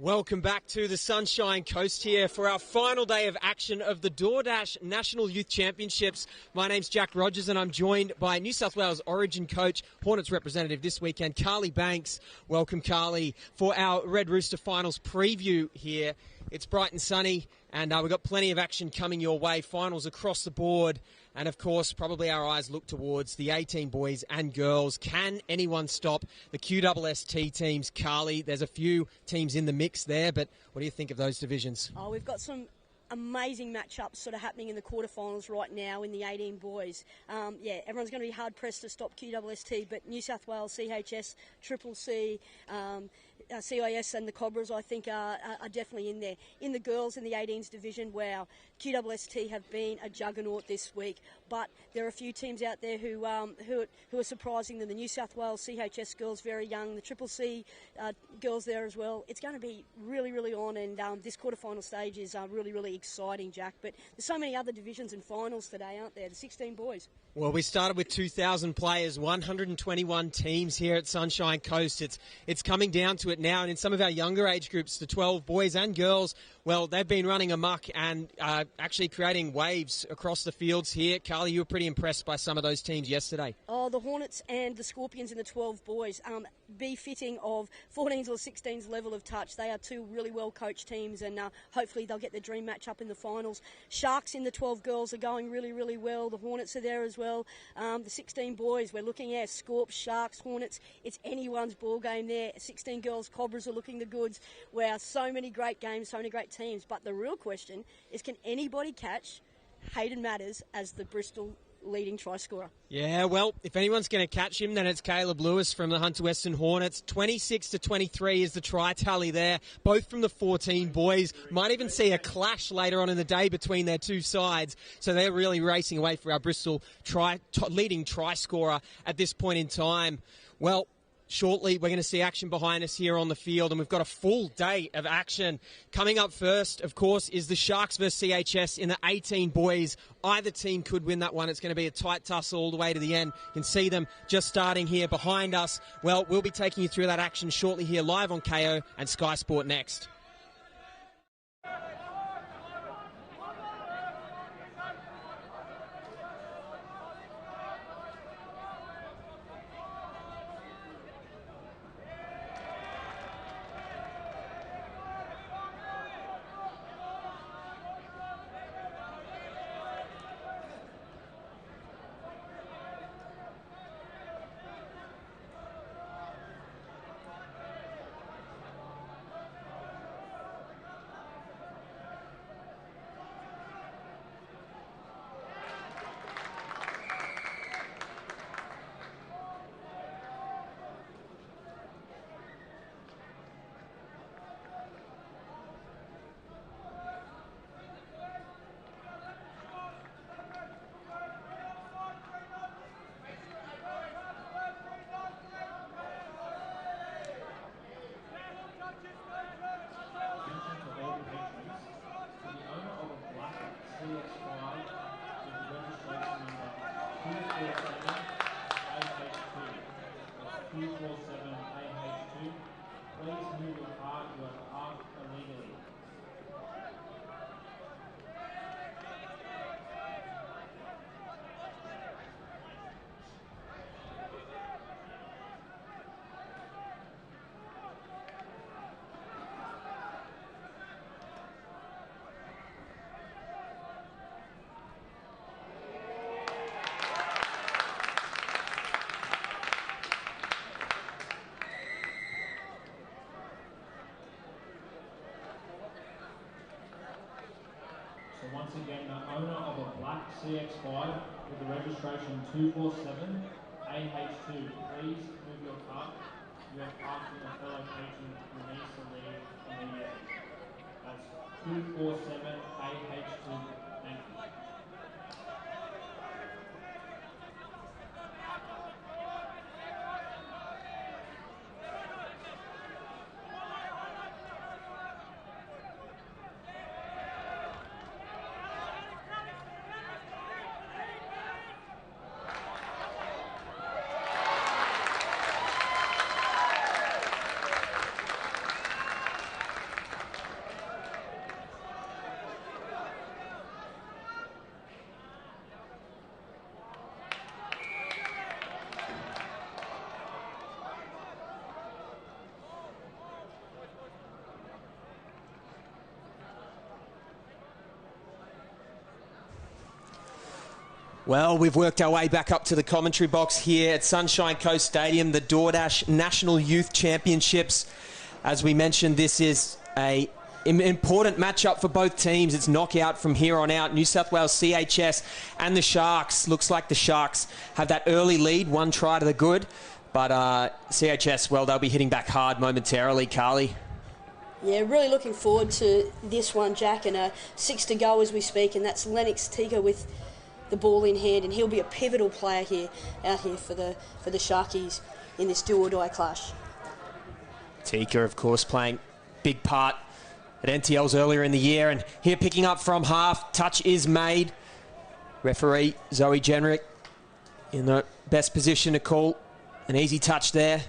Welcome back to the Sunshine Coast here for our final day of action of the DoorDash National Youth Championships. My name's Jack Rogers and I'm joined by New South Wales Origin coach, Hornets representative this weekend, Carly Banks. Welcome, Carly, for our Red Rooster Finals preview here. It's bright and sunny and we've got plenty of action coming your way, finals across the board. And, of course, probably our eyes look towards the 18 boys and girls. Can anyone stop the QSST teams? Carly, there's a few teams in the mix there, but what do you think of those divisions? Oh, we've got some amazing matchups sort of happening in the quarterfinals right now in the 18 boys. Everyone's going to be hard-pressed to stop QSST, but New South Wales, CHS, Triple C, CIS and the Cobras, I think, are definitely in there. In the girls in the 18s division, wow, QSST have been a juggernaut this week, but there are a few teams out there who are surprising them. The New South Wales CHS girls, very young, the Triple C girls there as well. It's going to be really, really on, and this quarterfinal stage is really, really exciting, Jack. But there's so many other divisions and finals today, aren't there? The 16 boys. Well, we started with 2,000 players, 121 teams here at Sunshine Coast. It's coming down to it now, and in some of our younger age groups, the 12 boys and girls, well, they've been running amok and actually creating waves across the fields here. Carly, you were pretty impressed by some of those teams yesterday. Oh, the Hornets and the Scorpions in the 12 boys, befitting of 14s or 16s level of touch. They are two really well-coached teams, and hopefully they'll get their dream match up in the finals. Sharks in the 12 girls are going really, really well. The Hornets are there as well. The 16 boys, we're looking at Scorps, Sharks, Hornets. It's anyone's ball game there. 16 girls, Cobras are looking the goods. Wow, so many great games, so many great teams. But the real question is, can anybody catch Hayden Matters as the Bristol leading try scorer? Yeah, well, if anyone's going to catch him, then it's Caleb Lewis from the Hunter Western Hornets. 26-23 is the try tally there, both from the 14 boys. Might even see a clash later on in the day between their two sides. So they're really racing away for our Bristol leading try scorer at this point in time. Well, shortly, we're going to see action behind us here on the field, and we've got a full day of action. Coming up first, of course, is the Sharks versus CHS in the 18 boys. Either team could win that one. It's going to be a tight tussle all the way to the end. You can see them just starting here behind us. Well, we'll be taking you through that action shortly here live on KO and Sky Sport Next. Once again, the owner of a black CX5 with the registration 247 AH2, please move your cart. You have parked in a fellow patron who needs to leave immediately. That's 247 AH2. Thank you. Well, we've worked our way back up to the commentary box here at Sunshine Coast Stadium, the DoorDash National Youth Championships. As we mentioned, this is an important matchup for both teams. It's knockout from here on out. New South Wales CHS and the Sharks. Looks like the Sharks have that early lead, 1 try to the good. But CHS, well, they'll be hitting back hard momentarily, Carly. Yeah, really looking forward to this one, Jack, and 6 to go as we speak, and that's Lennox Tika with the ball in hand, and he'll be a pivotal player out here for the Sharkies in this do-or-die clash. Tika, of course, playing big part at NTLs earlier in the year, and here picking up from half, touch is made. Referee Zoe Jenrick in the best position to call an easy touch there.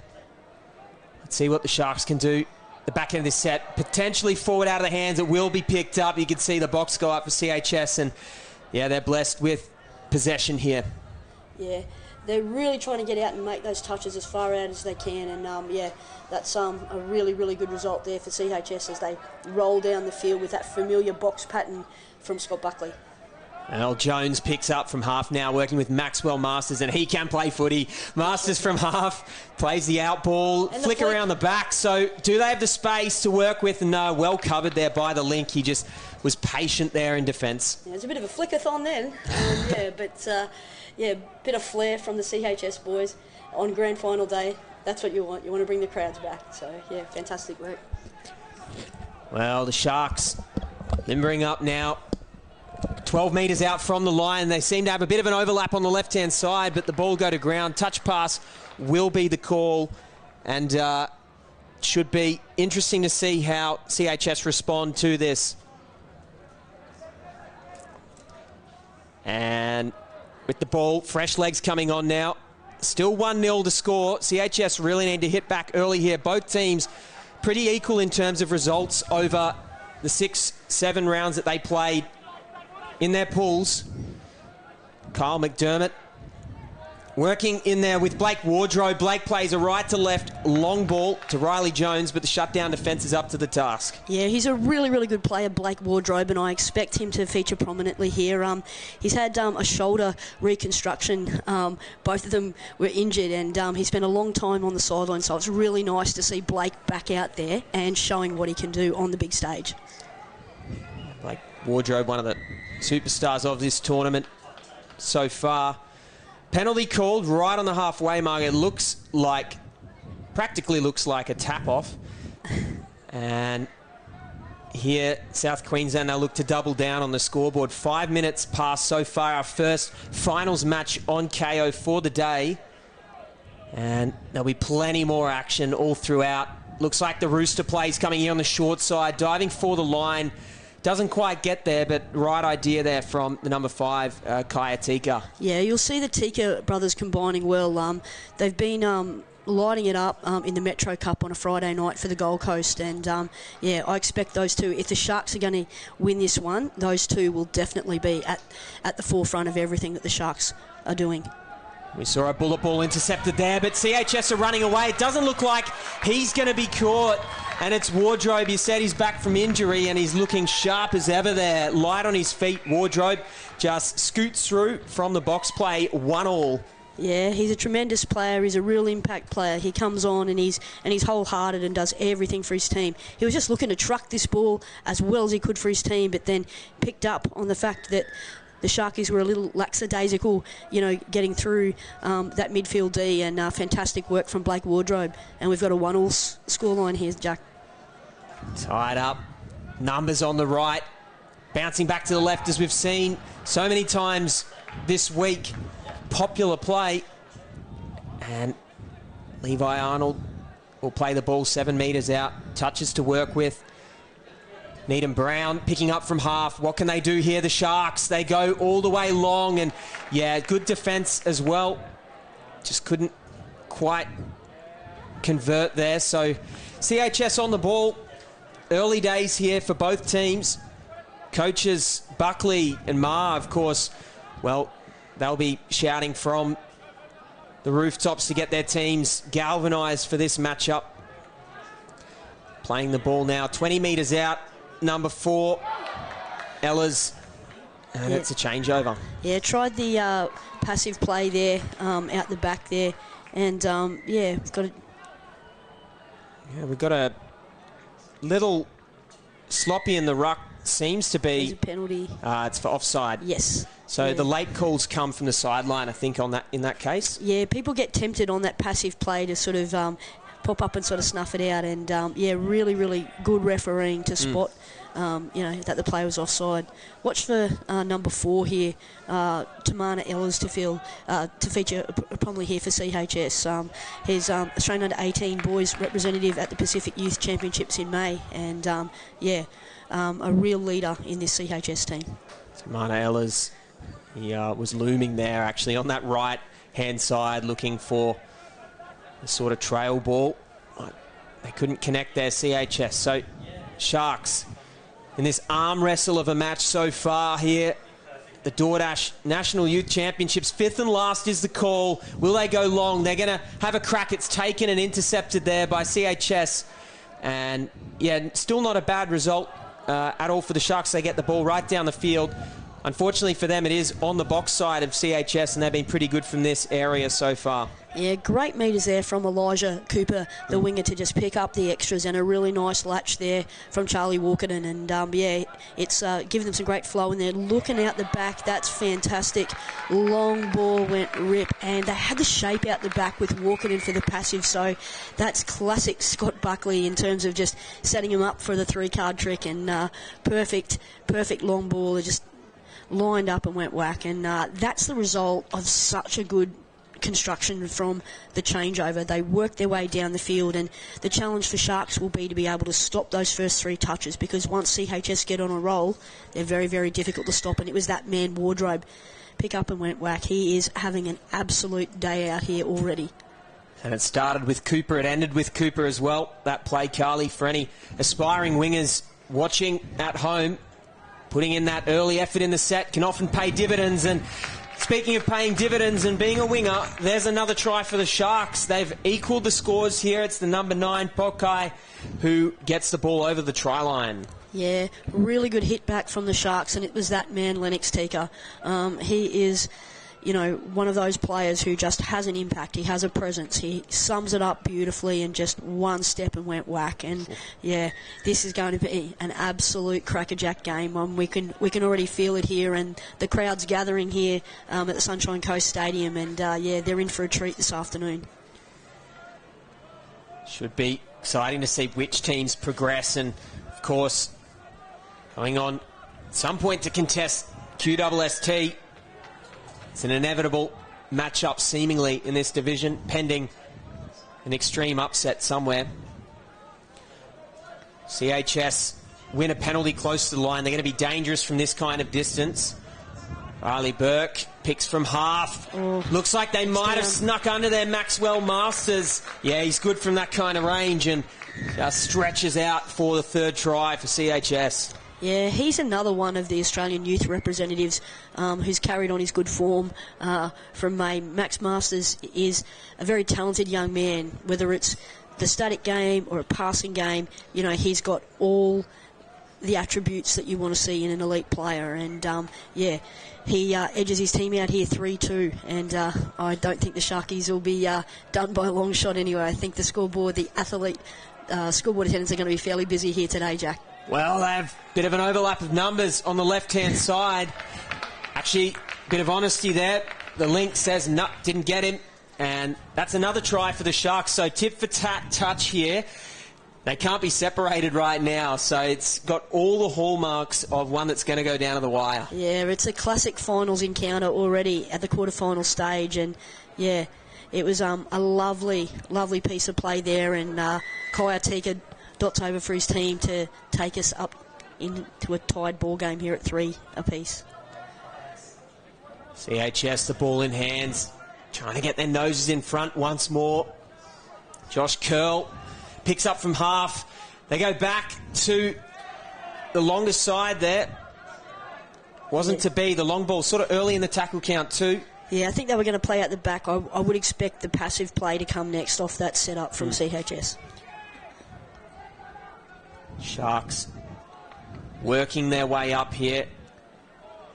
Let's see what the Sharks can do. The back end of this set, potentially forward out of the hands. It will be picked up. You can see the box go up for CHS, and yeah, they're blessed with possession here. Yeah, they're really trying to get out and make those touches as far out as they can, and yeah, that's a really, really good result there for CHS as they roll down the field with that familiar box pattern from Scott Buckley. Well, Jones picks up from half now, working with Maxwell Masters, and he can play footy. Masters from half, plays the out ball, flick around the back. So do they have the space to work with? No, well covered there by the link. He just was patient there in defence. Yeah, it was a bit of a flickathon then, yeah, but yeah, bit of flair from the CHS boys on grand final day. That's what you want. You want to bring the crowds back. So yeah, fantastic work. Well, the Sharks limbering up now. 12 metres out from the line. They seem to have a bit of an overlap on the left-hand side, but the ball go to ground. Touch pass will be the call, and should be interesting to see how CHS respond to this. And with the ball, fresh legs coming on now. Still 1-0 to score. CHS really need to hit back early here. Both teams pretty equal in terms of results over the 6-7 rounds that they played in their pools. Kyle McDermott working in there with Blake Wardrobe. Blake plays a right to left long ball to Riley Jones, but the shutdown defence is up to the task. Yeah, he's a really, really good player, Blake Wardrobe, and I expect him to feature prominently here. He's had a shoulder reconstruction. Both of them were injured, and he spent a long time on the sideline, so it's really nice to see Blake back out there and showing what he can do on the big stage. Blake Wardrobe, one of the superstars of this tournament so far. Penalty called right on the halfway mark. It practically looks like a tap-off. And here, South Queensland now look to double down on the scoreboard. 5 minutes past so far, our first finals match on KO for the day. And there'll be plenty more action all throughout. Looks like the Rooster plays coming in on the short side, diving for the line. Doesn't quite get there, but right idea there from the number 5, Kaya Tika. Yeah, you'll see the Tika brothers combining well. They've been lighting it up in the Metro Cup on a Friday night for the Gold Coast, and yeah, I expect those two, if the Sharks are going to win this one, those two will definitely be at the forefront of everything that the Sharks are doing. We saw a bullet ball intercepted there, but CHS are running away. It doesn't look like he's going to be caught. And it's Wardrobe. You said he's back from injury, and he's looking sharp as ever there. Light on his feet. Wardrobe just scoots through from the box play, 1-1. Yeah, he's a tremendous player. He's a real impact player. He comes on and he's wholehearted and does everything for his team. He was just looking to truck this ball as well as he could for his team, but then picked up on the fact that the Sharkies were a little lackadaisical, getting through that midfield D, and fantastic work from Blake Wardrobe. And we've got a 1-1 scoreline here, Jack. Tied up. Numbers on the right. Bouncing back to the left, as we've seen so many times this week. Popular play. And Levi Arnold will play the ball 7 metres out. Touches to work with. Needham Brown picking up from half. What can they do here, the Sharks? They go all the way long, and yeah, good defence as well. Just couldn't quite convert there. So CHS on the ball. Early days here for both teams. Coaches Buckley and Ma, of course, well, they'll be shouting from the rooftops to get their teams galvanised for this matchup. Playing the ball now, 20 metres out. Number 4, Ella's And it's a changeover. Yeah, tried the passive play there, out the back there. And, we've got we've got a little sloppy in the ruck. Seems to be a penalty. It's for offside. Yes. So the late calls come from the sideline, I think, in that case. Yeah, people get tempted on that passive play to sort of pop up and sort of snuff it out. And, really, really good refereeing to spot, that the player was offside. Watch for number 4 here, Tamana Ellers to feature prominently here for CHS. He's Australian Under-18 boys representative at the Pacific Youth Championships in May. And, a real leader in this CHS team. Tamana Ellers, he was looming there, actually, on that right-hand side, looking for a sort of trail ball. They couldn't connect their CHS. So, Sharks, in this arm wrestle of a match so far here, the DoorDash National Youth Championships, 5th and last is the call. Will they go long? They're going to have a crack. It's taken and intercepted there by CHS. And, still not a bad result at all for the Sharks. They get the ball right down the field. Unfortunately for them, it is on the box side of CHS, and they've been pretty good from this area so far. Yeah, great meters there from Elijah Cooper, the winger, to just pick up the extras, and a really nice latch there from Charlie Walkerton. And, it's given them some great flow in there. Looking out the back, that's fantastic. Long ball went rip, and they had the shape out the back with Walkerton for the passive, so that's classic Scott Buckley in terms of just setting him up for the 3-card trick. And perfect long ball. They just lined up and went whack, and that's the result of such a good construction from the changeover. They worked their way down the field, and the challenge for Sharks will be to be able to stop those first 3 touches, because once CHS get on a roll, they're very, very difficult to stop. And it was that man Wardrobe, pick up and went whack. He is having an absolute day out here already. And it started with Cooper, it ended with Cooper as well. That play, Carly, for any aspiring wingers watching at home, putting in that early effort in the set can often pay dividends. And speaking of paying dividends and being a winger, there's another try for the Sharks. They've equalled the scores here. It's the number 9, Pokai, who gets the ball over the try line. Yeah, really good hit back from the Sharks, and it was that man, Lennox Tika. He is, one of those players who just has an impact. He has a presence. He sums it up beautifully, and just one step and went whack. And this is going to be an absolute crackerjack game. We can already feel it here, and the crowd's gathering here at the Sunshine Coast Stadium, and they're in for a treat this afternoon. Should be exciting to see which teams progress, and of course, going on at some point to contest QSST. It's an inevitable matchup, seemingly, in this division, pending an extreme upset somewhere. CHS win a penalty close to the line. They're going to be dangerous from this kind of distance. Riley Burke picks from half. Looks like they might have snuck under their Maxwell Masters. Yeah, he's good from that kind of range, and just stretches out for the 3rd try for CHS. Yeah, he's another one of the Australian youth representatives who's carried on his good form from May. Max Masters is a very talented young man, whether it's the static game or a passing game. He's got all the attributes that you want to see in an elite player. And, he edges his team out here 3-2, and I don't think the Sharkies will be done by a long shot anyway. I think the scoreboard attendants are going to be fairly busy here today, Jack. Well, they have a bit of an overlap of numbers on the left-hand side. Actually, a bit of honesty there. The link says, no, didn't get him. And that's another try for the Sharks. So tit for tat touch here. They can't be separated right now. So it's got all the hallmarks of one that's going to go down to the wire. Yeah, it's a classic finals encounter already at the quarterfinal stage. And, it was a lovely, lovely piece of play there. And Kai Tika dots over for his team to take us up into a tied ball game here at 3 apiece. CHS, the ball in hands, trying to get their noses in front once more. Josh Curl picks up from half. They go back to the longest side there. Wasn't to be. The long ball sort of early in the tackle count too. Yeah, I think they were going to play out the back. I would expect the passive play to come next off that setup from CHS. Sharks working their way up here.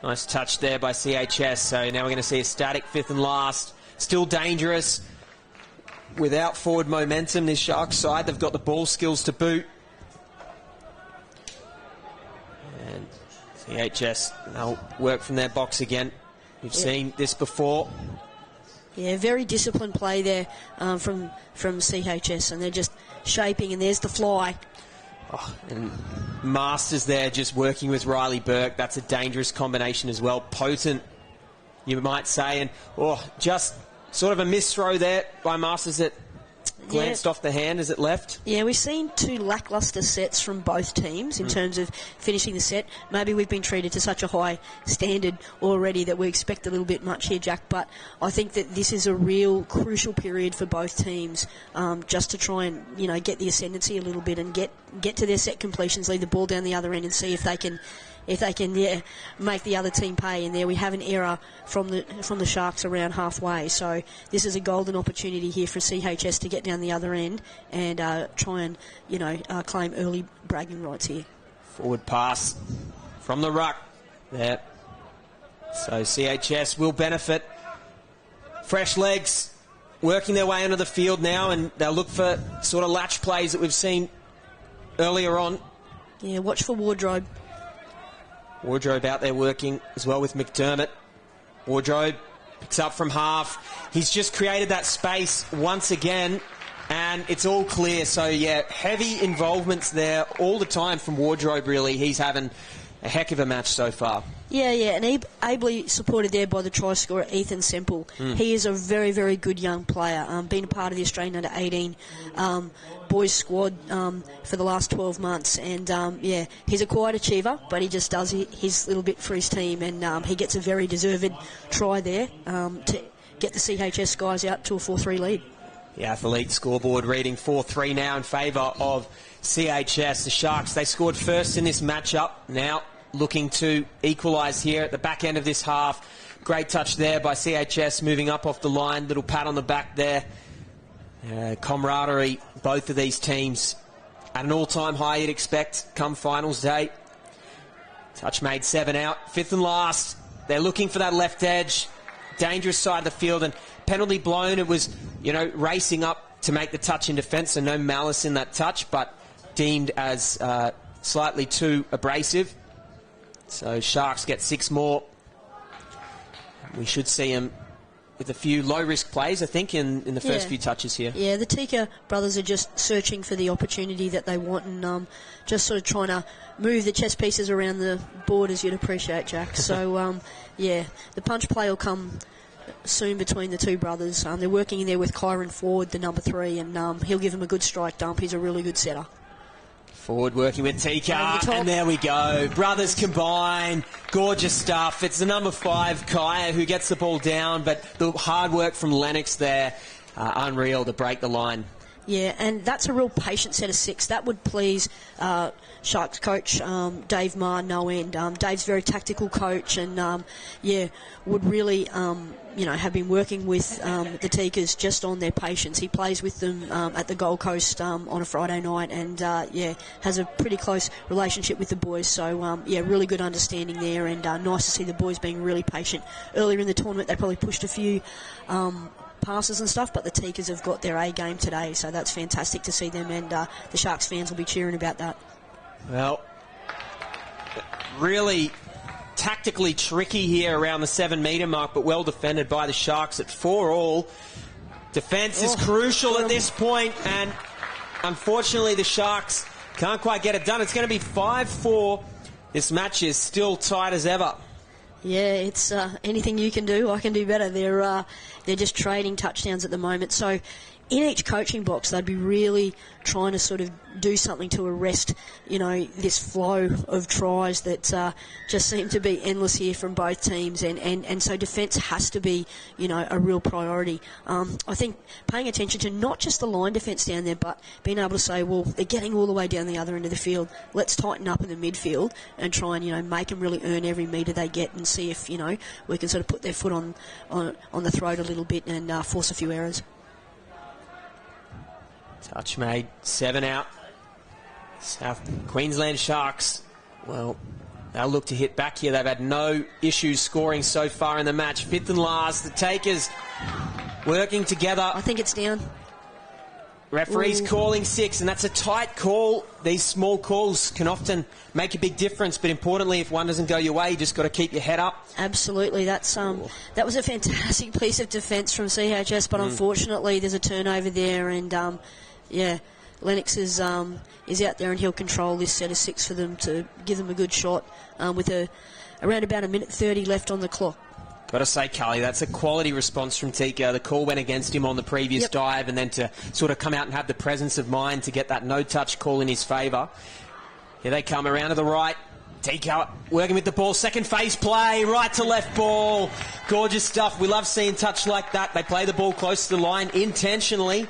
Nice touch there by CHS. So now we're going to see a static fifth and last. Still dangerous. Without forward momentum, this Sharks side, they've got the ball skills to boot. And CHS, they'll work from their box again. We've seen this before. Yeah, very disciplined play there from CHS, and they're just shaping, and there's the fly. Oh, and Masters there just working with Riley Burke. That's a dangerous combination as well. Potent, you might say, and just sort of a misthrow there by Masters that glanced off the hand as it left. Yeah, we've seen two lacklustre sets from both teams in terms of finishing the set. Maybe we've been treated to such a high standard already that we expect a little bit much here, Jack, but I think that this is a real crucial period for both teams, just to try and, get the ascendancy a little bit and get to their set completions, leave the ball down the other end and see if they can make the other team pay. And there we have an error from the Sharks around halfway. So this is a golden opportunity here for CHS to get down the other end and try and, claim early bragging rights here. Forward pass from the ruck there. So CHS will benefit. Fresh legs working their way into the field now, and they'll look for sort of latch plays that we've seen earlier on. Yeah, watch for Wardrobe. Wardrobe out there working as well with McDermott. Wardrobe picks up from half. He's just created that space once again, and it's all clear. So, yeah, heavy involvements there all the time from Wardrobe, really. He's having a heck of a match so far. Yeah, and ably supported there by the try scorer, Ethan Semple. He is a very, very good young player, been a part of the Australian under-18 boys squad for the last 12 months. And, he's a quiet achiever, but he just does his little bit for his team, and he gets a very deserved try there to get the CHS guys out to a 4-3 lead. The Athlete scoreboard reading 4-3 now in favour of CHS. The Sharks, they scored first in this matchup. Now looking to equalise here at the back end of this half. Great touch there by CHS, moving up off the line. Little pat on the back there. Camaraderie, both of these teams at an all-time high you'd expect come finals day. Touch made 7 out. Fifth and last. They're looking for that left edge. Dangerous side of the field, and penalty blown. It was, racing up to make the touch in defence, so no malice in that touch, but deemed as slightly too abrasive. So Sharks get 6 more. We should see them with a few low-risk plays, I think, in the first few touches here. Yeah, the Tika brothers are just searching for the opportunity that they want, and just sort of trying to move the chess pieces around the board, as you'd appreciate, Jack. So, the punch play will come soon between the two brothers. They're working in there with Kyron Ford, the number 3, and he'll give him a good strike dump. He's a really good setter. Ford working with Tika, and there we go. Brothers combine. Gorgeous stuff. It's the number 5, Kaya, who gets the ball down, but the hard work from Lennox there, unreal to break the line. Yeah, and that's a real patient set of 6. That would please Sharks coach Dave Marr no end. Dave's a very tactical coach, and would really have been working with the Tikas just on their patience. He plays with them at the Gold Coast on a Friday night, and has a pretty close relationship with the boys. So really good understanding there, and nice to see the boys being really patient. Earlier in the tournament, they probably pushed a few passes and stuff, but the Tikas have got their A game today, so that's fantastic to see them, and the Sharks fans will be cheering about that. Well, really tactically tricky here around the 7-metre mark, but well defended by the Sharks at 4-all. Defence is crucial at this point, and unfortunately the Sharks can't quite get it done. It's going to be 5-4. This match is still tight as ever. Yeah, it's anything you can do, I can do better. They're just trading touchdowns at the moment. So in each coaching box, they'd be really trying to sort of do something to arrest, this flow of tries that just seem to be endless here from both teams. And so defence has to be, a real priority. I think paying attention to not just the line defence down there, but being able to say, well, they're getting all the way down the other end of the field. Let's tighten up in the midfield and try and, make them really earn every metre they get, and see if, we can sort of put their foot on the throat a little bit and force a few errors. Touch made, 7 out. South Queensland Sharks, well, They'll look to hit back here. They've had no issues scoring so far in the match. Fifth and last, the Takers working together. I think it's down. Referee's calling 6, and that's a tight call. These small calls can often make a big difference, but importantly, if one doesn't go your way, you just got to keep your head up. Absolutely. That was a fantastic piece of defence from CHS, but unfortunately there's a turnover there, and Lennox is out there, and he'll control this set of 6 for them to give them a good shot with around about a minute 30 left on the clock. Got to say, Cully, that's a quality response from Tika. The call went against him on the previous dive, and then to sort of come out and have the presence of mind to get that no-touch call in his favour. Here they come around to the right. Tika working with the ball. Second phase play, right to left ball. Gorgeous stuff. We love seeing touch like that. They play the ball close to the line intentionally.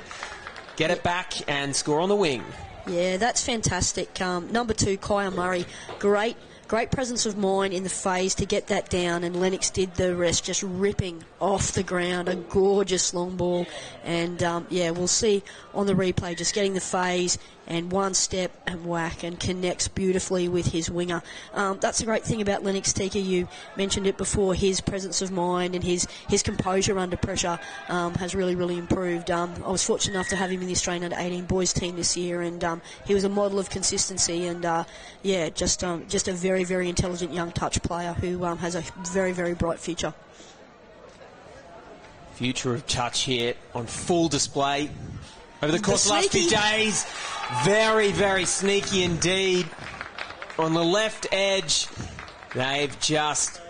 Get it back and score on the wing. Yeah, that's fantastic. Number 2, Kaya Murray. Great presence of mind in the phase to get that down, and Lennox did the rest, just ripping off the ground. A gorgeous long ball, and we'll see on the replay, just getting the phase and one step and whack, and connects beautifully with his winger. That's the great thing about Lennox, Tika. You mentioned it before. His presence of mind and his composure under pressure has really improved. I was fortunate enough to have him in the Australian Under-18 boys team this year, and he was a model of consistency, and just a very intelligent young touch player who has a very bright future. Future of touch here on full display over the course of the last few days. Very sneaky indeed. On the left edge, they've just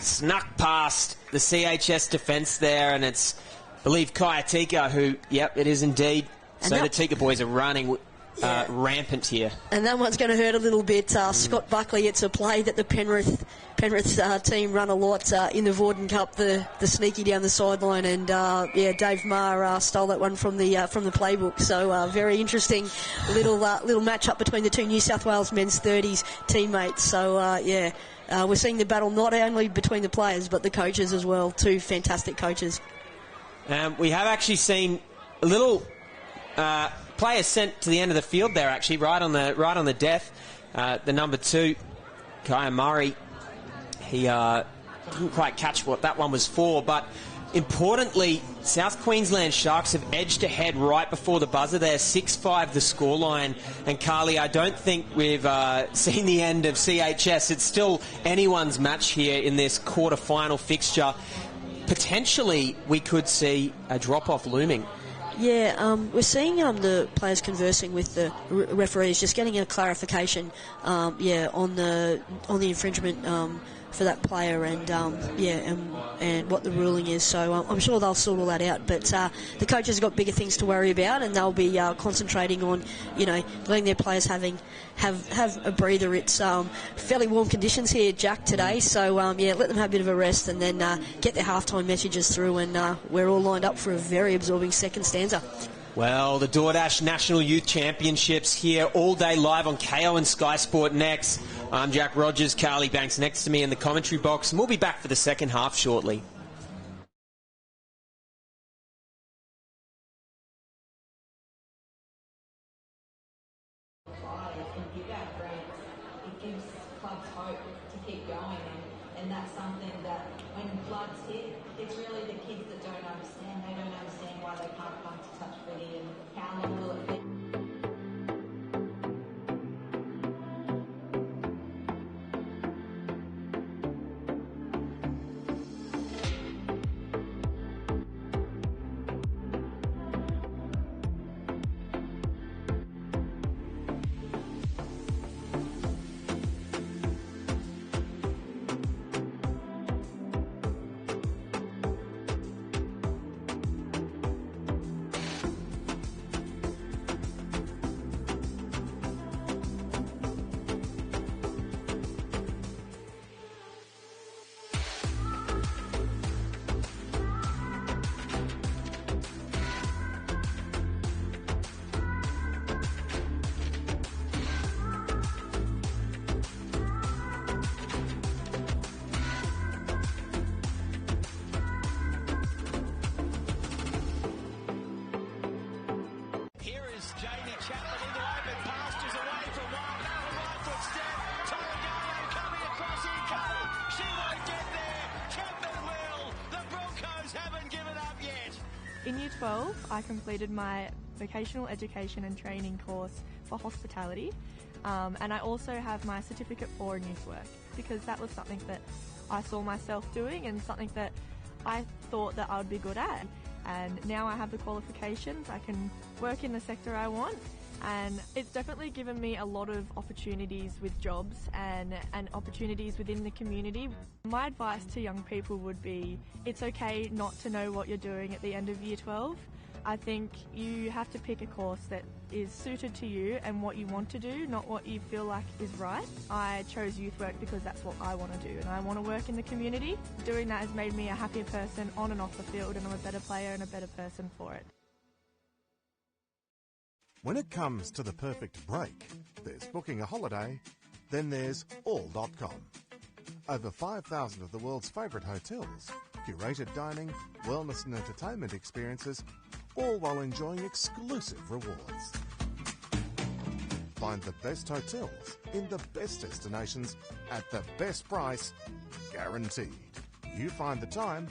snuck past the CHS defence there, and it's, I believe, Kaya Tika who, it is indeed. And so the Tika boys are running rampant here. And that one's going to hurt a little bit. Scott Buckley, it's a play that the Penrith team run a lot in the Vorden Cup, the sneaky down the sideline, and Dave Maher stole that one from the playbook. So very interesting little match up between the two New South Wales men's 30s teammates. So we're seeing the battle not only between the players but the coaches as well. Two fantastic coaches. We have actually seen a little player sent to the end of the field there, actually, right on the death. The number 2, Kaya Murray. He didn't quite catch what that one was for, but importantly, South Queensland Sharks have edged ahead right before the buzzer there, 6-5 the scoreline. And Carly, I don't think we've seen the end of CHS. It's still anyone's match here in this quarter-final fixture. Potentially, we could see a drop-off looming. Yeah, we're seeing the players conversing with the referees, just getting a clarification, on the infringement for that player, and what the ruling is. So I'm sure they'll sort all that out. But the coaches have got bigger things to worry about, and they'll be concentrating on, letting their players have a breather. It's fairly warm conditions here, Jack, today. So let them have a bit of a rest, and then get their halftime messages through, and we're all lined up for a very absorbing second stanza. Well, the DoorDash National Youth Championships here all day live on KO and Sky Sport Next. I'm Jack Rogers, Carly Banks next to me in the commentary box, and we'll be back for the second half shortly. In Year 12, I completed my vocational education and training course for hospitality, and I also have my certificate for youth work, because that was something that I saw myself doing and something that I thought that I would be good at. And now I have the qualifications, I can work in the sector I want, and it's definitely given me a lot of opportunities with jobs and opportunities within the community. My advice to young people would be, it's okay not to know what you're doing at the end of Year 12. I think you have to pick a course that is suited to you and what you want to do, not what you feel like is right. I chose youth work because that's what I want to do, and I want to work in the community. Doing that has made me a happier person on and off the field, and I'm a better player and a better person for it. When it comes to the perfect break, there's booking a holiday, then there's all.com. Over 5,000 of the world's favourite hotels, curated dining, wellness and entertainment experiences, all while enjoying exclusive rewards. Find the best hotels in the best destinations at the best price, guaranteed. You find the time,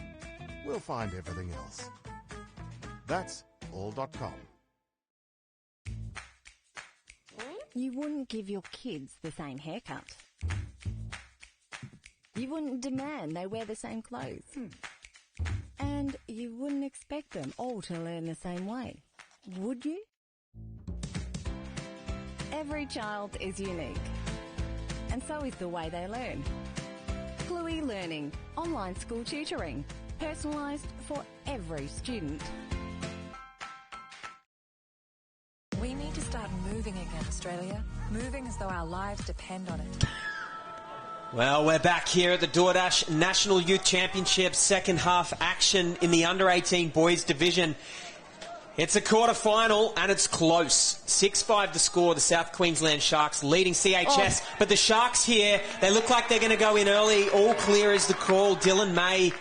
we'll find everything else. That's all.com. You wouldn't give your kids the same haircut. You wouldn't demand they wear the same clothes. And you wouldn't expect them all to learn the same way, would you? Every child is unique, and so is the way they learn. Fluey Learning, online school tutoring, personalised for every student. We need to start moving again, Australia. Moving as though our lives depend on it. Well, we're back here at the DoorDash National Youth Championships, second half action in the under-18 boys division. It's a quarter-final and it's close. 6-5 to score. The South Queensland Sharks leading CHS. But the Sharks here, they look like they're going to go in early. All clear is the call. Dylan May,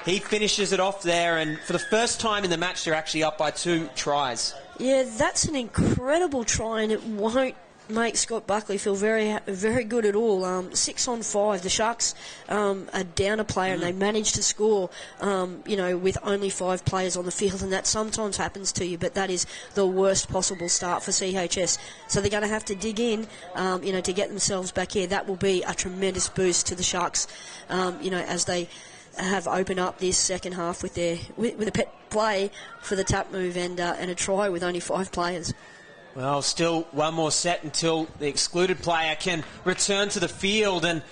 he finishes it off there. And for the first time in the match, they're actually up by 2 tries. Yeah, that's an incredible try, and it won't make Scott Buckley feel very, very good at all. 6 on 5. The Sharks are down a player, and they managed to score, with only 5 players on the field, and that sometimes happens to you, but that is the worst possible start for CHS. So they're going to have to dig in, to get themselves back here. That will be a tremendous boost to the Sharks, as they have opened up this second half with a pet play for the tap move and a try with only 5 players. Well, still one more set until the excluded player can return to the field. And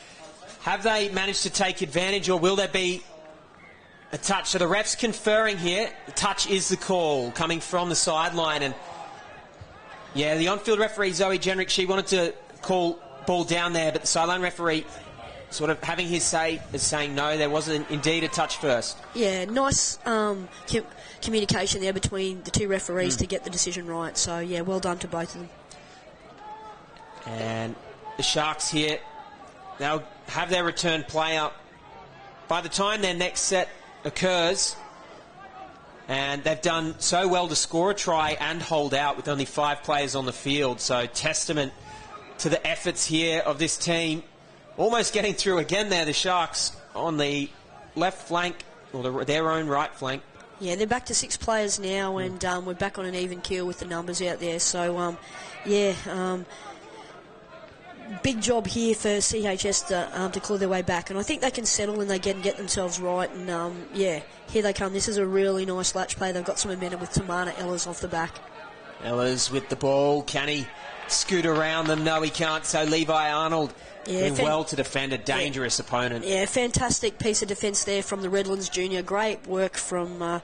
have they managed to take advantage, or will there be a touch? So the ref's conferring here. The touch is the call coming from the sideline. And yeah, the on-field referee, Zoe Jenrick, she wanted to call ball down there, but the sideline referee sort of having his say is saying no, there wasn't indeed a touch first. Yeah, nice communication there between the 2 referees to get the decision right. So, yeah, well done to both of them. And the Sharks here, they'll have their return player by the time their next set occurs. And they've done so well to score a try and hold out with only 5 players on the field. So, testament to the efforts here of this team. Almost getting through again there, the Sharks on the left flank, or their own right flank. Yeah, they're back to 6 players now, and we're back on an even keel with the numbers out there. So, big job here for CHS to claw their way back. And I think they can settle and they can get themselves right. And, here they come. This is a really nice latch play. They've got some momentum with Tamana Ellis off the back. Ellis with the ball. Can he scoot around them? No, he can't. So Levi Arnold doing well to defend a dangerous opponent. Yeah, fantastic piece of defence there from the Redlands junior. Great work from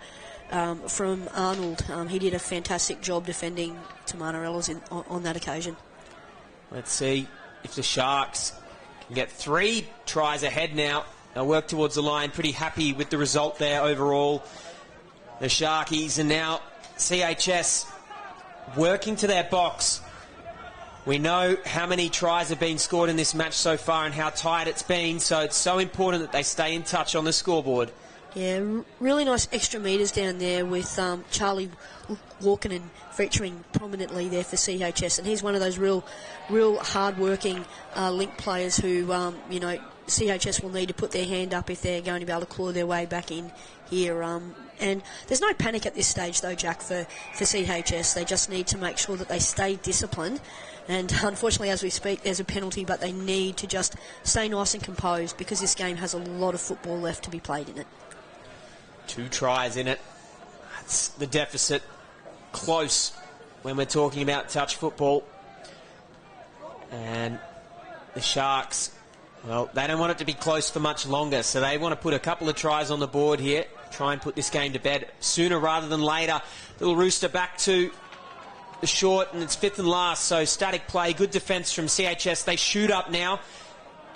Arnold. He did a fantastic job defending Tamana Ellis on that occasion. Let's see if the Sharks can get 3 tries ahead now. They'll work towards the line. Pretty happy with the result there overall. The Sharkies, and now CHS working to their box. We know how many tries have been scored in this match so far and how tight it's been, so it's so important that they stay in touch on the scoreboard. Yeah, really nice extra metres down there with Charlie Walkinen featuring prominently there for CHS, and he's one of those real hard-working link players who, CHS will need to put their hand up if they're going to be able to claw their way back in here. And there's no panic at this stage, though, Jack, for CHS. They just need to make sure that they stay disciplined. And unfortunately, as we speak, there's a penalty, but they need to just stay nice and composed because this game has a lot of football left to be played in it. 2 tries in it. That's the deficit. Close when we're talking about touch football. And the Sharks, well, they don't want it to be close for much longer, so they want to put a couple of tries on the board here, try and put this game to bed sooner rather than later. Little Rooster back to the short, and it's 5th and last, so static play, good defence from CHS. They shoot up now.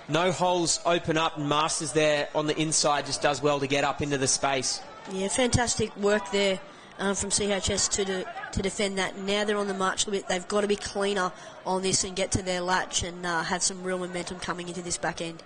No holes open up, and Masters there on the inside just does well to get up into the space. Yeah, fantastic work there from CHS to defend that. Now they're on the march a little bit. They've got to be cleaner on this and get to their latch and have some real momentum coming into this back end.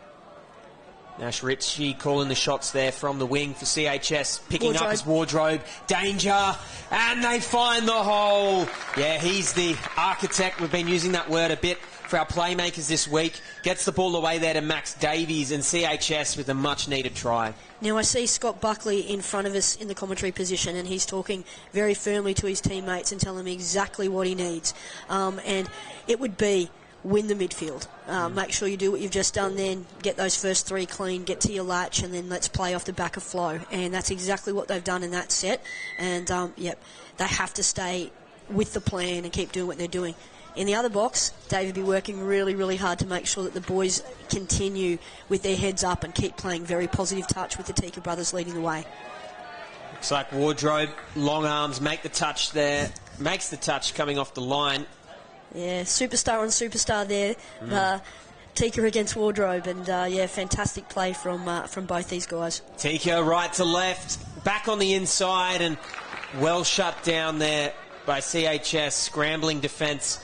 Nash Ritchie calling the shots there from the wing for CHS, picking up his Wardrobe. Danger, and they find the hole. Yeah, he's the architect. We've been using that word a bit for our playmakers this week. Gets the ball away there to Max Davies, and CHS with a much-needed try. Now I see Scott Buckley in front of us in the commentary position, and he's talking very firmly to his teammates and telling them exactly what he needs. And it would be win the midfield. Make sure you do what you've just done then, get those first 3 clean, get to your latch, and then let's play off the back of flow. And that's exactly what they've done in that set. And, they have to stay with the plan and keep doing what they're doing. In the other box, Dave will be working really, really hard to make sure that the boys continue with their heads up and keep playing very positive touch with the Tika brothers leading the way. Looks like Wardrobe, long arms, make the touch there. Makes the touch coming off the line. Yeah, superstar on superstar there. Tika against Wardrobe, and fantastic play from both these guys. Tika right to left, back on the inside, and well shut down there by CHS. Scrambling defence.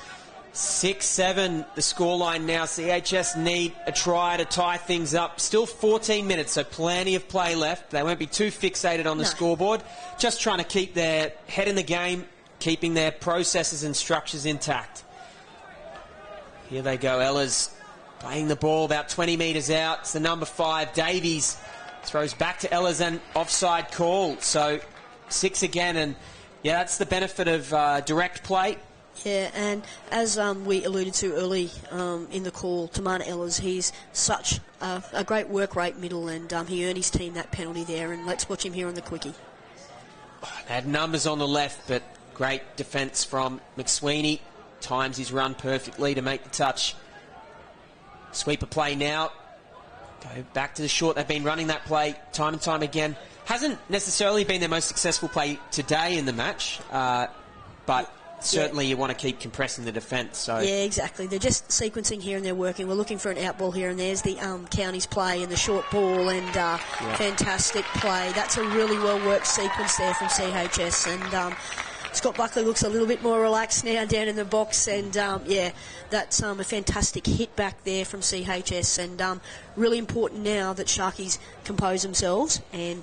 6-7 the scoreline now. CHS need a try to tie things up. Still 14 minutes, so plenty of play left. They won't be too fixated on the scoreboard. Just trying to keep their head in the game, keeping their processes and structures intact. Here they go, Ellis playing the ball about 20 metres out. It's the number 5, Davies. Throws back to Ellis, and offside call. So 6 again, and yeah, that's the benefit of direct play. Yeah, and as we alluded to early in the call, Tamana Ellis, he's such a great work rate middle, and he earned his team that penalty there, and let's watch him here on the quickie. They had numbers on the left, but great defence from McSweeney. Times his run perfectly to make the touch. Sweeper play now. Go back to the short. They've been running that play time and time again. Hasn't necessarily been their most successful play today in the match, but certainly you want to keep compressing the defence. So yeah, exactly. They're just sequencing here and they're working. We're looking for an out ball here, and there's the Counties play and the short ball, and fantastic play. That's a really well-worked sequence there from CHS, and Scott Buckley looks a little bit more relaxed now down in the box, and that's a fantastic hit back there from CHS, and really important now that Sharkies compose themselves and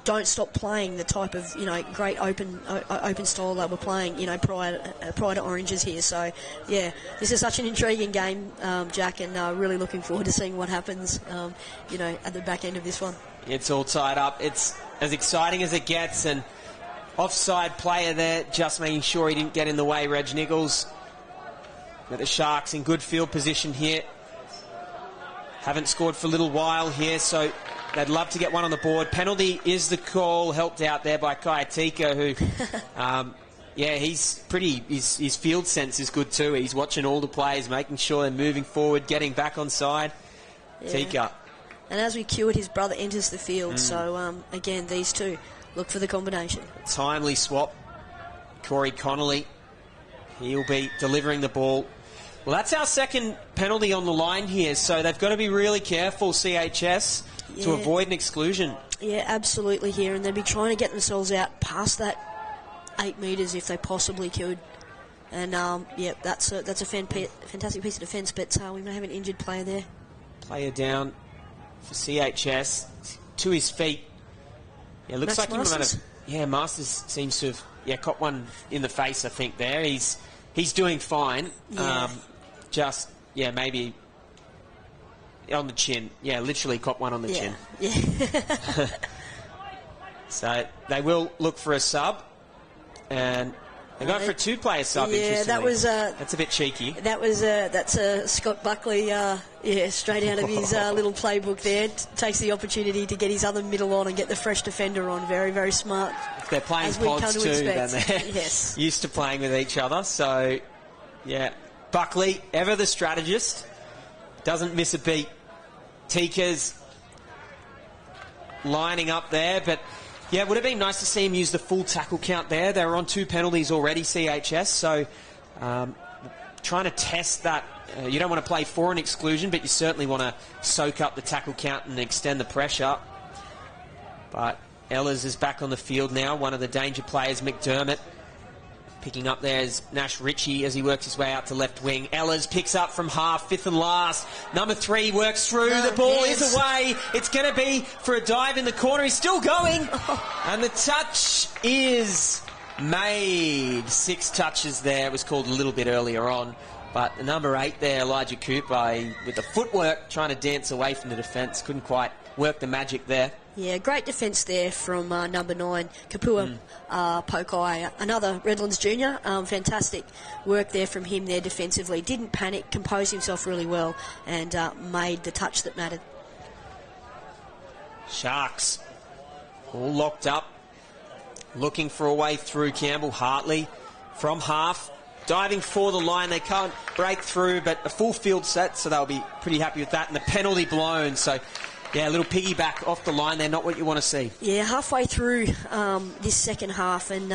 don't stop playing the type of great open style that we're playing prior to Oranges here. So yeah, this is such an intriguing game, Jack, and really looking forward to seeing what happens at the back end of this one. It's all tied up. It's as exciting as it gets, and offside player there, just making sure he didn't get in the way, Reg Nichols. But the Sharks in good field position here. Haven't scored for a little while here, so they'd love to get one on the board. Penalty is the call, helped out there by Kaya Tika, who, his field sense is good too. He's watching all the players, making sure they're moving forward, getting back on side. Yeah. Tika. And as we cue it, his brother enters the field, so again, these two look for the combination. Timely swap. Corey Connolly. He'll be delivering the ball. Well, that's our second penalty on the line here, so they've got to be really careful, CHS, to avoid an exclusion. Yeah, absolutely here, and they'll be trying to get themselves out past that 8 metres if they possibly could. And, that's a fantastic piece of defence, but we may have an injured player there. Player down for CHS. To his feet. Yeah, looks like Masters. he might have. Yeah, Masters seems to have caught one in the face, I think, there. He's doing fine. Yeah. Maybe On the chin. Yeah, literally caught one on the chin. Yeah. So they will look for a sub. And they're going for a two-player sub, Yeah, that was... that's a bit cheeky. That's Scott Buckley, straight out of his little playbook there. Takes the opportunity to get his other middle on and get the fresh defender on. Very, very smart. They're playing pods too, then they're yes. used to playing with each other. So, yeah, Buckley, ever the strategist, doesn't miss a beat. Tika's lining up there, but... Yeah, it would have been nice to see him use the full tackle count there. They were on 2 penalties already, CHS, so trying to test that. You don't want to play for an exclusion, but you certainly want to soak up the tackle count and extend the pressure. But Ellers is back on the field now, one of the danger players, McDermott. Picking up there is Nash Ritchie as he works his way out to left wing. Ellers picks up from half, 5th and last. Number 3 works through. The ball is away. It's going to be for a dive in the corner. He's still going. And the touch is made. 6 touches there. It was called a little bit earlier on. But the number 8 there, Elijah Cooper, with the footwork, trying to dance away from the defence. Couldn't quite work the magic there. Yeah, great defence there from number 9, Kapua Pokai, another Redlands junior. Fantastic work there from him there defensively. Didn't panic, composed himself really well, and made the touch that mattered. Sharks all locked up, looking for a way through. Campbell Hartley from half, diving for the line. They can't break through, but a full field set, so they'll be pretty happy with that. And the penalty blown, so... Yeah, a little piggyback off the line there, not what you want to see. Yeah, halfway through this second half, and,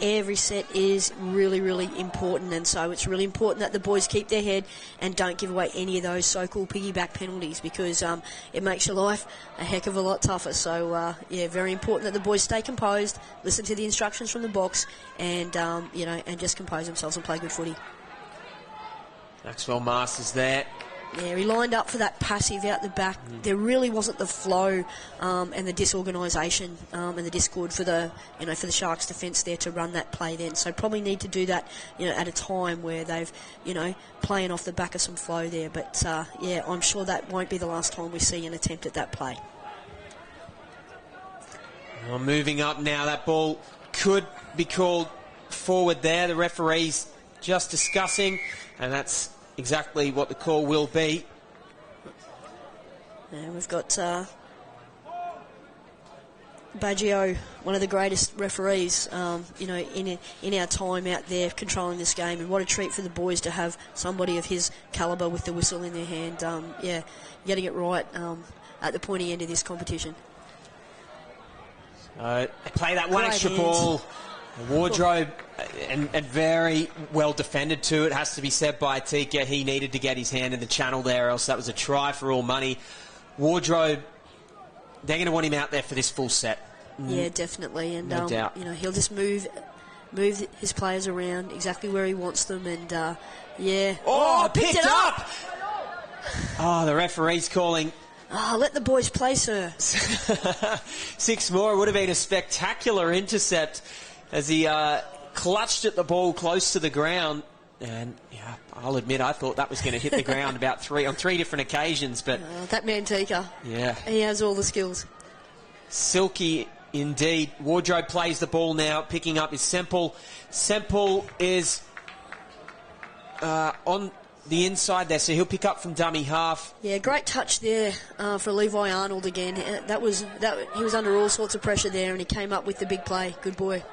every set is really, really important, and so it's really important that the boys keep their head and don't give away any of those so-called piggyback penalties, because it makes your life a heck of a lot tougher. So, very important that the boys stay composed, listen to the instructions from the box, and, and just compose themselves and play good footy. Maxwell Masters there. Yeah, he lined up for that passive out the back. There really wasn't the flow and the disorganisation and the discord for the for the Sharks defence there to run that play then. So probably need to do that at a time where they've playing off the back of some flow there. But I'm sure that won't be the last time we see an attempt at that play. Well, moving up now, that ball could be called forward there. The referee's just discussing, and that's exactly what the call will be. And we've got Baggio, one of the greatest referees, in our time out there controlling this game. And what a treat for the boys to have somebody of his calibre with the whistle in their hand. Getting it right at the pointy end of this competition. They play that one Great extra hands. ball. Wardrobe and very well defended too, it has to be said by Tika. He needed to get his hand in the channel there, else that was a try for all money. Wardrobe, they're going to want him out there for this full set. Yeah, definitely. And no doubt. He'll just move his players around exactly where he wants them, and picked it up. Oh, the referee's calling. Oh, let the boys play, sir. 6 more. It would have been a spectacular intercept as he clutched at the ball close to the ground. And, I'll admit, I thought that was going to hit the ground on 3 different occasions. But that man, Tika. Yeah. He has all the skills. Silky indeed. Wardrobe plays the ball now. Picking up is Semple. Semple is on the inside there, so he'll pick up from dummy half. Yeah, great touch there for Levi Arnold again. He was under all sorts of pressure there, and he came up with the big play. Good boy.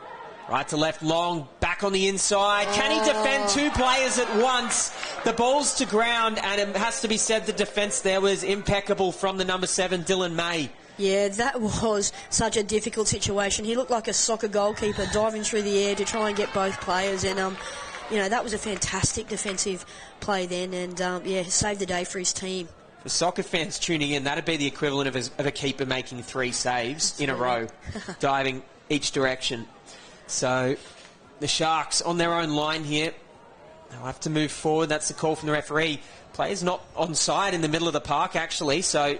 Right to left, long, back on the inside. Can he defend 2 players at once? The ball's to ground, and it has to be said the defence there was impeccable from the number 7, Dylan May. Yeah, that was such a difficult situation. He looked like a soccer goalkeeper diving through the air to try and get both players, and that was a fantastic defensive play then, and saved the day for his team. For soccer fans tuning in, that'd be the equivalent of a keeper making 3 saves in a row, diving each direction. So the Sharks on their own line here. They'll have to move forward. That's the call from the referee. Players not onside in the middle of the park, actually, so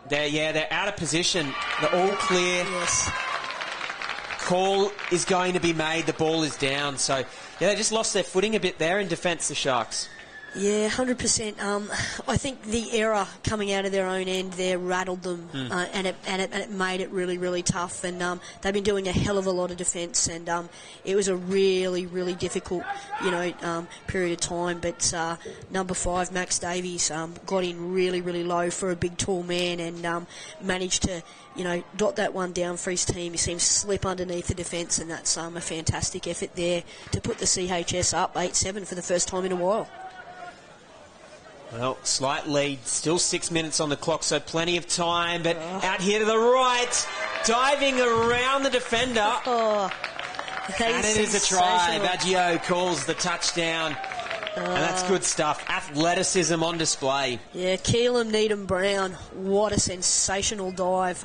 they're out of position. They're all clear. Yes. Call is going to be made. The ball is down. So, they just lost their footing a bit there in defence, the Sharks. Yeah, 100%. I think the error coming out of their own end there rattled them, and it made it really, really tough. And they've been doing a hell of a lot of defence, and it was a really, really difficult, period of time. But number 5, Max Davies, got in really, really low for a big, tall man, and managed to, dot that one down for his team. He seems to slip underneath the defence, and that's a fantastic effort there to put the CHS up 8-7 for the first time in a while. Well, slight lead, still 6 minutes on the clock, so plenty of time, but out here to the right, diving around the defender. And it is a try. Baggio calls the touchdown. And that's good stuff. Athleticism on display. Yeah, Keelan Needham-Brown, what a sensational dive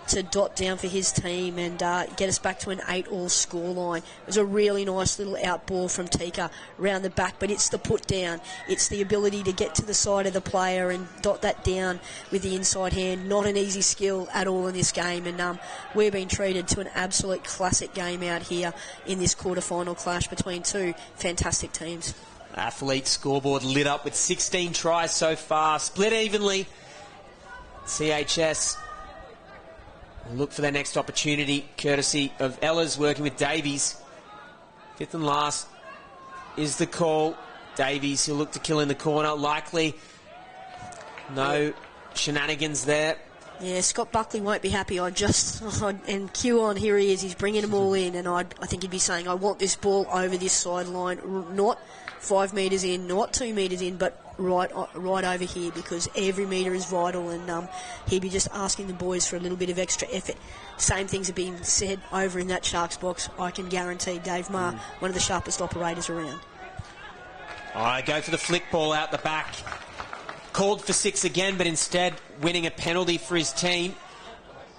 to dot down for his team and get us back to an 8-all scoreline. It was a really nice little out ball from Tika round the back, but it's the put down. It's the ability to get to the side of the player and dot that down with the inside hand. Not an easy skill at all in this game, and we're being treated to an absolute classic game out here in this quarterfinal clash between two fantastic teams. Athlete scoreboard lit up with 16 tries so far, split evenly. CHS look for their next opportunity, courtesy of Ehlers working with Davies. 5th and last is the call. Davies, he'll look to kill in the corner, likely. No shenanigans there. Yeah, Scott Buckley won't be happy. And Q on, here he is, he's bringing them all in, and I think he'd be saying, I want this ball over this sideline, not 5 metres in, not 2 metres in, but right over here, because every metre is vital, and he'd be just asking the boys for a little bit of extra effort. Same things are being said over in that Sharks box. I can guarantee Dave Maher, one of the sharpest operators around. All right, go for the flick ball out the back. Called for 6 again, but instead winning a penalty for his team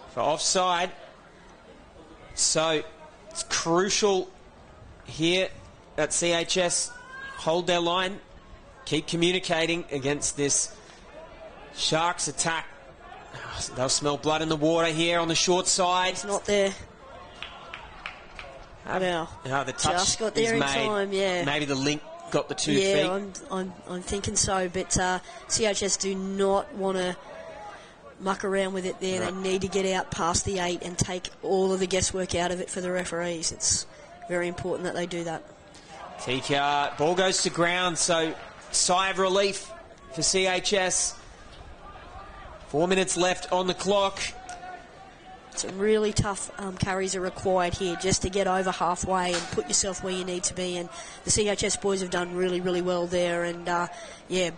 for offside. So it's crucial here that CHS hold their line, keep communicating against this Sharks attack. They'll smell blood in the water here on the short side. It's not there. The touch just got there in time, yeah. Maybe the link got the 2 feet. Yeah, I'm thinking so, but CHS do not want to muck around with it there. No. They need to get out past the 8 and take all of the guesswork out of it for the referees. It's very important that they do that. Tika, ball goes to ground, so sigh of relief for CHS. 4 minutes left on the clock. Some really tough carries are required here just to get over halfway and put yourself where you need to be, and the CHS boys have done really, really well there, and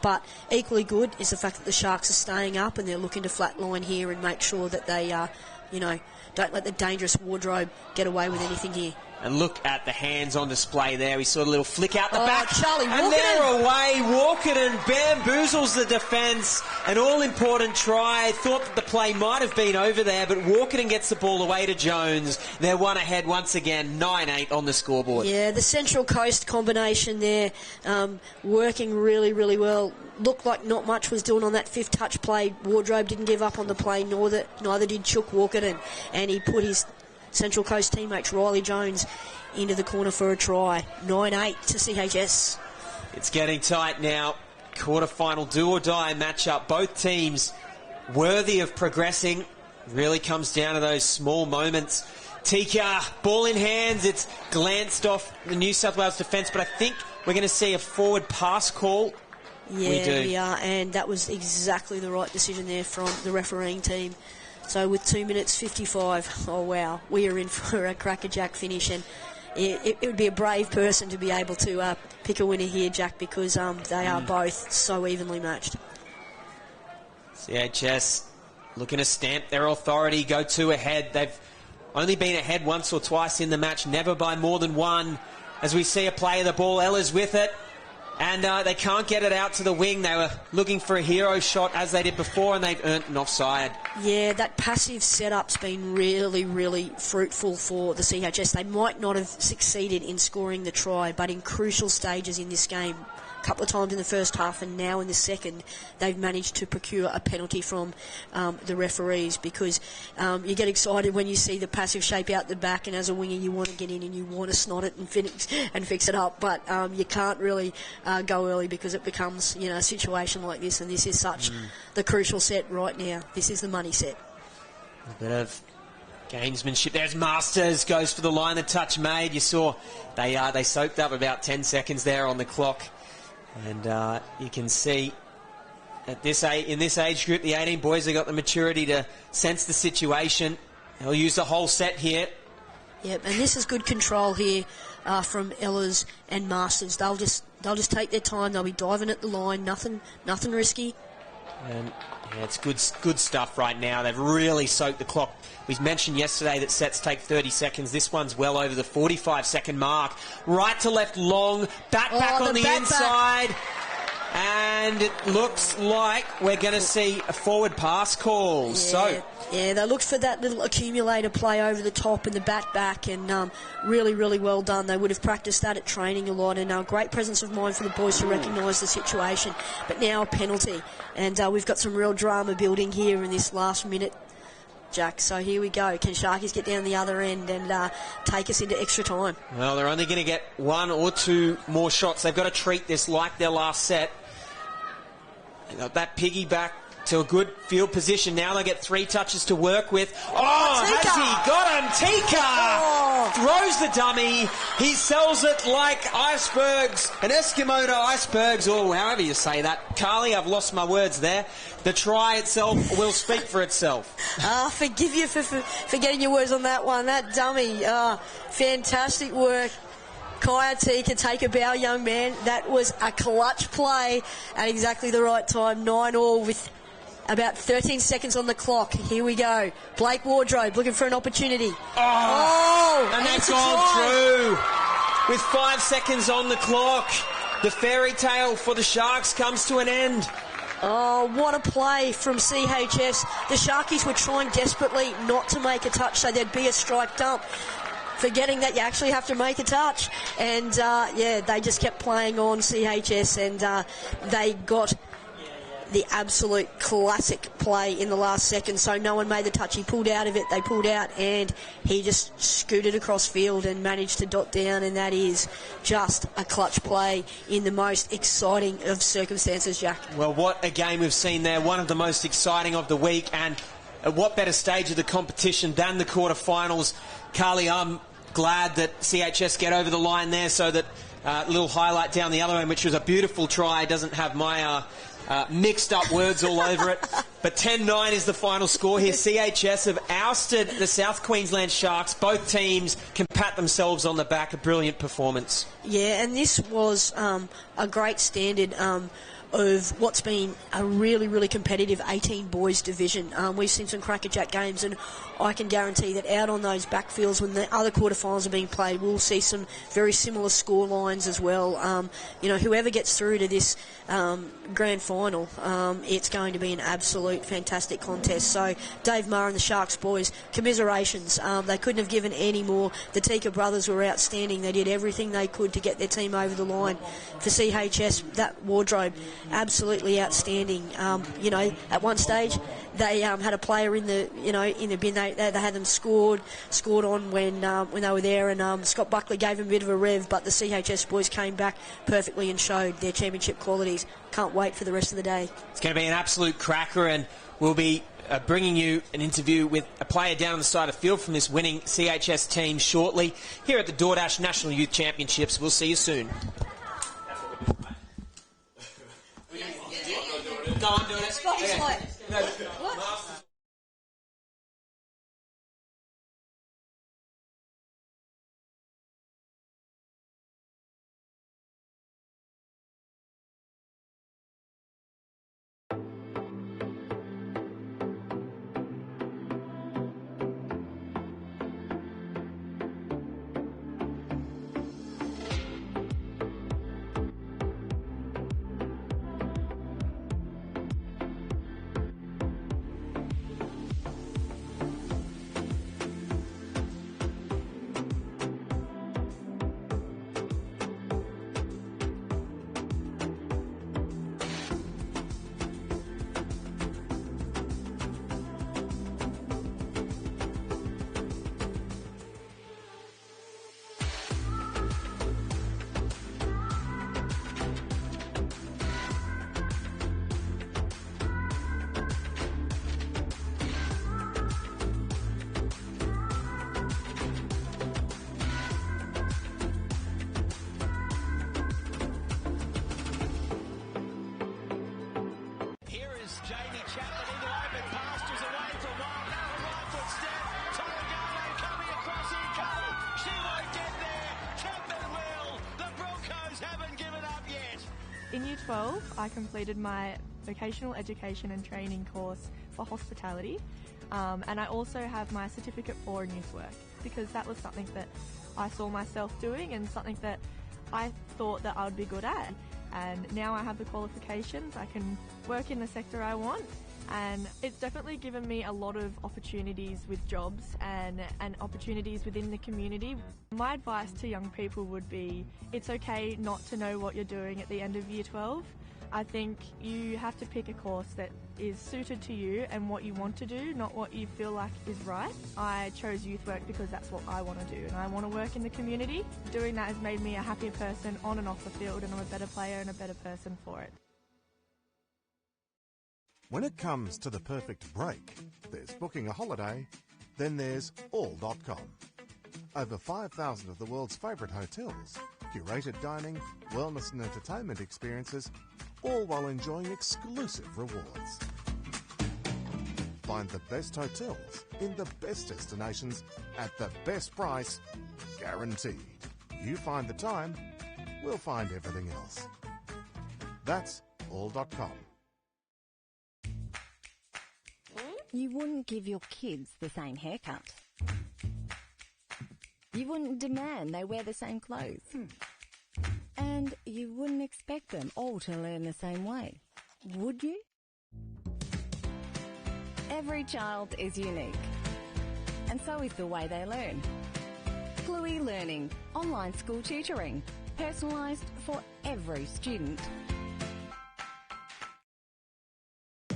but equally good is the fact that the Sharks are staying up and they're looking to flatline here and make sure that they don't let the dangerous wardrobe get away with anything here. And look at the hands on display there. We saw a little flick out the back. Charlie Walkerton. And they're away. Walkerton bamboozles the defence. An all-important try. Thought that the play might have been over there, but Walkerton gets the ball away to Jones. They're one ahead once again, 9-8 on the scoreboard. Yeah, the Central Coast combination there, working really, really well. Looked like not much was doing on that 5th touch play. Wardrobe didn't give up on the play, neither did Chook Walkerton. And he put his Central Coast teammates Riley Jones into the corner for a try. 9-8 to CHS. It's getting tight now. Quarterfinal do-or-die matchup. Both teams worthy of progressing. Really comes down to those small moments. Tika, ball in hands. It's glanced off the New South Wales defence, but I think we're going to see a forward pass call. Yeah, we are, and that was exactly the right decision there from the refereeing team. So with 2 minutes 55, oh wow, we are in for a crackerjack finish, and it would be a brave person to be able to pick a winner here, Jack, because they are both so evenly matched. CHS looking to stamp their authority, go 2 ahead. They've only been ahead once or twice in the match, never by more than 1. As we see a play of the ball, Ehlers with it. And they can't get it out to the wing. They were looking for a hero shot as they did before, and they've earned an offside. Yeah, that passive setup's been really, really fruitful for the CHS. They might not have succeeded in scoring the try, but in crucial stages in this game, a couple of times in the first half, and now in the second, they've managed to procure a penalty from the referees, because you get excited when you see the passive shape out the back, and as a winger you want to get in and you want to snot it and fix it up, but you can't really go early because it becomes, you know, a situation like this, and this is such the crucial set right now. This is the money set. A bit of gamesmanship. There's Masters, goes for the line, the touch made. You saw they soaked up about 10 seconds there on the clock, and you can see at in this age group, the 18 boys have got the maturity to sense the situation. They'll use the whole set here. Yep, and this is good control here from Ellis and Masters. They'll just take their time. They'll be diving at the line. Nothing risky. And yeah, it's good stuff right now. They've really soaked the clock. We mentioned yesterday that sets take 30 seconds. This one's well over the 45-second mark. Right to left long, back on the inside. And it looks like we're going to see a forward pass call. Yeah, they looked for that little accumulator play over the top and the back, and really, really well done. They would have practiced that at training a lot, and great presence of mind for the boys to recognise the situation. But now a penalty, and we've got some real drama building here in this last minute, Jack. So here we go. Can Sharkies get down the other end and take us into extra time? Well, they're only going to get one or two more shots. They've got to treat this like their last set. That piggyback to a good field position. Now they get 3 touches to work with. Oh, has he got him? Tika throws the dummy. He sells it like icebergs, an Eskimo to icebergs, or however you say that. Carly, I've lost my words there. The try itself will speak for itself. Forgive you for getting your words on that one. That dummy, fantastic work. Kaya Tika, take a bow, young man. That was a clutch play at exactly the right time. 9-all with about 13 seconds on the clock. Here we go. Blake Wardrobe looking for an opportunity. And that's gone through. With 5 seconds on the clock, the fairy tale for the Sharks comes to an end. Oh, what a play from CHS. The Sharkies were trying desperately not to make a touch so there'd be a strike dump, forgetting that you actually have to make a touch. And, they just kept playing on CHS, and they got the absolute classic play in the last second. So no one made the touch. He pulled out of it. They pulled out, and he just scooted across field and managed to dot down, and that is just a clutch play in the most exciting of circumstances, Jack. Well, what a game we've seen there. One of the most exciting of the week, and at what better stage of the competition than the quarterfinals. Carly, I'm glad that CHS get over the line there, so that little highlight down the other end, which was a beautiful try, doesn't have my mixed up words all over it. But 10-9 is the final score here. CHS have ousted the South Queensland Sharks. Both teams can pat themselves on the back. A brilliant performance. Yeah, and this was a great standard of what's been a really, really competitive 18 boys division. We've seen some crackerjack games, and I can guarantee that out on those backfields when the other quarterfinals are being played, we'll see some very similar score lines as well. Whoever gets through to this grand final, it's going to be an absolute fantastic contest. So Dave Maher and the Sharks boys, commiserations. They couldn't have given any more. The Tika brothers were outstanding. They did everything they could to get their team over the line. For CHS, that Wardrobe, absolutely outstanding. At one stage they had a player in the bin. They had them scored on when they were there, and Scott Buckley gave them a bit of a rev, but the CHS boys came back perfectly and showed their championship qualities. Can't wait for the rest of the day. It's going to be an absolute cracker, and we'll be bringing you an interview with a player down on the side of the field from this winning CHS team shortly here at the DoorDash National Youth Championships. We'll see you soon. Go on, do it. Scott's like, What? In Year 12, I completed my vocational education and training course for hospitality, and I also have my certificate for youth work because that was something that I saw myself doing and something that I thought that I would be good at. And now I have the qualifications, I can work in the sector I want, and it's definitely given me a lot of opportunities with jobs and opportunities within the community. My advice to young people would be it's okay not to know what you're doing at the end of Year 12. I think you have to pick a course that is suited to you and what you want to do, not what you feel like is right. I chose youth work because that's what I want to do and I want to work in the community. Doing that has made me a happier person on and off the field, and I'm a better player and a better person for it. When it comes to the perfect break, there's booking a holiday, then there's all.com. Over 5,000 of the world's favourite hotels, curated dining, wellness and entertainment experiences, all while enjoying exclusive rewards. Find the best hotels in the best destinations at the best price, guaranteed. You find the time, we'll find everything else. That's all.com. You wouldn't give your kids the same haircut. You wouldn't demand they wear the same clothes. And you wouldn't expect them all to learn the same way, would you? Every child is unique, and so is the way they learn. Fluey Learning, online school tutoring, personalised for every student.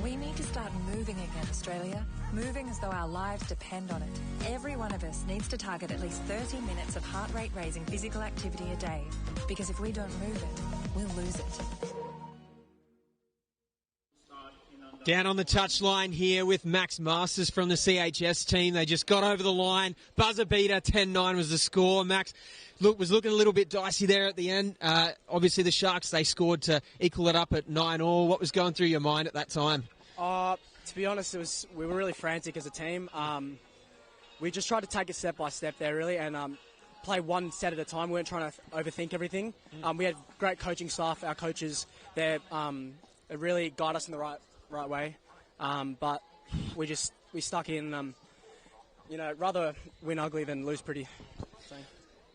We need to start moving again, Australia. Moving as though our lives depend on it. Every one of us needs to target at least 30 minutes of heart rate raising physical activity a day. Because if we don't move it, we'll lose it. Down on the touchline here with Max Masters from the CHS team. They just got over the line. Buzzer beater, 10-9 was the score. Max was looking a little bit dicey there at the end. Obviously the Sharks, they scored to equal it up at 9-all. What was going through your mind at that time? To be honest, we were really frantic as a team. We just tried to take it step by step there, really, and play one set at a time. We weren't trying to overthink everything. We had great coaching staff. Our coaches, they really guide us in the right way. But we stuck in. Rather win ugly than lose pretty. So.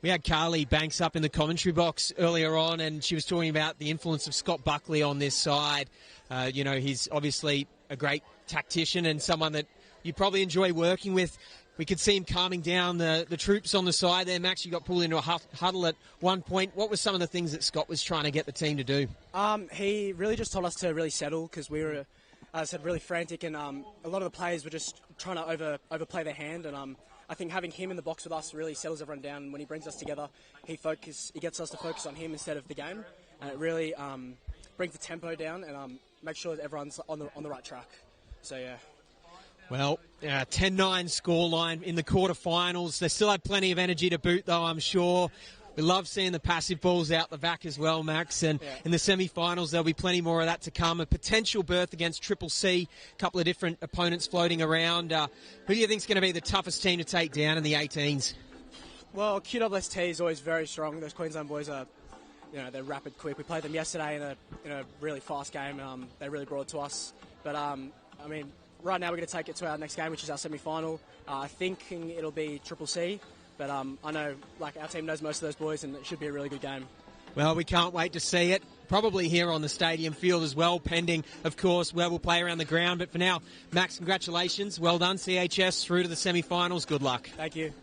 We had Carly Banks up in the commentary box earlier on, and she was talking about the influence of Scott Buckley on this side. He's obviously a great tactician and someone that you probably enjoy working with. We could see him calming down the troops on the side there. Max, you got pulled into a huddle at one point. What were some of the things that Scott was trying to get the team to do? He really just told us to really settle because we were, as I said, really frantic, and a lot of the players were just trying to overplay their hand. And I think having him in the box with us really settles everyone down. And when he brings us together, he gets us to focus on him instead of the game, and it really brings the tempo down and makes sure that everyone's on the right track. So yeah. Well, 10-9 scoreline in the quarterfinals. They still had plenty of energy to boot, though, I'm sure. We love seeing the passive balls out the back as well, Max. And in the semi-finals, there'll be plenty more of that to come. A potential berth against Triple C, a couple of different opponents floating around. Who do you think is going to be the toughest team to take down in the 18s? Well, QWST is always very strong. Those Queensland boys are, they're rapid, quick. We played them yesterday in a really fast game. They really brought it to us. But, right now we're going to take it to our next game, which is our semi-final. I think it'll be Triple C, but I know our team knows most of those boys, and it should be a really good game. Well, we can't wait to see it. Probably here on the stadium field as well, pending, of course, where we'll play around the ground. But for now, Max, congratulations. Well done, CHS, through to the semi-finals. Good luck. Thank you.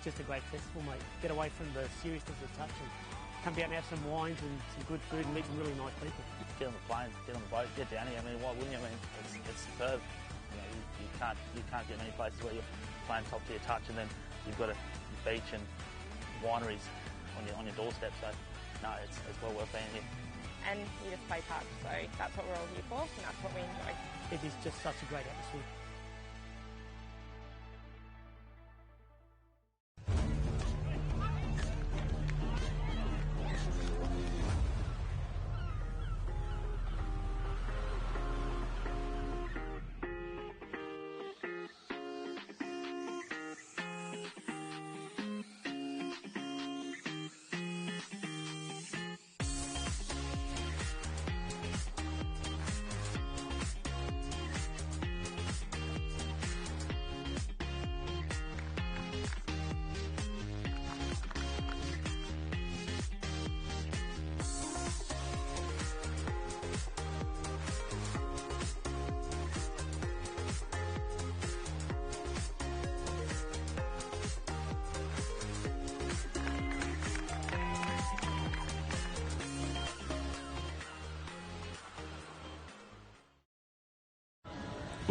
Just a great festival, mate. Get away from the seriousness of touch and come down and have some wines and some good food and meet some really nice people. Get on the planes, get on the boat, get down here. Why wouldn't you? It's superb. You can't get many places where you're playing top tier touch and then you've got a beach and wineries on your doorstep. So no, it's well worth being here. And you just play touch, so that's what we're all here for, and that's what we enjoy. It is just such a great atmosphere.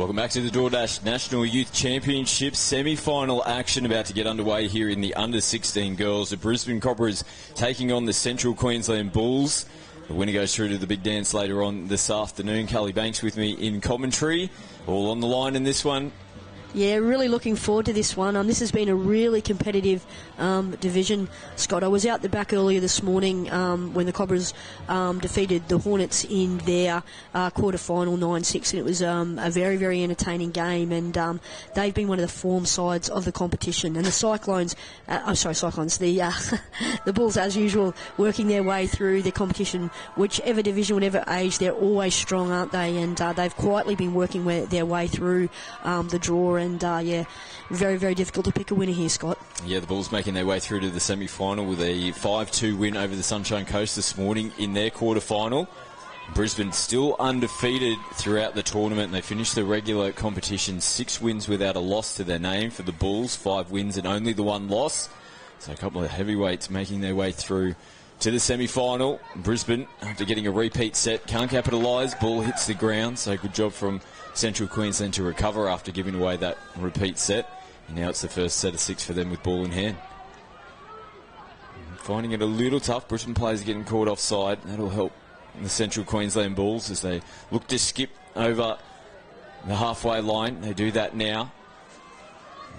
Welcome back to the DoorDash National Youth Championships semi-final action about to get underway here in the under-16 girls. The Brisbane Cobras taking on the Central Queensland Bulls. The winner goes through to the big dance later on this afternoon. Kelly Banks with me in commentary. All on the line in this one. Yeah, really looking forward to this one. This has been a really competitive division, Scott. I was out the back earlier this morning when the Cobras defeated the Hornets in their quarter-final 9-6, and it was a very, very entertaining game, and they've been one of the form sides of the competition. And the Cyclones, the Bulls, as usual, working their way through the competition. Whichever division, whatever age, they're always strong, aren't they? And they've quietly been working their way through the draw. And, very, very difficult to pick a winner here, Scott. Yeah, the Bulls making their way through to the semi-final with a 5-2 win over the Sunshine Coast this morning in their quarter-final. Brisbane still undefeated throughout the tournament. They finished the regular competition 6 wins without a loss to their name for the Bulls, 5 wins and only the 1 loss. So a couple of heavyweights making their way through to the semi-final. Brisbane, after getting a repeat set, can't capitalise. Ball hits the ground, so good job from Central Queensland to recover after giving away that repeat set. And now it's the first set of 6 for them with ball in hand. Finding it a little tough. Brisbane players are getting caught offside. That'll help the Central Queensland Bulls as they look to skip over the halfway line. They do that now.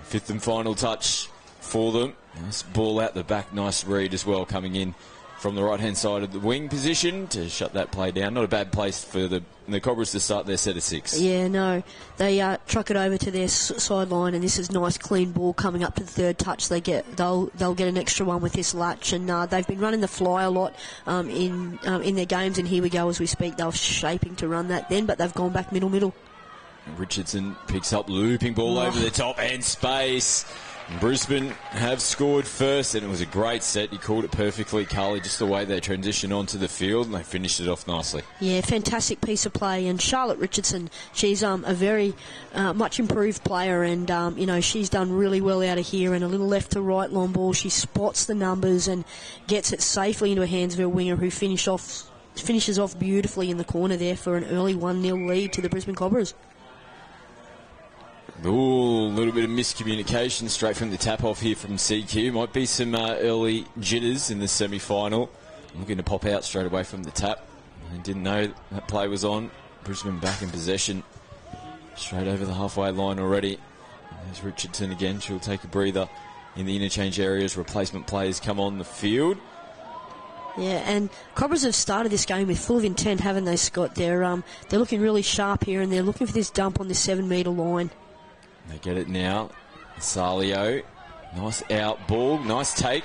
5th and final touch for them. Nice ball out the back. Nice read as well coming in from the right-hand side of the wing position to shut that play down. Not a bad place for the Cobras to start their set of 6. Yeah, no. They truck it over to their sideline, and this is nice, clean ball coming up to the 3rd touch. They'll get an extra one with this latch, and they've been running the fly a lot in their games, and here we go as we speak. They were shaping to run that then, but they've gone back middle. Richardson picks up looping ball over the top and space. Brisbane have scored first, and it was a great set. You called it perfectly, Carly, just the way they transitioned onto the field, and they finished it off nicely. Yeah, fantastic piece of play. And Charlotte Richardson, she's a very much improved player, and she's done really well out of here. And a little left to right long ball, she spots the numbers and gets it safely into the hands of her winger, who finishes off beautifully in the corner there for an early 1-0 lead to the Brisbane Cobras. Ooh, a little bit of miscommunication straight from the tap-off here from CQ. Might be some early jitters in the semi-final. Looking to pop out straight away from the tap. I didn't know that play was on. Brisbane back in possession. Straight over the halfway line already. There's Richardson again. She'll take a breather in the interchange areas. Replacement players come on the field. Yeah, and Cobras have started this game with full of intent, haven't they, Scott? They're looking really sharp here, and they're looking for this dump on this 7-metre line. They get it now. Salio, nice out ball, nice take,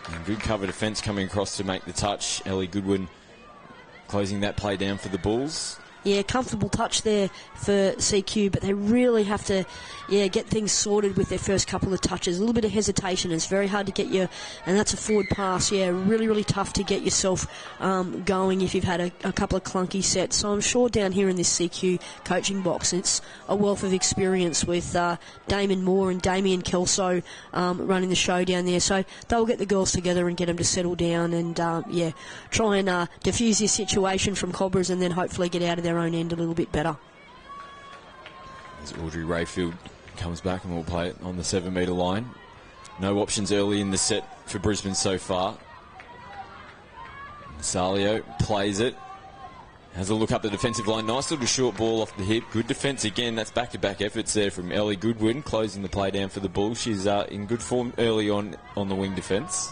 and good cover defence coming across to make the touch. Ellie Goodwin closing that play down for the Bulls. Yeah, comfortable touch there for CQ, but they really have to, get things sorted with their first couple of touches. A little bit of hesitation. It's very hard to get you, and that's a forward pass. Yeah, really, really tough to get yourself going if you've had a couple of clunky sets. So I'm sure down here in this CQ coaching box, it's a wealth of experience with Damon Moore and Damien Kelso running the show down there. So they'll get the girls together and get them to settle down and, try and diffuse this situation from Cobras and then hopefully get out of their own end a little bit better. As Audrey Rayfield comes back and will play it on the 7-metre line. No options early in the set for Brisbane so far. Salio plays it. Has a look up the defensive line. Nice little short ball off the hip. Good defence again. That's back-to-back efforts there from Ellie Goodwin, closing the play down for the Bulls. She's in good form early on the wing defence.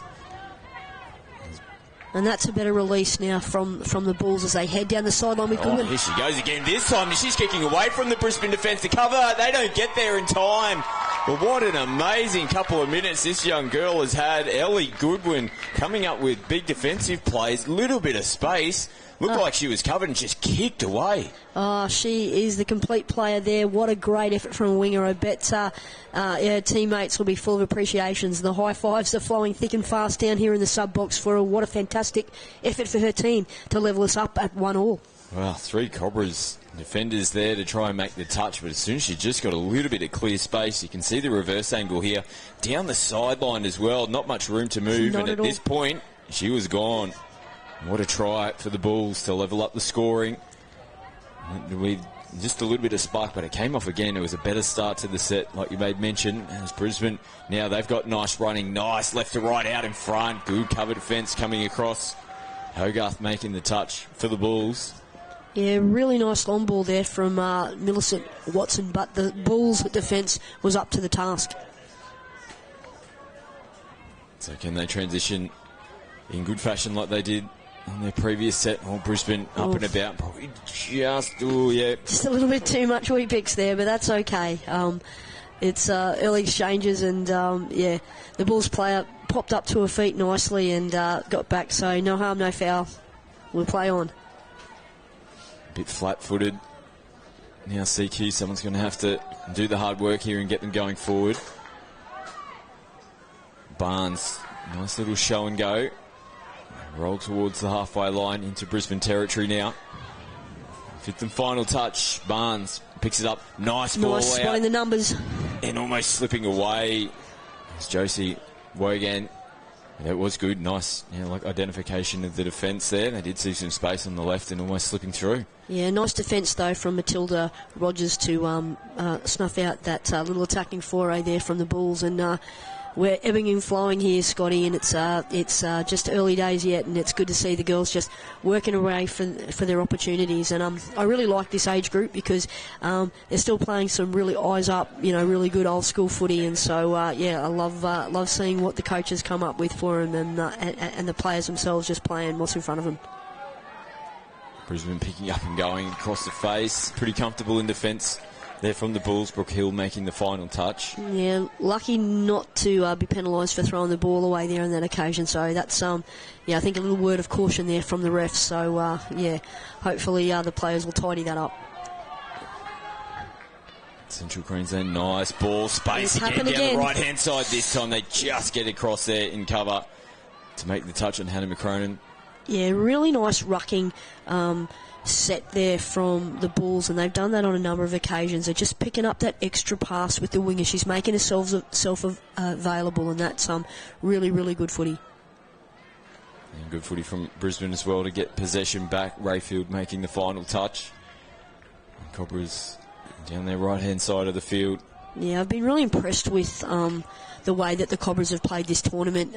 And that's a better release now from the Bulls as they head down the sideline with Goodwin. Here she goes again this time. She's kicking away from the Brisbane defence to cover. They don't get there in time. But what an amazing couple of minutes this young girl has had. Ellie Goodwin coming up with big defensive plays, little bit of space. Looked like she was covered and just kicked away. Oh, she is the complete player there. What a great effort from a winger. I bet her teammates will be full of appreciations. The high fives are flowing thick and fast down here in the sub-box for her. What a fantastic effort for her team to level us up at 1-1. Well, 3 Cobras defenders there to try and make the touch, but as soon as she just got a little bit of clear space, you can see the reverse angle here. Down the sideline as well, not much room to move, and at this point, she was gone. What a try for the Bulls to level up the scoring. Just a little bit of spark, but it came off again. It was a better start to the set, like you made mention, as Brisbane. Now they've got nice running, nice left to right out in front. Good cover defence coming across. Hogarth making the touch for the Bulls. Yeah, really nice long ball there from Millicent Watson, but the Bulls' defence was up to the task. So can they transition in good fashion like they did on their previous set? Brisbane up and about. Probably just a little bit too much wee picks there, but that's okay. It's early exchanges, and the Bulls player popped up to her feet nicely and got back, so no harm, no foul. We'll play on. A bit flat-footed. Now CQ, someone's going to have to do the hard work here and get them going forward. Barnes, nice little show and go. Roll towards the halfway line into Brisbane territory now. Fifth and final touch. Barnes picks it up. Nice ball out. Spotting the numbers. And almost slipping away. It's Josie Wogan. That was good. Nice identification of the defence there. They did see some space on the left and almost slipping through. Yeah, nice defence though from Matilda Rogers to snuff out that little attacking foray there from the Bulls. And we're ebbing and flowing here, Scotty, and it's just early days yet, and it's good to see the girls just working away for their opportunities. And I really like this age group because they're still playing some really eyes up, really good old school footy. And so I love seeing what the coaches come up with for them, and the players themselves just playing what's in front of them. Brisbane picking up and going across the face, pretty comfortable in defence. There from the Bulls. Brooke Hill making the final touch. Yeah, lucky not to be penalised for throwing the ball away there on that occasion. So that's, I think a little word of caution there from the refs. So, hopefully the players will tidy that up. Central Queensland, nice ball. Space again down the right-hand side this time. They just get across there in cover to make the touch on Hannah McCronin. Yeah, really nice rucking set there from the Bulls, and they've done that on a number of occasions. They're just picking up that extra pass with the winger. She's making herself available, and that's really, really good footy. And good footy from Brisbane as well to get possession back. Rayfield making the final touch. And Cobras down their right-hand side of the field. Yeah, I've been really impressed with the way that the Cobras have played this tournament.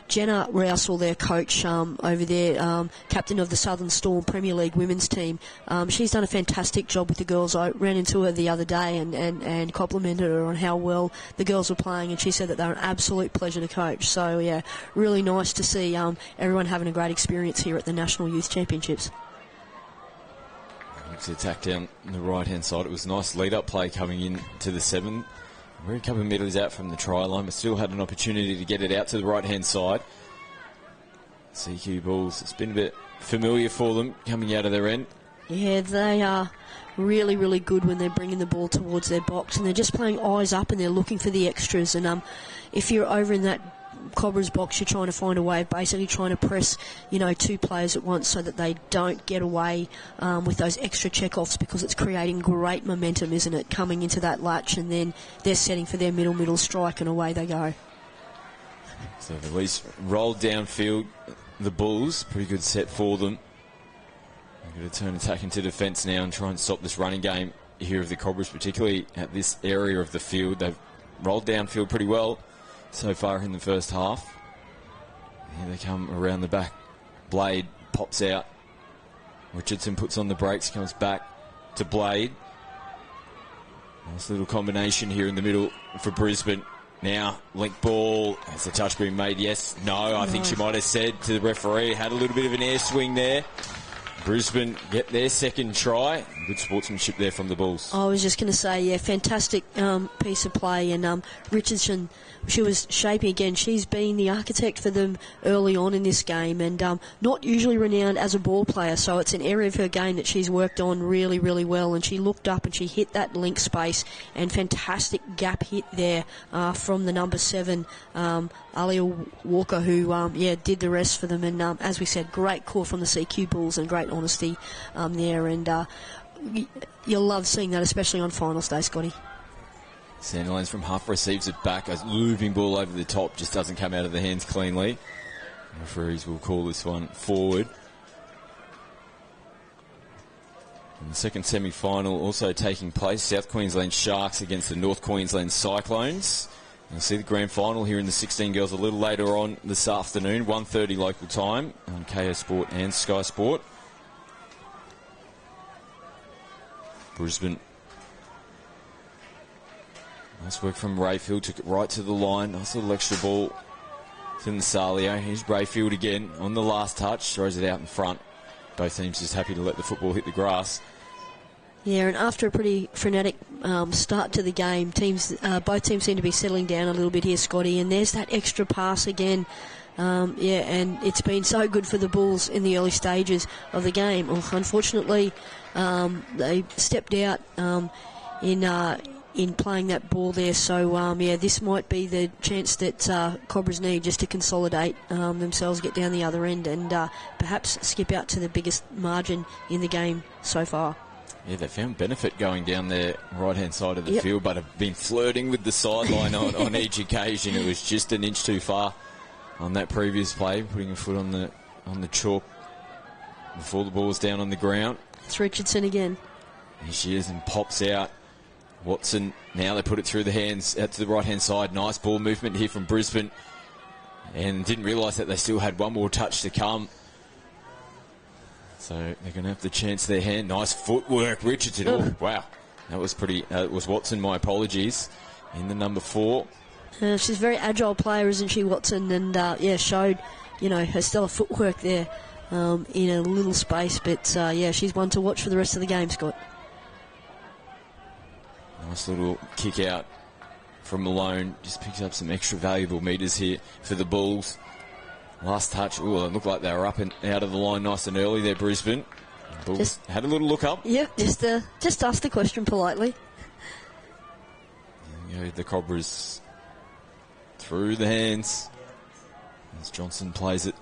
Jenna Rousel, their coach over there, captain of the Southern Storm Premier League women's team, she's done a fantastic job with the girls. I ran into her the other day and complimented her on how well the girls were playing, and she said that they're an absolute pleasure to coach. So, yeah, really nice to see everyone having a great experience here at the National Youth Championships. Looks attack down the right-hand side. It was a nice lead-up play coming in to the 7. We're a couple of metres out from the try line, but still had an opportunity to get it out to the right-hand side. CQ Bulls, it's been a bit familiar for them coming out of their end. Yeah, they are really, really good when they're bringing the ball towards their box, and they're just playing eyes up and they're looking for the extras. And if you're over in that Cobra's box, you're trying to find a way of basically trying to press, two players at once so that they don't get away with those extra check-offs, because it's creating great momentum, isn't it, coming into that latch, and then they're setting for their middle strike, and away they go. So at least rolled downfield, the Bulls, pretty good set for them. They're going to turn attack into defence now and try and stop this running game here of the Cobras, particularly at this area of the field. They've rolled downfield pretty well so far in the first half. Here they come around the back. Blade pops out. Richardson puts on the brakes, comes back to Blade. Nice little combination here in the middle for Brisbane. Now, link ball. Has the touch been made? Yes. No, I think she might have said to the referee. Had a little bit of an air swing there. Brisbane get their second try. Good sportsmanship there from the Bulls. I was just going to say, yeah, fantastic piece of play. And Richardson, she was shaping again. She's been the architect for them early on in this game, and not usually renowned as a ball player. So it's an area of her game that she's worked on really, really well. And she looked up and she hit that link space, and fantastic gap hit there from the number 7, Alia Walker, who did the rest for them. And as we said, great call from the CQ Bulls and great honesty there. And you'll love seeing that, especially on finals day, Scotty. Sandilands from half receives it back. A looping ball over the top, just doesn't come out of the hands cleanly. Referees will call this one forward. And the second semi-final also taking place, South Queensland Sharks against the North Queensland Cyclones. You'll see the grand final here in the 16 girls a little later on this afternoon, 1:30 local time on KO Sport and Sky Sport. Brisbane. Nice work from Rayfield, took it right to the line. Nice little extra ball to Nasalio. Here's Rayfield again on the last touch, throws it out in front. Both teams just happy to let the football hit the grass. Yeah, and after a pretty frenetic start to the game, both teams seem to be settling down a little bit here, Scotty, and there's that extra pass again. And it's been so good for the Bulls in the early stages of the game. Unfortunately, they stepped out in playing that ball there. So, this might be the chance that Cobras need just to consolidate themselves, get down the other end, and perhaps skip out to the biggest margin in the game so far. Yeah, they found benefit going down their right-hand side of the field, but have been flirting with the sideline on each occasion. It was just an inch too far on that previous play, putting a foot on the chalk before the ball was down on the ground. It's Richardson again. Here she is and pops out. Watson, now they put it through the hands out to the right-hand side. Nice ball movement here from Brisbane. And didn't realise that they still had one more touch to come. So they're going to have to chance their hand. Nice footwork, Richardson. Oh, wow. That was pretty... it was Watson, my apologies, in the number 4. She's a very agile player, isn't she, Watson? And, showed, her stellar footwork there in a little space. But, she's one to watch for the rest of the game, Scott. Nice little kick out from Malone. Just picks up some extra valuable metres here for the Bulls. Last touch. Oh, it looked like they were up and out of the line nice and early there, Brisbane. The Bulls had a little look up. Yep, just ask the question politely. The Cobras through the hands as Johnson plays it.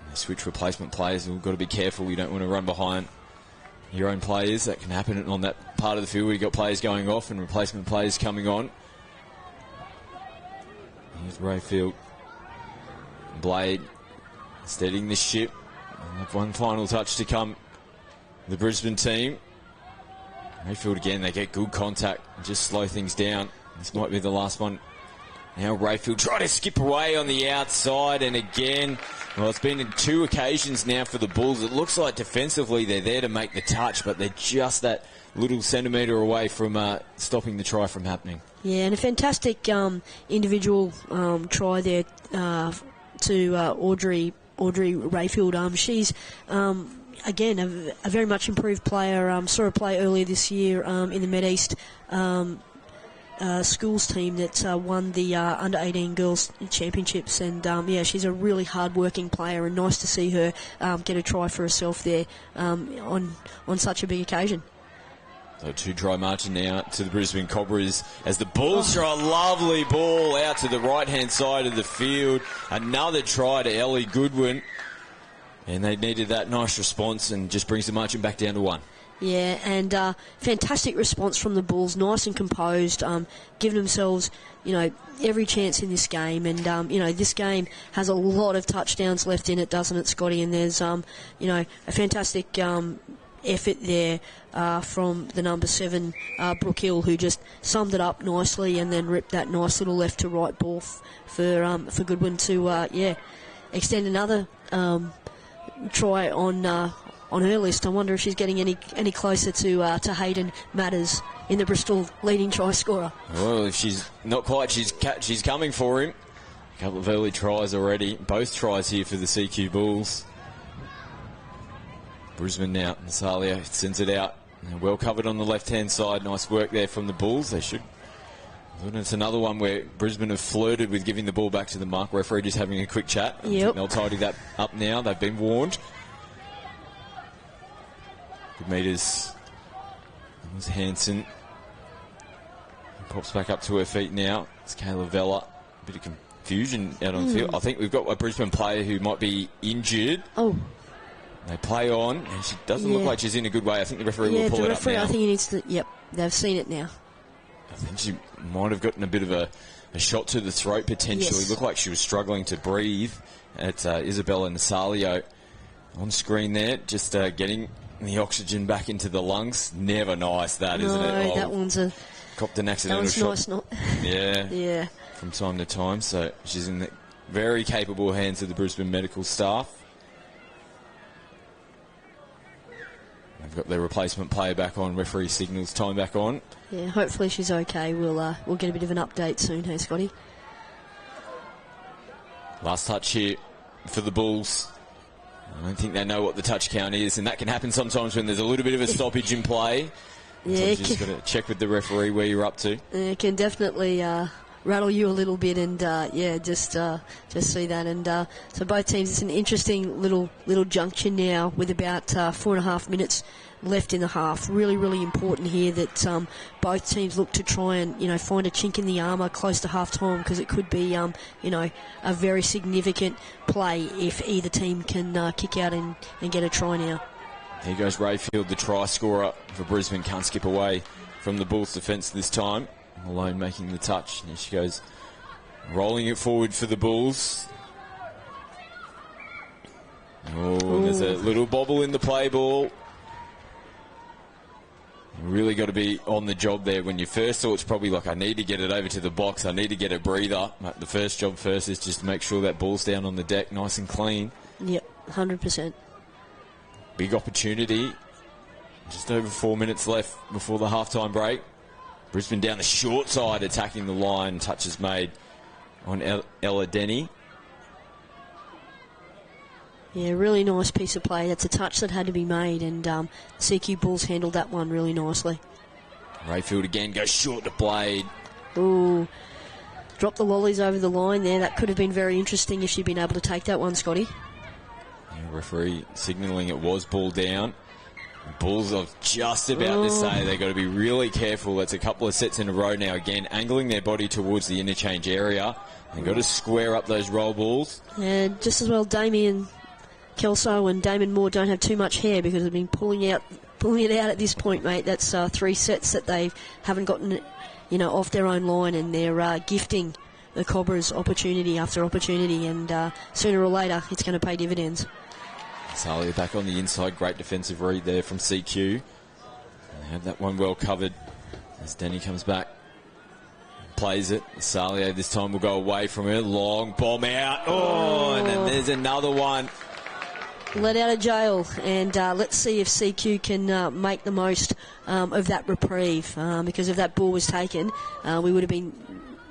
And they switch replacement players. We've got to be careful. You don't want to run behind your own players. That can happen on that part of the field where you've got players going off and replacement players coming on. Here's Rayfield. Blade steadying the ship. One final touch to come. The Brisbane team. Rayfield again, they get good contact. Just slow things down. This might be the last one. Now Rayfield trying to skip away on the outside, and again, well, it's been in 2 occasions now for the Bulls. It looks like defensively they're there to make the touch, but they're just that little centimetre away from stopping the try from happening. Yeah, and a fantastic individual try there to Audrey Rayfield. She's again a very much improved player. Saw her play earlier this year in the Med East schools team that won the under 18 girls championships, and she's a really hard working player, and nice to see her get a try for herself there on such a big occasion. So 2-try margin now to the Brisbane Cobras as the Bulls throw a lovely ball out to the right-hand side of the field. Another try to Ellie Goodwin. And they needed that nice response and just brings the margin back down to 1. Yeah, and fantastic response from the Bulls, nice and composed, giving themselves, every chance in this game. And, this game has a lot of touchdowns left in it, doesn't it, Scotty? And there's, a fantastic effort there from the number 7, Brooke Hill, who just summed it up nicely and then ripped that nice little left to right ball for Goodwin to extend another try on her list. I wonder if she's getting any closer to Hayden Matters in the Bristol leading try scorer. Well, if she's not quite, she's coming for him. A couple of early tries already. Both tries here for the CQ Bulls. Brisbane now. Nasalia sends it out. Well covered on the left-hand side. Nice work there from the Bulls. They should. And it's another one where Brisbane have flirted with giving the ball back to the mark. Referee just having a quick chat. Yep. They'll tidy that up now. They've been warned. Good metres. That was Hanson. Pops back up to her feet now. It's Kayla Vella. A bit of confusion out on the field. I think we've got a Brisbane player who might be injured. Oh. They play on, and she doesn't look like she's in a good way. I think the referee will pull it up now. I think he needs to. Yep, they've seen it now. I think she might have gotten a bit of a shot to the throat potentially. Yes. Looked like she was struggling to breathe at Isabella Nasalio on screen there. Just getting the oxygen back into the lungs. Never nice, that, isn't it? No, that one's a... Copped an accidental shot. Nice, not... Yeah. Yeah. From time to time. So she's in the very capable hands of the Brisbane medical staff. They've got their replacement player back on. Referee signals time back on. Yeah, hopefully she's okay. We'll get a bit of an update soon, hey, Scotty? Last touch here for the Bulls. I don't think they know what the touch count is, and that can happen sometimes when there's a little bit of a stoppage in play. Yeah, so you just got to check with the referee where you're up to. It can definitely rattle you a little bit, and just see that. And so both teams, it's an interesting little junction now with about 4.5 minutes left in the half. Really, really important here that both teams look to try and find a chink in the armour close to half time, because it could be a very significant play if either team can kick out and get a try now. Here goes Rayfield, the try scorer for Brisbane. Can't skip away from the Bulls' defence this time. Malone making the touch. There she goes, rolling it forward for the Bulls. Oh, there's a little bobble in the play ball. You really got to be on the job there. When your first thought's probably like, I need to get it over to the box, I need to get a breather. The first job first is just to make sure that ball's down on the deck nice and clean. Yep, 100%. Big opportunity. Just over 4 minutes left before the halftime break. Brisbane down the short side, attacking the line. Touches made on Ella Denny. Yeah, really nice piece of play. That's a touch that had to be made, and CQ Bulls handled that one really nicely. Rayfield again goes short to Blade. Ooh, dropped the lollies over the line there. That could have been very interesting if she'd been able to take that one, Scotty. Yeah, referee signalling it was ball down. Bulls are just about to say they've got to be really careful. That's a couple of sets in a row now. Again, angling their body towards the interchange area. They've got to square up those roll balls. And just as well, Damien Kelso and Damon Moore don't have too much hair, because they've been pulling it out at this point, mate. That's 3 sets that they haven't gotten, off their own line, and they're gifting the Cobras opportunity after opportunity, and sooner or later it's going to pay dividends. Salia back on the inside. Great defensive read there from CQ. They have that one well covered as Denny comes back. Plays it. Salia this time will go away from her. Long bomb out. Oh, and then there's another one. Let out of jail, and let's see if CQ can make the most of that reprieve, because if that ball was taken, we would have been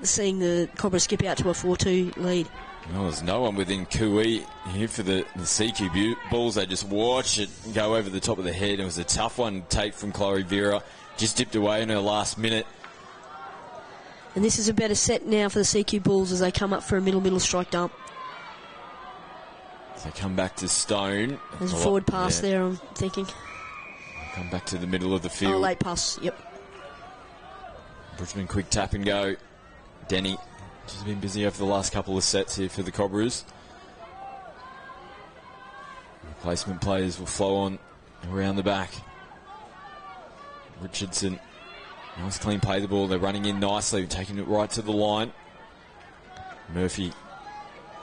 seeing the Cobras skip out to a 4-2 lead. Well, there's no one within Kui here for the CQ Bulls. They just watch it go over the top of the head. It was a tough one to take from Chloe Vera. Just dipped away in her last minute. And this is a better set now for the CQ Bulls as they come up for a middle strike dump. They come back to Stone. There's a forward pass there, I'm thinking. Come back to the middle of the field. Oh, late pass, yep. Brisbane quick tap and go. Denny. She's been busy over the last couple of sets here for the Cobras. Replacement players will flow on around the back. Richardson. Nice clean play the ball. They're running in nicely, taking it right to the line. Murphy.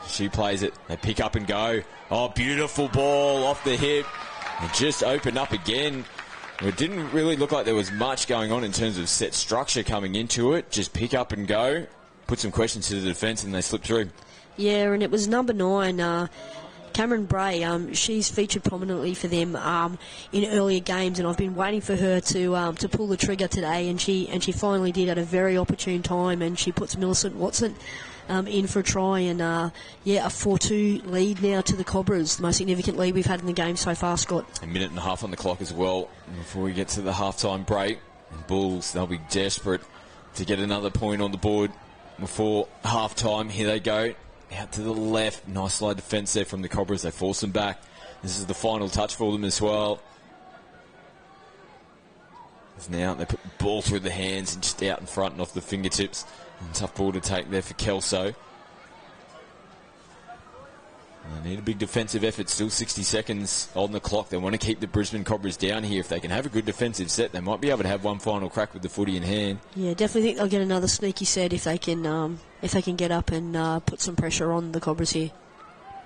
She plays it. They pick up and go. Oh, beautiful ball off the hip. It just opened up again. It didn't really look like there was much going on in terms of set structure coming into it. Just pick up and go. Put some questions to the defence and they slip through. Yeah, and it was number 9, Cameron Bray. She's featured prominently for them in earlier games, and I've been waiting for her to pull the trigger today, and she finally did at a very opportune time, and she puts Millicent Watson in for a try, and a 4-2 lead now to the Cobras, the most significant lead we've had in the game so far, Scott. A minute and a half on the clock as well before we get to the halftime break. And Bulls, they'll be desperate to get another point on the board before half-time. Here they go. Out to the left. Nice slide defence there from the Cobras. They force them back. This is the final touch for them as well. As now they put the ball through the hands and just out in front and off the fingertips. And tough ball to take there for Kelso. They need a big defensive effort. Still 60 seconds on the clock. They want to keep the Brisbane Cobras down here. If they can have a good defensive set, they might be able to have one final crack with the footy in hand. Yeah, definitely think they'll get another sneaky set if they can get up and put some pressure on the Cobras here.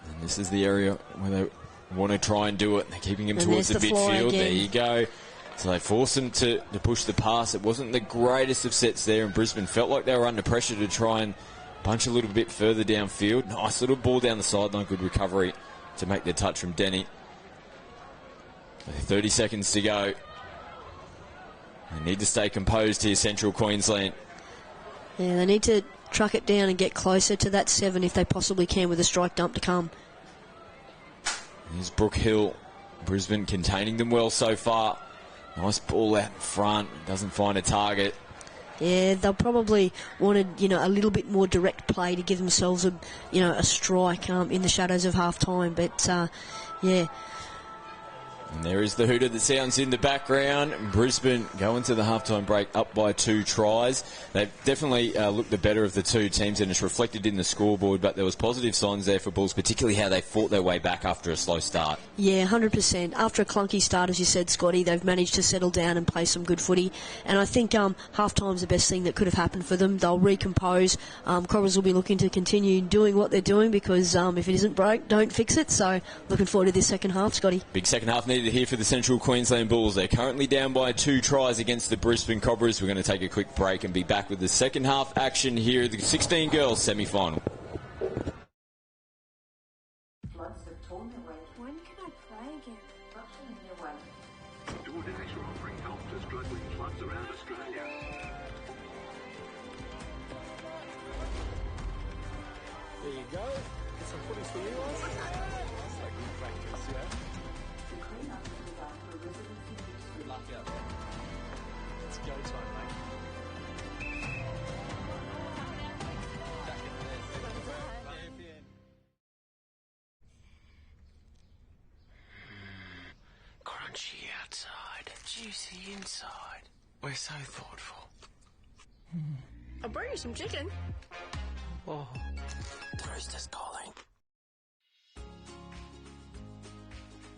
And this is the area where they want to try and do it. They're keeping him And towards the there's the fly midfield. again. There you go. So they forced him to push the pass. It wasn't the greatest of sets there, and Brisbane felt like they were under pressure to try and punch a little bit further downfield. Nice little ball down the sideline. Good recovery to make the touch from Denny. 30 seconds to go. They need to stay composed here, Central Queensland. Yeah, they need to truck it down and get closer to that 7 if they possibly can with a strike dump to come. Here's Brooke Hill. Brisbane containing them well so far. Nice ball out in front. Doesn't find a target. Yeah, they'll probably wanted, a little bit more direct play to give themselves a strike in the shadows of half time. But yeah. And there is the hooter that sounds in the background. Brisbane going to the halftime break up by 2 tries. They've definitely looked the better of the two teams, and it's reflected in the scoreboard, but there was positive signs there for Bulls, particularly how they fought their way back after a slow start. Yeah, 100%. After a clunky start, as you said, Scotty, they've managed to settle down and play some good footy. And I think half-time's the best thing that could have happened for them. They'll recompose. Cobras will be looking to continue doing what they're doing because if it isn't broke, don't fix it. So looking forward to this second half, Scotty. Big second half needed here for the Central Queensland Bulls. They're currently down by 2 tries against the Brisbane Cobras. We're going to take a quick break and be back with the second half action here at the 16 girls semi-final. When can I play again? DoorDash are offering help to struggling clubs around Australia. There you go. Get some footies for you guys. That's like good practice, yeah. Good luck out there. It's go time, mate. Back in there. Crunchy outside, juicy inside. We're so thoughtful. I'll bring you some chicken. Oh, the rooster's calling.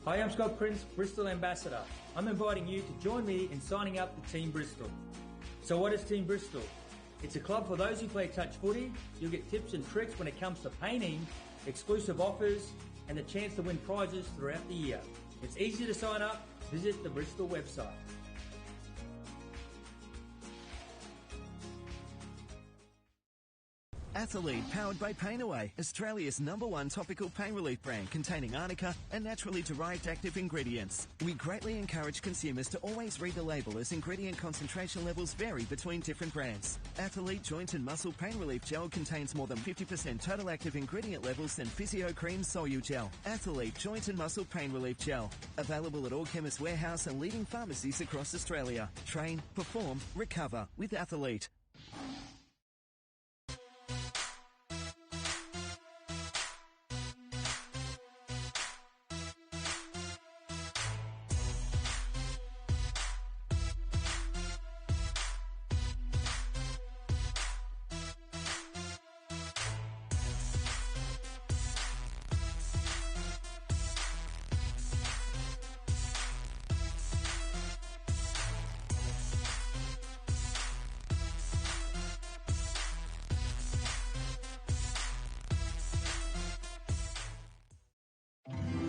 Hi, I'm Scott Prince, Bristol Ambassador. I'm inviting you to join me in signing up to Team Bristol. So what is Team Bristol? It's a club for those who play touch footy. You'll get tips and tricks when it comes to painting, exclusive offers, and the chance to win prizes throughout the year. It's easy to sign up. Visit the Bristol website. Athlete, powered by Pain Away, Australia's #1 topical pain relief brand containing arnica and naturally derived active ingredients. We greatly encourage consumers to always read the label as ingredient concentration levels vary between different brands. Athlete Joint and Muscle Pain Relief Gel contains more than 50% total active ingredient levels than Physio Cream Solu Gel. Athlete Joint and Muscle Pain Relief Gel. Available at all Chemist Warehouse and leading pharmacies across Australia. Train, perform, recover with Athlete.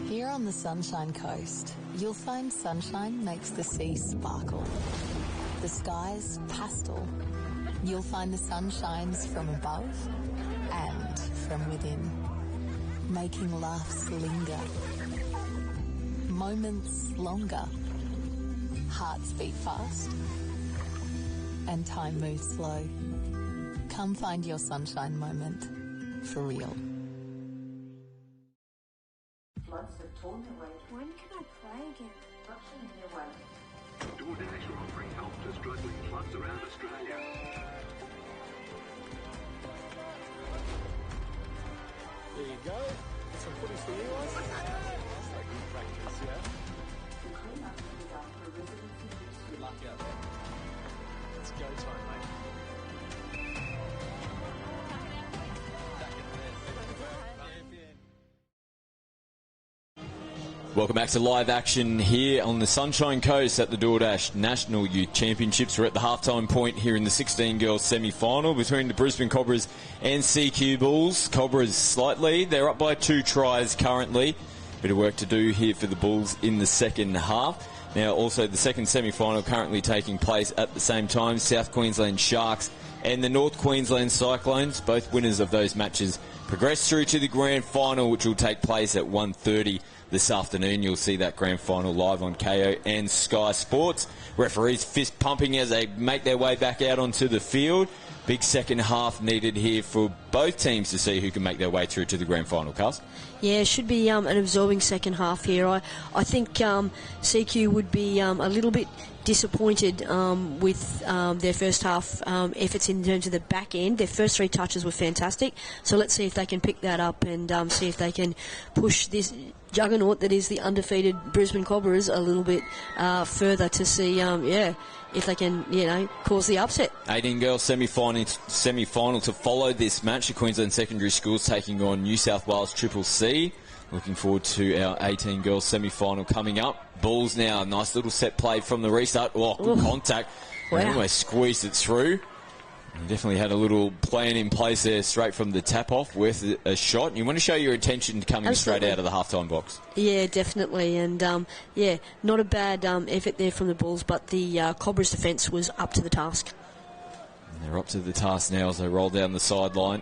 Here on the Sunshine Coast, you'll find sunshine makes the sea sparkle. The skies pastel. You'll find the sun shines from above and from within, making laughs linger, moments longer, hearts beat fast, and time moves slow. Come find your sunshine moment for real. When can I play again? DoorDash are offering help to struggling clubs around Australia. There you go. Get some footies for you guys. That's like good practice, yeah. Good luck out there. It's go time, mate. Welcome back to live action here on the Sunshine Coast at the DoorDash National Youth Championships. We're at the halftime point here in the 16 girls semi-final between the Brisbane Cobras and CQ Bulls. Cobras slight lead. They're up by 2 tries currently. Bit of work to do here for the Bulls in the second half. Now, also the second semi-final currently taking place at the same time. South Queensland Sharks and the North Queensland Cyclones, both winners of those matches, progress through to the grand final, which will take place at 1:30 this afternoon. You'll see that grand final live on KO and Sky Sports. Referees fist pumping as they make their way back out onto the field. Big second half needed here for both teams to see who can make their way through to the grand final, Carl. Yeah, it should be an absorbing second half here. I think CQ would be a little bit disappointed with their first half efforts in terms of the back end. Their first 3 touches were fantastic, so let's see if they can pick that up and see if they can push this juggernaut that is the undefeated Brisbane Cobras a little bit further to see, if they can, cause the upset. 18 girls semi-final to follow this match. The Queensland Secondary Schools taking on New South Wales Triple C. Looking forward to our 18 girls semi-final coming up. Bulls now, nice little set play from the restart. Oh, good contact. Wow. And almost squeezed it through. You definitely had a little plan in place there straight from the tap-off with a shot. And you want to show your attention coming straight out of the half-time box. Yeah, definitely. And, not a bad effort there from the Bulls, but the Cobras' defence was up to the task. And they're up to the task now as they roll down the sideline.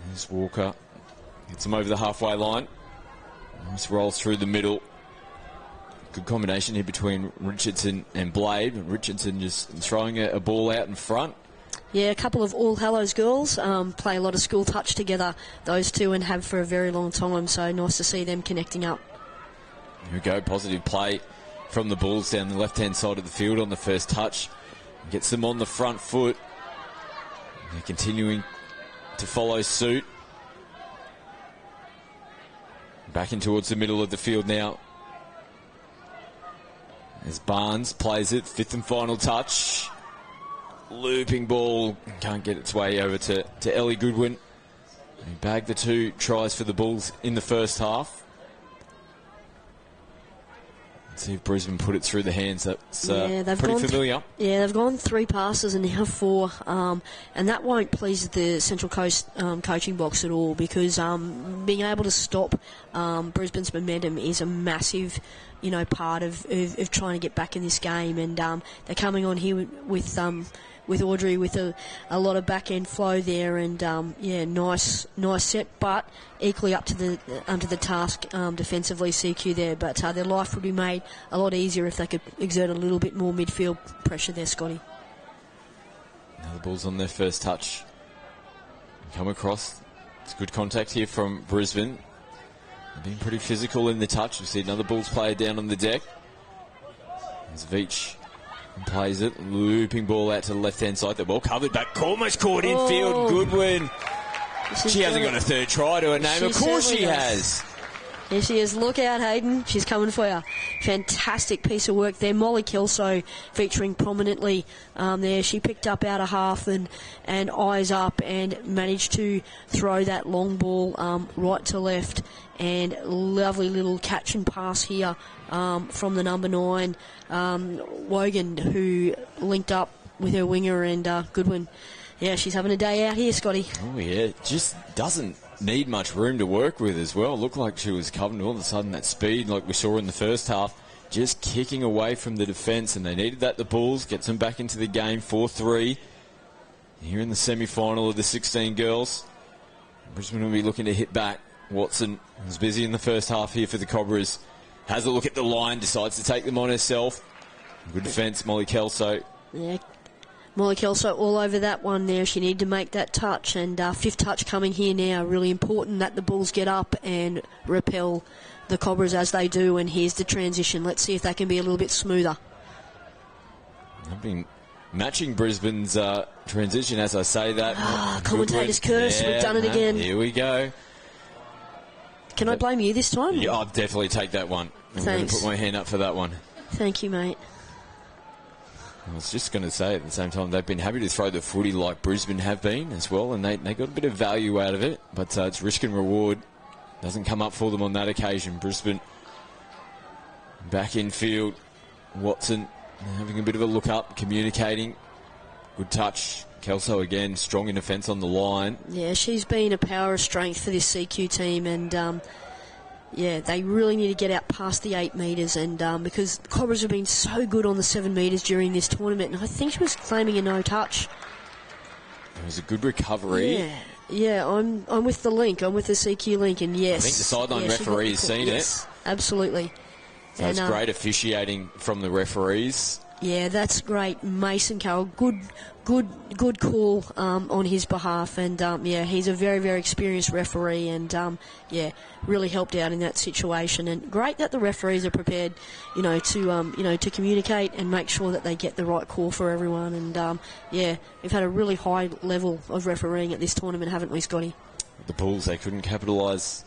There's Walker. Gets him over the halfway line. Just rolls through the middle. Good combination here between Richardson and Blade. Richardson just throwing a ball out in front. Yeah, a couple of All Hallows girls play a lot of school touch together, those two, and have for a very long time, so nice to see them connecting up. Here we go, positive play from the Bulls down the left-hand side of the field on the first touch. Gets them on the front foot. They're continuing to follow suit. Back in towards the middle of the field now. As Barnes plays it, 5th and final touch. Looping ball, can't get its way over to Ellie Goodwin. He bagged the 2 tries for the Bulls in the first half. Let's see if Brisbane put it through the hands. That's pretty familiar. They've gone 3 passes and now 4, and that won't please the Central Coast coaching box at all, because being able to stop Brisbane's momentum is a massive part of trying to get back in this game, and they're coming on here with Audrey with a lot of back end flow there, and nice set, but equally up to the task defensively, CQ there. But their life would be made a lot easier if they could exert a little bit more midfield pressure there, Scotty. Now the Bulls on their first touch come across. It's good contact here from Brisbane. They're being pretty physical in the touch. We see another Bulls player down on the deck. As Veach plays it, looping ball out to the left-hand side. The ball covered back, almost caught infield. Goodwin. She hasn't got a 3rd try to her name. Of course she has. Here she is. Look out, Hayden. She's coming for you. Fantastic piece of work there. Molly Kelso featuring prominently there. She picked up out of half and eyes up and managed to throw that long ball right to left. And lovely little catch and pass here from the number 9, Wogan, who linked up with her winger, and Goodwin. Yeah, she's having a day out here, Scotty. Oh, yeah. Just doesn't need much room to work with as well. Looked like she was covered all of a sudden. That speed, like we saw in the first half, just kicking away from the defence, and they needed that, the Bulls. Gets them back into the game, 4-3. Here in the semi-final of the 16 girls. Brisbane will be looking to hit back. Watson was busy in the first half here for the Cobras. Has a look at the line, decides to take them on herself. Good defence, Molly Kelso. Yeah, Molly Kelso all over that one there. She needed to make that touch, and 5th touch coming here now. Really important that the Bulls get up and repel the Cobras as they do, and here's the transition. Let's see if they can be a little bit smoother. I've been matching Brisbane's transition as I say that. Commentator's curse, we've done it again. Here we go. Can I blame you this time? Yeah, I'll definitely take that one. I'm going to put my hand up for that one. Thank you, mate. I was just going to say at the same time, they've been happy to throw the footy like Brisbane have been as well, and they got a bit of value out of it, but it's risk and reward. Doesn't come up for them on that occasion. Brisbane back in field. Watson having a bit of a look up, communicating Good touch. Kelso again, strong in defence on the line. Yeah, she's been a power of strength for this CQ team, and they really need to get out past the 8 metres, and because the Cobras have been so good on the 7 metres during this tournament, and I think she was claiming a no touch. It was a good recovery. Yeah, I'm with the link. I'm with the CQ link, and yes, I think the sideline referee has seen it. Absolutely. So it's great officiating from the referees. Yeah, that's great. Mason Carroll, good call on his behalf, and he's a very, very experienced referee, and really helped out in that situation. And great that the referees are prepared, to communicate and make sure that they get the right call for everyone. And we've had a really high level of refereeing at this tournament, haven't we, Scotty? The Bulls, they couldn't capitalise.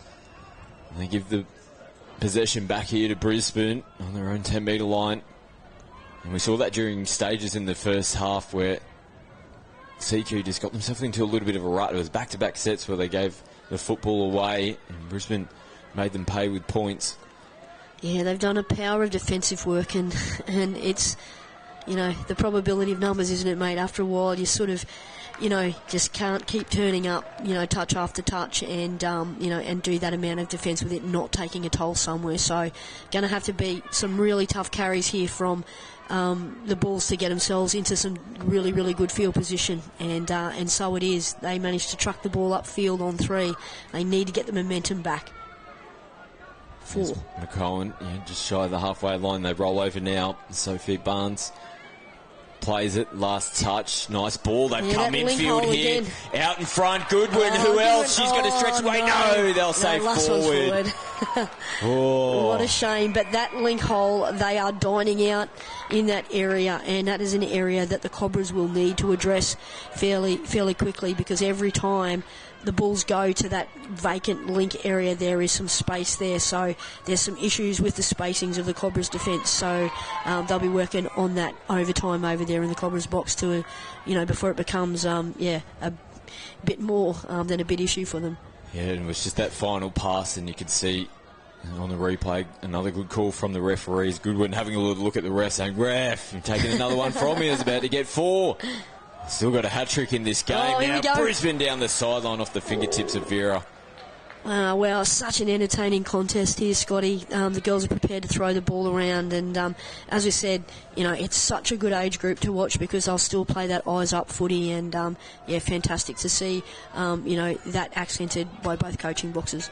They give the possession back here to Brisbane on their own 10-metre line. And we saw that during stages in the first half where CQ just got themselves into a little bit of a rut. It was back-to-back sets where they gave the football away and Brisbane made them pay with points. Yeah, they've done a power of defensive work, and it's, the probability of numbers, isn't it, mate? After a while, you sort of, just can't keep turning up, touch after touch, and and do that amount of defence with it not taking a toll somewhere. So, going to have to be some really tough carries here from the Bulls to get themselves into some really, really good field position, and so it is. They managed to truck the ball upfield on 3. They need to get the momentum back. 4. McCowan, just shy of the halfway line. They roll over now. Sophie Barnes plays it, last touch, nice ball. They've come infield here, again. Out in front, Goodwin. Who else? She's got to stretch away. No, they'll say forward. What a shame, but that link hole, they are dining out in that area, and that is an area that the Cobras will need to address fairly quickly, because every time the Bulls go to that vacant link area, there is some space there. So there's some issues with the spacings of the Cobras' defence. So they'll be working on that overtime over there in the Cobras' box to, before it becomes, a bit more than a bit issue for them. Yeah, and it was just that final pass, and you could see on the replay another good call from the referees. Goodwin having a little look at the ref, saying, "Ref, you're taking another one from me. I was about to get 4." Still got a hat-trick in this game. Now Brisbane down the sideline off the fingertips of Vera. Well, such an entertaining contest here, Scotty. The girls are prepared to throw the ball around, and as we said, it's such a good age group to watch because they'll still play that eyes-up footy, and fantastic to see, that accented by both coaching boxes.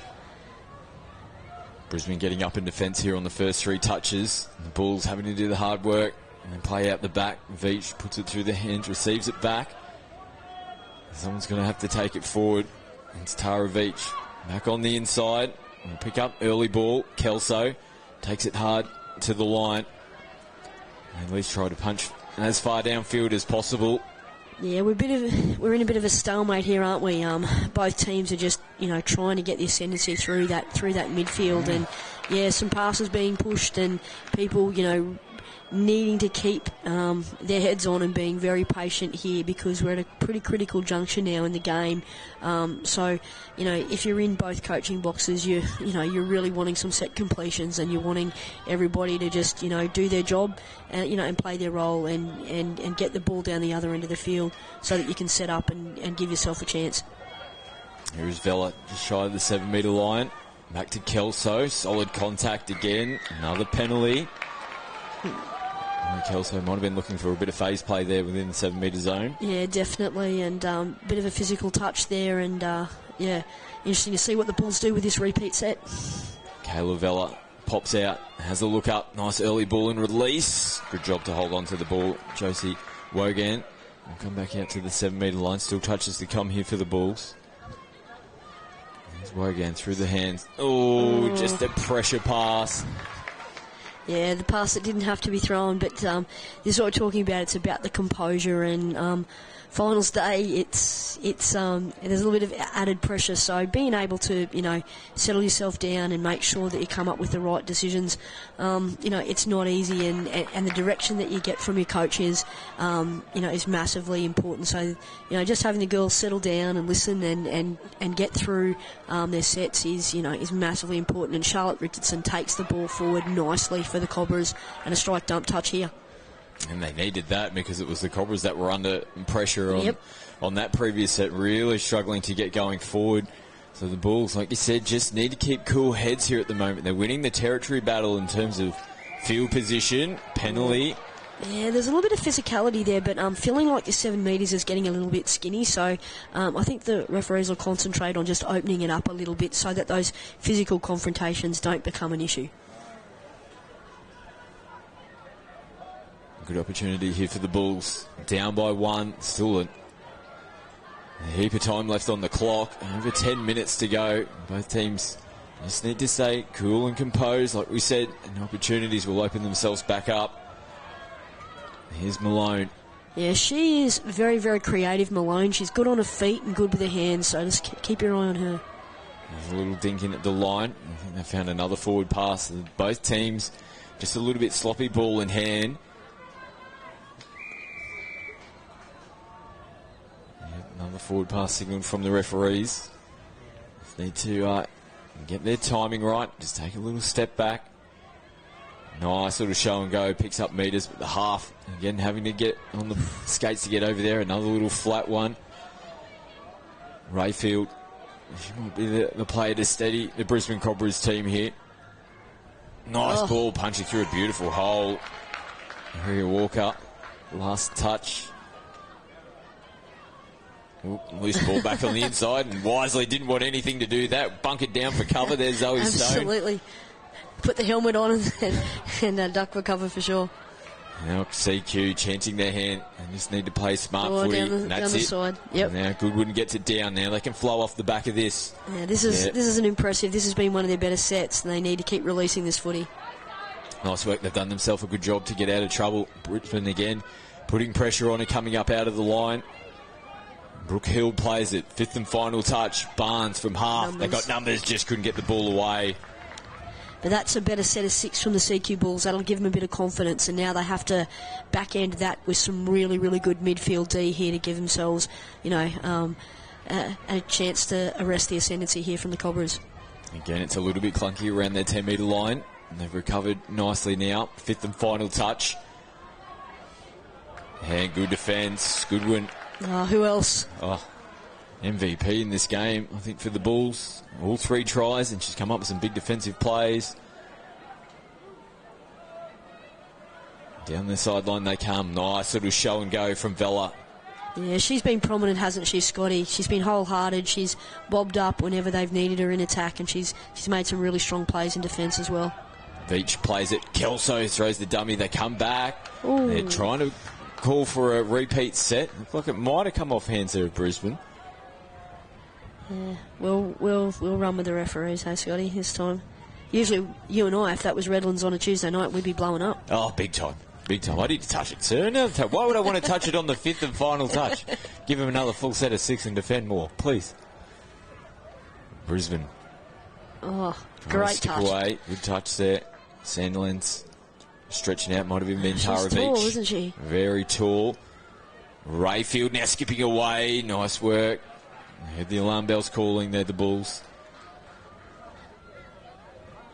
Brisbane getting up in defence here on the first 3 touches. The Bulls having to do the hard work. And play out the back. Veach puts it through the hands, receives it back. Someone's going to have to take it forward. It's Tara Veach. Back on the inside. And pick up early ball. Kelso takes it hard to the line. And at least try to punch as far downfield as possible. Yeah, we're in a bit of a stalemate here, aren't we? Both teams are just, trying to get the ascendancy through that midfield. And, some passes being pushed and people, needing to keep their heads on and being very patient here because we're at a pretty critical juncture now in the game. So, if you're in both coaching boxes, you're really wanting some set completions, and you're wanting everybody to just, do their job and play their role and get the ball down the other end of the field so that you can set up and give yourself a chance. Here's Vella just shy of the 7-metre line. Back to Kelso. Solid contact again. Another penalty. Kelso might have been looking for a bit of phase play there within the 7-metre zone. Yeah, definitely, and a bit of a physical touch there, and interesting to see what the Bulls do with this repeat set. Kayla Vella pops out, has a look up, nice early ball and release. Good job to hold on to the ball. Josie Wogan will come back out to the 7-metre line, still touches to come here for the Bulls. There's Wogan through the hands. Oh, just a pressure pass. Yeah, the pass that didn't have to be thrown, but this is what we're talking about. It's about the composure, and finals day, there's a little bit of added pressure. So being able to, settle yourself down and make sure that you come up with the right decisions, it's not easy, and the direction that you get from your coaches, is massively important. So, just having the girls settle down and listen and get through their sets is massively important. And Charlotte Richardson takes the ball forward nicely for the Cobras, and a strike dump touch here. And they needed that because it was the Cobras that were under pressure on that previous set, really struggling to get going forward. So the Bulls, like you said, just need to keep cool heads here at the moment. They're winning the territory battle in terms of field position, penalty. Yeah, there's a little bit of physicality there, but feeling like the 7 metres is getting a little bit skinny, so I think the referees will concentrate on just opening it up a little bit so that those physical confrontations don't become an issue. Good opportunity here for the Bulls. Down by 1, still a heap of time left on the clock. Over 10 minutes to go. Both teams just need to stay cool and composed, like we said, and opportunities will open themselves back up. Here's Malone. Yeah, she is very, very creative, Malone. She's good on her feet and good with her hands, so just keep your eye on her. There's a little dink in at the line. I think they found another forward pass. Both teams just a little bit sloppy ball in hand. Another forward pass signal from the referees. Just need to get their timing right. Just take a little step back. Nice little show and go. Picks up metres, but the half, again, having to get on the skates to get over there. Another little flat one. Rayfield, she might be the player to steady the Brisbane Cobras team here. Nice ball, punching through a beautiful hole. Maria Walker, last touch. Ooh, loose ball back on the inside, and wisely didn't want anything to do that. Bunkered down for cover. There's Zoe Stone. Absolutely. Put the helmet on and duck for cover for sure. Now CQ chanting their hand and just need to play smart footy. Down the side. Yep. Now Goodwin gets it down now. They can flow off the back of this. Yeah, this is an impressive. This has been one of their better sets, and they need to keep releasing this footy. Nice work. They've done themselves a good job to get out of trouble. Brisbane again putting pressure on her, coming up out of the line. Brooke Hill plays it. 5th and final touch. Barnes from half. They got numbers, just couldn't get the ball away. But that's a better set of 6 from the CQ Bulls. That'll give them a bit of confidence, and now they have to back end that with some really, really good midfield D here to give themselves, a chance to arrest the ascendancy here from the Cobras. Again, it's a little bit clunky around their 10-metre line. And they've recovered nicely now. 5th and final touch. And good defence. Goodwin. Who else? MVP in this game, I think, for the Bulls. All 3 tries, and she's come up with some big defensive plays. Down the sideline they come. Nice little show and go from Vella. Yeah, she's been prominent, hasn't she, Scotty? She's been wholehearted. She's bobbed up whenever they've needed her in attack, and she's made some really strong plays in defence as well. Veach plays it. Kelso throws the dummy. They come back. Ooh. They're trying to call for a repeat set. Looks like it might have come off hands there at Brisbane. Yeah, we'll run with the referees, hey Scotty, this time. Usually you and I, if that was Redlands on a Tuesday night, we'd be blowing up. Oh, big time. Big time. I need to touch it, sir. Why would I want to touch it on the 5th and final touch? Give him another full set of 6 and defend more, please. Brisbane. Oh, great touch. Away. Good touch there. Sandlands stretching out. Might have even been Tara She's tall, Veach. isn't she? Very tall. Rayfield now skipping away. Nice work. Heard the alarm bells calling there, the Bulls.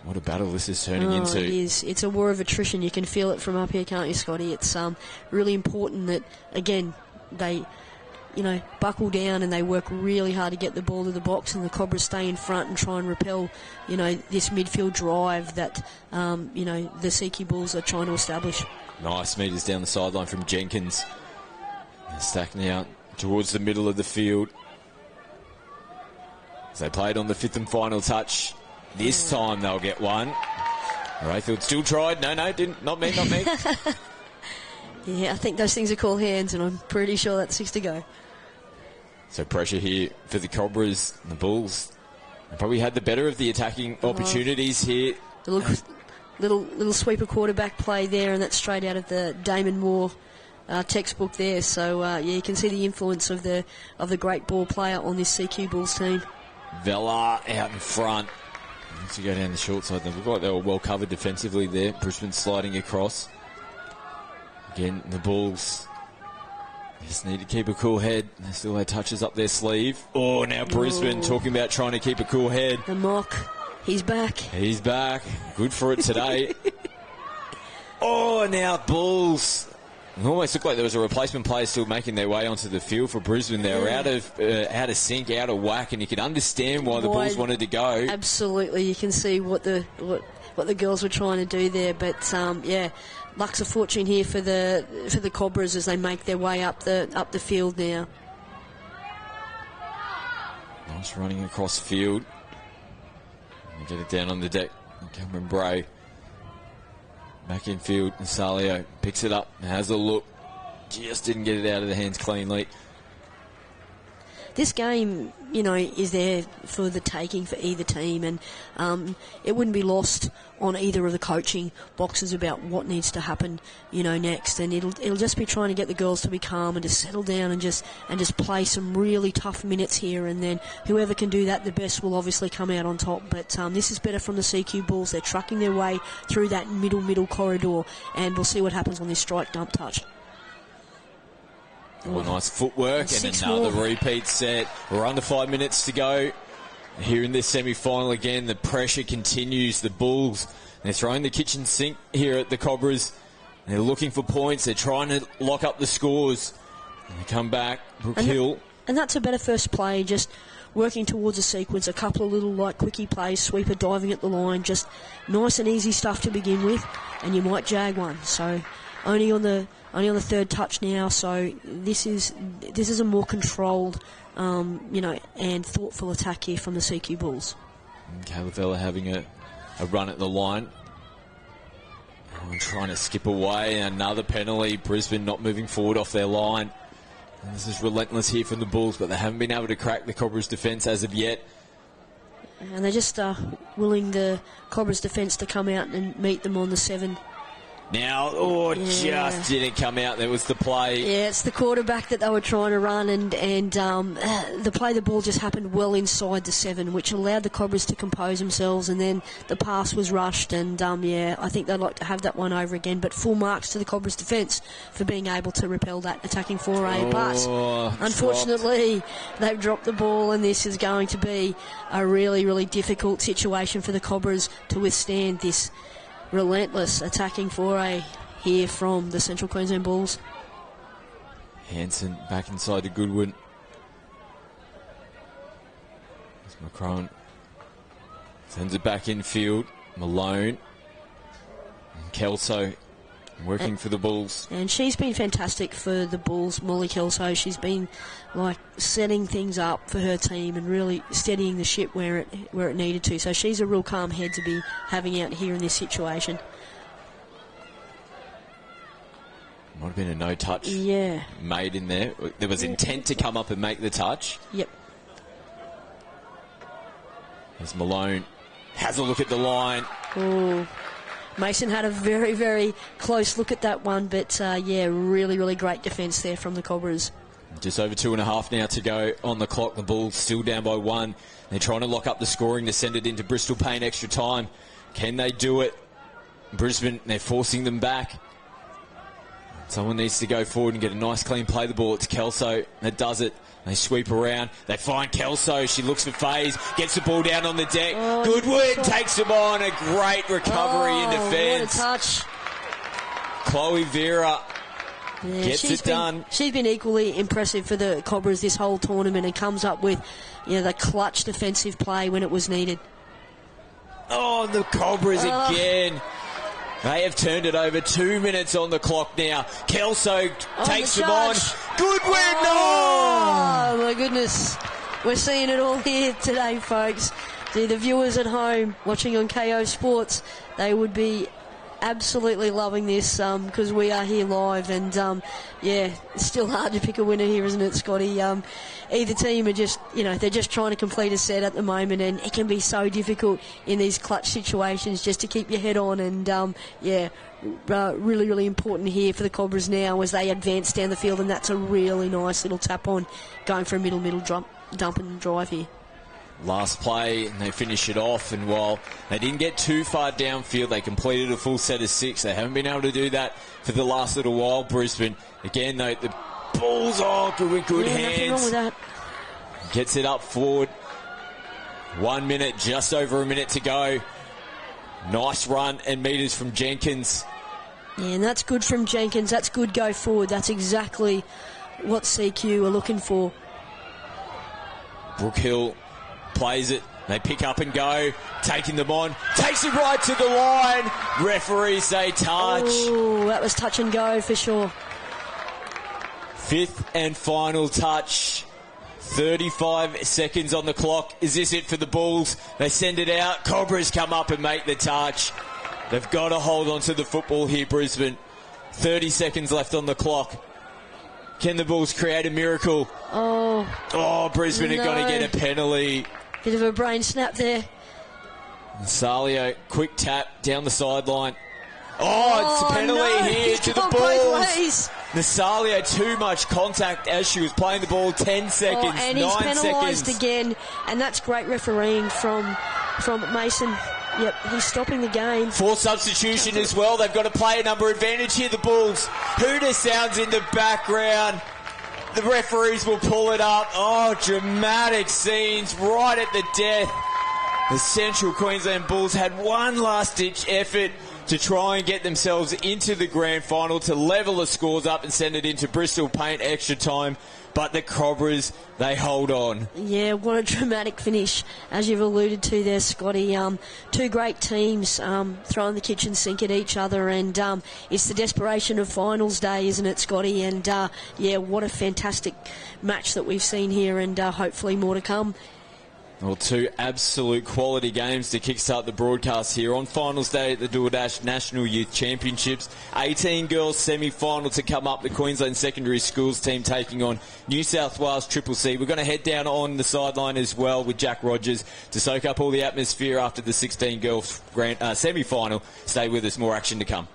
What a battle this is turning into. It is. It's a war of attrition. You can feel it from up here, can't you, Scotty? It's really important that, again, they, buckle down and they work really hard to get the ball to the box, and the Cobras stay in front and try and repel, this midfield drive that, the CQ Bulls are trying to establish. Nice metres down the sideline from Jenkins. They're stacking out towards the middle of the field. As they played on the 5th and final touch. This time they'll get one. Rayfield still tried. No, didn't. Not me. Yeah, I think those things are called hands, and I'm pretty sure that's 6 to go. So pressure here for the Cobras and the Bulls. They probably had the better of the attacking opportunities here. Little sweeper quarterback play there, and that's straight out of the Damon Moore textbook there. So you can see the influence of the great ball player on this CQ Bulls team. Vella out in front. Once you go down the short side, they look like they were well covered defensively there. Brisbane sliding across. Again, the Bulls just need to keep a cool head. They still have touches up their sleeve. Oh, now Brisbane talking about trying to keep a cool head. The mock. He's back. He's back. Good for it today. Oh, now Bulls It almost looked like there was a replacement player still making their way onto the field for Brisbane. They were out of sync, out of whack, and you could understand why the Bulls wanted to go. Absolutely, you can see what the girls were trying to do there. But luck's a fortune here for the Cobras as they make their way up the field now. Nice running across the field. And get it down on the deck. Cameron Bray. Back in field, Nasalio picks it up, has a look. Just didn't get it out of the hands cleanly. This game, is there for the taking for either team, and it wouldn't be lost on either of the coaching boxes about what needs to happen, next. And it'll just be trying to get the girls to be calm and to settle down and just play some really tough minutes here. And then whoever can do that the best will obviously come out on top. But this is better from the CQ Bulls. They're trucking their way through that middle corridor, and we'll see what happens on this strike dump touch. Oh, nice footwork and another repeat set. We're under 5 minutes to go. Here in this semi-final again, the pressure continues. The Bulls, they're throwing the kitchen sink here at the Cobras. They're looking for points. They're trying to lock up the scores. And they come back. Brooke Hill. And that's a better first play, just working towards a sequence. A couple of little quickie plays, sweeper diving at the line. Just nice and easy stuff to begin with. And you might jag one. So only on the third touch now, so this is a more controlled, and thoughtful attack here from the CQ Bulls. Calavella having a run at the line. And trying to skip away. Another penalty. Brisbane not moving forward off their line. And this is relentless here from the Bulls, but they haven't been able to crack the Cobras' defence as of yet. And they're just willing the Cobras' defence to come out and meet them on the 7. Now, just didn't come out. There was the play. Yeah, it's the quarterback that they were trying to run, and the play, the ball just happened well inside the 7, which allowed the Cobras to compose themselves, and then the pass was rushed, and I think they'd like to have that one over again, but full marks to the Cobras' defence for being able to repel that attacking foray, but unfortunately they've dropped the ball, and this is going to be a really, really difficult situation for the Cobras to withstand this relentless attacking foray here from the Central Queensland Bulls. Hansen back inside to Goodwin. There's McCrone. Sends it back in field. Malone. And Kelso working for the Bulls. And she's been fantastic for the Bulls, Molly Kelso. She's been setting things up for her team and really steadying the ship where it needed to. So she's a real calm head to be having out here in this situation. Might have been a no touch made in there. There was intent to come up and make the touch. Yep. As Malone has a look at the line. Oh, Mason had a very, very close look at that one, but really, really great defence there from the Cobras. Just over 2.5 now to go on the clock. The Bulls still down by 1. They're trying to lock up the scoring to send it into Bristol, paying extra time. Can they do it? Brisbane, they're forcing them back. Someone needs to go forward and get a nice clean play the ball. It's Kelso that does it. They sweep around. They find Kelso. She looks for Faze. Gets the ball down on the deck. Goodwin takes him on. A great recovery in defence. What a touch. Chloe Vera gets it done. She's been equally impressive for the Cobras this whole tournament and comes up with the clutch defensive play when it was needed. Oh, the Cobras again. They have turned it over. 2 minutes on the clock now. Kelso takes them on. Goodwin! Oh, my goodness. We're seeing it all here today, folks. To the viewers at home watching on KO Sports, they would be absolutely loving this because we are here live, and it's still hard to pick a winner here, isn't it, Scotty? Either team are just, they're just trying to complete a set at the moment, and it can be so difficult in these clutch situations just to keep your head on, and really, really important here for the Cobras now as they advance down the field, and that's a really nice little tap on going for a middle dump and drive here. Last play, and they finish it off, and while they didn't get too far downfield, they completed a full set of 6. They haven't been able to do that for the last little while. Brisbane, again, though, the Bulls, good hands. Nothing wrong with that. Gets it up forward. 1 minute, just over a minute to go. Nice run and meters from Jenkins. Yeah, and that's good from Jenkins. That's good go forward. That's exactly what CQ are looking for. Brookhill plays it. They pick up and go. Taking them on. Takes it right to the line. Referees say touch. Oh, that was touch and go for sure. Fifth and final touch. 35 seconds on the clock. Is this it for the Bulls? They send it out. Cobras come up and make the touch. They've got to hold on to the football here, Brisbane. 30 seconds left on the clock. Can the Bulls create a miracle? Oh, Brisbane are going to get a penalty. Bit of a brain snap there. Salio, quick tap down the sideline. It's a penalty here to the Bulls. Nasalia, too much contact as she was playing the ball. 10 seconds, and 9 he's penalised seconds. again, and that's great refereeing from Mason. Yep, he's stopping the game. Forced substitution as well. They've got a player number advantage here, the Bulls. Hooter sounds in the background. The referees will pull it up. Dramatic scenes right at the death. The Central Queensland Bulls had one last-ditch effort to try and get themselves into the grand final, to level the scores up and send it into Bristol Paint extra time. But the Cobras, they hold on. Yeah, what a dramatic finish, as you've alluded to there, Scotty. Two great teams throwing the kitchen sink at each other, and it's the desperation of finals day, isn't it, Scotty? And what a fantastic match that we've seen here, and hopefully more to come. Well, two absolute quality games to kickstart the broadcast here on finals day at the DoorDash National Youth Championships. 18 girls semi-final to come up. The Queensland Secondary Schools team taking on New South Wales Triple C. We're going to head down on the sideline as well with Jack Rogers to soak up all the atmosphere after the 16 girls semi-final. Stay with us, more action to come.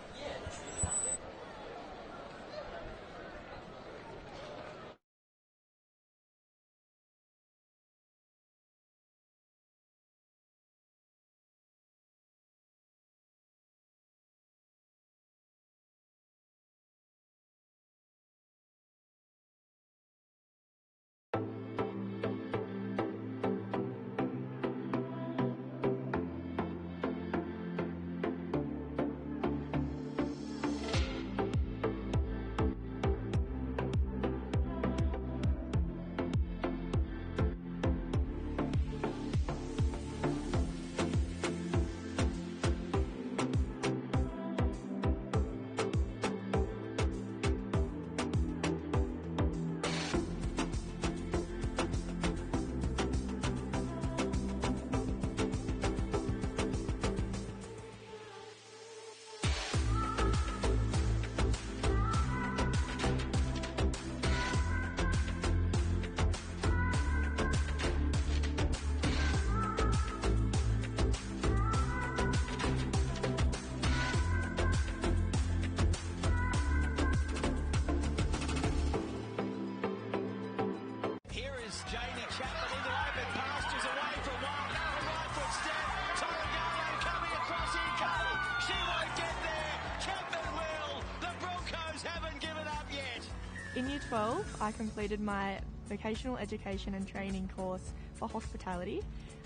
In Year 12, I completed my vocational education and training course for hospitality,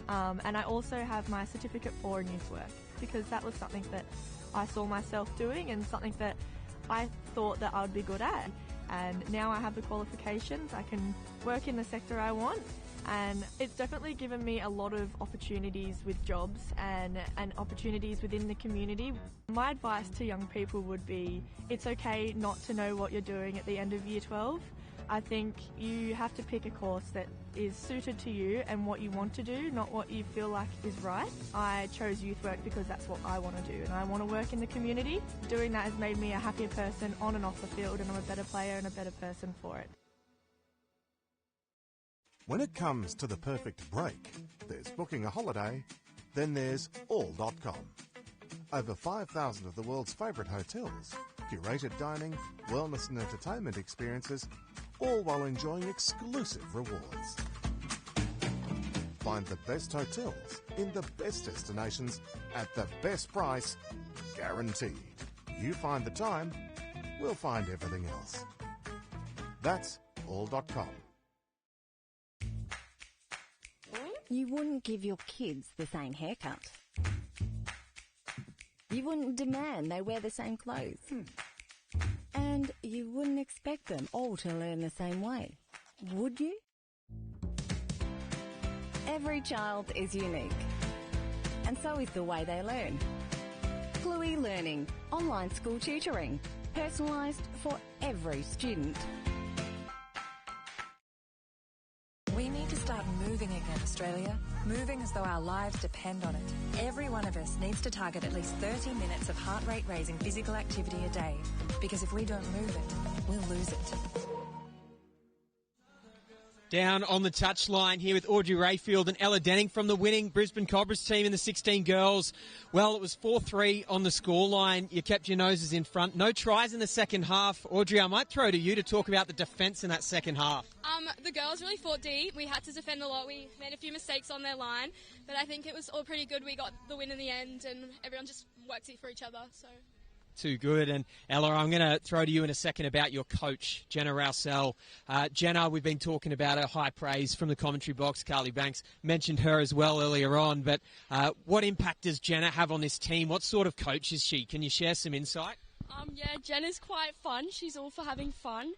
and I also have my certificate for youth work, because that was something that I saw myself doing and something that I thought that I would be good at. And now I have the qualifications, I can work in the sector I want, and it's definitely given me a lot of opportunities with jobs and opportunities within the community. My advice to young people would be, it's okay not to know what you're doing at the end of Year 12. I think you have to pick a course that is suited to you and what you want to do, not what you feel like is right. I chose youth work because that's what I want to do, and I want to work in the community. Doing that has made me a happier person on and off the field, and I'm a better player and a better person for it. When it comes to the perfect break, there's booking a holiday, then there's all.com. Over 5,000 of the world's favourite hotels, curated dining, wellness and entertainment experiences, all while enjoying exclusive rewards. Find the best hotels in the best destinations at the best price, guaranteed. You find the time, we'll find everything else. That's all.com. You wouldn't give your kids the same haircut. You wouldn't demand they wear the same clothes. And you wouldn't expect them all to learn the same way, would you? Every child is unique, and so is the way they learn. Cluey Learning, online school tutoring, personalised for every student. We need to start moving again, Australia. Moving as though our lives depend on it. Every one of us needs to target at least 30 minutes of heart rate raising physical activity a day. Because if we don't move it, we'll lose it. Down on the touchline here with Audrey Rayfield and Ella Denning from the winning Brisbane Cobras team in the 16 girls. Well, it was 4-3 on the scoreline. You kept your noses in front. No tries in the second half. Audrey, I might throw to you to talk about the defence in that second half. The girls really fought deep. We had to defend a lot. We made a few mistakes on their line, but I think it was all pretty good. We got the win in the end, and everyone just worked it for each other. So. Too good. And Ella, I'm going to throw to you in a second about your coach, Jenna Rousell. Jenna, we've been talking about her high praise from the commentary box. Carly Banks mentioned her as well earlier on. But what impact does Jenna have on this team? What sort of coach is she? Can you share some insight? Yeah, Jenna's quite fun. She's all for having fun.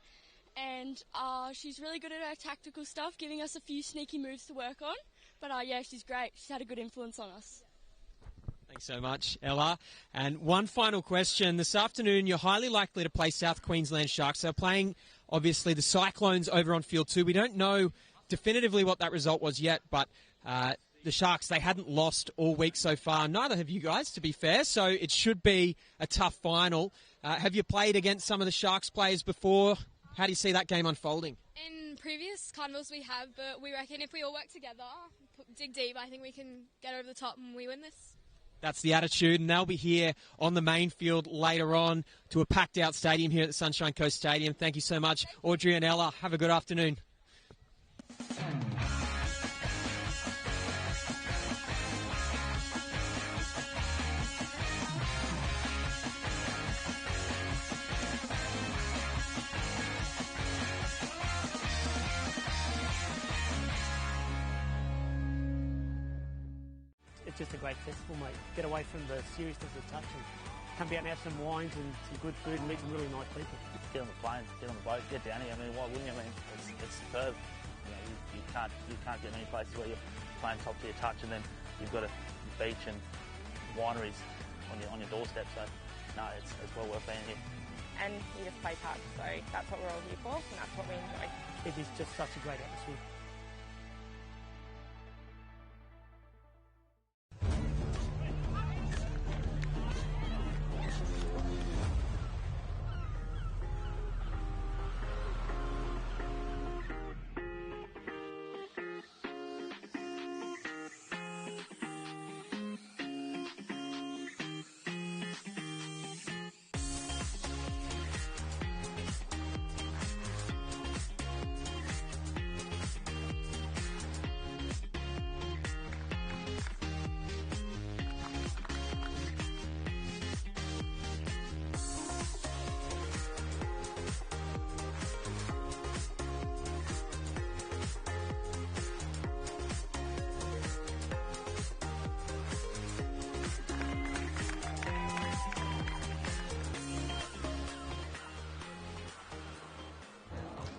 And she's really good at her tactical stuff, giving us a few sneaky moves to work on. But yeah, she's great. She's had a good influence on us. Thanks so much, Ella. And one final question. This afternoon, you're highly likely to play South Queensland Sharks. They're playing, obviously, the Cyclones over on Field 2. We don't know definitively what that result was yet, but the Sharks, they hadn't lost all week so far. Neither have you guys, to be fair, so it should be a tough final. Have you played against some of the Sharks players before? How do you see that game unfolding? In previous carnivals we have, but we reckon if we all work together, dig deep, I think we can get over the top and we win this. That's the attitude, and they'll be here on the main field later on to a packed-out stadium here at the Sunshine Coast Stadium. Thank you so much, Audrey and Ella. Have a good afternoon. It's just a great festival, mate. Get away from the seriousness of touch and come down and have some wines and some good food and meet some really nice people. Get on the plane, get on the boat, get down here. I mean, why wouldn't you? I mean, it's superb. You know, you can't get many places where you're playing top tier touch and then you've got a beach and wineries on your doorstep. So, no, it's well worth being here. And you just play touch, so that's what we're all here for, and that's what we enjoy. It is just such a great atmosphere.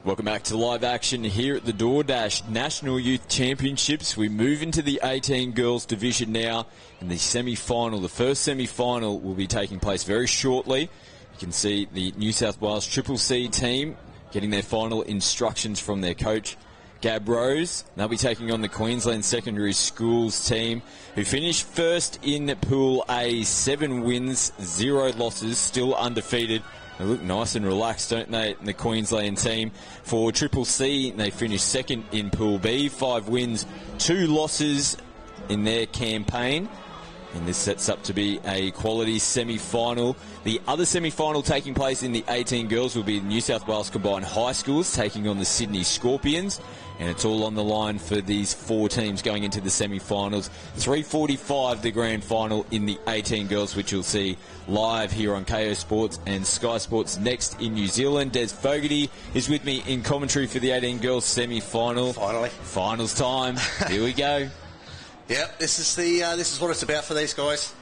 Welcome back to live action here at the DoorDash National Youth Championships. We move into the 18 girls division now in the semi-final. The first semi-final will be taking place very shortly. You can see the New South Wales CCC team getting their final instructions from their coach, Gab Rose. They'll be taking on the Queensland Secondary Schools team, who finished first in Pool A, 7 wins, 0 losses, still undefeated. They look nice and relaxed, don't they, the Queensland team. For CCC, they finished second in Pool B, 5 wins, 2 losses in their campaign. And this sets up to be a quality semi-final. The other semi-final taking place in the 18 girls will be the New South Wales Combined High Schools taking on the Sydney Scorpions. And it's all on the line for these 4 teams going into the semi-finals. 3:45 the grand final in the 18 girls, which you'll see live here on KO Sports and Sky Sports Next in New Zealand. Des Fogarty is with me in commentary for the 18 girls semi-final. Finally. Finals time. Here we go. Yep, this is what it's about for these guys.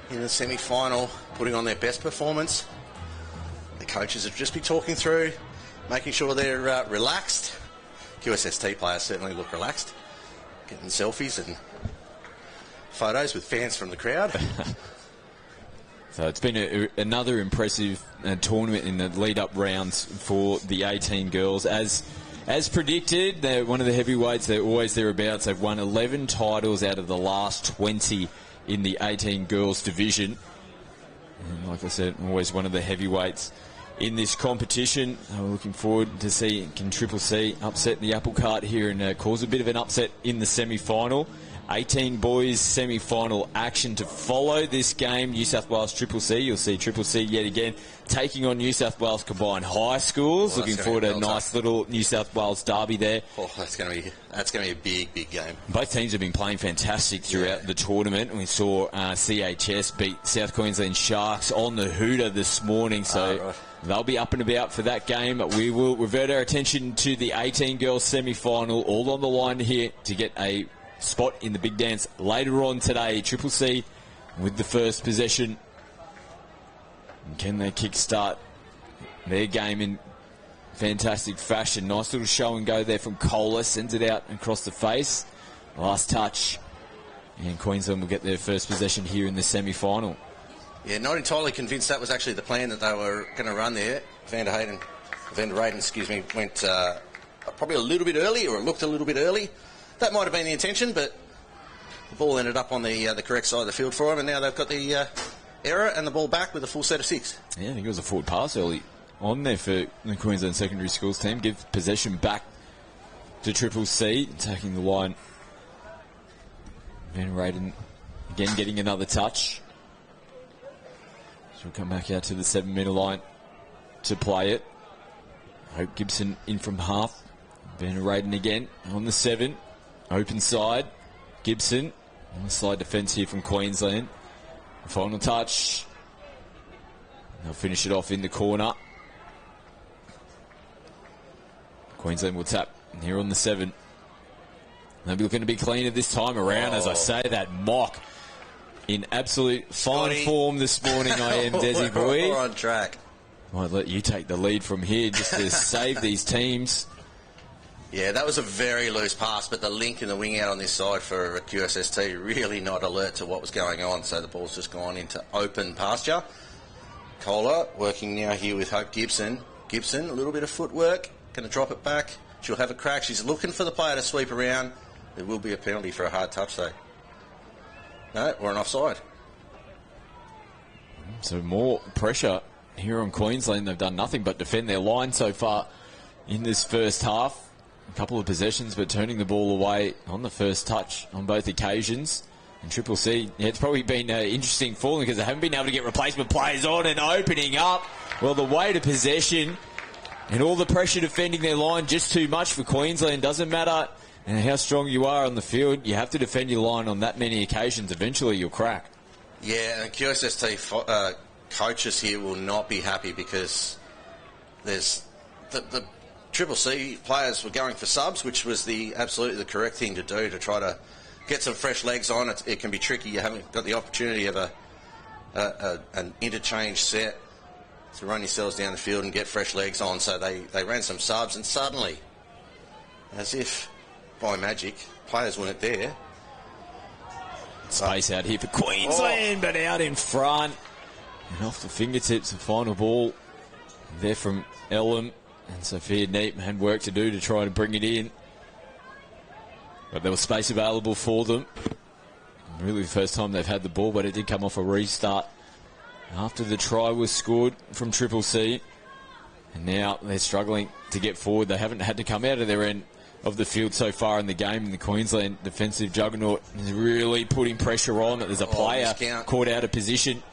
in the semi-final, putting on their best performance. The coaches have just been talking through, making sure they're relaxed. QSST players certainly look relaxed, getting selfies and photos with fans from the crowd. So it's been another impressive tournament in the lead-up rounds for the 18 girls. As predicted, they're one of the heavyweights. They're always thereabouts. They've won 11 titles out of the last 20 in the 18 girls division. And like I said, always one of the heavyweights in this competition. We're looking forward to see, can Triple C upset the apple cart here and cause a bit of an upset in the semi-final. 18 boys semi-final action to follow this game. New South Wales Triple C. You'll see Triple C yet again taking on New South Wales Combined High Schools. Looking forward to a nice little New South Wales derby there. Oh, that's going to be a big game. Both teams have been playing fantastic throughout the tournament. We saw CHS beat South Queensland Sharks on the hooter this morning, so they'll be up and about for that game. We will revert our attention to the 18 girls semi-final, all on the line here to get a spot in the big dance later on today. Triple C with the first possession. And can they kickstart their game in fantastic fashion? Nice little show and go there from Kohler. Sends it out across the face. Last touch. And Queensland will get their first possession here in the semi-final. Yeah, not entirely convinced that was actually the plan that they were going to run there. Van der Reyden, went probably a little bit early, or it looked a little bit early. That might have been the intention, but the ball ended up on the correct side of the field for them, and now they've got the error and the ball back with a full set of 6. Yeah, I think it was a forward pass early on there for the Queensland Secondary Schools team. Give possession back to Triple C, attacking the line. Van Reyden again getting another touch. She'll come back out to the 7-metre line to play it. Hope Gibson in from half. Van Reyden again on the 7. Open side. Gibson on the side defence here from Queensland. Final touch. They'll finish it off in the corner. Queensland will tap here on the 7. They'll be looking to be cleaner this time around. As I say, that mock in absolute fine form this morning. I am, Desi boy. We're on track. Might let you take the lead from here just to save these teams. Yeah, that was a very loose pass, but the link and the wing out on this side for QSST really not alert to what was going on, so the ball's just gone into open pasture. Kohler working now here with Hope Gibson. Gibson, a little bit of footwork, going to drop it back. She'll have a crack. She's looking for the player to sweep around. There will be a penalty for a hard touch, though. No, we're on offside. So more pressure here on Queensland. They've done nothing but defend their line so far in this first half. A couple of possessions, but turning the ball away on the first touch on both occasions. And Triple C, it's probably been interesting for them because they haven't been able to get replacement players on and opening up. Well, the weight of possession and all the pressure defending their line, just too much for Queensland. Doesn't matter how strong you are on the field, you have to defend your line on that many occasions. Eventually you'll crack. Yeah, and QSST coaches here will not be happy because there's the Triple C players were going for subs, which was absolutely the correct thing to do to try to get some fresh legs on. It can be tricky. You haven't got the opportunity of an interchange set to run yourselves down the field and get fresh legs on. So they ran some subs, and suddenly, as if by magic, players weren't there. Space out here for Queensland, but out in front. And off the fingertips, the final ball there from Elam. And Sophia Neep had work to do to try to bring it in. But there was space available for them. Really the first time they've had the ball, but it did come off a restart after the try was scored from Triple C. And now they're struggling to get forward. They haven't had to come out of their end of the field so far in the game. And the Queensland defensive juggernaut is really putting pressure on. There's a player caught out of position.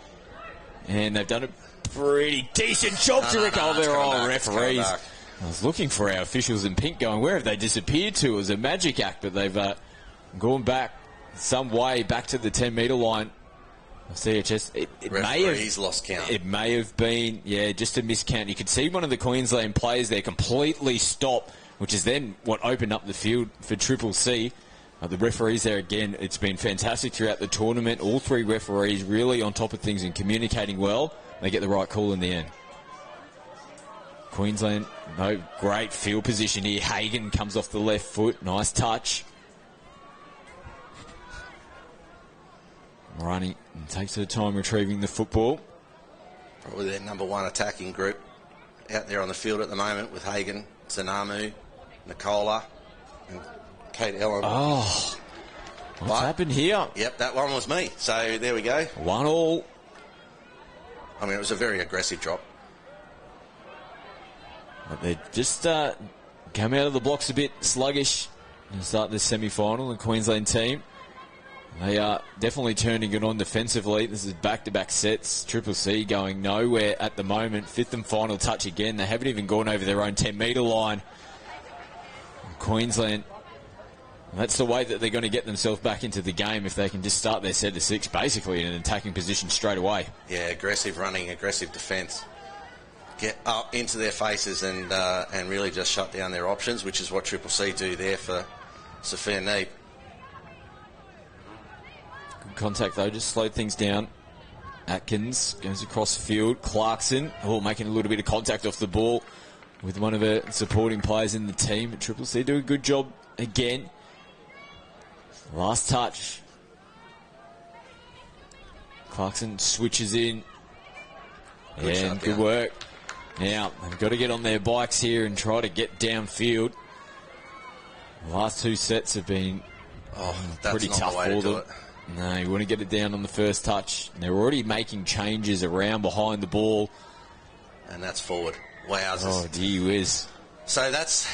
And they've done it pretty decent job to recover their referees. I was looking for our officials in pink going, where have they disappeared to? It was a magic act, but they've gone back some way back to the 10-metre line of CHS. It may have lost count. It may have been, just a miscount. You could see one of the Queensland players there completely stop, which is then what opened up the field for Triple C. The referees there again, it's been fantastic throughout the tournament. All three referees really on top of things and communicating well. They get the right call in the end. Queensland, no great field position here. Hagen comes off the left foot. Nice touch. Running and takes her time retrieving the football. Probably their number one attacking group out there on the field at the moment with Hagen, Zanamu, Nicola, and Kate Ellen. Oh, what's happened here? Yep, that one was me. So there we go. 1-1. I mean, it was a very aggressive drop. But they just come out of the blocks a bit sluggish and start this semi-final. The Queensland team, they are definitely turning it on defensively. This is back-to-back sets. Triple C going nowhere at the moment. Fifth and final touch again. They haven't even gone over their own 10-metre line. Queensland, that's the way that they're going to get themselves back into the game if they can just start their set to 6 basically in an attacking position straight away. Yeah, aggressive running, aggressive defence. Get up into their faces and really just shut down their options, which is what Triple C do there for Sophia Neep. Good contact though, just slowed things down. Atkins goes across the field. Clarkson, making a little bit of contact off the ball with one of her supporting players in the team. But Triple C do a good job again. Last touch. Clarkson switches in. And good work. Now, they've got to get on their bikes here and try to get downfield. The last 2 sets have been pretty tough for them. No, you want to get it down on the first touch. They're already making changes around behind the ball. And that's forward. Wowzers. Oh, gee whiz. So that's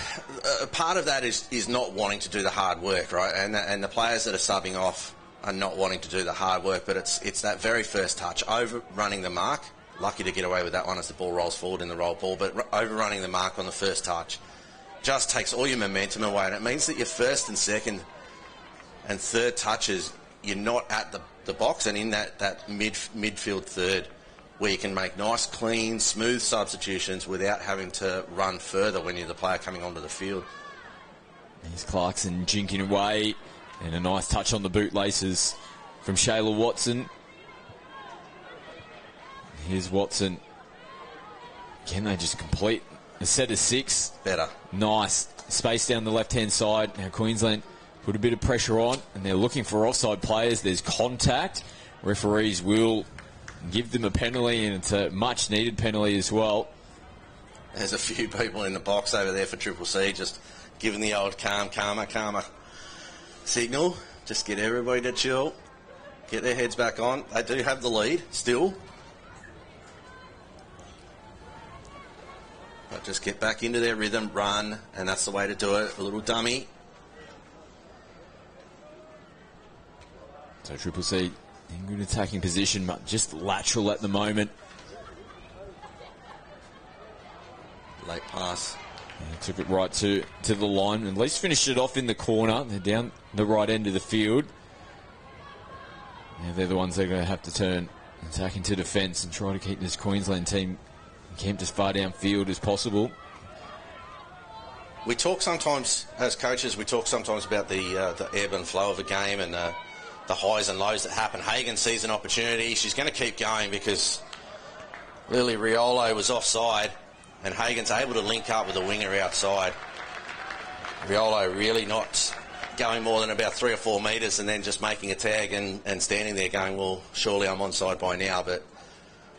part of that is not wanting to do the hard work, right? And the players that are subbing off are not wanting to do the hard work, but it's that very first touch, overrunning the mark. Lucky to get away with that one as the ball rolls forward in the roll ball, but overrunning the mark on the first touch just takes all your momentum away, and it means that your first and second and third touches, you're not at the box and in that midfield third, where you can make nice, clean, smooth substitutions without having to run further when you're the player coming onto the field. Here's Clarkson jinking away, and a nice touch on the bootlaces from Shayla Watson. Here's Watson. Can they just complete a set of 6? Better. Nice. Space down the left-hand side. Now Queensland put a bit of pressure on, and they're looking for offside players. There's contact. Referees will give them a penalty, and it's a much-needed penalty as well. There's a few people in the box over there for Triple C just giving the old calmer signal. Just get everybody to chill, get their heads back on. They do have the lead still. But just get back into their rhythm, run, and that's the way to do it. A little dummy. So Triple C in good attacking position, but just lateral at the moment. Late pass. Yeah, took it right to the line, and at least finished it off in the corner. They're down the right end of the field. Yeah, they're the ones that are going to have to turn attack into defence and try to keep this Queensland team camped as far downfield as possible. We talk sometimes, as coaches, about the ebb and flow of a game and the highs and lows that happen. Hagen sees an opportunity. She's going to keep going because Lily Riolo was offside and Hagen's able to link up with the winger outside. Riolo really not going more than about 3 or 4 metres and then just making a tag and standing there going, well, surely I'm onside by now, but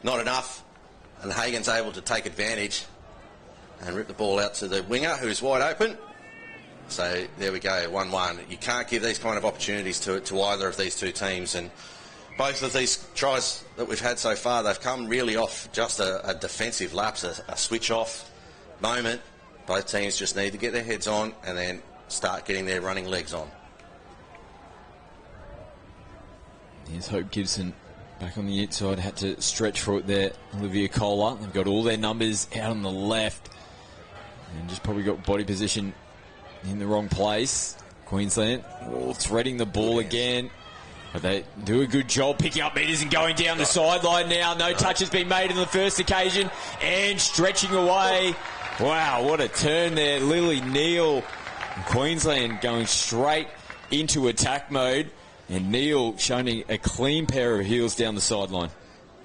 not enough. And Hagen's able to take advantage and rip the ball out to the winger, who's wide open. So there we go, 1-1. You can't give these kind of opportunities to either of these two teams. And both of these tries that we've had so far, they've come really off just a defensive lapse, a switch-off moment. Both teams just need to get their heads on and then start getting their running legs on. Here's Hope Gibson. Back on the inside, had to stretch for it there. Olivia Kohler. They've got all their numbers out on the left. And just probably got body position in the wrong place. Queensland threading the ball again. But they do a good job picking up meters and going down the sideline now. No touch has been made on the first occasion. And stretching away. Wow, what a turn there. Lily Neal. Queensland going straight into attack mode. And Neil showing a clean pair of heels down the sideline.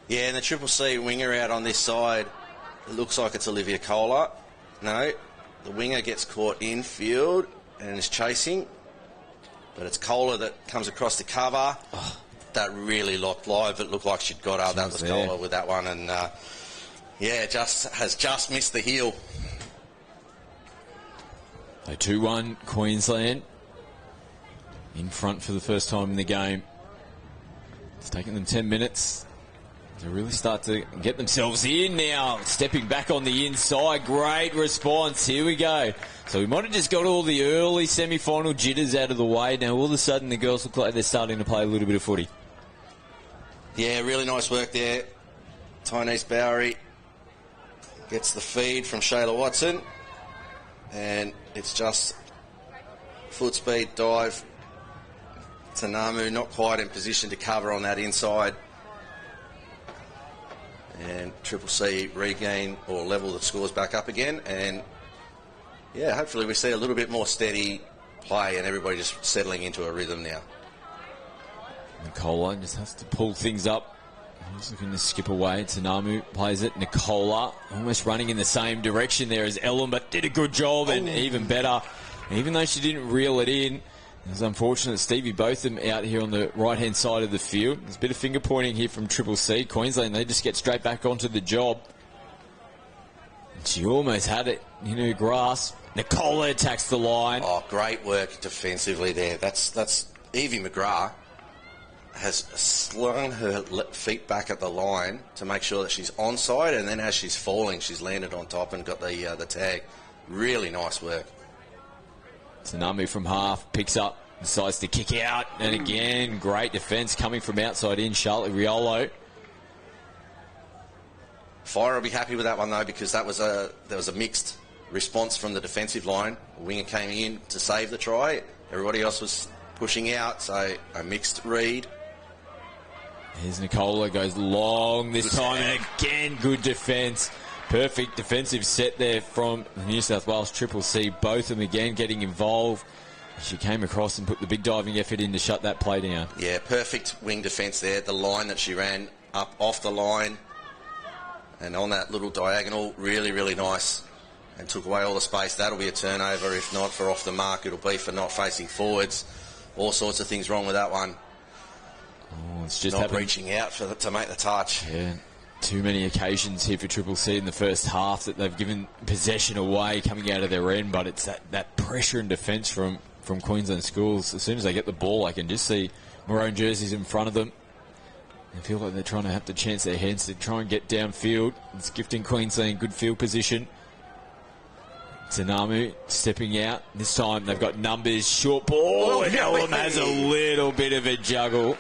Yeah, and the Triple C winger out on this side, it looks like it's Olivia Kohler. No, the winger gets caught infield and is chasing, but it's Kohler that comes across the cover. Oh, that really looked live. It looked like she'd got her. That was Kohler with that one, and has missed the heel. So 2-1 Queensland in front for the first time in the game. It's taken them 10 minutes to really start to get themselves in now. Stepping back on the inside. Great response. Here we go. So we might have just got all the early semi-final jitters out of the way. Now all of a sudden the girls look like they're starting to play a little bit of footy. Yeah, really nice work there. Tynese Bowery gets the feed from Shayla Watson. And it's just foot speed dive. Tanamu not quite in position to cover on that inside. And Triple C regain or level the scores back up again. And, yeah, hopefully we see a little bit more steady play and everybody just settling into a rhythm now. Nicola just has to pull things up. He's looking to skip away. Tanamu plays it. Nicola almost running in the same direction there as Ellen, but did a good job and even better. Even though she didn't reel it in, it was unfortunate. Stevie Botham out here on the right-hand side of the field. There's a bit of finger pointing here from Triple C. Queensland, they just get straight back onto the job. And she almost had it in her grasp. Nicola attacks the line. Oh, great work defensively there. That's Evie McGrath has slung her feet back at the line to make sure that she's onside, and then as she's falling, she's landed on top and got the tag. Really nice work. Tanamu from half, picks up, decides to kick out, and again, great defence coming from outside in, Charlotte Riolo. Fire will be happy with that one though, because there was a mixed response from the defensive line. The winger came in to save the try, everybody else was pushing out, so a mixed read. Here's Nicola, goes long this time, and again, good defence. Perfect defensive set there from New South Wales Triple C. Both of them again getting involved. She came across and put the big diving effort in to shut that play down. Yeah, perfect wing defence there. The line that she ran up off the line and on that little diagonal, really, really nice. And took away all the space. That'll be a turnover. If not for off the mark, it'll be for not facing forwards. All sorts of things wrong with that one. Oh, it's just not reaching out to make the touch. Yeah. Too many occasions here for Triple C in the first half that they've given possession away coming out of their end, but it's that pressure and defence from Queensland schools. As soon as they get the ball, I can just see maroon jerseys in front of them. They feel like they're trying to have to chance their hands to try and get downfield. It's gifting Queensland good field position. Tanamu stepping out. This time they've got numbers, short ball, and Ellen has a little bit of a juggle.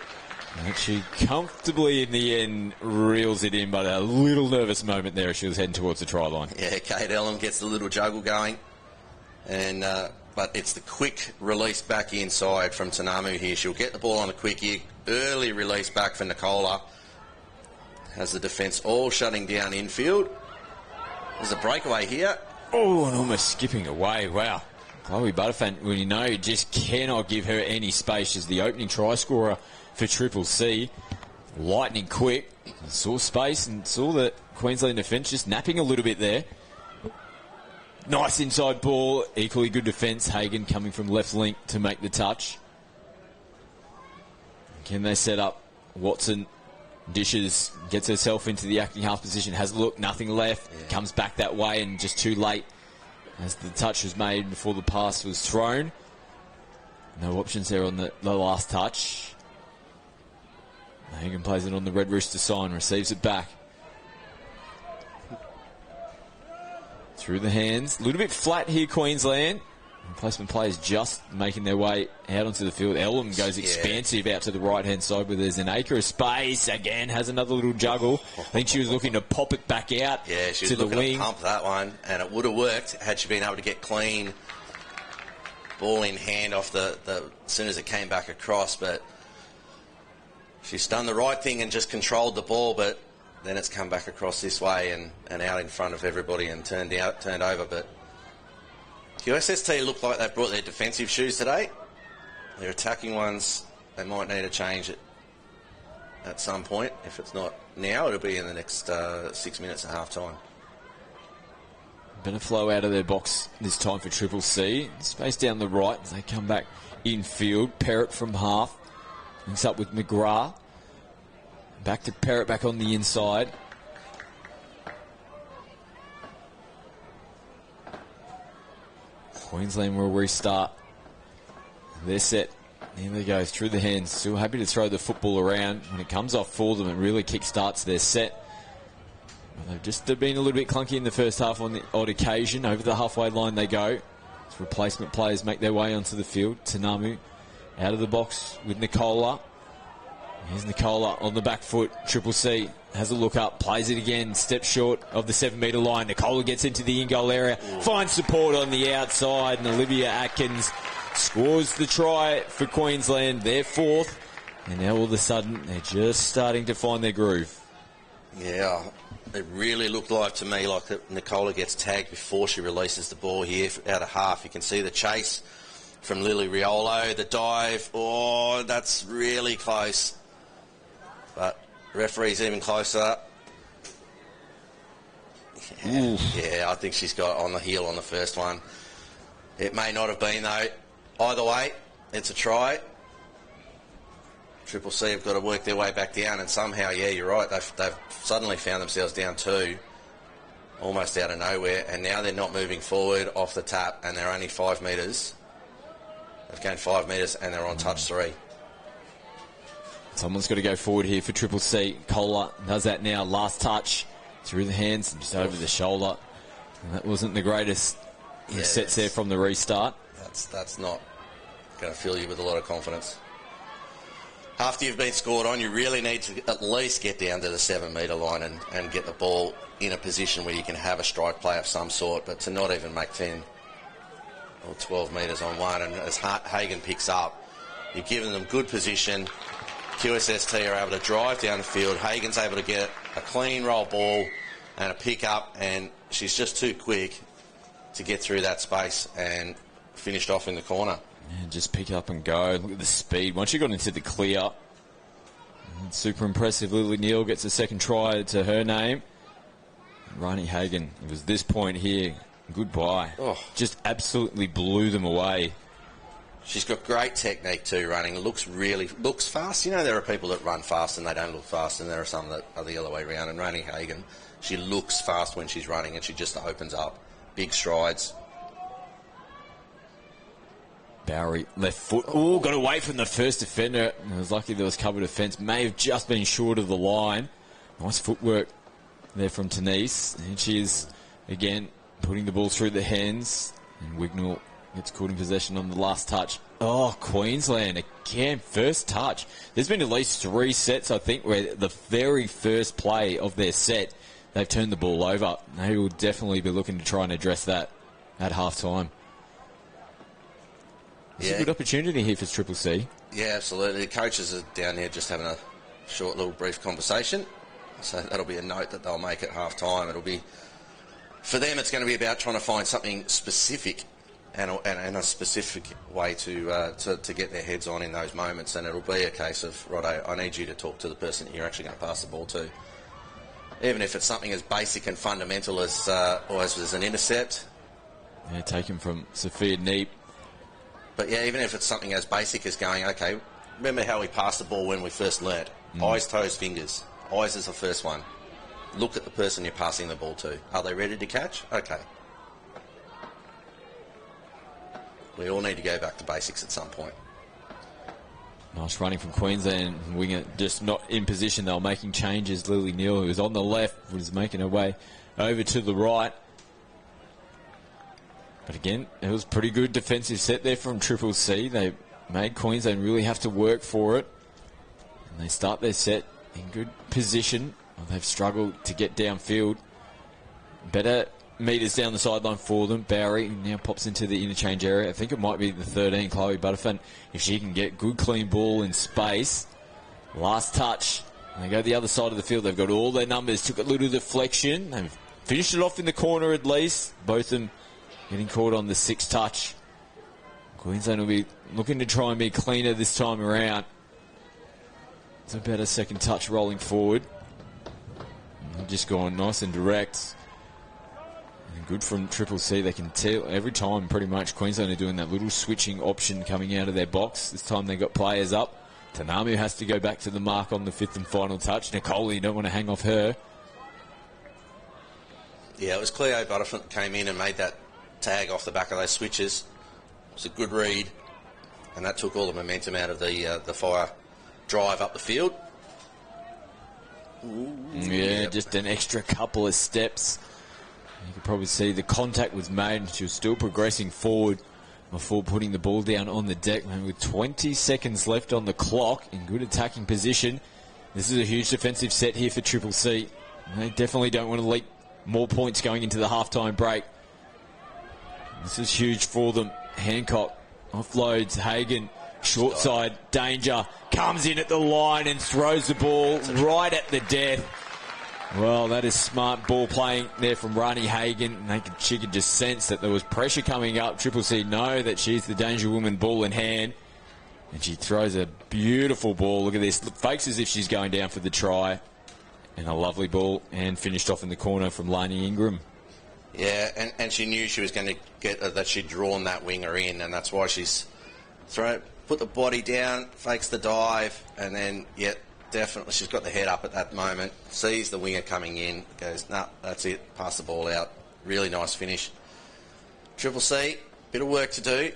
And she comfortably, in the end, reels it in, but a little nervous moment there as she was heading towards the try line. Yeah, Kate Ellen gets the little juggle going. And but it's the quick release back inside from Tanamu here. She'll get the ball on a quickie. Early release back for Nicola. Has the defence all shutting down infield. There's a breakaway here. Oh, and almost skipping away. Wow. Chloe Butterfan, well, you know, just cannot give her any space. She's the opening try scorer for Triple C. Lightning quick. Saw space and saw the Queensland defence just napping a little bit there. Nice inside ball. Equally good defence. Hagan coming from left link to make the touch. Can they set up? Watson dishes, gets herself into the acting half position, has a look, nothing left, comes back that way and just too late as the touch was made before the pass was thrown. No options there on the last touch. Hagan plays it on the Red Rooster sign, receives it back. Through the hands. A little bit flat here, Queensland. Replacement players just making their way out onto the field. Ellum goes expansive out to the right-hand side where there's an acre of space. Again, has another little juggle. I think she was looking to pop it back out she was to the looking wing. To pump that one, and it would have worked had she been able to get clean ball in hand off the as soon as it came back across. But she's done the right thing and just controlled the ball, but then it's come back across this way and out in front of everybody and turned over. But QSST look like they've brought their defensive shoes today. Their attacking ones, they might need to change it at some point. If it's not now, it'll be in the next 6 minutes at half time. Better flow out of their box this time for Triple C. Space down the right as they come back infield. Parrott from half. Links up with McGrath. Back to Parrott back on the inside. Queensland will restart. They're set. Here they go, through the hands. Still happy to throw the football around. When it comes off for them, it really kick-starts their set. Well, they've just been a little bit clunky in the first half on the odd occasion. Over the halfway line they go. As replacement players make their way onto the field. Tanamu out of the box with Nicola. Here's Nicola on the back foot. Triple C has a look up, plays it again, steps short of the 7 metre line. Nicola gets into the in-goal area, finds support on the outside, and Olivia Atkins scores the try for Queensland. They're fourth, and now all of a sudden they're just starting to find their groove. Yeah, it really looked like to me like that Nicola gets tagged before she releases the ball here out of half. You can see the chase from Lily Riolo, the dive. Oh, that's really close. But the referee's even closer. Yeah, I think she's got on the heel on the first one. It may not have been, though. Either way, it's a try. Triple C have got to work their way back down, and somehow, yeah, you're right, they've suddenly found themselves down 2, almost out of nowhere, and now they're not moving forward off the tap, and they're only 5 metres. They've gained 5 metres, and they're on touch 3. Someone's got to go forward here for Triple C. Kohler does that now. Last touch through the hands and just over the shoulder. And that wasn't the greatest sets there from the restart. That's not going to fill you with a lot of confidence. After you've been scored on, you really need to at least get down to the 7 metre line and get the ball in a position where you can have a strike play of some sort, but to not even make 10 or 12 metres on one, and as Hagen picks up, you've given them good position. QSST are able to drive down the field. Hagen's able to get a clean roll ball and a pick up, and she's just too quick to get through that space and finished off in the corner. Yeah, just pick up and go. Look at the speed. Once she got into the clear, super impressive. Lily Neal gets a second try to her name. Rani Hagen, it was this point here. Goodbye. Oh. Just absolutely blew them away. She's got great technique too, running. Looks fast. You know, there are people that run fast and they don't look fast, and there are some that are the other way around. And Rani Hagen, she looks fast when she's running, and she just opens up. Big strides. Bowery, left foot. Oh, got away from the first defender. It was lucky there was cover defence. May have just been short of the line. Nice footwork there from Denise. And she is, again, putting the ball through the hands. And Wignall gets caught in possession on the last touch. Oh, Queensland, again, first touch. There's been at least 3 sets, I think, where the very first play of their set, they've turned the ball over. They will definitely be looking to try and address that at half-time. It's a good opportunity here for Triple C. Yeah, absolutely. The coaches are down there just having a short little brief conversation. So that'll be a note that they'll make at half-time. It'll be, for them, it's going to be about trying to find something specific and a specific way to get their heads on in those moments. And it'll be a case of, Roddo, I need you to talk to the person that you're actually going to pass the ball to. Even if it's something as basic and fundamental as an intercept. Yeah, taken from Sophia Neep. But yeah, even if it's something as basic as going, okay, remember how we passed the ball when we first learnt? Eyes, toes, fingers. Eyes is the first one. Look at the person you're passing the ball to. Are they ready to catch? Okay. We all need to go back to basics at some point. Nice running from Queensland. Winger just not in position. They were making changes. Lily Neal, who was on the left, was making her way over to the right. But again, it was a pretty good defensive set there from Triple C. They made Queensland really have to work for it. And they start their set in good position. Well, they've struggled to get downfield. Better metres down the sideline for them. Bowery now pops into the interchange area. I think it might be the 13, Chloe Butterfin. If she can get good clean ball in space. Last touch. They go the other side of the field. They've got all their numbers. Took a little deflection. They've finished it off in the corner at least. Both of them getting caught on the 6th touch. Queensland will be looking to try and be cleaner this time around. It's a better second touch rolling forward. And just going nice and direct. And good from Triple C. They can tell every time pretty much Queensland are doing that little switching option coming out of their box. This time they got players up. Tanamu has to go back to the mark on the fifth and final touch. Nicole, you don't want to hang off her. Yeah, it was Cleo Butterfly that came in and made that tag off the back of those switches. It was a good read, and that took all the momentum out of the fire drive up the field. Ooh, yeah, just an extra couple of steps. You could probably see the contact was made, and she was still progressing forward before putting the ball down on the deck. And with 20 seconds left on the clock in good attacking position, this is a huge defensive set here for Triple C. They definitely don't want to leak more points going into the halftime break. This is huge for them. Hancock offloads Hagan. Short side, danger. Comes in at the line and throws the ball right at the death. Well, that is smart ball playing there from Rani Hagan. She could just sense that there was pressure coming up. Triple C know that she's the danger woman, ball in hand. And she throws a beautiful ball. Look at this. Fakes as if she's going down for the try. And a lovely ball, and finished off in the corner from Lani Ingram. Yeah, and she knew she was going to get that she'd drawn that winger in, and that's why she's put the body down, fakes the dive, and then, yeah, definitely she's got the head up at that moment, sees the winger coming in, goes, nah, that's it, pass the ball out. Really nice finish. Triple C, bit of work to do.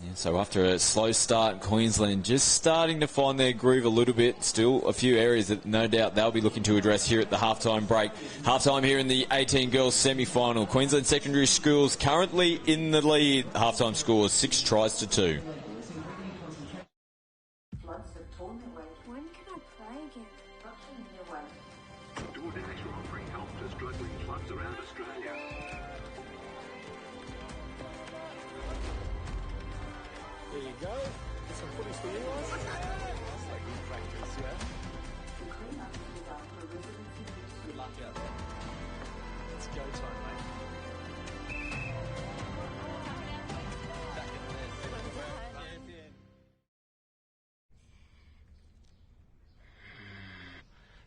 Yeah, so after a slow start, Queensland just starting to find their groove a little bit. Still a few areas that no doubt they'll be looking to address here at the halftime break. Halftime here in the 18 girls semi-final. Queensland Secondary Schools currently in the lead. Halftime scores 6 tries to 2. When can I play again? DoorDash are offering help to struggling clubs around Australia. There you go. Some footies for you guys. That's like good practice, yeah? Good luck out there. It's go time, mate. Back in there.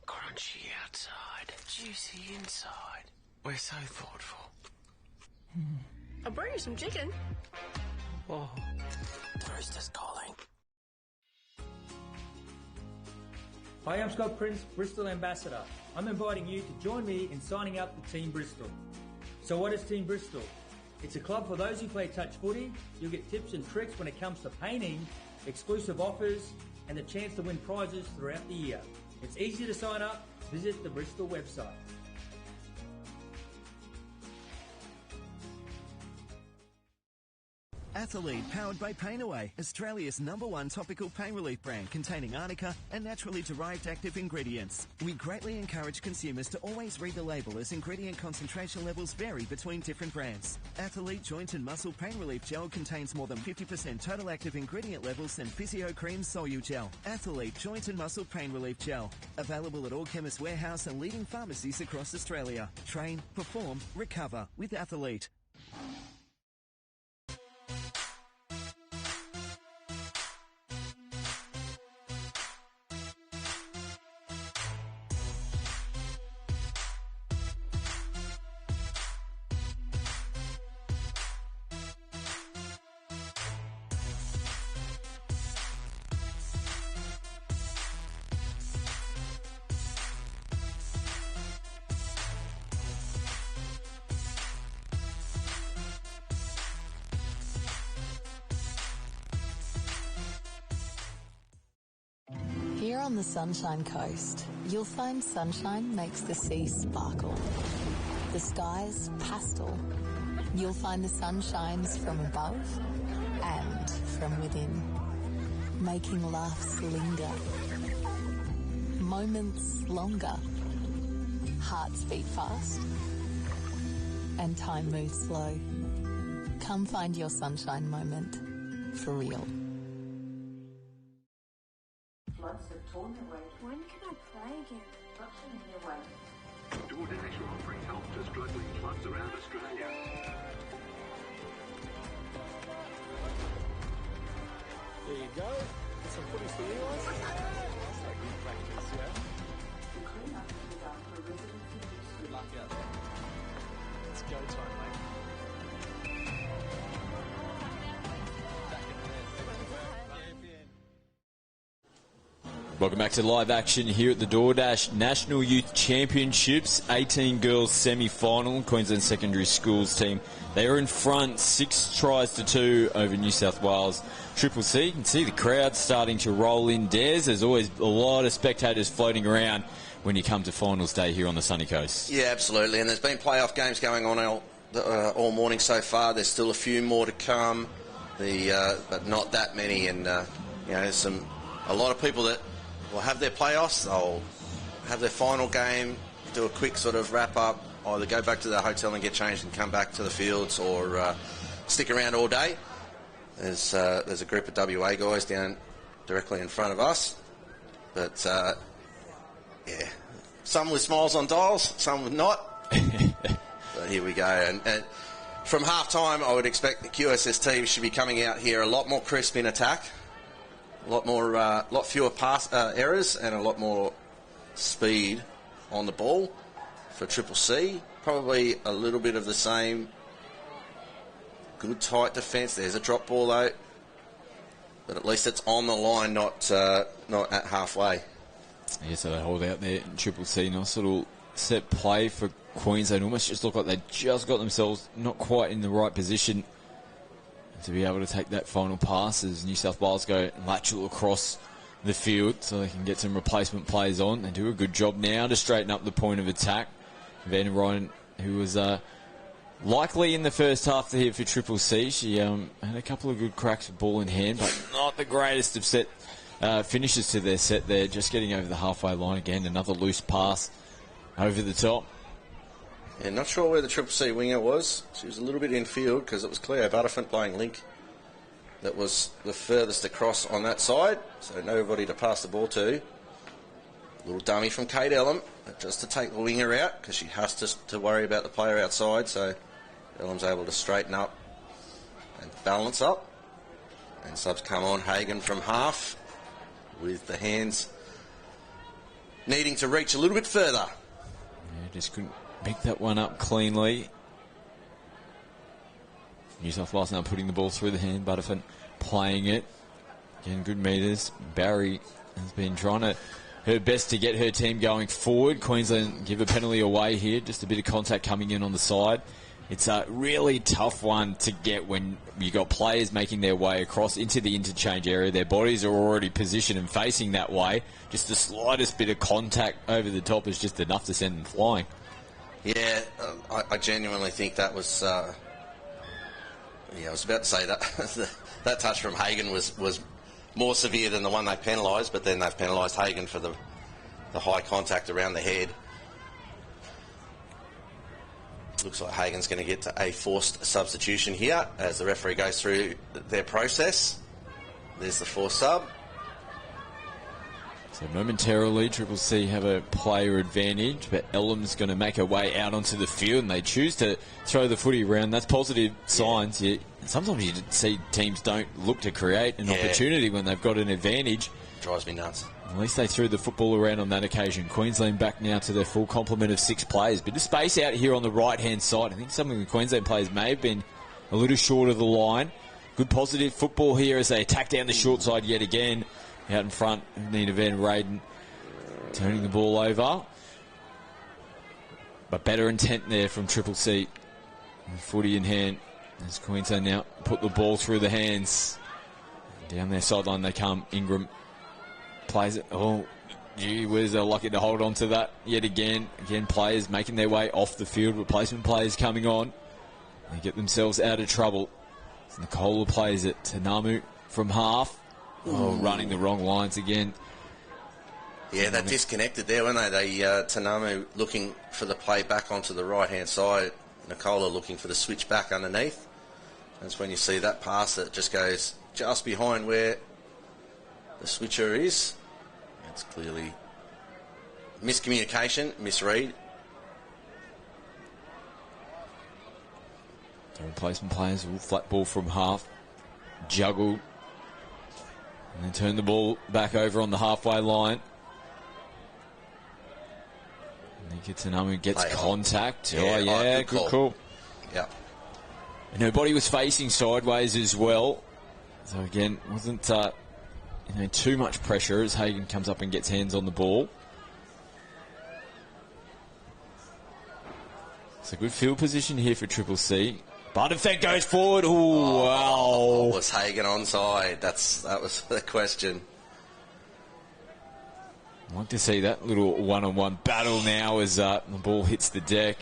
Crunchy outside, juicy inside. We're so thoughtful. I'll bring you some chicken. Oh, the rooster's calling. Hi, I'm Scott Prince, Bristol Ambassador. I'm inviting you to join me in signing up for Team Bristol. So what is Team Bristol? It's a club for those who play touch footy. You'll get tips and tricks when it comes to painting, exclusive offers, and the chance to win prizes throughout the year. It's easy to sign up. Visit the Bristol website. Athlete, powered by Pain Away, Australia's #1 topical pain relief brand containing arnica and naturally derived active ingredients. We greatly encourage consumers to always read the label as ingredient concentration levels vary between different brands. Athlete Joint and Muscle Pain Relief Gel contains more than 50% total active ingredient levels than Physio Cream Solu Gel. Athlete Joint and Muscle Pain Relief Gel. Available at all Chemist Warehouse and leading pharmacies across Australia. Train, perform, recover with Athlete. Here on the Sunshine Coast, you'll find sunshine makes the sea sparkle. The skies pastel. You'll find the sun shines from above and from within, making laughs linger, moments longer, hearts beat fast, and time moves slow. Come find your sunshine moment for real. When can I play again? DoorDash are offering help to struggling clubs around Australia. There you go. Some footies for you guys. That's like good practice, yeah. Good luck out there. It's go time, mate. Welcome back to live action here at the DoorDash National Youth Championships. 18 girls semi-final. Queensland Secondary Schools team. They are in front 6 tries to 2 over New South Wales Triple C. You can see the crowd starting to roll in. There's always a lot of spectators floating around when you come to finals day here on the sunny coast. Yeah, absolutely. And there's been playoff games going on all morning so far. There's still a few more to come, but not that many. And there's a lot of people that will have their playoffs. They'll have their final game, do a quick sort of wrap up, either go back to their hotel and get changed and come back to the fields, or stick around all day. There's a group of WA guys down directly in front of us, but some with smiles on dials, some with not. So here we go, and from half time I would expect the QSS team should be coming out here a lot more crisp in attack. A lot fewer pass errors and a lot more speed on the ball for Triple C. Probably a little bit of the same. Good tight defence. There's a drop ball though, but at least it's on the line, not at halfway. Yeah, so they hold out there in Triple C. Nice little set play for Queensland. Almost just look like they just got themselves not quite in the right position to be able to take that final pass as New South Wales go lateral across the field so they can get some replacement plays on. They do a good job now to straighten up the point of attack. Van Ryan, who was likely in the first half here for Triple C, she had a couple of good cracks with ball in hand, but not the greatest of set finishes to their set there. Just getting over the halfway line again. Another loose pass over the top. Yeah, not sure where the Triple C winger was. She was a little bit in field because it was Cleo Butterfant playing link that was the furthest across on that side, so nobody to pass the ball to. Little dummy from Kate Ellum, just to take the winger out because she has to worry about the player outside, so Ellum's able to straighten up and balance up. And subs come on. Hagen from half with the hands needing to reach a little bit further. Yeah, just couldn't pick that one up cleanly. New South Wales now putting the ball through the hand. Butterfant playing it. Again, good metres. Barry has been trying her best to get her team going forward. Queensland give a penalty away here. Just a bit of contact coming in on the side. It's a really tough one to get when you got players making their way across into the interchange area. Their bodies are already positioned and facing that way. Just the slightest bit of contact over the top is just enough to send them flying. Yeah, I genuinely think that was... I was about to say that that touch from Hagen was more severe than the one they penalised, but then they've penalised Hagen for the high contact around the head. Looks like Hagen's going to get to a forced substitution here as the referee goes through their process. There's the forced sub. So momentarily, Triple C have a player advantage, but Ellum's going to make her way out onto the field, and they choose to throw the footy around. That's positive signs. Sometimes you see teams don't look to create an opportunity when they've got an advantage. Drives me nuts. At least they threw the football around on that occasion. Queensland back now to their full complement of 6 players. Bit of space out here on the right-hand side. I think some of the Queensland players may have been a little short of the line. Good positive football here as they attack down the short side yet again. Out in front, Nina Van Reyden turning the ball over. But better intent there from Triple C. Footy in hand as Queensland now put the ball through the hands. Down their sideline they come. Ingram plays it. Oh, gee whiz, they're lucky to hold on to that yet again. Again, players making their way off the field. Replacement players coming on. They get themselves out of trouble. So Nicola plays it. Tanamu from half. Oh, running the wrong lines again. Yeah, they disconnected there, weren't they? Tanamu looking for the play back onto the right-hand side. Nicola looking for the switch back underneath. That's when you see that pass that just goes just behind where the switcher is. It's clearly miscommunication, misread. The replacement players will flat ball from half. Juggled. And then turn the ball back over on the halfway line. Nikitanami gets contact. Good call. Yeah. And her body was facing sideways as well. So again, wasn't too much pressure as Hagen comes up and gets hands on the ball. It's a good field position here for Triple C. Butterfed goes forward. Ooh, wow. Was Hagen onside? That was the question. I'd like to see that little one-on-one battle now as the ball hits the deck.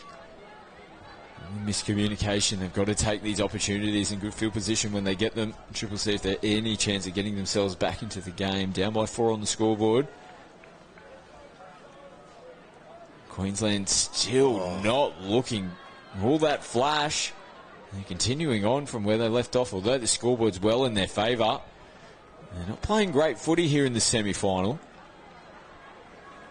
Miscommunication. They've got to take these opportunities in good field position when they get them. Triple C, if they're any chance of getting themselves back into the game. Down by 4 on the scoreboard. Queensland still not looking all that flash. They're continuing on from where they left off, although the scoreboard's well in their favour. They're not playing great footy here in the semi-final.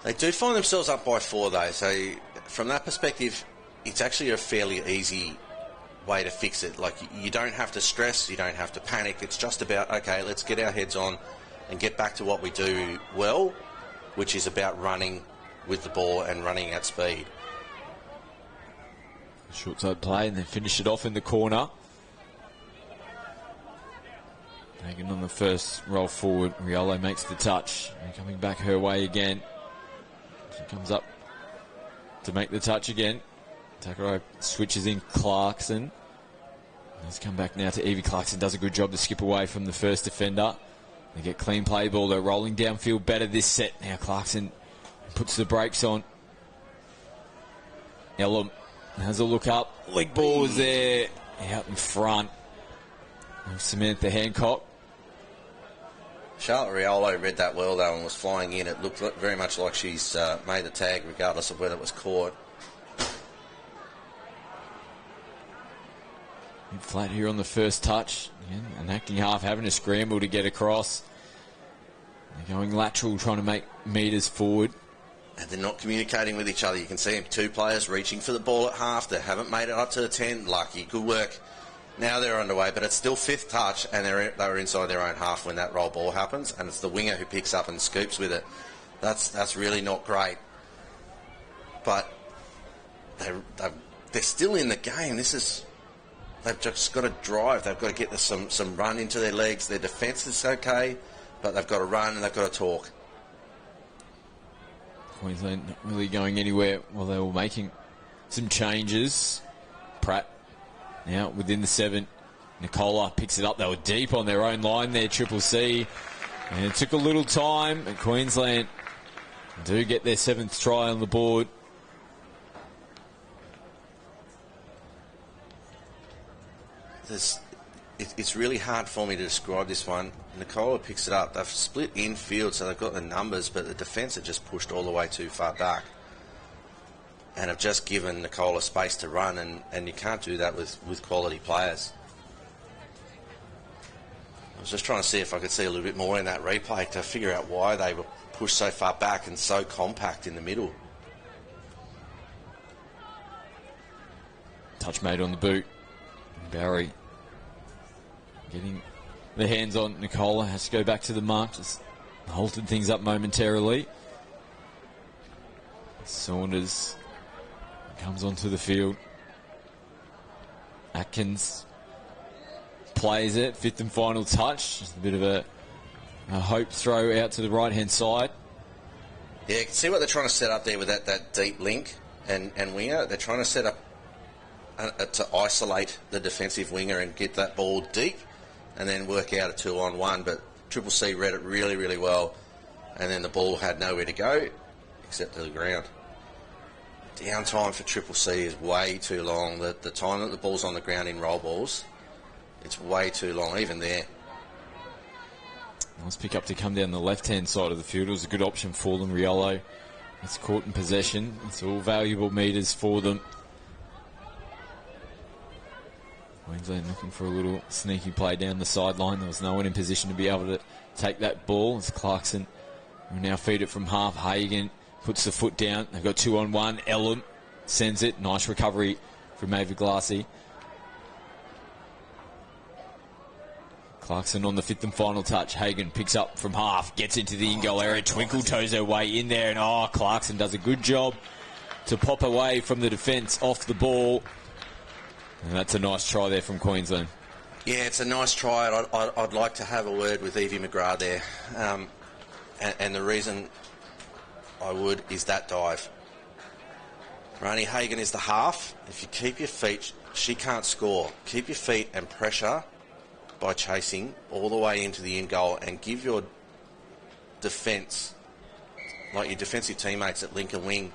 They do find themselves up by 4, though. So from that perspective, it's actually a fairly easy way to fix it. Like, you don't have to stress, you don't have to panic. It's just about, okay, let's get our heads on and get back to what we do well, which is about running with the ball and running at speed. Short side play, and then finish it off in the corner. Taking on the first roll forward. Riolo makes the touch. And coming back her way again. She comes up to make the touch again. Takaro switches in Clarkson. Let's come back now to Evie. Clarkson does a good job to skip away from the first defender. They get clean play ball. They're rolling downfield better this set. Now Clarkson puts the brakes on. Ellum has a look up. Leg ball is there. Out in front of Samantha Hancock. Charlotte Riolo read that well, though, and was flying in. It looked very much like she's made the tag, regardless of whether it was caught. Flat here on the first touch. Again, an acting half having a scramble to get across. They're going lateral, trying to make metres forward. And they're not communicating with each other. You can see them, 2 players reaching for the ball at half. They haven't made it up to the 10. Lucky, good work. Now they're underway, but it's still 5th touch, and they were inside their own half when that roll ball happens, and it's the winger who picks up and scoops with it. That's really not great. But they're still in the game. They've just got to drive. They've got to get some run into their legs. Their defence is okay, but they've got to run and they've got to talk. Queensland not really going anywhere while they were making some changes. Pratt now within the 7. Nicola picks it up. They were deep on their own line there, Triple C. And it took a little time, but Queensland do get their 7th try on the board. It's really hard for me to describe this one. Nicola picks it up. They've split infield, so they've got the numbers, but the defence have just pushed all the way too far back. And have just given Nicola space to run, and you can't do that with quality players. I was just trying to see if I could see a little bit more in that replay to figure out why they were pushed so far back and so compact in the middle. Touch made on the boot. Barry getting the hands on Nicola, has to go back to the mark, just halted things up momentarily. Saunders comes onto the field. Atkins plays it, 5th and final touch. Just a bit of a hope throw out to the right-hand side. Yeah, you can see what they're trying to set up there with that deep link and winger. They're trying to set up to isolate the defensive winger and get that ball deep and then work out a 2-on-1. But Triple C read it really, really well, and then the ball had nowhere to go except to the ground. Downtime for Triple C is way too long. The time that the ball's on the ground in roll balls, it's way too long, even there. Nice pick up to come down the left-hand side of the field. It was a good option for them. Riolo it's caught in possession. It's all valuable metres for them. Queensland looking for a little sneaky play down the sideline. There was no one in position to be able to take that ball. It's Clarkson who now feed it from half. Hagen puts the foot down. They've got 2-on-1. Ellum sends it. Nice recovery from Ava Glassy. Clarkson on the fifth and final touch. Hagan picks up from half, gets into the in-goal area. Twinkle toes her way in there, and Clarkson does a good job to pop away from the defence off the ball. And that's a nice try there from Queensland. Yeah, it's a nice try. I'd like to have a word with Evie McGrath there. And the reason I would is that dive. Rani Hagan is the half. If you keep your feet, she can't score. Keep your feet and pressure by chasing all the way into the in goal and give your defence, like your defensive teammates at Lincoln Wing,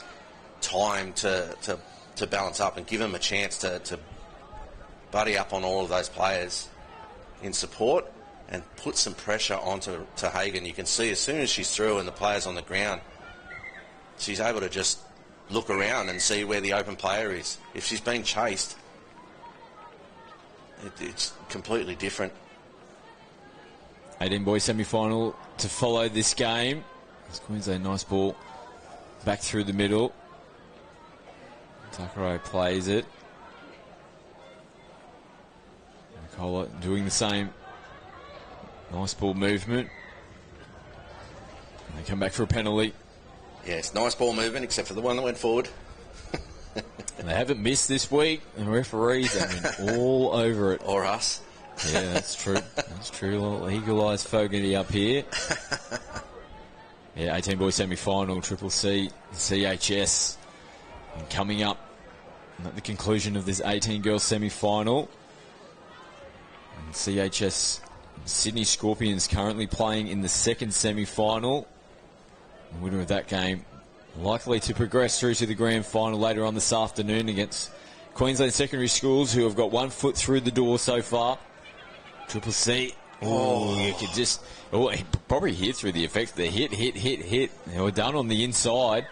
time to balance up and give them a chance to buddy up on all of those players in support and put some pressure onto Hagan. You can see as soon as she's through and the player's on the ground, she's able to just look around and see where the open player is. If she's being chased, it's completely different. 18 boys semi-final to follow this game. It's Queensland, nice ball back through the middle. Takaro plays it. Nicola doing the same. Nice ball movement. And they come back for a penalty. Yes, nice ball movement, except for the one that went forward. And they haven't missed this week. The referees have been all over it. Or us. Yeah, that's true. That's true. A little eagle-eyed fogarty up here. Yeah, 18 boys semi-final, Triple C, CHS. And coming up at the conclusion of this 18 girls semi-final. And CHS Sydney Scorpions currently playing in the second semi-final. The winner of that game likely to progress through to the grand final later on this afternoon against Queensland Secondary Schools, who have got one foot through the door so far. Triple C. You could just... probably hear through the effects. The hit. They were done on the inside.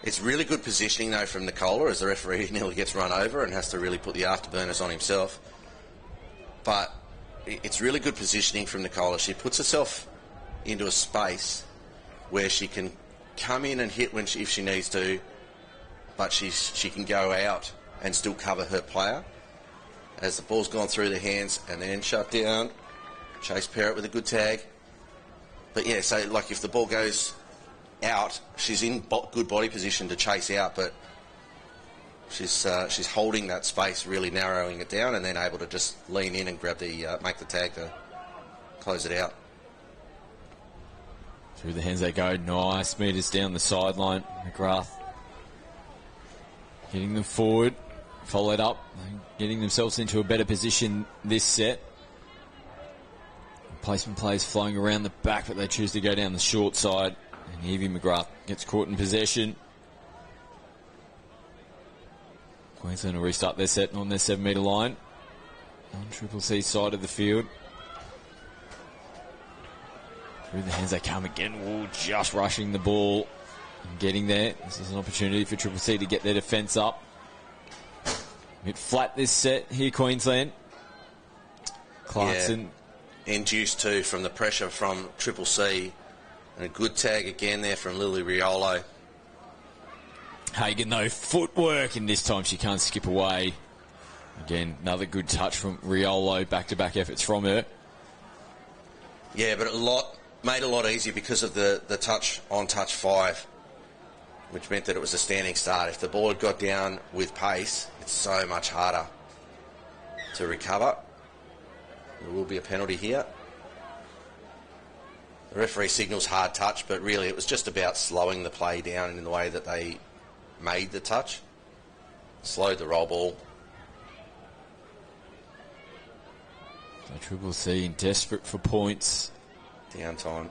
It's really good positioning, though, from Nicola, as the referee nearly gets run over and has to really put the afterburners on himself. But it's really good positioning from Nicola. She puts herself into a space where she can come in and hit if she needs to, but she can go out and still cover her player as the ball's gone through the hands and then shut down. Chase Parrott with a good tag. But yeah, so like if the ball goes out, she's in good body position to chase out, but she's holding that space, really narrowing it down, and then able to just lean in and grab make the tag to close it out. Through the hands they go. Nice meters down the sideline. McGrath getting them forward. Followed up. Getting themselves into a better position this set. Placement plays flowing around the back, but they choose to go down the short side. And Evie McGrath gets caught in possession. Queensland will restart their set on their 7 metre line. On Triple C side of the field. Through the hands they come again. Just rushing the ball and getting there. This is an opportunity for Triple C to get their defence up. A bit flat this set here, Queensland. Clarkson. Yeah. Induced too from the pressure from Triple C. And a good tag again there from Lily Riolo. Hagan, though, footwork, and this time she can't skip away. Again, another good touch from Riolo. Back-to-back efforts from her. Yeah, but made a lot easier because of the touch on touch 5, which meant that it was a standing start. If the ball had got down with pace, it's so much harder to recover. There will be a penalty here. The referee signals hard touch, but really it was just about slowing the play down in the way that they made the touch. Slowed the roll ball. So Triple C desperate for points. Downtime.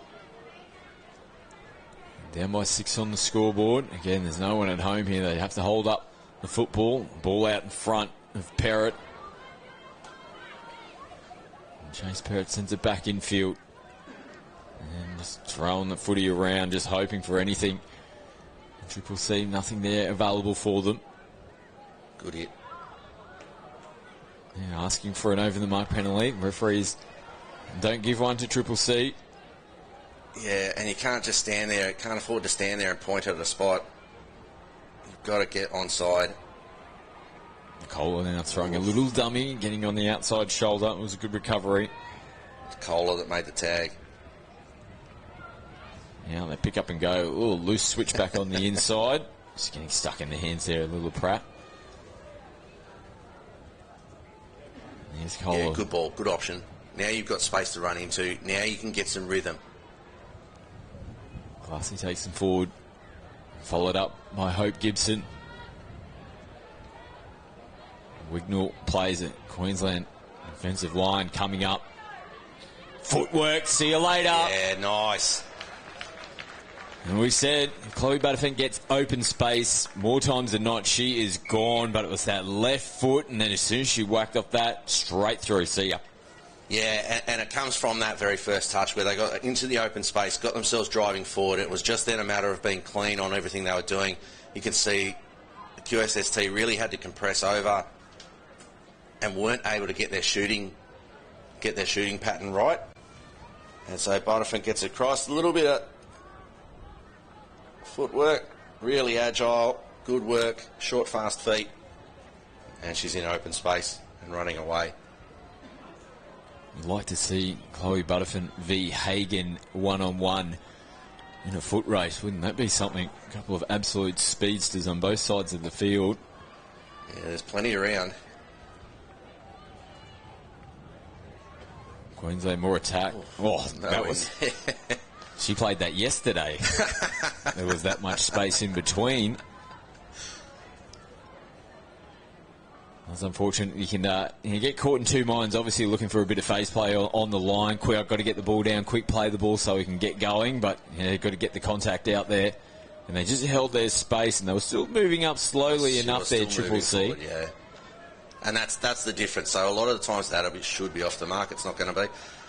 Down by 6 on the scoreboard. Again, there's no one at home here. They have to hold up the football. Ball out in front of Parrott. And Chase Parrott sends it back infield. And just throwing the footy around, just hoping for anything. Triple C, nothing there available for them. Good hit. Yeah, asking for an over-the-mark penalty. Referees don't give one to Triple C. Yeah, and you can't just stand there. Can't afford to stand there and point at a spot. You've got to get onside. Kohler now throwing a little dummy, getting on the outside shoulder. It was a good recovery. It's Kohler that made the tag. Now they pick up and go. Ooh, loose switch back on the inside. Just getting stuck in the hands there, little Pratt. There's Kohler. Yeah, good ball, good option. Now you've got space to run into. Now you can get some rhythm. Glassy takes them forward. Followed up by Hope Gibson. Wignall plays it. Queensland offensive line coming up. Footwork, see you later. Yeah, nice. And we said Chloe Butterfin gets open space more times than not. She is gone, but it was that left foot, and then as soon as she whacked off that, straight through. See ya. Yeah, and it comes from that very first touch where they got into the open space, got themselves driving forward. It was just then a matter of being clean on everything they were doing. You can see the QSST really had to compress over and weren't able to get their shooting pattern right. And so Butterfin gets across. A little bit of footwork, really agile, good work, short, fast feet. And she's in open space and running away. You'd like to see Chloe Butterfin v. Hagen one-on-one in a foot race. Wouldn't that be something? A couple of absolute speedsters on both sides of the field. Yeah, there's plenty around. Queensland more attack. Oh, that was... She played that yesterday. There was that much space in between. It's unfortunate you can get caught in two minds. Obviously looking for a bit of face play on the line. Quick, I've got to get the ball down. Quick, play the ball so we can get going. But got to get the contact out there. And they just held their space, and they were still moving up slowly enough there, Triple C. Forward, yeah. And that's the difference. So a lot of the times that should be off the mark. It's not going to be.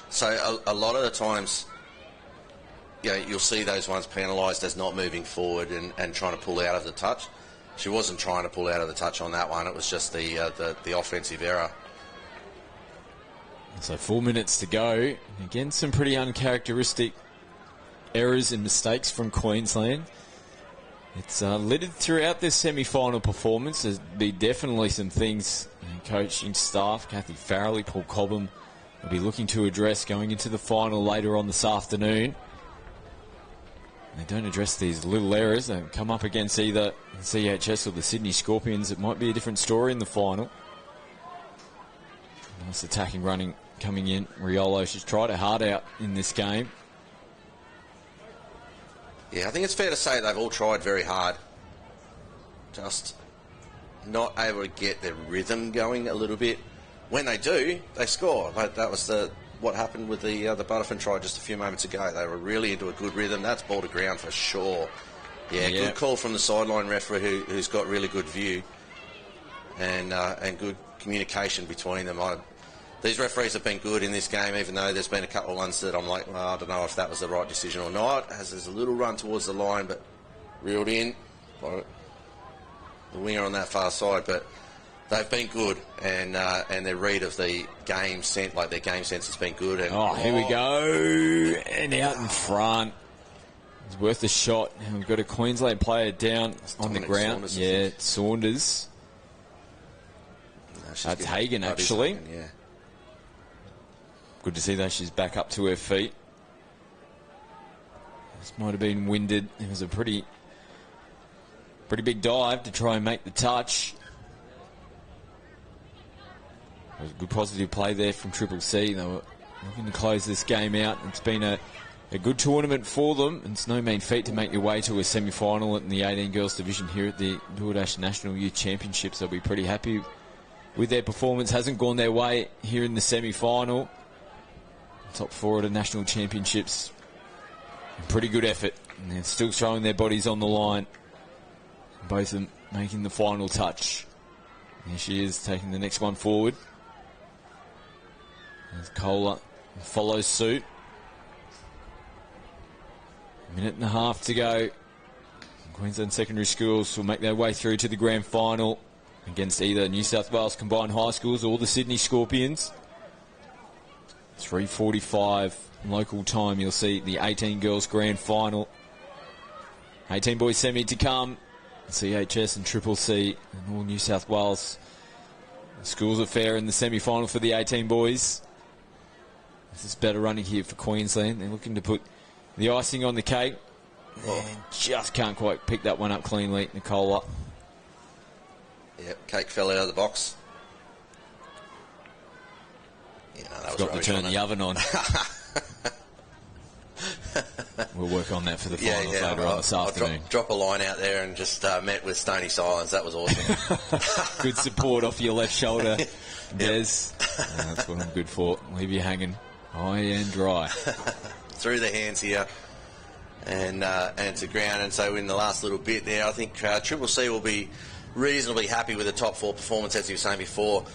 So a lot of the times, you'll see those ones penalised as not moving forward and trying to pull out of the touch. She wasn't trying to pull out of the touch on that one. It was just the offensive error. So 4 minutes to go. Again, some pretty uncharacteristic errors and mistakes from Queensland. It's littered throughout this semi-final performance. There's be definitely some things coaching staff, Kathy Farrelly, Paul Cobham, will be looking to address going into the final later on this afternoon. They don't address these little errors. They come up against either CHS or the Sydney Scorpions. It might be a different story in the final. Nice attacking running coming in. Riolo, she's tried her heart out in this game. Yeah, I think it's fair to say they've all tried very hard. Just not able to get their rhythm going a little bit. When they do, they score. But that was what happened with the Butterfin try just a few moments ago. They were really into a good rhythm. That's ball to ground for sure. Yeah, good call from the sideline referee who's got really good view and good communication between them. These referees have been good in this game, even though there's been a couple of ones that I'm like, well, I don't know if that was the right decision or not. As there's a little run towards the line, but reeled in by the winger on that far side. But they've been good, and their read of the game sense, like their game sense, has been good. And here we go, and out in front. It's worth a shot. And we've got a Queensland player down on the ground. Saunders, Saunders. No, that's Hagen, actually. Hagen, yeah. Good to see that she's back up to her feet. This might have been winded. It was a pretty big dive to try and make the touch. It was a good positive play there from Triple C. They were looking to close this game out. It's been a good tournament for them. It's no mean feat to make your way to a semi-final in the 18 girls division here at the DoorDash National Youth Championships. They'll be pretty happy with their performance. Hasn't gone their way here in the semi-final. Top four at the National Championships. Pretty good effort. And they're still throwing their bodies on the line. Both of them making the final touch. Here she is taking the next one forward. As Kohler follows suit. A minute and a half to go. Queensland Secondary Schools will make their way through to the grand final against either New South Wales Combined High Schools or the Sydney Scorpions. 3:45 local time, you'll see the 18 girls grand final. 18 boys semi to come. CHS and Triple C and all New South Wales Schools affair in the semi-final for the 18 boys. This is better running here for Queensland. They're looking to put the icing on the cake. And just can't quite pick that one up cleanly. Nicola. Yep, cake fell out of the box. Yeah, no, that was Got to turn the oven on. We'll work on that for the finals later on this afternoon. Drop a line out there and just met with stony silence. That was awesome. Good support off your left shoulder, Des. That's what I'm good for. Leave you hanging high and dry. Through the hands here and to ground. And so in the last little bit there, I think Triple C will be reasonably happy with the top 4 performance, as you were saying before.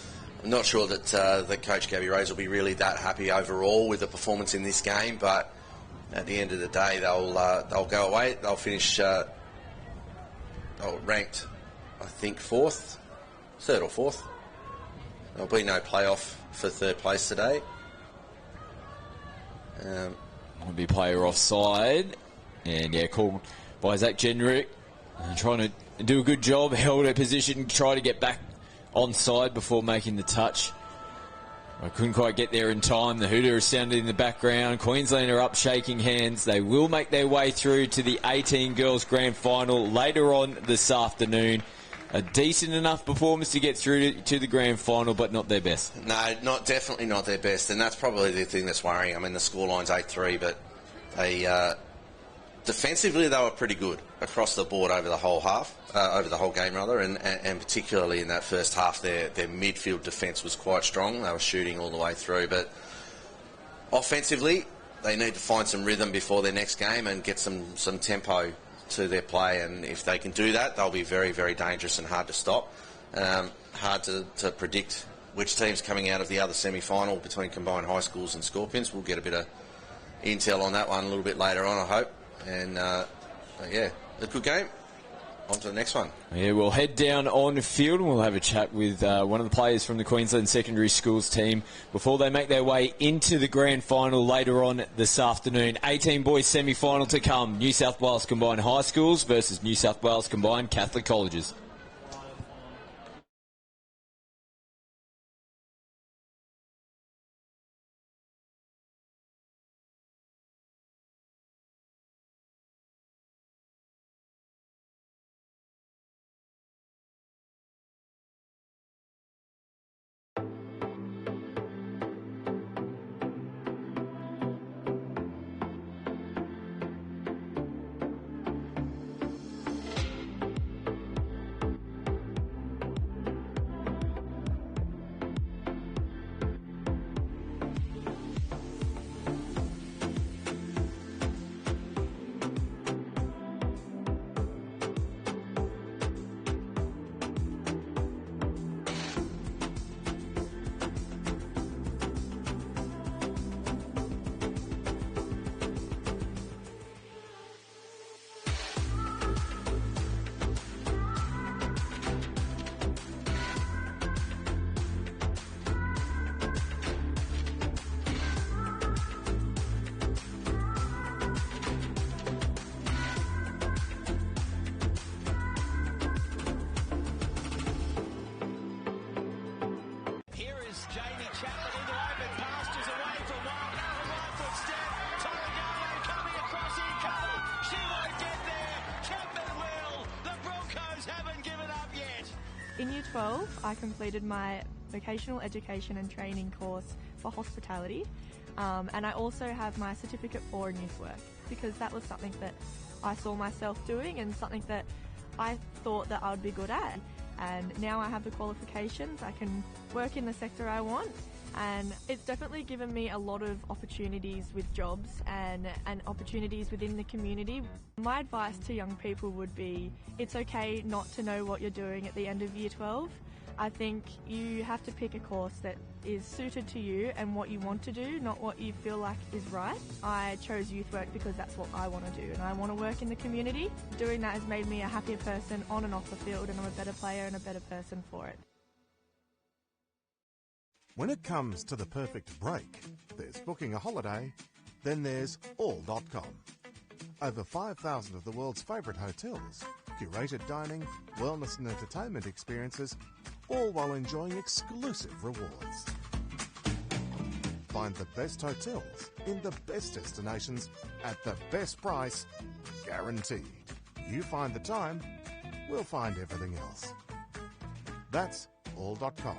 I'm not sure that Coach Gabby Rose will be really that happy overall with the performance in this game, but at the end of the day, they'll go away. They'll finish ranked, I think, 3rd or 4th. There'll be no playoff for 3rd place today. Will be player offside, and called by Zach Jenrick, trying to do a good job, held her position, try to get back onside before making the touch. I couldn't quite get there in time. The hooter is sounded in the background. Queensland are up shaking hands. They will make their way through to the 18 girls grand final later on this afternoon. A decent enough performance to get through to the grand final, but not their best. No, definitely not their best, and that's probably the thing that's worrying. I mean, the scoreline's 8-3, but they defensively they were pretty good across the board over the whole game rather, and particularly in that first half, their midfield defence was quite strong. They were shooting all the way through, but offensively, they need to find some rhythm before their next game and get some tempo to their play, and if they can do that, they'll be very, very dangerous and hard to stop. Hard to predict which team's coming out of the other semi-final between combined high schools and Scorpions. We'll get a bit of intel on that one a little bit later on, I hope. And a good game. On to the next one. Yeah, we'll head down on field and we'll have a chat with one of the players from the Queensland Secondary Schools team before they make their way into the grand final later on this afternoon. 18 boys semi-final to come. New South Wales Combined High Schools versus New South Wales Combined Catholic Colleges. In Year 12, I completed my vocational education and training course for hospitality, and I also have my certificate for youth work because that was something that I saw myself doing and something that I thought that I would be good at. And now I have the qualifications, I can work in the sector I want, and it's definitely given me a lot of opportunities with jobs and opportunities within the community. My advice to young people would be, it's okay not to know what you're doing at the end of Year 12. I think you have to pick a course that is suited to you and what you want to do, not what you feel like is right. I chose youth work because that's what I want to do, and I want to work in the community. Doing that has made me a happier person on and off the field, and I'm a better player and a better person for it. When it comes to the perfect break, there's booking a holiday, then there's all.com. Over 5,000 of the world's favourite hotels, curated dining, wellness and entertainment experiences, all while enjoying exclusive rewards. Find the best hotels in the best destinations at the best price, guaranteed. You find the time, we'll find everything else. That's all.com.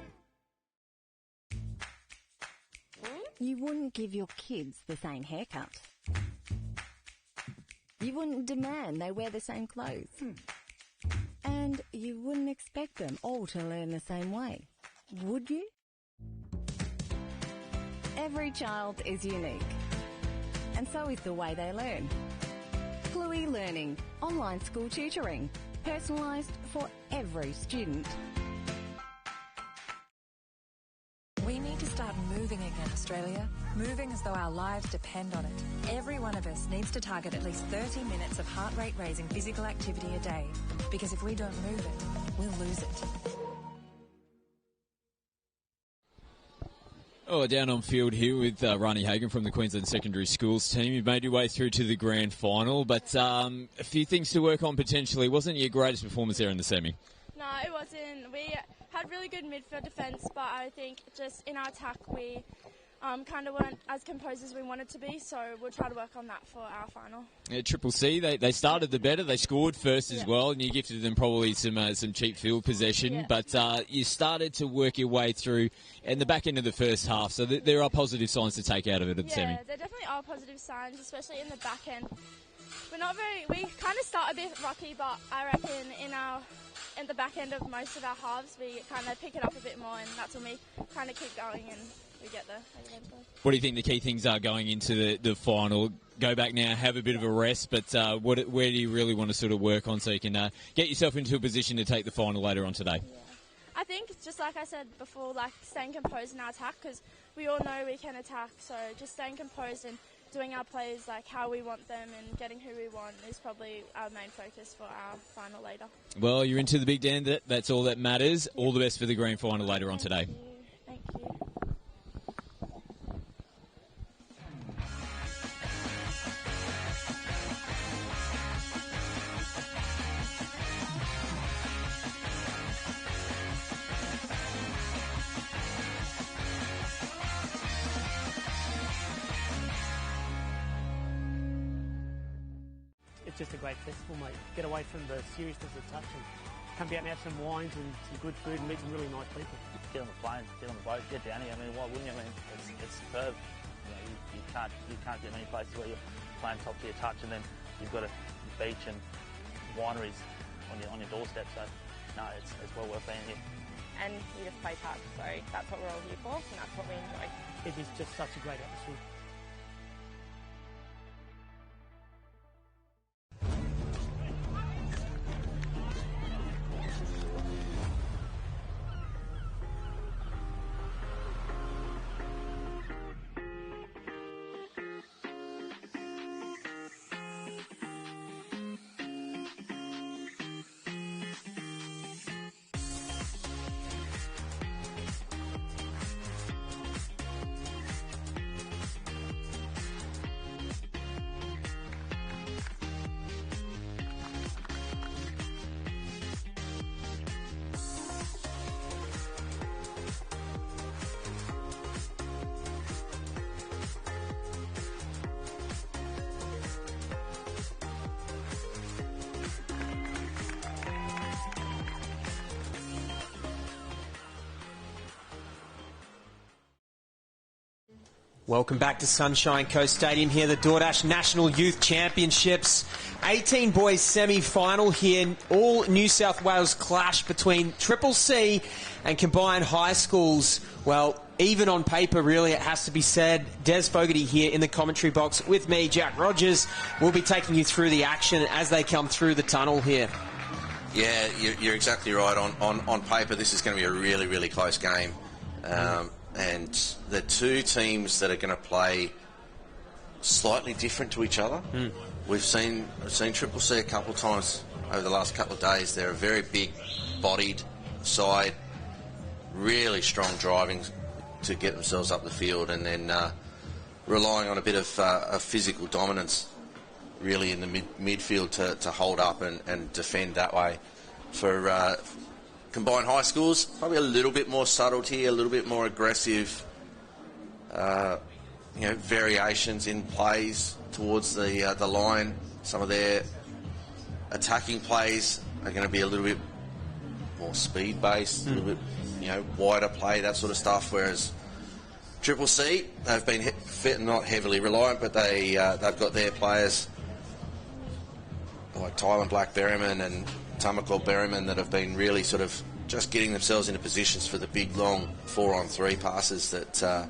You wouldn't give your kids the same haircut. You wouldn't demand they wear the same clothes. And you wouldn't expect them all to learn the same way, would you? Every child is unique, and so is the way they learn. Fluey Learning, online school tutoring, personalised for every student. We need to start moving again, Australia. Moving as though our lives depend on it. Every one of us needs to target at least 30 minutes of heart rate raising physical activity a day. Because if we don't move it, we'll lose it. Oh, down on field here with Rani Hagan from the Queensland Secondary Schools team. You've made your way through to the grand final, but a few things to work on potentially. Wasn't your greatest performance there in the semi? No, it wasn't. We had really good midfield defence, but I think just in our attack we kind of weren't as composed as we wanted to be, so we'll try to work on that for our final. Yeah, Triple C, they started the better. They scored first as well, and you gifted them probably some cheap field possession, but you started to work your way through in the back end of the first half, so there are positive signs to take out of it at the semi. Yeah, there definitely are positive signs, especially in the back end. We kind of start a bit rocky, but I reckon in the back end of most of our halves, we kind of pick it up a bit more, and that's when we kind of keep going and we get there. What do you think the key things are going into the final? Go back now, have a bit of a rest, but where do you really want to sort of work on so you can get yourself into a position to take the final later on today? Yeah. I think, just like I said before, like staying composed in our attack, because we all know we can attack, so just staying composed and doing our plays like how we want them and getting who we want is probably our main focus for our final later. Well, you're into the big den. That's all that matters. All the best for the grand final later on today. Thank you. It's just a great festival, mate. Get away from the seriousness of touch and come down and have some wines and some good food and meet some really nice people. Get on the plane, get on the boat, get down here. I mean, why wouldn't you? I mean, it's superb. You know, you can't get many places where you're playing top tier touch, and then you've got a beach and wineries on your doorstep. So, no, it's well worth being here. And we just play touch, so that's what we're all here for, and that's what we enjoy. It is just such a great atmosphere. Welcome back to Sunshine Coast Stadium here, the DoorDash National Youth Championships. 18 boys semi-final here. All New South Wales clash between Triple C and combined high schools. Well, even on paper, really, it has to be said. Des Fogarty here in the commentary box with me, Jack Rogers. We'll be taking you through the action as they come through the tunnel here. Yeah, you're exactly right. On paper, this is going to be a really, really close game. And the two teams that are going to play slightly different to each other. We've seen Triple C a couple of times over the last couple of days. They're a very big-bodied side, really strong driving to get themselves up the field, and then relying on a bit of physical dominance really in the midfield to hold up and defend that way. For combined high schools, probably a little bit more subtlety, a little bit more aggressive, variations in plays towards the line. Some of their attacking plays are going to be a little bit more speed-based, a little bit, wider play, that sort of stuff, whereas Triple C, they've been not heavily reliant, but they've got their players like Tylan Black-Berryman and Tamako Berryman that have been really sort of just getting themselves into positions for the big, long 4-on-3 passes that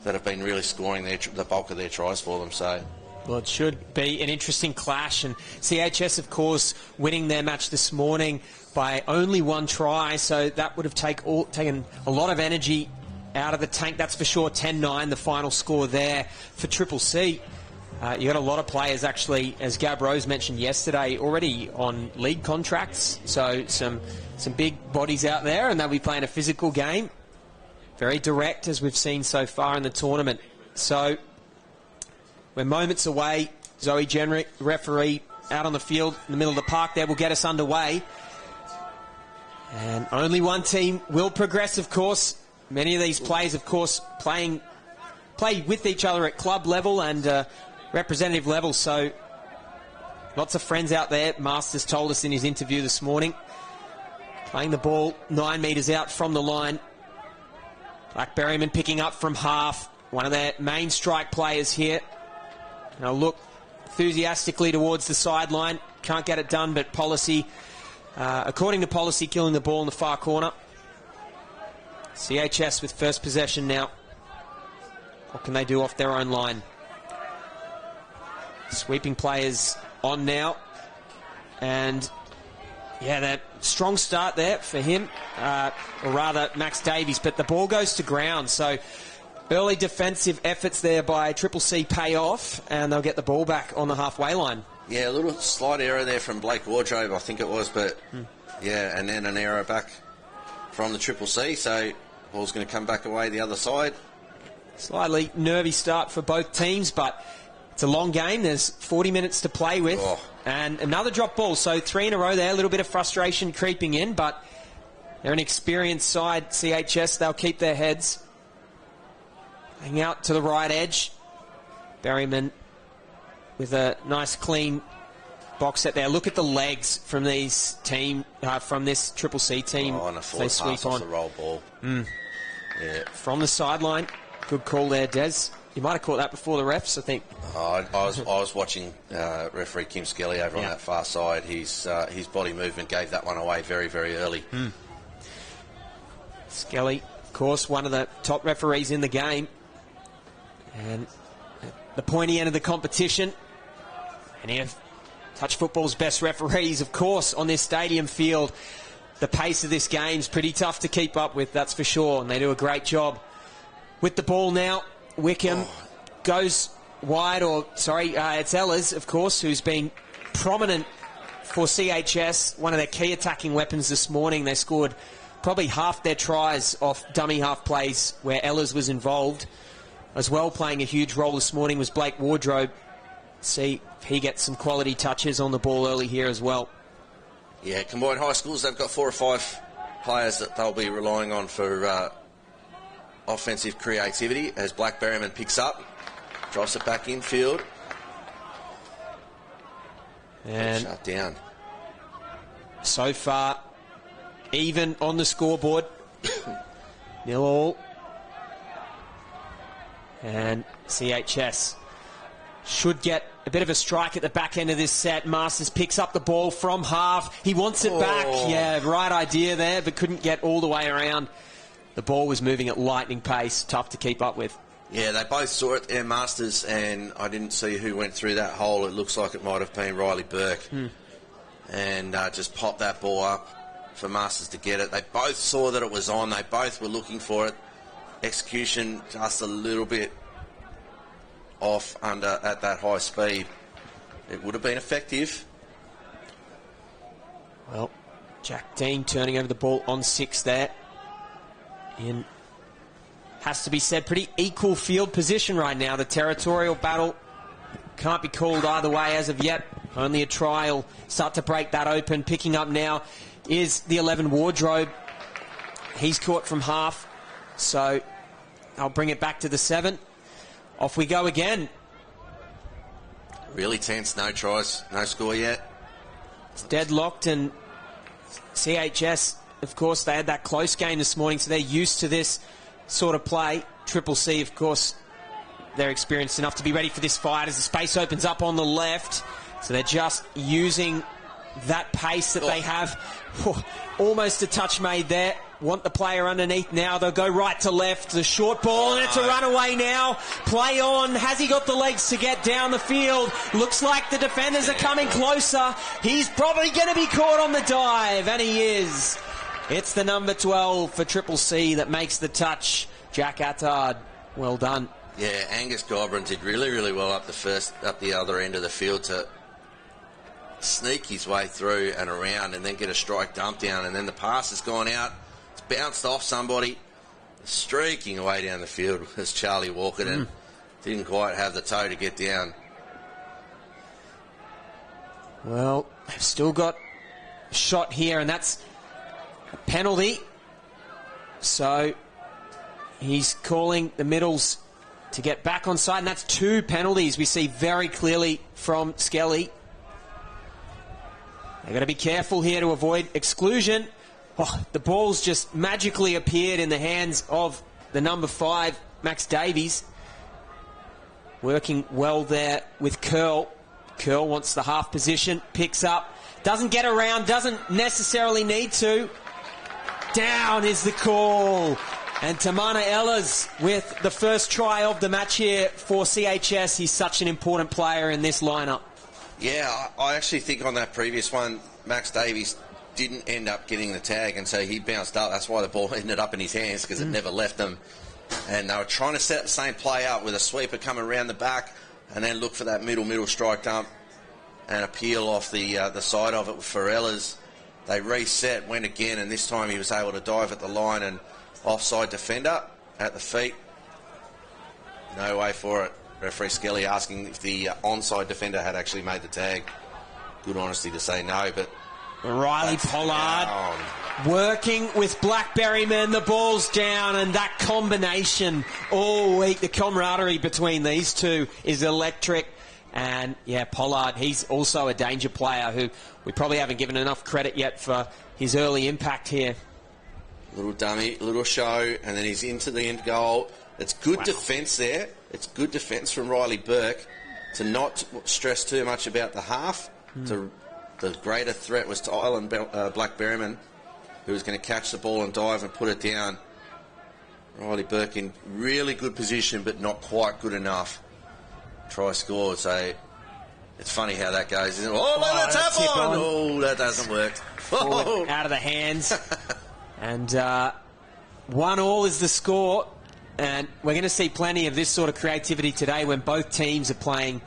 have been really scoring the bulk of their tries for them. So, well, it should be an interesting clash. And CHS, of course, winning their match this morning by only 1 try, so that would have taken a lot of energy out of the tank, that's for sure. 10-9, the final score there for Triple C. You got a lot of players, actually, as Gab Rose mentioned yesterday, already on league contracts. So some big bodies out there, and they'll be playing a physical game. Very direct, as we've seen so far in the tournament. So we're moments away. Zoe Jenrick, referee, out on the field in the middle of the park there, will get us underway. And only one team will progress, of course. Many of these players, of course, play with each other at club level and representative level. So lots of friends out there. Masters told us in his interview this morning. Playing the ball 9 metres out from the line. Black-Berryman picking up from half. One of their main strike players here. Now look enthusiastically towards the sideline. Can't get it done, but Policy, according to Policy, killing the ball in the far corner. CHS with first possession now. What can they do off their own line? Sweeping players on now. And, yeah, that strong start there for him, or rather Max Davies, but the ball goes to ground. So early defensive efforts there by Triple C pay off, and they'll get the ball back on the halfway line. Yeah, a little slight error there from Blake Wardrobe, I think it was, but yeah, and then an error back from the Triple C, so ball's going to come back away the other side. Slightly nervy start for both teams, but it's a long game. There's 40 minutes to play with. And another drop ball, so 3 in a row there. A little bit of frustration creeping in, but they're an experienced side, CHS. They'll keep their heads. Hang out to the right edge. Berryman with a nice clean box set there. Look at the legs from these from this Triple C team. Oh, and a forward they pass sweep off on the roll ball. Yeah. From the sideline. Good call there, Des. You might have caught that before the refs, I think. I was watching referee Kim Skelly over on that far side. His body movement gave that one away very, very early. Skelly, of course, one of the top referees in the game. And at the pointy end of the competition. And here, touch football's best referees, of course, on this stadium field. The pace of this game's pretty tough to keep up with, that's for sure, and they do a great job. With the ball now, Wickham goes wide, it's Ellers, of course, who's been prominent for CHS, one of their key attacking weapons this morning. They scored probably half their tries off dummy half plays where Ellers was involved. As well, playing a huge role this morning was Blake Wardrobe. See if he gets some quality touches on the ball early here as well. Yeah, combined high schools, they've got 4 or 5 players that they'll be relying on for offensive creativity as Black-Berryman picks up, drops it back infield. And shut down. So far, even on the scoreboard. 0-0. And CHS should get a bit of a strike at the back end of this set. Masters picks up the ball from half. He wants it back. Yeah, right idea there, but couldn't get all the way around. The ball was moving at lightning pace. Tough to keep up with. Yeah, they both saw it there, Masters, and I didn't see who went through that hole. It looks like it might have been Riley Burke. And just popped that ball up for Masters to get it. They both saw that it was on. They both were looking for it. Execution just a little bit off at that high speed. It would have been effective. Well, Jack Dean turning over the ball on 6 there. In, has to be said, pretty equal field position right now. The territorial battle can't be called either way as of yet. Only a trial start to break that open. Picking up now is the 11 Wardrobe. He's caught from half, so I'll bring it back to the 7. Off we go again. Really tense, no tries, no score yet. It's deadlocked, and CHS, of course, they had that close game this morning, so they're used to this sort of play. Triple C, of course, they're experienced enough to be ready for this fight as the space opens up on the left. So they're just using that pace that they have. Almost a touch made there. Want the player underneath now. They'll go right to left. The short ball, and it's a runaway now. Play on. Has he got the legs to get down the field? Looks like the defenders are coming closer. He's probably going to be caught on the dive, and he is. It's the number 12 for Triple C that makes the touch. Jack Attard, well done. Yeah, Angus Gobrin did really, really well up the other end of the field to sneak his way through and around and then get a strike dump down, and then the pass has gone out. It's bounced off somebody, streaking away down the field as Charlie Walker and didn't quite have the toe to get down. Well, they've still got a shot here, and that's a penalty. So he's calling the middles to get back on side, and that's 2 penalties we see very clearly from Skelly. They've got to be careful here to avoid exclusion. Oh, the ball's just magically appeared in the hands of the number 5, Max Davies. Working well there with Curl. Curl wants the half position, picks up, doesn't get around, doesn't necessarily need to. Down is the call. And Tamana Ellis with the first try of the match here for CHS. He's such an important player in this lineup. Yeah, I actually think on that previous one, Max Davies didn't end up getting the tag, and so he bounced up. That's why the ball ended up in his hands, because it never left him. And they were trying to set the same play up with a sweeper coming around the back and then look for that middle strike dump and a peel off the side of it for Ellis. They reset, went again, and this time he was able to dive at the line and offside defender at the feet. No way for it. Referee Skelly asking if the onside defender had actually made the tag. Good honesty to say no, but Riley Pollard working with Blackberryman. The ball's down, and that combination all week, the camaraderie between these two is electric. And yeah, Pollard, he's also a danger player who we probably haven't given enough credit yet for his early impact here. Little dummy, little show, and then he's into the end goal. It's good defence there. It's good defence from Riley Burke to not stress too much about the half. The greater threat was to Island Blackberryman, who was going to catch the ball and dive and put it down. Riley Burke in really good position, but not quite good enough. Try scored, so it's funny how that goes, isn't it? Oh, let that tap on! Oh, that doesn't work. Out of the hands. And 1-1 is the score. And we're going to see plenty of this sort of creativity today when both teams are playing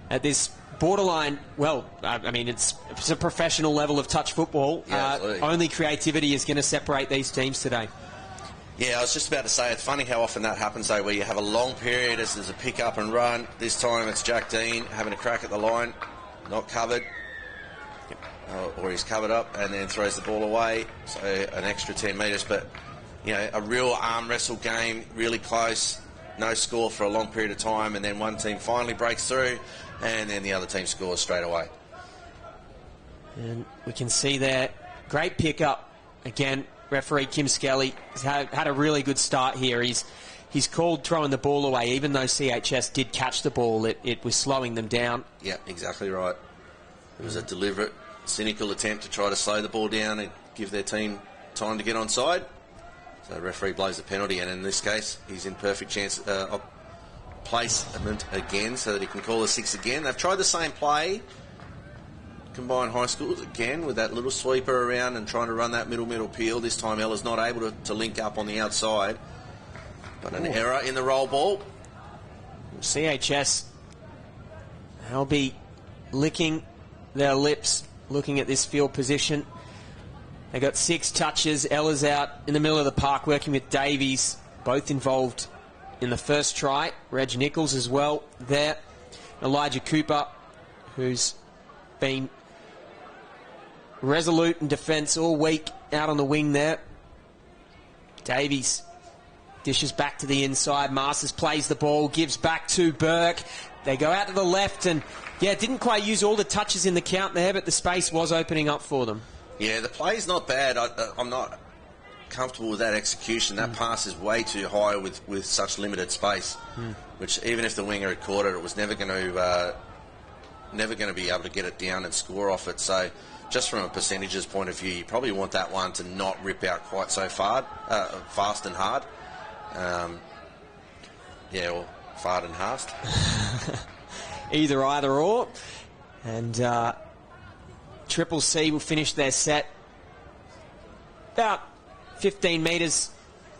at this borderline, well, I mean, it's a professional level of touch football. Yeah, only creativity is going to separate these teams today. Yeah, I was just about to say, it's funny how often that happens, though, where you have a long period as there's a pick up and run. This time it's Jack Dean having a crack at the line, not covered. Or he's covered up and then throws the ball away, so an extra 10 metres. But, you know, a real arm wrestle game, really close, no score for a long period of time, and then one team finally breaks through, and then the other team scores straight away. And we can see there, great pickup. Again, referee Kim Skelly has had a really good start here. He's called throwing the ball away, even though CHS did catch the ball, it was slowing them down. Yeah, exactly right. It was a deliberate, cynical attempt to try to slow the ball down and give their team time to get onside. So the referee blows the penalty, and in this case, he's in perfect chance of placement again so that he can call a 6 again. They've tried the same play, combined high schools again, with that little sweeper around and trying to run that middle peel. This time Ella's not able to link up on the outside. But an error in the roll ball. CHS, they'll be licking their lips looking at this field position. They got 6 touches. Ella's out in the middle of the park working with Davies, both involved in the first try. Reg Nichols as well there. Elijah Cooper, who's been resolute in defence all week out on the wing there. Davies dishes back to the inside. Masters plays the ball, gives back to Burke. They go out to the left and, yeah, didn't quite use all the touches in the count there, but the space was opening up for them. Yeah, the play's not bad. I'm not comfortable with that execution. That pass is way too high with such limited space, which even if the winger had caught it, it was never going to be able to get it down and score off it. So just from a percentages point of view, you probably want that one to not rip out quite so fast and hard. Or fast and fast. Either or. And Triple C will finish their set about 15 metres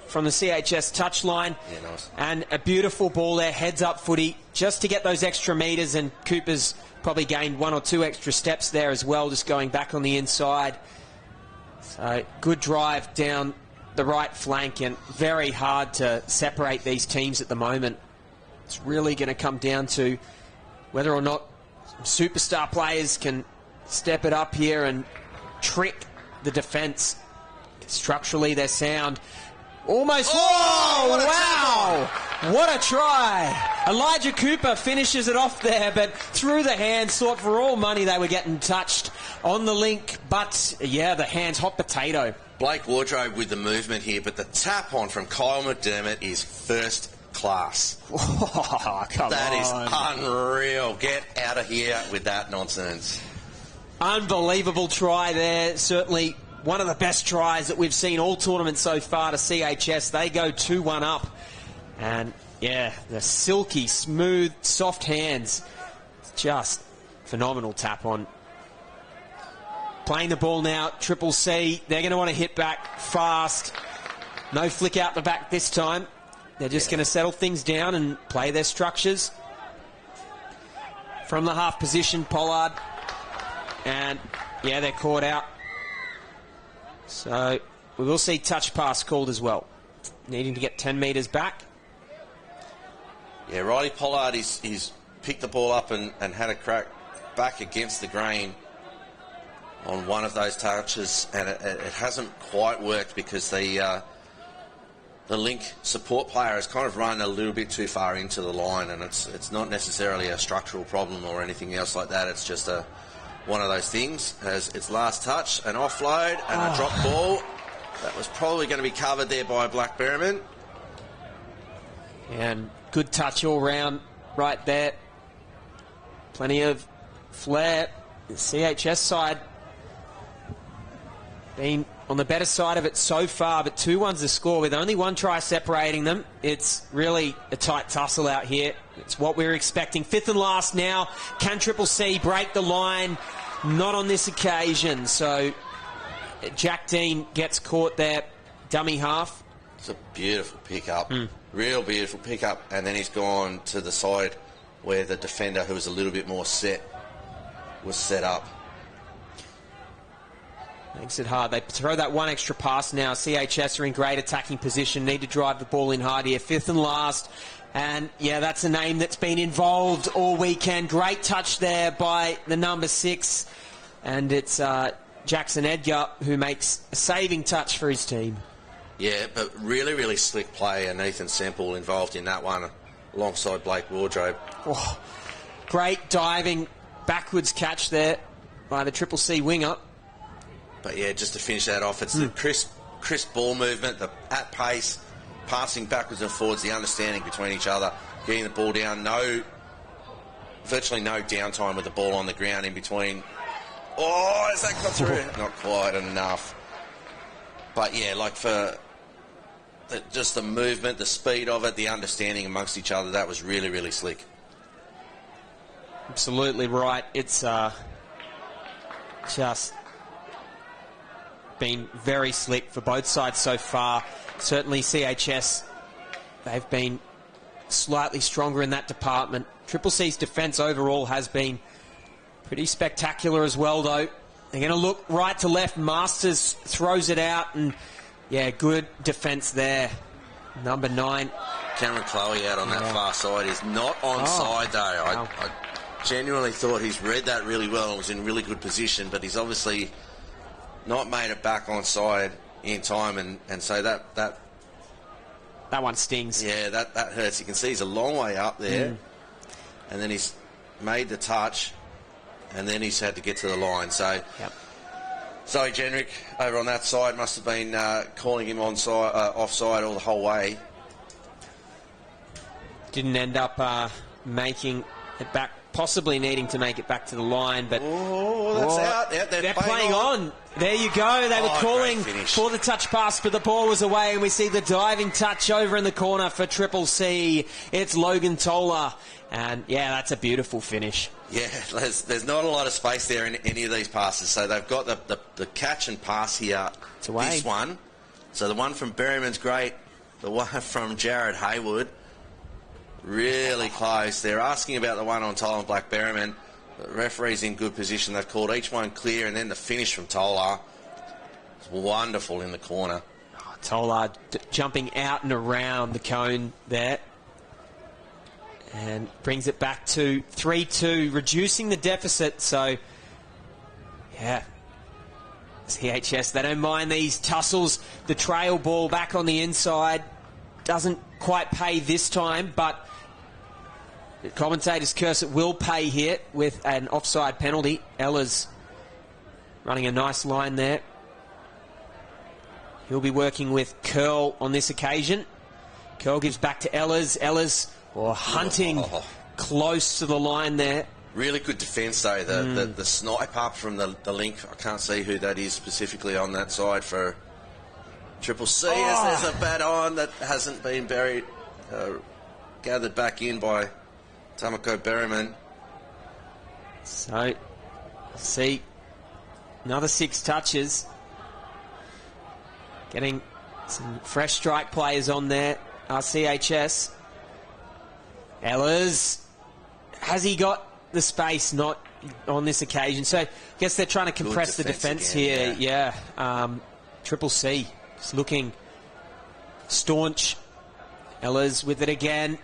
from the CHS touchline. Yeah, nice. And a beautiful ball there, heads up footy, just to get those extra metres, and Cooper's probably gained 1 or 2 extra steps there as well, just going back on the inside. So good drive down the right flank, and very hard to separate these teams at the moment. It's really going to come down to whether or not superstar players can step it up here and trick the defence. Structurally, they're sound. Almost. Oh, wow! What a try! Elijah Cooper finishes it off there, but through the hands, thought for all money they were getting touched on the link. But, yeah, the hands, hot potato. Blake Wardrobe with the movement here, but the tap on from Kyle McDermott is first class. Oh, come that on. is unreal. Get out of here with that nonsense. Unbelievable try there. Certainly one of the best tries that we've seen all tournament so far to CHS. They go 2-1 up. And, yeah, the silky, smooth, soft hands. Just phenomenal tap on. Playing the ball now, Triple C. They're going to want to hit back fast. No flick out the back this time. They're just going to settle things down and play their structures. From the half position, Pollard. And, yeah, they're caught out. So we will see touch pass called as well. Needing to get 10 metres back. Yeah, Riley Pollard he's picked the ball up and had a crack back against the grain on one of those touches, and it hasn't quite worked because the link support player has kind of run a little bit too far into the line, and it's not necessarily a structural problem or anything else like that. It's just one of those things. As its last touch, an offload and a drop ball that was probably going to be covered there by Black Berriman. And good touch all round right there. Plenty of flair. The CHS side been on the better side of it so far, but 2-1's the score with only one try separating them. It's really a tight tussle out here. It's what we were expecting. Fifth and last now. Can Triple C break the line? Not on this occasion. So Jack Dean gets caught there. Dummy half. It's a beautiful pickup. Real beautiful pickup. And then he's gone to the side where the defender, who was a little bit more set, was set up. Makes it hard. They throw that one extra pass now. CHS are in great attacking position. Need to drive the ball in hard here. Fifth and last. And, yeah, that's a name that's been involved all weekend. Great touch there by the number 6. And it's Jackson Edgar who makes a saving touch for his team. Yeah, but really, really slick play, and Ethan Semple involved in that one alongside Blake Wardrobe. Oh, great diving backwards catch there by the Triple C winger. But, yeah, just to finish that off, it's the crisp ball movement, at pace, passing backwards and forwards, the understanding between each other, getting the ball down, virtually no downtime with the ball on the ground in between. Oh, has that got through? Not quite enough. But, yeah, like for just the movement, the speed of it, the understanding amongst each other, that was really, really slick. Absolutely right. It's just been very slick for both sides so far. Certainly CHS, they've been slightly stronger in that department. Triple C's defence overall has been pretty spectacular as well, though. They're going to look right to left. Masters throws it out, and, yeah, good defence there. Number 9. Cameron Chloe out on that far side is not onside, though. I genuinely thought he's read that really well and was in really good position, but he's obviously not made it back on side in time, and so that one stings. Yeah, that hurts. You can see he's a long way up there, and then he's made the touch, and then he's had to get to the line. So, Zoe Jenrick over on that side must have been calling him offside all the whole way. Didn't end up making it back, possibly needing to make it back to the line, but that's out. Yeah, they're playing on. There you go. They were calling for the touch pass, but the ball was away, and we see the diving touch over in the corner for Triple C. It's Logan Tola, and yeah, that's a beautiful finish. Yeah, there's not a lot of space there in any of these passes, so they've got the catch and pass here. It's away. This one. So the one from Berryman's great. The one from Jared Haywood, really close. They're asking about the one on Tola and Black Berryman. The referee's in good position. They've called each one clear, and then the finish from Tola. It's wonderful in the corner. Tola jumping out and around the cone there. And brings it back to 3-2, reducing the deficit. So, yeah, CHS, they don't mind these tussles. The trail ball back on the inside doesn't quite pay this time, but the commentators curse it will pay here with an offside penalty. Ella's running a nice line there. He'll be working with Curl on this occasion. Curl gives back to Ella's. Ella's hunting close to the line there. Really good defence, though. The snipe up from the link. I can't see who that is specifically on that side for Triple C. As there's a bat on that hasn't been buried, gathered back in by Tamako Berryman. So, see, another 6 touches. Getting some fresh strike players on there. CHS. Ehlers. Has he got the space? Not on this occasion. So, I guess they're trying to compress the defence here. Yeah. Triple C. Just looking staunch. Ehlers with it again.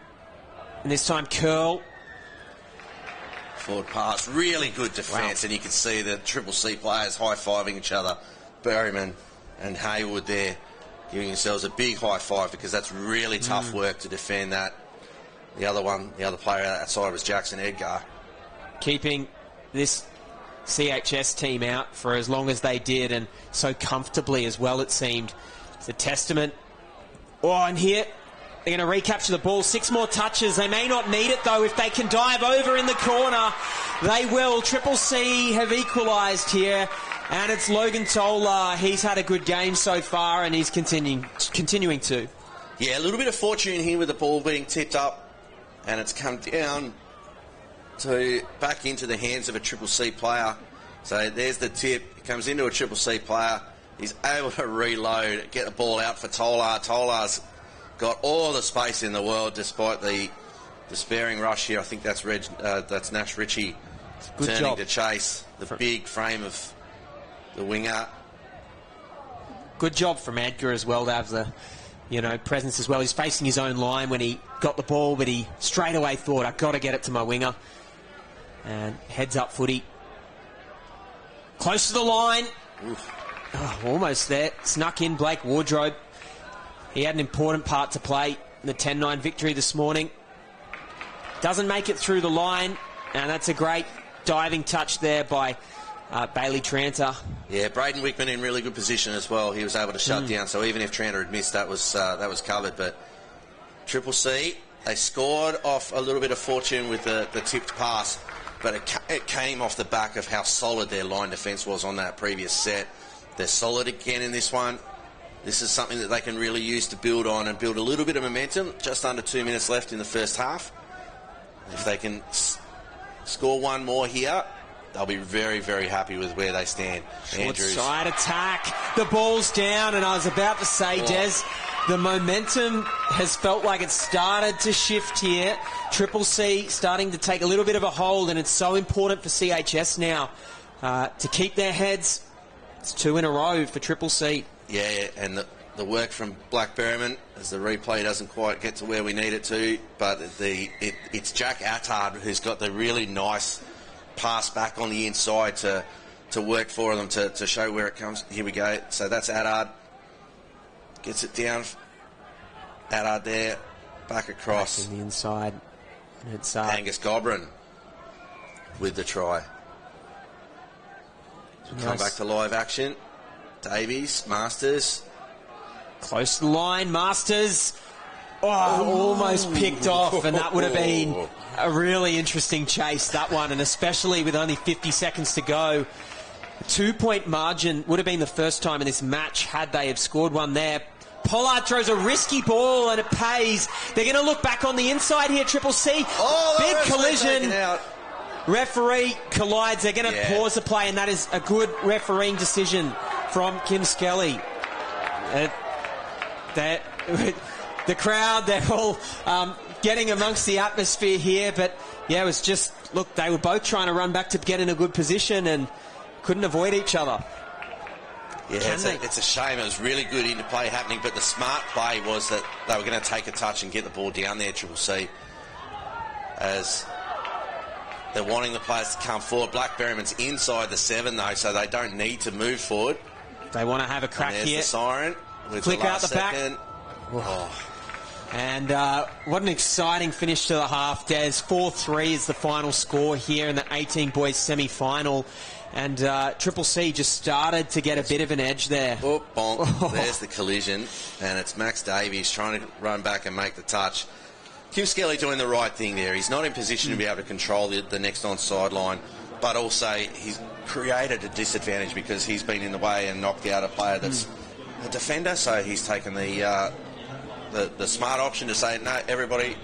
And this time Curl. Forward pass. Really good defence. And you can see the Triple C players high-fiving each other. Berryman and Haywood there giving themselves a big high-five because that's really tough work to defend that. The other player outside was Jackson Edgar. Keeping this CHS team out for as long as they did, and so comfortably as well, it seemed. It's a testament. And here they're going to recapture the ball. 6 more touches. They may not need it, though. If they can dive over in the corner, they will. Triple C have equalised here, and it's Logan Tola. He's had a good game so far, and he's continuing to. Yeah, a little bit of fortune here with the ball being tipped up, and it's come down to back into the hands of a Triple C player. So there's the tip. It comes into a Triple C player. He's able to reload, get the ball out for Tola. Tola's got all the space in the world despite the despairing rush here. I think that's that's Nash Ritchie turning to chase the big frame of the winger. Good job from Edgar as well to have the presence as well. He's facing his own line when he got the ball, but he straight away thought, I've got to get it to my winger. And heads up footy. Close to the line. Almost there. Snuck in Blake Wardrobe. He had an important part to play in the 10-9 victory this morning. Doesn't make it through the line, and that's a great diving touch there by Bailey Tranter. Yeah, Braden Wickman in really good position as well. He was able to shut down, so even if Tranter had missed, that was covered. But Triple C, they scored off a little bit of fortune with the tipped pass, but it came off the back of how solid their line defence was on that previous set. They're solid again in this one. This is something that they can really use to build on and build a little bit of momentum. Just under 2 minutes left in the first half. If they can score one more here, they'll be very, very happy with where they stand. Andrews. Side attack. The ball's down, and I was about to say, Des, the momentum has felt like it's started to shift here. Triple C starting to take a little bit of a hold, and it's so important for CHS now to keep their heads. It's 2 in a row for Triple C. Yeah, and the work from Black Berryman, as the replay doesn't quite get to where we need it to, but it's Jack Attard who's got the really nice pass back on the inside to to work for them to show where it comes. Here we go. So that's Adard. Gets it down. Adard there. Back across. Back in the inside. And it's Angus Gobrin with the try. Nice. Come back to live action. Davies, Masters. Close to the line, Masters. Almost picked off, and that would have been a really interesting chase, that one, and especially with only 50 seconds to go. A 2-point margin would have been the first time in this match had they have scored one there. Pollard throws a risky ball, and it pays. They're going to look back on the inside here, Triple C. Big collision. Referee collides. They're going to pause the play, and that is a good refereeing decision from Kim Skelly. The crowd, they're all getting amongst the atmosphere here, but yeah, it was just, look, they were both trying to run back to get in a good position and couldn't avoid each other. Yeah, it's a shame. It was really good interplay happening, but the smart play was that they were going to take a touch and get the ball down there, Triple C, as they're wanting the players to come forward. Blackberryman's inside the 7, though, so they don't need to move forward. They want to have a crack and there's here. The siren. Flick out the second. back. And what an exciting finish to the half, Des. 4-3 is the final score here in the 18 boys semi-final. And Triple C just started to get a bit of an edge there. Oh, bonk. There's the collision. And it's Max Davies trying to run back and make the touch. Kim Skelly doing the right thing there. He's not in position to be able to control the next on sideline, but also he's created a disadvantage because he's been in the way and knocked out a player that's a defender. So he's taken the smart option to say, no, everybody,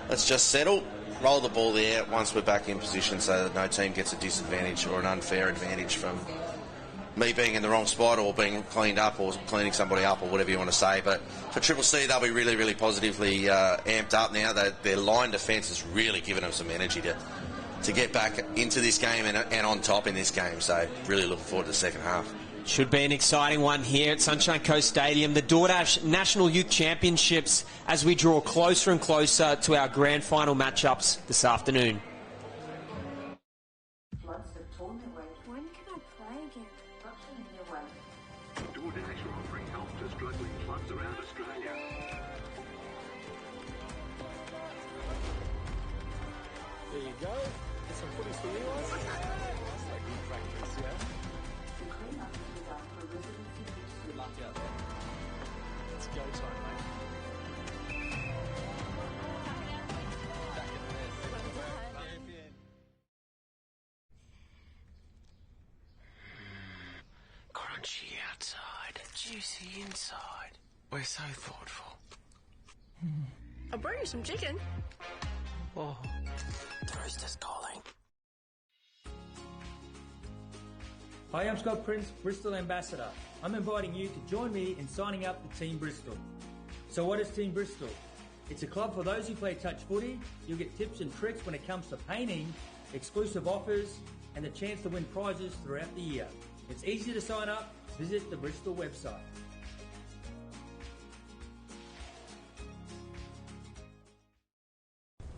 let's just settle, roll the ball there once we're back in position so that no team gets a disadvantage or an unfair advantage from me being in the wrong spot or being cleaned up or cleaning somebody up or whatever you want to say. But for Triple C, they'll be really, really positively amped up now. Their line defence has really given them some energy to get back into this game and on top in this game. So really looking forward to the second half. Should be an exciting one here at Sunshine Coast Stadium. The DoorDash National Youth Championships as we draw closer and closer to our grand final matchups this afternoon. When can I play again? DoorDash are offering help to struggling clubs around Australia. There you go. Get some footies for you guys. That's like good practice, yeah. Good luck out there. It's go time, mate. Back in there. Crunchy outside, juicy inside. We're so thoughtful. I'll bring you some chicken. Oh, the rooster's calling. Hi, I'm Scott Prince, Bristol Ambassador. I'm inviting you to join me in signing up for Team Bristol. So what is Team Bristol? It's a club for those who play touch footy. You'll get tips and tricks when it comes to painting, exclusive offers, and the chance to win prizes throughout the year. It's easy to sign up. Visit the Bristol website.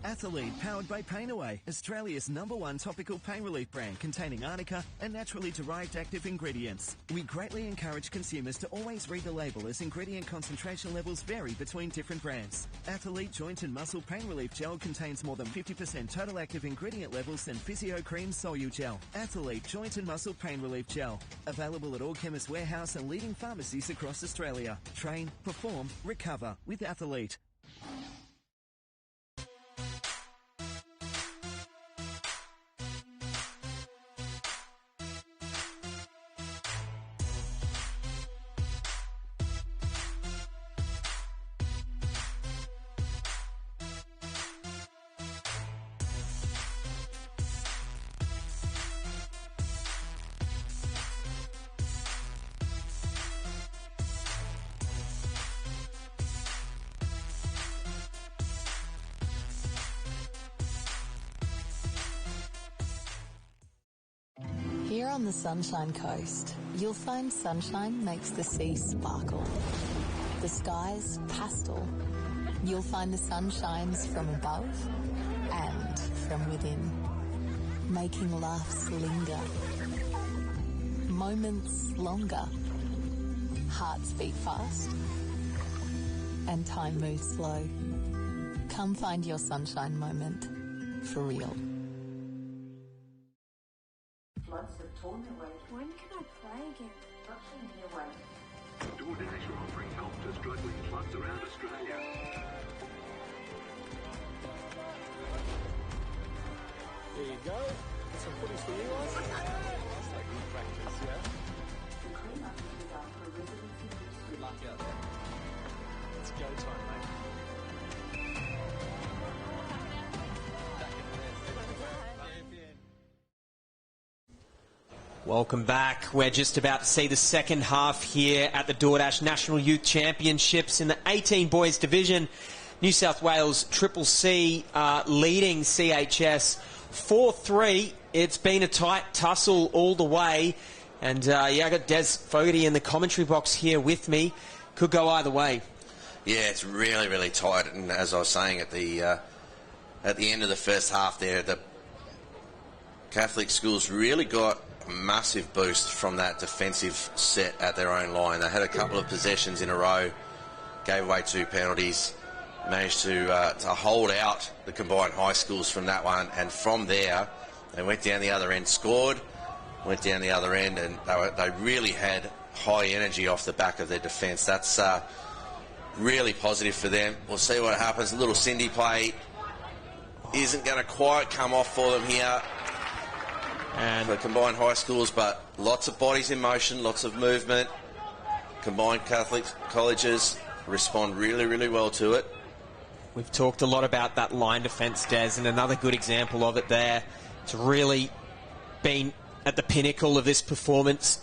Athlete, powered by Pain Away, Australia's #1 topical pain relief brand containing arnica and naturally derived active ingredients. We greatly encourage consumers to always read the label as ingredient concentration levels vary between different brands. Athlete Joint and Muscle Pain Relief Gel contains more than 50% total active ingredient levels than Physio Cream Solu Gel. Athlete Joint and Muscle Pain Relief Gel. Available at all Chemist Warehouse and leading pharmacies across Australia. Train, perform, recover with Athlete. Here on the Sunshine Coast, you'll find sunshine makes the sea sparkle. The skies pastel. You'll find the sun shines from above and from within, making laughs linger. moments longer, hearts beat fast, and time moves slow. Come find your sunshine moment for real. Floods have torn their way. When can I play again? Rushing your way. DoorDash are offering help to struggling floods around Australia. There you go. Get some footies for you guys. That's like good practice, yeah? The clean-up will be done for residents in Houston. Good luck out there. It's go time, mate. Welcome back. We're just about to see the second half here at the DoorDash National Youth Championships in the 18 boys division. New South Wales Triple C leading CHS 4-3. It's been a tight tussle all the way. And I got Des Fogarty in the commentary box here with me. Could go either way. Yeah, it's really, really tight. And as I was saying at the end of the first half there, the Catholic schools really got a massive boost from that defensive set at their own line. They had a couple of possessions in a row, gave away 2 penalties, managed to hold out the combined high schools from that one, and from there they went down the other end, scored, went down the other end, and they really had high energy off the back of their defence. That's really positive for them. We'll see what happens. A little Cindy play isn't going to quite come off for them here. And for combined high schools, but lots of bodies in motion, lots of movement. Combined Catholic colleges respond really, really well to it. We've talked a lot about that line defence, Des, and another good example of it there. It's really been at the pinnacle of this performance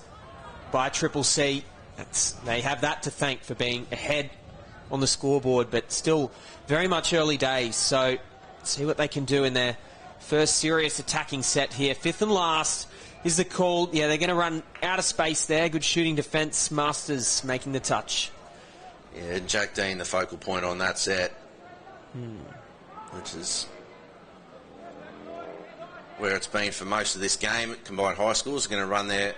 by Triple C. They have that to thank for being ahead on the scoreboard, but still very much early days. So see what they can do in their first serious attacking set here. 5th and last is the call. Yeah, they're going to run out of space there. Good shooting defence. Masters making the touch. Yeah, Jack Dean, the focal point on that set, which is where it's been for most of this game. Combined high schools are going to run their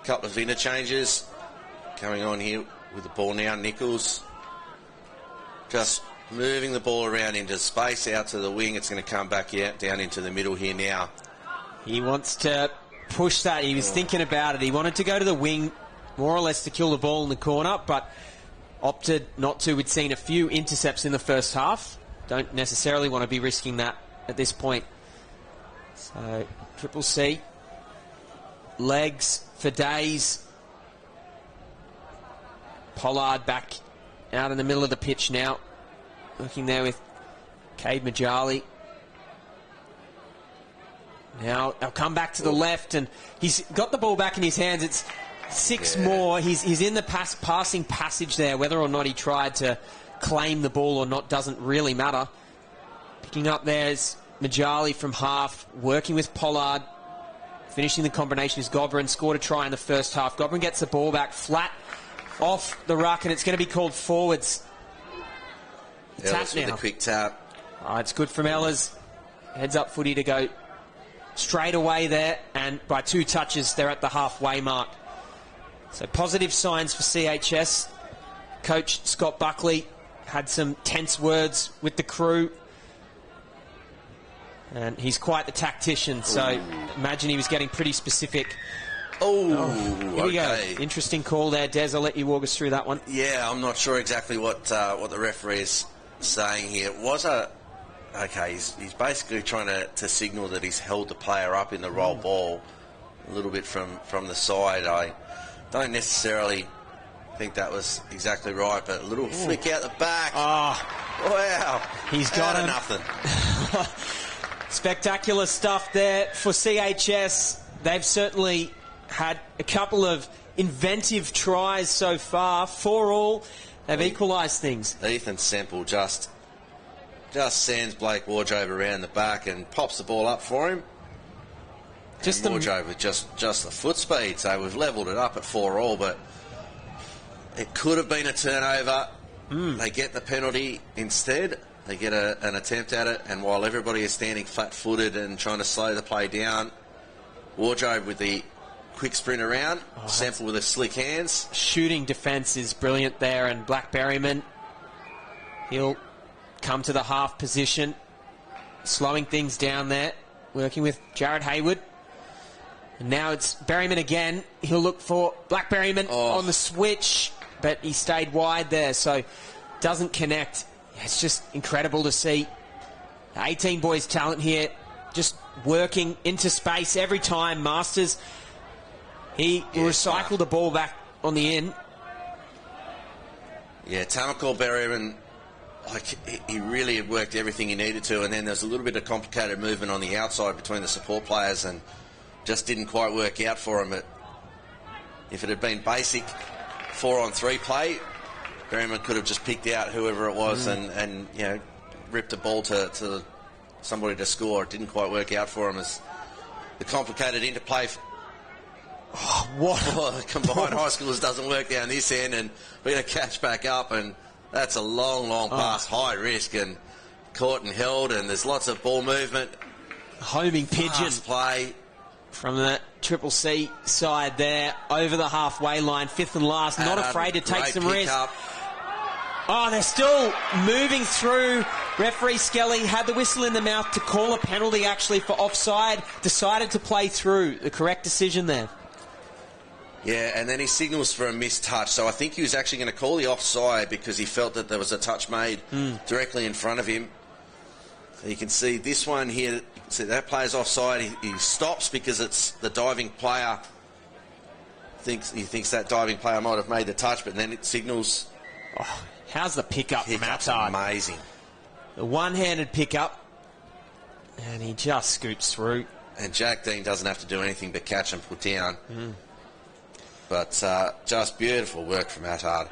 couple of interchanges. Coming on here with the ball now, Nichols. Just moving the ball around into space, out to the wing. It's going to come back out, down into the middle here now. He wants to push that. He was thinking about it. He wanted to go to the wing, more or less to kill the ball in the corner, but opted not to. We'd seen a few intercepts in the first half. Don't necessarily want to be risking that at this point. So, Triple C. Legs for days. Pollard back out in the middle of the pitch now. Working there with Cade Majali. Now they'll come back to the left, and he's got the ball back in his hands. It's 6 more. He's in the passing passage there. Whether or not he tried to claim the ball or not doesn't really matter. Picking up there is Majali from half, working with Pollard. Finishing the combination is Gobrin. Scored a try in the first half. Gobrin gets the ball back flat off the ruck, and it's going to be called forwards. Ellis with a quick tap. It's good from Ellis. Heads up footy to go straight away there, and by 2 touches they're at the halfway mark. So positive signs for CHS. Coach Scott Buckley had some tense words with the crew, and he's quite the tactician, so imagine he was getting pretty specific. Here we go. Interesting call there, Des. I'll let you walk us through that one. Yeah, I'm not sure exactly what the referee is saying here. It was he's basically trying to signal that he's held the player up in the roll ball a little bit from the side. I don't necessarily think that was exactly right, but a little flick out the back. Wow. He's got him. Nothing. Spectacular stuff there for CHS. They've certainly had a couple of inventive tries so far. 4 all. They've equalised things. Ethan Semple just sends Blake Wardrobe around the back and pops the ball up for him. Wardrobe with just the foot speed. So we've levelled it up at 4 all, but it could have been a turnover. They get the penalty instead. They get an attempt at it, and while everybody is standing flat-footed and trying to slow the play down, Wardrobe with the quick sprint around. Sample with his slick hands. Shooting defence is brilliant there, and Black Berryman, he'll come to the half position, slowing things down there, working with Jared Hayward. And now it's Berryman again. He'll look for Black Berryman on the switch, but he stayed wide there, so doesn't connect. It's just incredible to see 18 boys' talent here, just working into space every time. Masters, he recycled the ball back on the in. Yeah, Tamako Berryman, he really had worked everything he needed to, and then there's a little bit of complicated movement on the outside between the support players, and just didn't quite work out for him. But if it had been basic 4-on-3 play, Berryman could have just picked out whoever it was and you know, ripped a ball to somebody to score. It didn't quite work out for him as the complicated interplay. Combined high schoolers doesn't work down this end, and we're going to catch back up, and that's a long pass, high risk, and caught and held, and there's lots of ball movement. Homing pigeon play from the Triple C side there, over the halfway line, fifth and last, not afraid to take some risks. Oh, they're still moving through. Referee Skelly had the whistle in the mouth to call a penalty actually for offside, decided to play through. The correct decision there. Yeah, and then he signals for a missed touch, so I think he was actually going to call the offside because he felt that there was a touch made directly in front of him. So you can see this one here, see that player's offside. He stops because it's the diving player. He thinks that diving player might have made the touch, but then it signals. Oh, how's the pickup from outside? Amazing. The one-handed pickup, and he just scoots through. And Jack Dean doesn't have to do anything but catch and put down. But just beautiful work from Attard.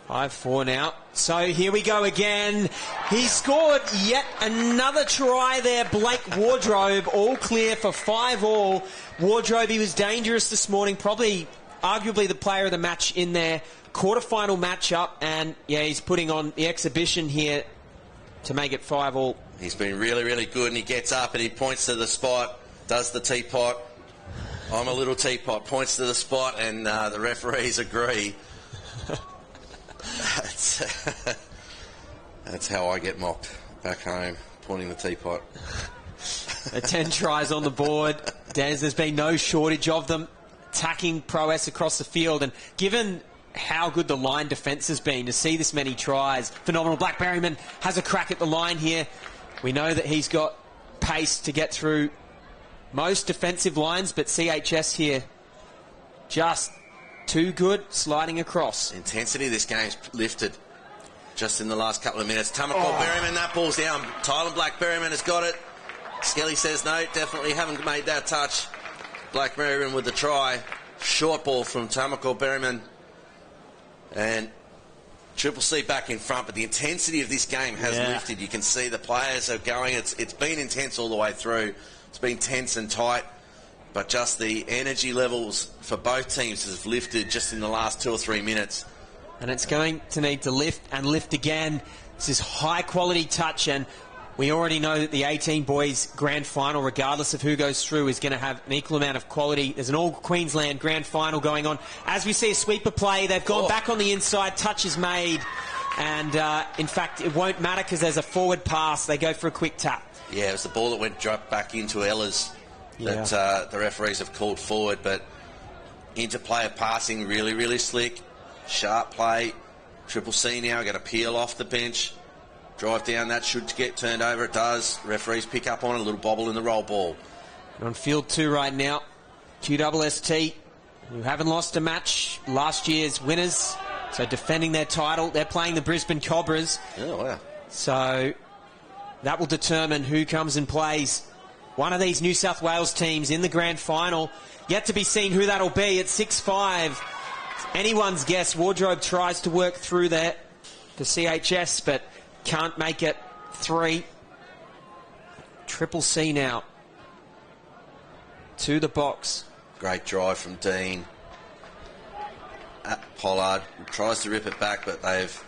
5-4 now. So here we go again. He scored yet another try there. Blake Wardrobe, all clear for 5-all. Wardrobe, he was dangerous this morning, probably arguably the player of the match in their quarterfinal matchup, and yeah, he's putting on the exhibition here to make it 5-all. He's been really, really good, and he gets up and he points to the spot, does the teapot. I'm a little teapot, points to the spot, and the referees agree. That's how I get mocked back home, pointing the teapot. 10 tries on the board. There's been no shortage of them. Attacking prowess across the field, and given how good the line defence has been, to see this many tries, phenomenal. Black Berryman has a crack at the line here. We know that he's got pace to get through most defensive lines, but CHS here just too good, sliding across. Intensity of this game's lifted just in the last couple of minutes. Tamako Berryman, that ball's down. Tyler Black Berryman has got it. Skelly says no, definitely haven't made that touch. Black Berryman with the try. Short ball from Tamako Berryman. And Triple C back in front, but the intensity of this game has lifted. You can see the players are going. It's been intense all the way through. It's been tense and tight, but just the energy levels for both teams has lifted just in the last 2 or 3 minutes. And it's going to need to lift and lift again. This is high quality touch, and we already know that the 18 boys grand final, regardless of who goes through, is going to have an equal amount of quality. There's an all Queensland grand final going on. As we see a sweeper play, they've gone back on the inside, touch is made, and in fact it won't matter because there's a forward pass. They go for a quick tap. Yeah, it was the ball that went back into Ella's that the referees have called forward, but interplay of passing, really, really slick. Sharp play. Triple C now going to peel off the bench. Drive down, that should get turned over. It does. Referees pick up on it. A little bobble in the roll ball. We're on field 2 right now. QSST, who haven't lost a match, last year's winners, so defending their title. They're playing the Brisbane Cobras. Oh, wow. So that will determine who comes and plays one of these New South Wales teams in the grand final. Yet to be seen who that'll be at 6-5. Anyone's guess. Wardrobe tries to work through there for CHS, but can't make it 3. Triple C now to the box. Great drive from Dean. At Pollard tries to rip it back, but they've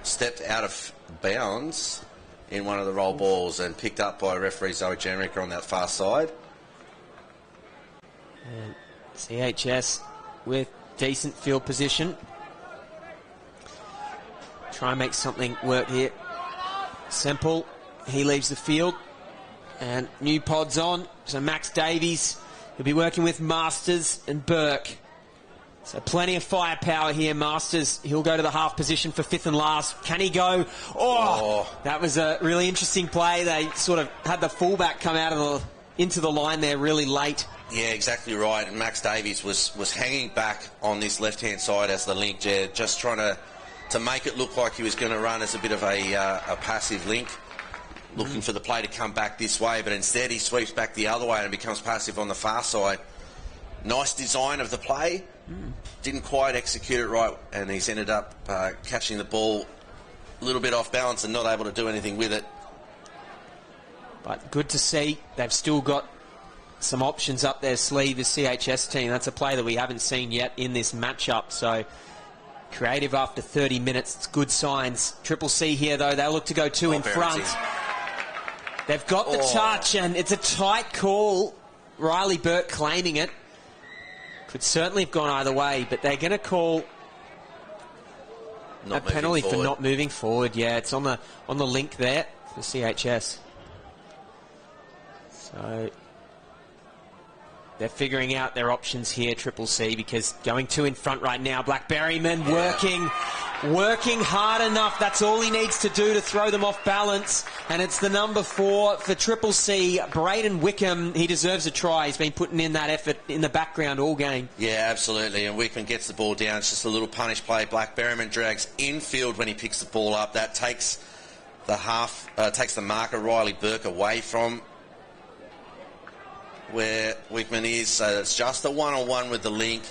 stepped out of bounds in one of the roll balls and picked up by referee Zoe Jenrick on that far side. And CHS with decent field position. Try and make something work here. Semple, he leaves the field. And new pod's on. So Max Davies, he'll be working with Masters and Burke. So plenty of firepower here. Masters, he'll go to the half position for fifth and last. Can he go? Oh, that was a really interesting play. They sort of had the fullback come out of into the line there really late. Yeah, exactly right. And Max Davies was hanging back on this left-hand side as the link, just trying to make it look like he was going to run as a bit of a passive link, looking for the play to come back this way, but instead he sweeps back the other way and becomes passive on the far side. Nice design of the play. Didn't quite execute it right, and he's ended up catching the ball a little bit off balance and not able to do anything with it. But good to see they've still got some options up their sleeve, the CHS team. That's a play that we haven't seen yet in this matchup. So creative after 30 minutes. It's good signs. Triple C here, though. They'll look to go two in front. They've got the touch, and it's a tight call. Riley Burke claiming it. Could certainly have gone either way, but they're going to call a penalty for not moving forward. Yeah, it's on the link there for CHS. So they're figuring out their options here, Triple C, because going two in front right now. Blackberryman working hard enough. That's all he needs to do to throw them off balance. And it's the number 4 for Triple C, Braden Wickham. He deserves a try. He's been putting in that effort in the background all game. Yeah, absolutely. And Wickham gets the ball down. It's just a little punish play. Blackberryman drags infield when he picks the ball up. That takes the marker Riley Burke away from where Wickman is. So it's just a one-on-one with the link.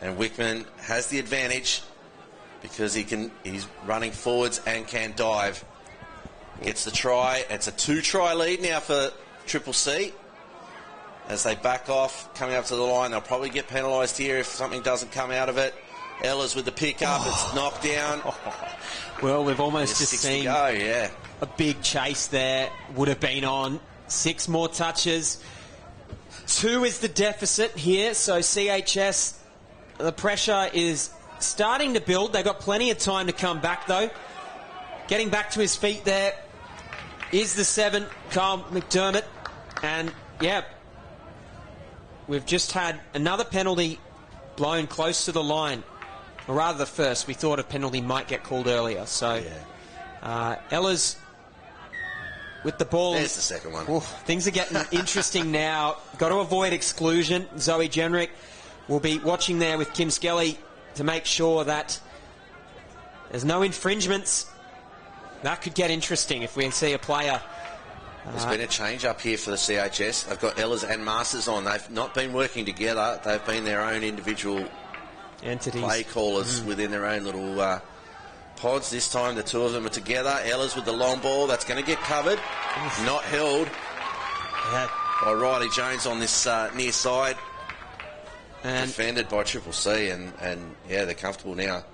And Wickman has the advantage because he's running forwards and can dive. Gets the try. It's a 2-try lead now for Triple C. As they back off, coming up to the line, they'll probably get penalised here if something doesn't come out of it. Ellis with the pick-up. It's knocked down. Well, we've almost just seen a big chase there. Would have been on. 6 more touches. 2 is the deficit here, so CHS, the pressure is starting to build. They've got plenty of time to come back, though. Getting back to his feet there is the 7, Kyle McDermott. And, yeah, we've just had another penalty blown close to the line. Or rather the first. We thought a penalty might get called earlier. So, Ella's with the ball. There's the second one. Oh, things are getting interesting now. Got to avoid exclusion. Zoe Jenrick will be watching there with Kim Skelly to make sure that there's no infringements. That could get interesting if we see a player. There's been a change up here for the CHS. They've got Ellis and Masters on. They've not been working together. They've been their own individual entities, play callers within their own little pods. This time the two of them are together. Ellis with the long ball. That's going to get covered. Not held by Riley Jones on this near side. And defended by Triple C, and yeah, they're comfortable now.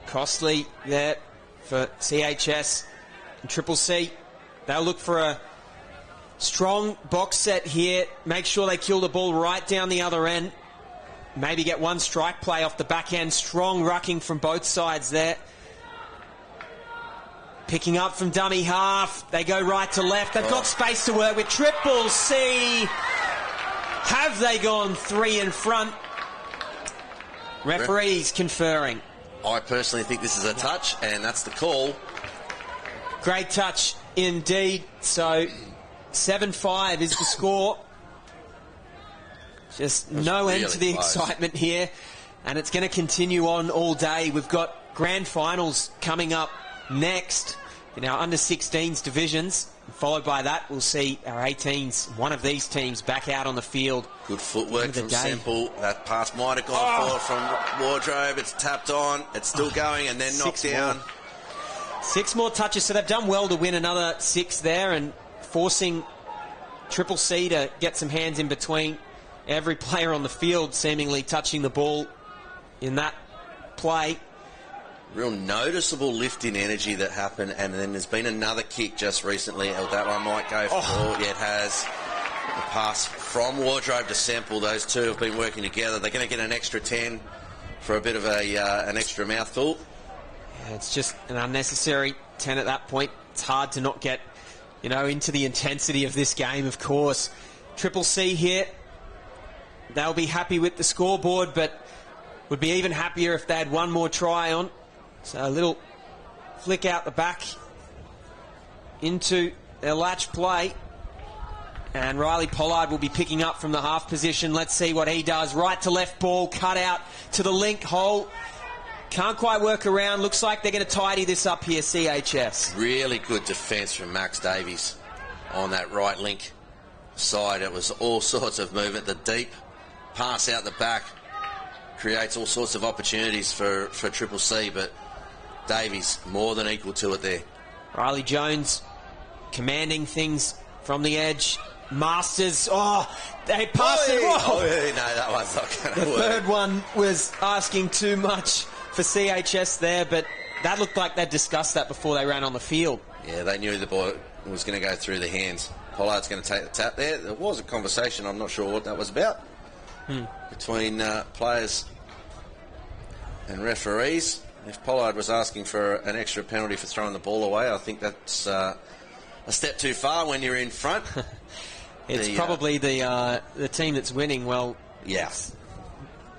Costly there for CHS and Triple C. They'll look for a strong box set here. Make sure they kill the ball right down the other end. Maybe get one strike play off the back end. Strong rucking from both sides there. Picking up from dummy half. They go right to left. They've got space to work with. Triple C. Have they gone 3 in front? Referees conferring. I personally think this is a touch, and that's the call. Great touch indeed. So 7-5 is the score. Just no end to the excitement here, and it's going to continue on all day. We've got grand finals coming up next in our under-16s divisions. Followed by that, we'll see our 18s, one of these teams, back out on the field. Good footwork from Semple. That pass might have gone forward from Wardrobe. It's tapped on. It's still going and then knocked down. 6 more touches. So they've done well to win another 6 there and forcing Triple C to get some hands in between. Every player on the field seemingly touching the ball in that play. Real noticeable lift in energy that happened, and then there's been another kick just recently. That one might go for it has. The pass from Wardrobe to Semple. Those two have been working together. They're going to get an extra 10 for a bit of an extra mouthful. Yeah, it's just an unnecessary 10 at that point. It's hard to not get, into the intensity of this game, of course. Triple C here. They'll be happy with the scoreboard, but would be even happier if they had one more try on. So a little flick out the back into their latch play. And Riley Pollard will be picking up from the half position. Let's see what he does. Right to left ball, cut out to the link hole. Can't quite work around. Looks like they're going to tidy this up here, CHS. Really good defence from Max Davies on that right link side. It was all sorts of movement. The deep pass out the back creates all sorts of opportunities for Triple C, but Davies more than equal to it there. Riley Jones commanding things from the edge. Masters, they passed it. No, that one's not going to work. The third one was asking too much for CHS there, but that looked like they'd discussed that before they ran on the field. Yeah, they knew the ball was going to go through the hands. Pollard's going to take the tap there. There was a conversation, I'm not sure what that was about, between players and referees. If Pollard was asking for an extra penalty for throwing the ball away, I think that's a step too far when you're in front. It's probably the team that's winning. Well, yes,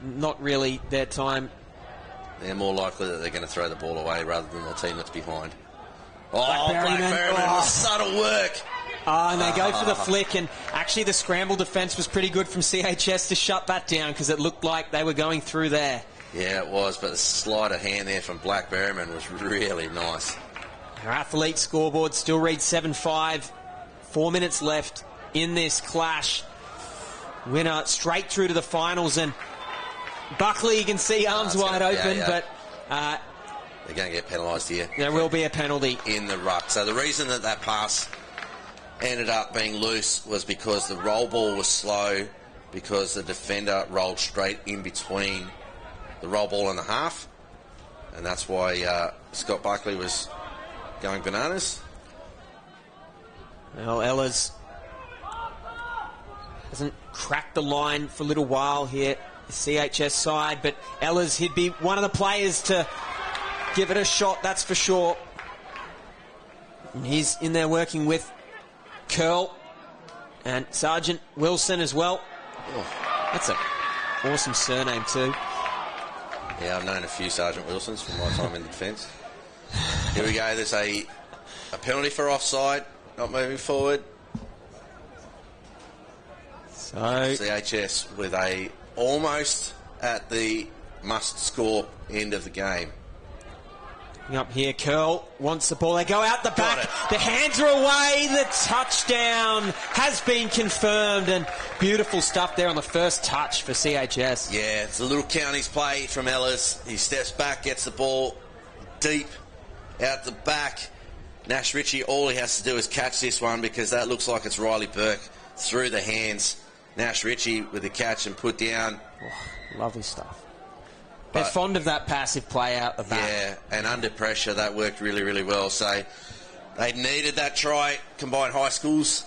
not really their time. They're more likely that they're going to throw the ball away rather than the team that's behind. Blackberryman with subtle work. And they go for the flick, and actually the scramble defence was pretty good from CHS to shut that down because it looked like they were going through there. Yeah, it was, but the sleight of hand there from Blackberryman was really nice. Our athlete scoreboard still reads 7-5. 4 minutes left in this clash. Winner straight through to the finals, and Buckley, you can see arms wide open, but they're going to get penalised here. There will be a penalty in the ruck. So the reason that pass ended up being loose was because the roll ball was slow, because the defender rolled straight in between the roll ball and the half, and that's why Scott Buckley was going bananas. Well, Ehlers hasn't cracked the line for a little while here, the CHS side, but Ehlers, he'd be one of the players to give it a shot, that's for sure. And he's in there working with Curl and Sergeant Wilson as well. That's an awesome surname too. Yeah, I've known a few Sergeant Wilsons from my time in the defence. Here we go, there's a penalty for offside, not moving forward. So CHS with a almost at the must-score end of the game. Up here, Curl wants the ball. They go out the back. The hands are away. The touchdown has been confirmed, and beautiful stuff there on the first touch for CHS. Yeah, it's a little counties play from Ehlers. He steps back, gets the ball deep out the back. Nash Ritchie, all he has to do is catch this one because that looks like it's Riley Burke through the hands. Nash Ritchie with the catch and put down. Oh, lovely stuff. They're fond of that passive play out the back. Yeah, and under pressure, that worked really, really well. So they needed that try, combined high schools.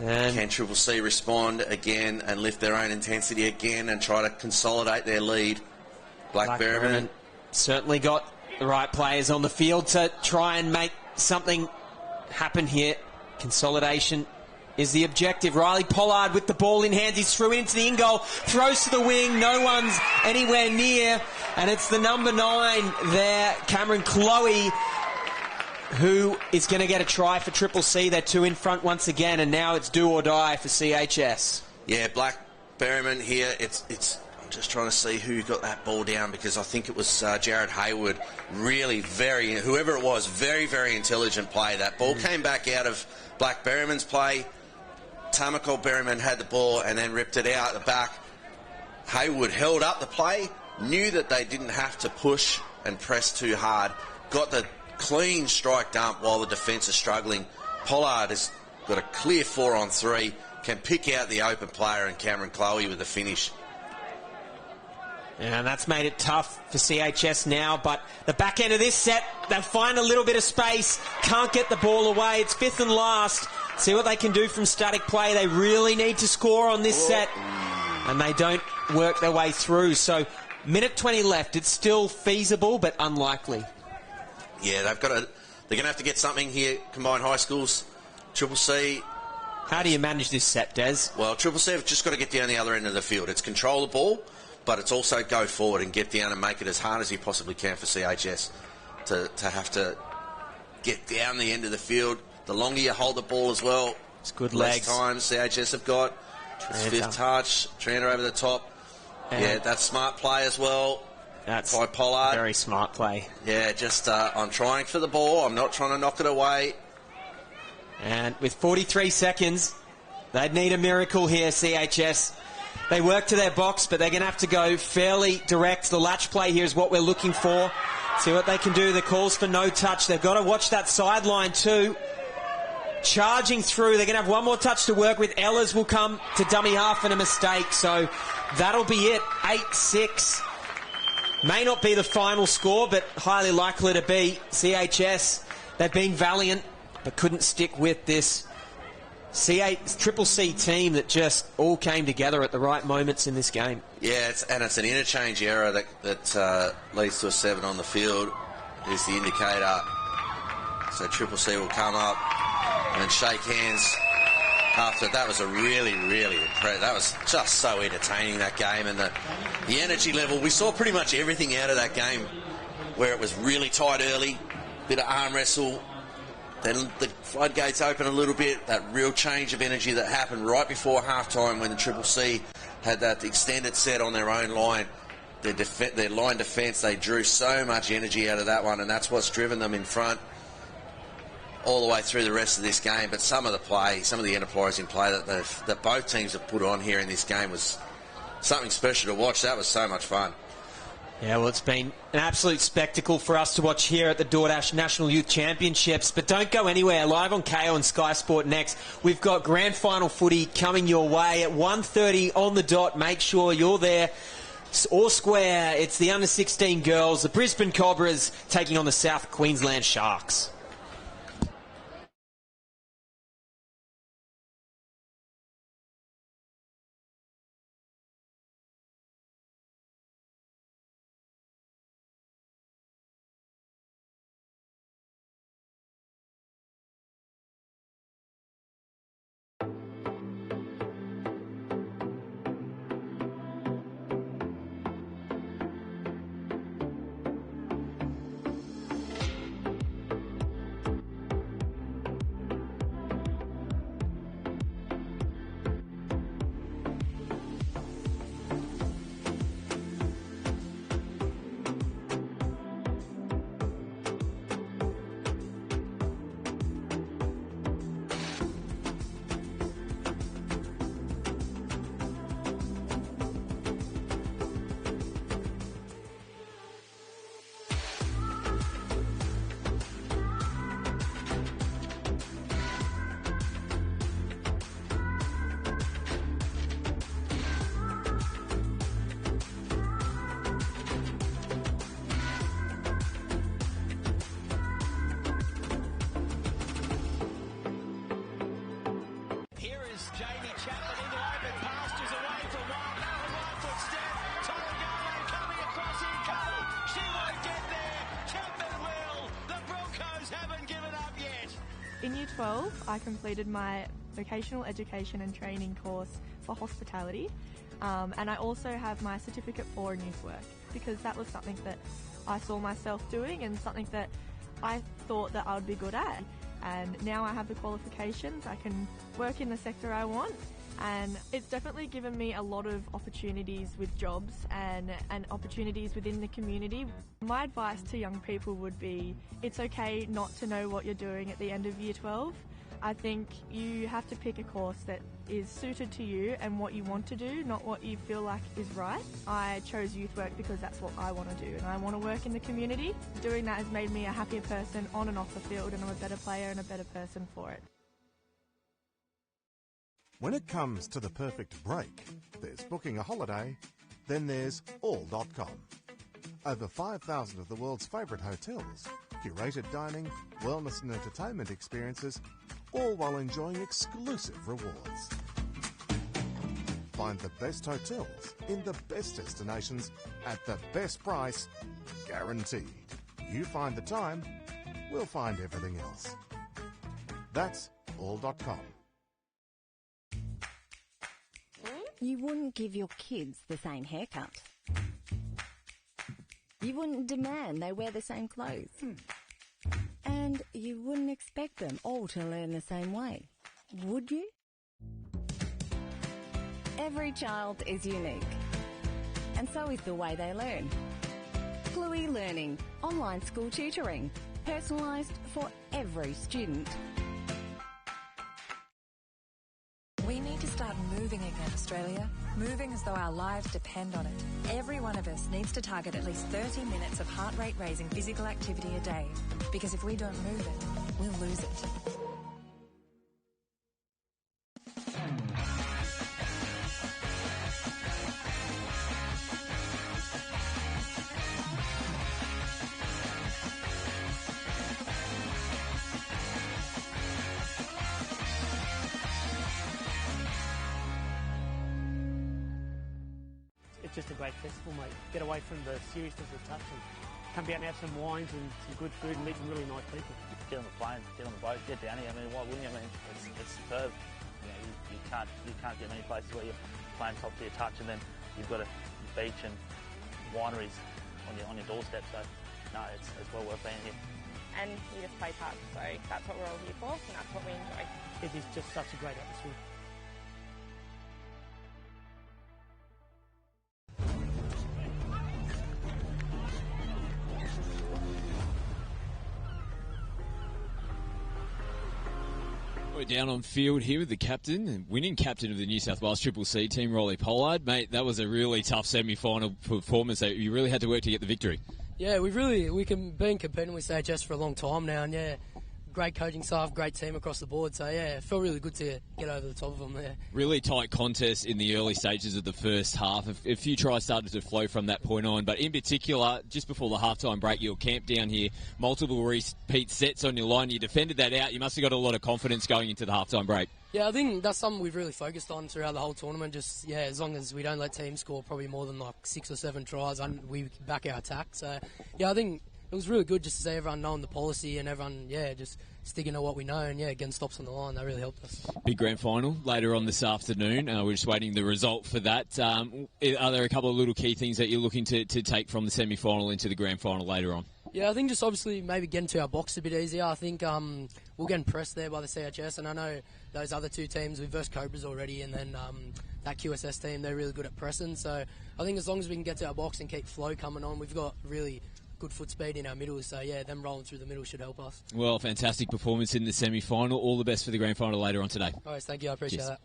And can Triple C respond again and lift their own intensity again and try to consolidate their lead? Blackberryman certainly got the right players on the field to try and make something happen here. Consolidation is the objective. Riley Pollard with the ball in hand. He's through into the in-goal. Throws to the wing. No one's anywhere near. And it's the number 9 there, Cameron Chloe, who is going to get a try for Triple C. They're 2 in front once again, and now it's do or die for CHS. Yeah, Blackberryman here. I'm just trying to see who got that ball down because I think it was Jared Hayward. Really whoever it was, very, very intelligent play. That ball came back out of Blackberryman's play. Tamako Berryman had the ball and then ripped it out the back. Hayward held up the play, knew that they didn't have to push and press too hard, got the clean strike dump while the defence is struggling. Pollard has got a clear 4-on-3, can pick out the open player, and Cameron Chloe with the finish. And that's made it tough for CHS now, but the back end of this set, they find a little bit of space, can't get the ball away. It's fifth and last. See what they can do from static play. They really need to score on this set, and they don't work their way through. So, minute 20 left. It's still feasible, but unlikely. Yeah, they're going to have to get something here, combined high schools, Triple C. How do you manage this set, Des? Well, Triple C have just got to get down the other end of the field. It's control the ball, but it's also go forward and get down and make it as hard as you possibly can for CHS to have to get down the end of the field. The longer you hold the ball as well, it's good less legs. time CHS have got. It's fifth touch, Trenta over the top. Yeah, that's smart play as well. That's by Pollard. Very smart play. Yeah, just I'm trying for the ball. I'm not trying to knock it away. And with 43 seconds, they'd need a miracle here, CHS. They work to their box, but they're going to have to go fairly direct. The latch play here is what we're looking for. See what they can do. The calls for no touch. They've got to watch that sideline too. Charging through. They're going to have one more touch to work with. Ellers will come to dummy half and a mistake. So that'll be it. 8-6. May not be the final score, but highly likely to be. CHS, they've been valiant, but couldn't stick with this Triple C team that just all came together at the right moments in this game. Yeah, it's an interchange error that leads to a 7 on the field is the indicator. So Triple C will come up and shake hands after. That was a really, really impressive. That was just so entertaining, that game, and the energy level. We saw pretty much everything out of that game, where it was really tight early, bit of arm wrestle, then the floodgates open a little bit, that real change of energy that happened right before halftime when the Triple C had that extended set on their own line. Their line defence, they drew so much energy out of that one, and that's what's driven them in front all the way through the rest of this game. But some of the enterprising play that both teams have put on here in this game was something special to watch. That was so much fun. Yeah, well, it's been an absolute spectacle for us to watch here at the DoorDash National Youth Championships. But don't go anywhere. Live on KO and Sky Sport Next, we've got grand final footy coming your way at 1:30 on the dot. Make sure you're there or square. It's the under-16 girls, the Brisbane Cobras, taking on the South Queensland Sharks. In Year 12, I completed my vocational education and training course for hospitality, and I also have my certificate for youth work, because that was something that I saw myself doing and something that I thought that I would be good at. And now I have the qualifications, I can work in the sector I want, and it's definitely given me a lot of opportunities with jobs and opportunities within the community. My advice to young people would be, it's okay not to know what you're doing at the end of Year 12. I think you have to pick a course that is suited to you and what you want to do, not what you feel like is right. I chose youth work because that's what I want to do, and I want to work in the community. Doing that has made me a happier person on and off the field, and I'm a better player and a better person for it. When it comes to the perfect break, there's booking a holiday, then there's all.com. Over 5,000 of the world's favourite hotels, curated dining, wellness and entertainment experiences, all while enjoying exclusive rewards. Find the best hotels in the best destinations at the best price, guaranteed. You find the time, we'll find everything else. That's all.com. You wouldn't give your kids the same haircut. You wouldn't demand they wear the same clothes. And you wouldn't expect them all to learn the same way, would you? Every child is unique, and so is the way they learn. Fluey Learning, online school tutoring, personalised for every student. We need to start moving again, Australia. Moving as though our lives depend on it. Every one of us needs to target at least 30 minutes of heart rate raising physical activity a day. Because if we don't move it, we'll lose it. It's just a great festival, mate. Get away from the seriousness of the touch and come down and have some wines and some good food and meet some really nice people. Get on the plane, get on the boat, get down here. I mean, why wouldn't you? I mean, it's superb. You know, you can't get many places where you're playing top tier touch, and then you've got a beach and wineries on your doorstep. So, no, it's well worth being here. And we just play touch, so that's what we're all here for, and that's what we enjoy. It is just such a great atmosphere. We're down on field here with the captain and winning captain of the New South Wales Triple C team, Rolly Pollard. Mate, that was a really tough semi-final performance. You really had to work to get the victory. Yeah, we've been competing with CHS for a long time now, and yeah, great coaching staff, great team across the board. So yeah, it felt really good to get over the top of them there. Really tight contest in the early stages of the first half. A few tries started to flow from that point on, but in particular, just before the halftime break, you were camped down here, multiple repeat sets on your line. You defended that out. You must have got a lot of confidence going into the halftime break. Yeah, I think that's something we've really focused on throughout the whole tournament. Just, yeah, as long as we don't let teams score probably more than like 6 or 7 tries, and we back our attack. So, yeah, I think it was really good just to see everyone knowing the policy and everyone, yeah, just sticking to what we know and, yeah, getting stops on the line. That really helped us. Big grand final later on this afternoon. We're just waiting the result for that. Are there a couple of little key things that you're looking to take from the semi-final into the grand final later on? Yeah, I think just obviously maybe getting to our box a bit easier. I think we're getting pressed there by the CHS, and I know those other two teams, we've versed Cobras already, and then that QSS team, they're really good at pressing. So I think as long as we can get to our box and keep flow coming on, we've got really good foot speed in our middle. So yeah, them rolling through the middle should help us. Well, fantastic performance in the semi-final. All the best for the grand final later on today. All right, thank you. I appreciate that.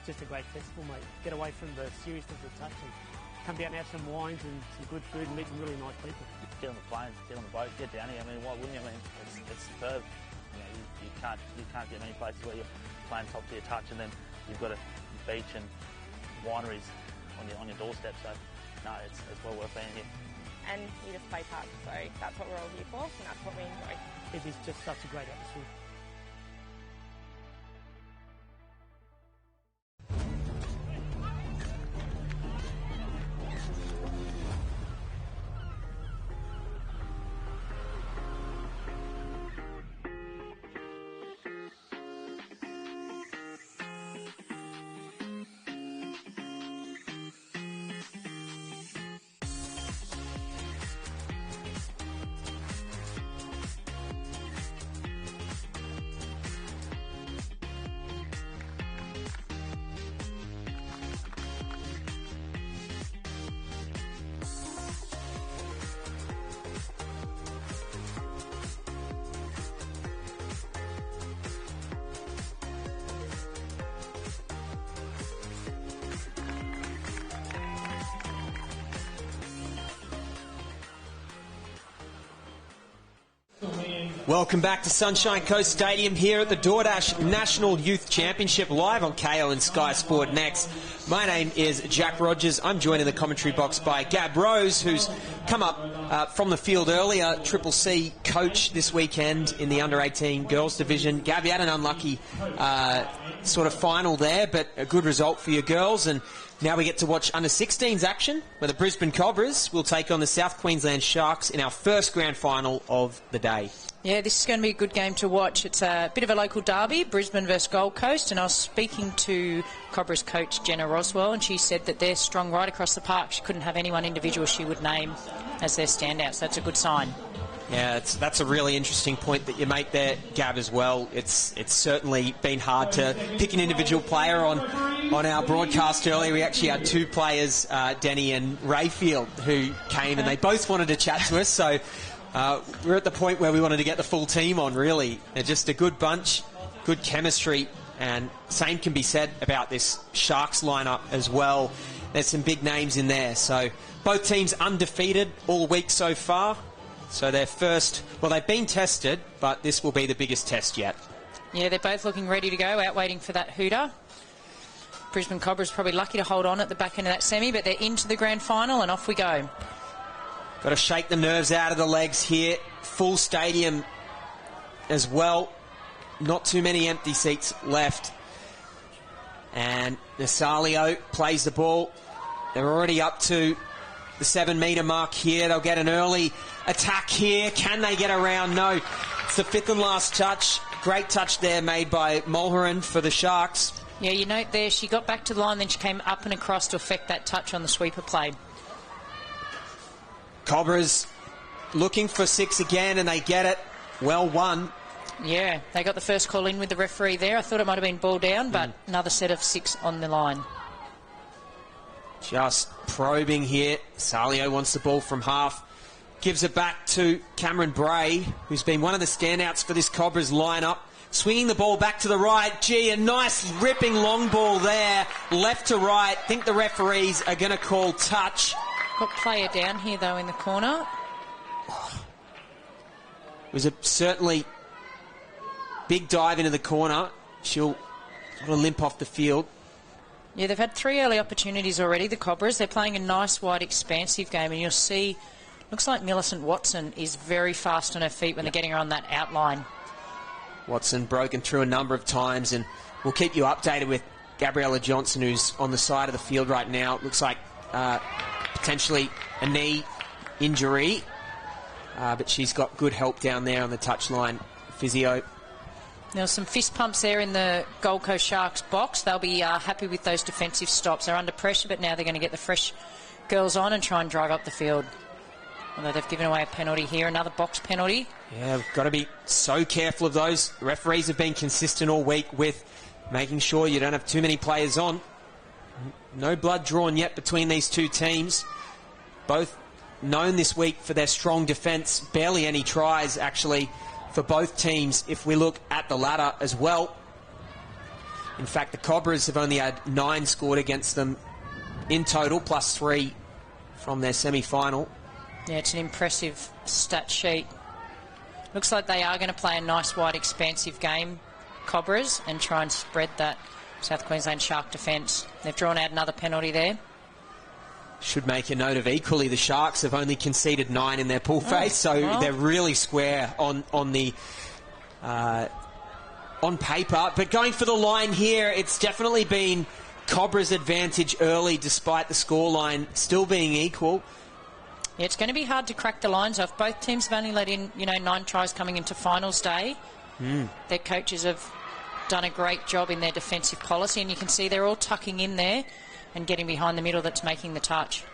It's just a great festival, mate. Get away from the seriousness of the touch and come down and have some wines and some good food and meet some really nice people. Get on the plane, get on the boat, get down here. I mean, why wouldn't you? I mean, it's superb. You know, you can't get many places where you're playing top tier touch, and then you've got a beach and wineries on your doorstep. So, no, it's well worth being here. And we just play touch, so that's what we're all here for, and that's what we enjoy. It is just such a great atmosphere. Welcome back to Sunshine Coast Stadium here at the DoorDash National Youth Championship, live on KO and Sky Sport Next. My name is Jack Rogers. I'm joined in the commentary box by Gab Rose, who's come up from the field earlier, Triple C coach this weekend in the under-18 girls division. Gab, you had an unlucky sort of final there, but a good result for your girls. And now we get to watch under-16s action, where the Brisbane Cobras will take on the South Queensland Sharks in our first grand final of the day. Yeah, this is going to be a good game to watch. It's a bit of a local derby, Brisbane versus Gold Coast, and I was speaking to Cobras coach Jenna Roswell, and she said that they're strong right across the park. She couldn't have any one individual she would name as their standout, so that's a good sign. Yeah, that's a really interesting point that you make there, Gab, as well. It's certainly been hard to pick an individual player on our broadcast earlier. We actually had two players, Denny and Rayfield, who came and they both wanted to chat to us, so we're at the point where we wanted to get the full team on, really. They're just a good bunch, good chemistry, and same can be said about this Sharks lineup as well. There's some big names in there. So both teams undefeated all week so far. So their first, well, they've been tested, but this will be the biggest test yet. Yeah, they're both looking ready to go, out waiting for that hooter. Brisbane Cobras probably lucky to hold on at the back end of that semi, but they're into the grand final and off we go. Got to shake the nerves out of the legs here. Full stadium as well. Not too many empty seats left. And Nasalio plays the ball. They're already up to the 7-metre mark here. They'll get an early attack here. Can they get around? No. It's the fifth and last touch. Great touch there made by Mulheron for the Sharks. Yeah, you note there she got back to the line, then she came up and across to affect that touch on the sweeper play. Cobras looking for 6 again, and they get it. Well won. Yeah, they got the first call in with the referee there. I thought it might have been ball down, but another set of 6 on the line. Just probing here. Salio wants the ball from half. Gives it back to Cameron Bray, who's been one of the standouts for this Cobras lineup. Swinging the ball back to the right. Gee, a nice ripping long ball there. Left to right. Think the referees are going to call touch. Got player down here, though, in the corner. It was a certainly big dive into the corner. She'll limp off the field. Yeah, they've had 3 early opportunities already, the Cobras. They're playing a nice, wide, expansive game, and you'll see, looks like Millicent Watson is very fast on her feet when they're getting her on that outline. Watson broken through a number of times, and we'll keep you updated with Gabriella Johnson, who's on the side of the field right now. It looks like potentially a knee injury, but she's got good help down there on the touchline. Physio. There were some fist pumps there in the Gold Coast Sharks box. They'll be happy with those defensive stops. They're under pressure, but now they're going to get the fresh girls on and try and drive up the field. Although they've given away a penalty here, another box penalty. Yeah, we've got to be so careful of those. Referees have been consistent all week with making sure you don't have too many players on. No blood drawn yet between these two teams. Both known this week for their strong defence. Barely any tries, actually, for both teams if we look at the ladder as well. In fact, the Cobras have only had 9 scored against them in total, plus 3 from their semi-final. Yeah, it's an impressive stat sheet. Looks like they are going to play a nice, wide, expansive game, Cobras, and try and spread that South Queensland Shark defence. They've drawn out another penalty there. Should make a note of equally, the Sharks have only conceded 9 in their pool phase, so they're really square on paper. But going for the line here, it's definitely been Cobra's advantage early, despite the scoreline still being equal. Yeah, it's going to be hard to crack the lines off. Both teams have only let in, 9 tries coming into finals day. Their coaches have done a great job in their defensive policy, and you can see they're all tucking in there and getting behind the middle that's making the touch.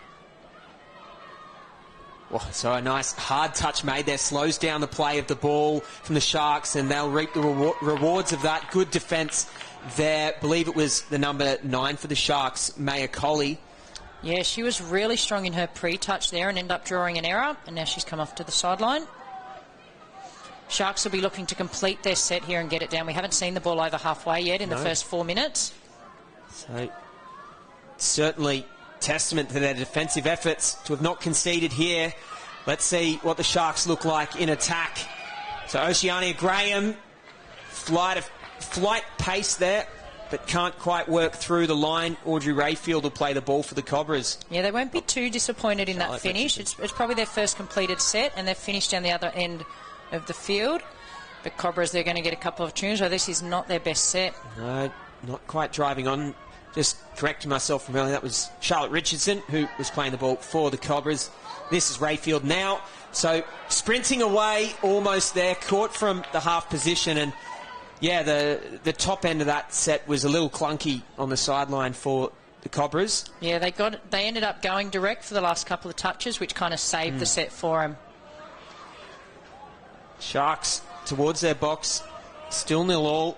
Oh, so a nice hard touch made there, slows down the play of the ball from the Sharks, and they'll reap the rewards of that. Good defence there. I believe it was the number 9 for the Sharks, Maya Colley. Yeah, she was really strong in her pre-touch there and ended up drawing an error, and now she's come off to the sideline. Sharks will be looking to complete their set here and get it down. We haven't seen the ball over halfway yet in the first 4 minutes. So, certainly testament to their defensive efforts to have not conceded here. Let's see what the Sharks look like in attack. So Oceania Graham, flight pace there, but can't quite work through the line. Audrey Rayfield will play the ball for the Cobras. Yeah, they won't be too disappointed in that finish. It's probably their first completed set, and they've finished down the other end of the field. But Cobras, they're going to get a couple of tunes. So this is not their best set. No, not quite driving on. Just correcting myself from earlier. That was Charlotte Richardson who was playing the ball for the Cobras. This is Rayfield now. So sprinting away, almost there, caught from the half position, and yeah, the top end of that set was a little clunky on the sideline for the Cobras. Yeah, they ended up going direct for the last couple of touches, which kind of saved the set for them. Sharks towards their box, still 0-0.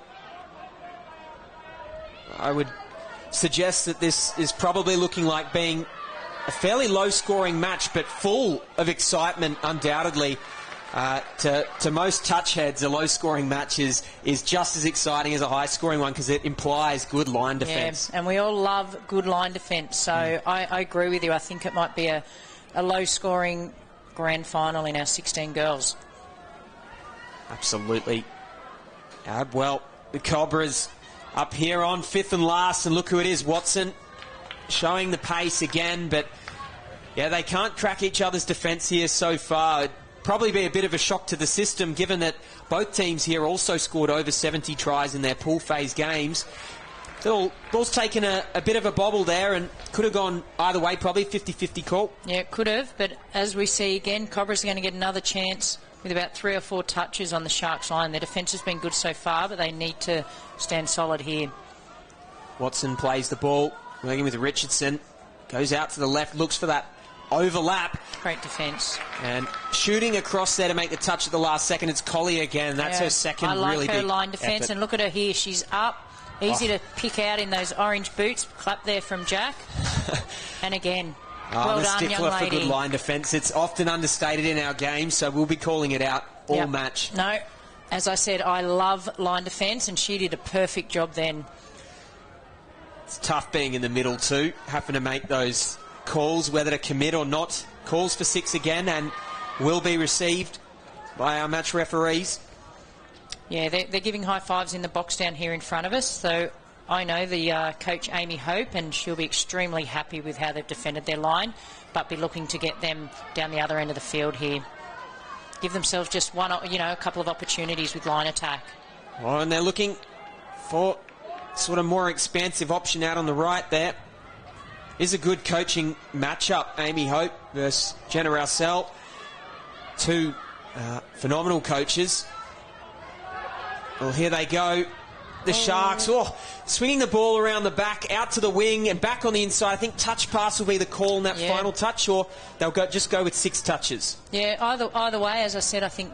I would suggest that this is probably looking like being a fairly low-scoring match, but full of excitement, undoubtedly. To most touch heads, a low-scoring match is just as exciting as a high-scoring one because it implies good line defence. Yeah, and we all love good line defence, so I agree with you. I think it might be a low-scoring grand final in our 16 girls. Absolutely. Well, the Cobras up here on fifth and last, and look who it is, Watson, showing the pace again, but yeah, they can't crack each other's defence here so far. It'd probably be a bit of a shock to the system given that both teams here also scored over 70 tries in their pool phase games. Ball's taken a bit of a bobble there and could have gone either way, probably 50-50 call. Yeah, it could have, but as we see again, Cobras are going to get another chance with about 3 or 4 touches on the Sharks line. Their defence has been good so far, but they need to stand solid here. Watson plays the ball, working with Richardson, goes out to the left, looks for that overlap. Great defence. And shooting across there to make the touch at the last second, it's Collier again. That's her second really big I like her line defence, effort. and look at her here. She's up. Easy to pick out in those orange boots. Clap there from Jack. And again, well the done, stickler young lady. for good line defence. It's often understated in our game, so we'll be calling it out all match. No, as I said, I love line defence, and she did a perfect job then. It's tough being in the middle too, having to make those calls, whether to commit or not. Calls for 6 again, and will be received by our match referees. Yeah, they're giving high fives in the box down here in front of us, so I know the coach Amy Hope, and she'll be extremely happy with how they've defended their line, but be looking to get them down the other end of the field here. Give themselves just a couple of opportunities with line attack. Oh, and they're looking for sort of more expansive option out on the right there. Is a good coaching matchup, Amy Hope versus Jenna Rousell. 2 phenomenal coaches. Well, here they go. The Sharks, swinging the ball around the back, out to the wing and back on the inside. I think touch pass will be the call in that final touch, or they'll just go with 6 touches. Yeah, either way, as I said, I think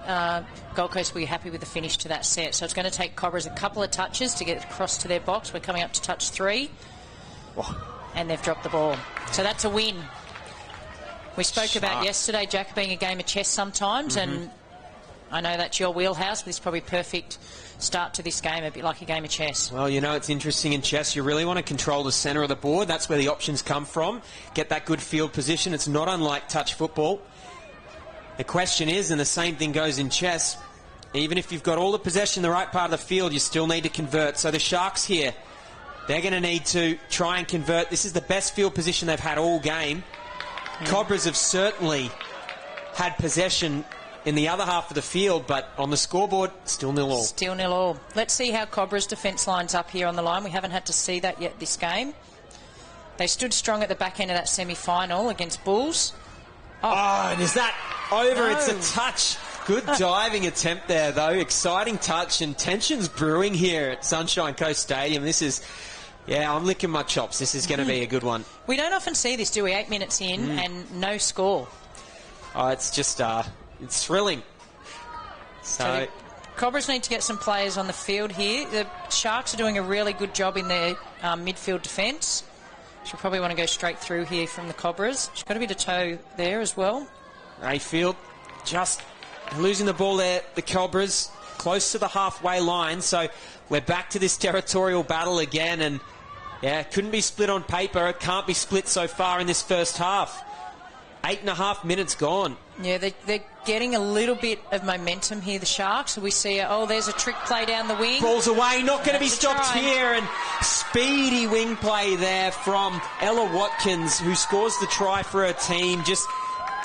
Gold Coast will be happy with the finish to that set. So it's going to take Cobras a couple of touches to get across to their box. We're coming up to touch 3. And they've dropped the ball. So that's a win. We spoke about yesterday, Jack, being a game of chess sometimes, and I know that's your wheelhouse, but it's probably perfect start to this game, a bit like a game of chess. Well, it's interesting in chess. You really want to control the centre of the board. That's where the options come from. Get that good field position. It's not unlike touch football. The question is, and the same thing goes in chess, even if you've got all the possession in the right part of the field, you still need to convert. So the Sharks here, they're going to need to try and convert. This is the best field position they've had all game. Cobras have certainly had possession in the other half of the field, but on the scoreboard, still 0-0. Still 0-0. Let's see how Cobra's defence lines up here on the line. We haven't had to see that yet this game. They stood strong at the back end of that semi-final against Bulls. And is that over? No. It's a touch. Good diving attempt there, though. Exciting touch, and tension's brewing here at Sunshine Coast Stadium. This is... Yeah, I'm licking my chops. This is going to be a good one. We don't often see this, do we? 8 minutes in and no score. Oh, it's just... it's thrilling. So Cobras need to get some players on the field here. The Sharks are doing a really good job in their midfield defence. She'll probably want to go straight through here from the Cobras. She's got a bit of toe there as well. Rayfield just losing the ball there. The Cobras close to the halfway line. So we're back to this territorial battle again. And yeah, couldn't be split on paper. It can't be split so far in this first half. 8.5 minutes gone. Yeah, they're getting a little bit of momentum here, the Sharks. So we see, there's a trick play down the wing. Ball's away, not going to be stopped try. here. And speedy wing play there from Ella Watkins, who scores the try for her team. Just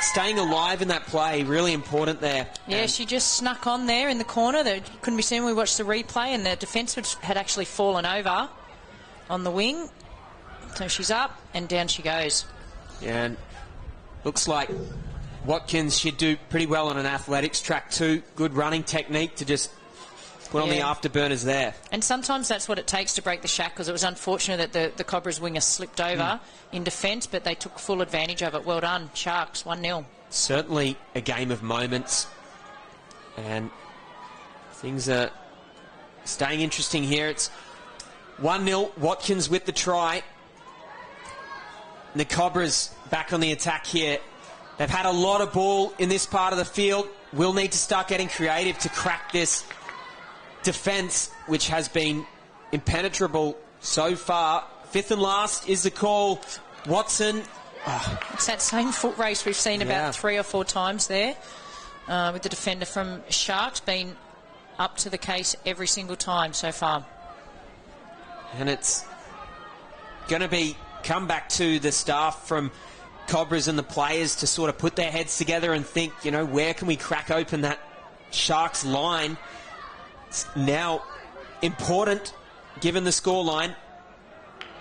staying alive in that play, really important there. Yeah, she just snuck on there in the corner. That couldn't be seen when we watched the replay, and the defence had actually fallen over on the wing. So she's up, and down she goes. Yeah, and looks like Watkins should do pretty well on an athletics track too. Good running technique to just put on the afterburners there. And sometimes that's what it takes to break the shackles. It was unfortunate that the Cobras winger slipped over in defence, but they took full advantage of it. Well done, Sharks, 1-0. Certainly a game of moments. And things are staying interesting here. It's 1-0, Watkins with the try. And the Cobras back on the attack here. They've had a lot of ball in this part of the field. We'll need to start getting creative to crack this defence, which has been impenetrable so far. Fifth and last is the call. Watson. It's that same foot race we've seen about 3 or 4 times there, with the defender from Sharks being up to the case every single time so far. And it's going to be come back to the staff from Cobras and the players to sort of put their heads together and think, where can we crack open that Sharks line? It's now important given the scoreline.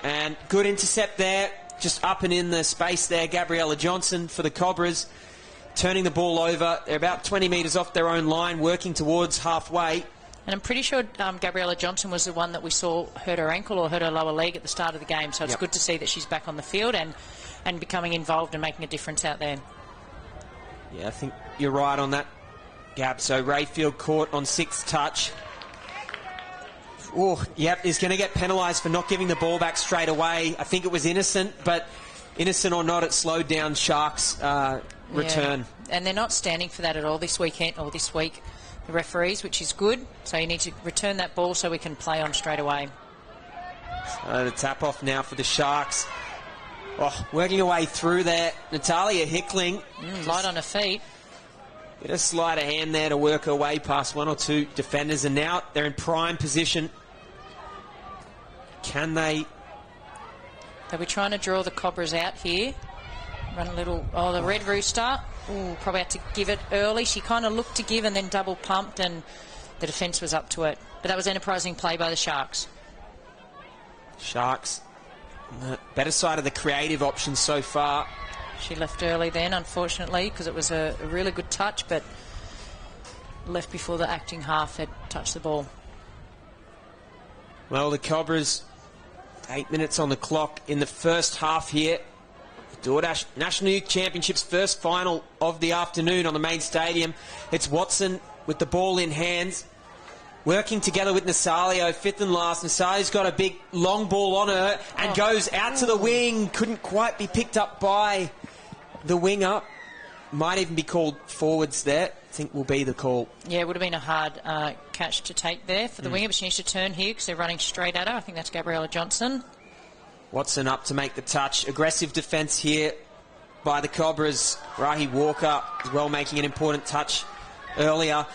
And good intercept there, just up and in the space there. Gabriella Johnson for the Cobras, turning the ball over. They're about 20 metres off their own line, working towards halfway. And I'm pretty sure Gabriella Johnson was the one that we saw hurt her ankle or hurt her lower leg at the start of the game. So it's good to see that she's back on the field and becoming involved and making a difference out there. Yeah, I think you're right on that, Gab. So Rayfield caught on 6th touch. Oh, yep, is going to get penalised for not giving the ball back straight away. I think it was innocent, but innocent or not, it slowed down Sharks' return. Yeah. And they're not standing for that at all this weekend or this week, the referees, which is good. So you need to return that ball so we can play on straight away. So the tap off now for the Sharks. Oh, working her way through there. Natalia Hickling. Light on her feet. Bit of sleight of hand there to work her way past 1 or 2 defenders, and now they're in prime position. Can they? They'll be trying to draw the Cobras out here. Run a little. Oh, the Red Rooster. Ooh, probably had to give it early. She kind of looked to give and then double pumped, and the defence was up to it. But that was enterprising play by the Sharks. Sharks, the better side of the creative options so far. She left early then, unfortunately, because it was a really good touch, but left before the acting half had touched the ball. Well, the Cobras, 8 minutes on the clock in the first half here. The DoorDash National Youth Championships first final of the afternoon on the main stadium. It's Watson with the ball in hands, working together with Nasalio, 5th and last. Nasalio's got a big long ball on her and goes out to the wing. Couldn't quite be picked up by the winger. Might even be called forwards there. I think will be the call. Yeah, it would have been a hard catch to take there for the winger, but she needs to turn here because they're running straight at her. I think that's Gabriella Johnson. Watson up to make the touch. Aggressive defence here by the Cobras. Rahi Walker as well making an important touch earlier.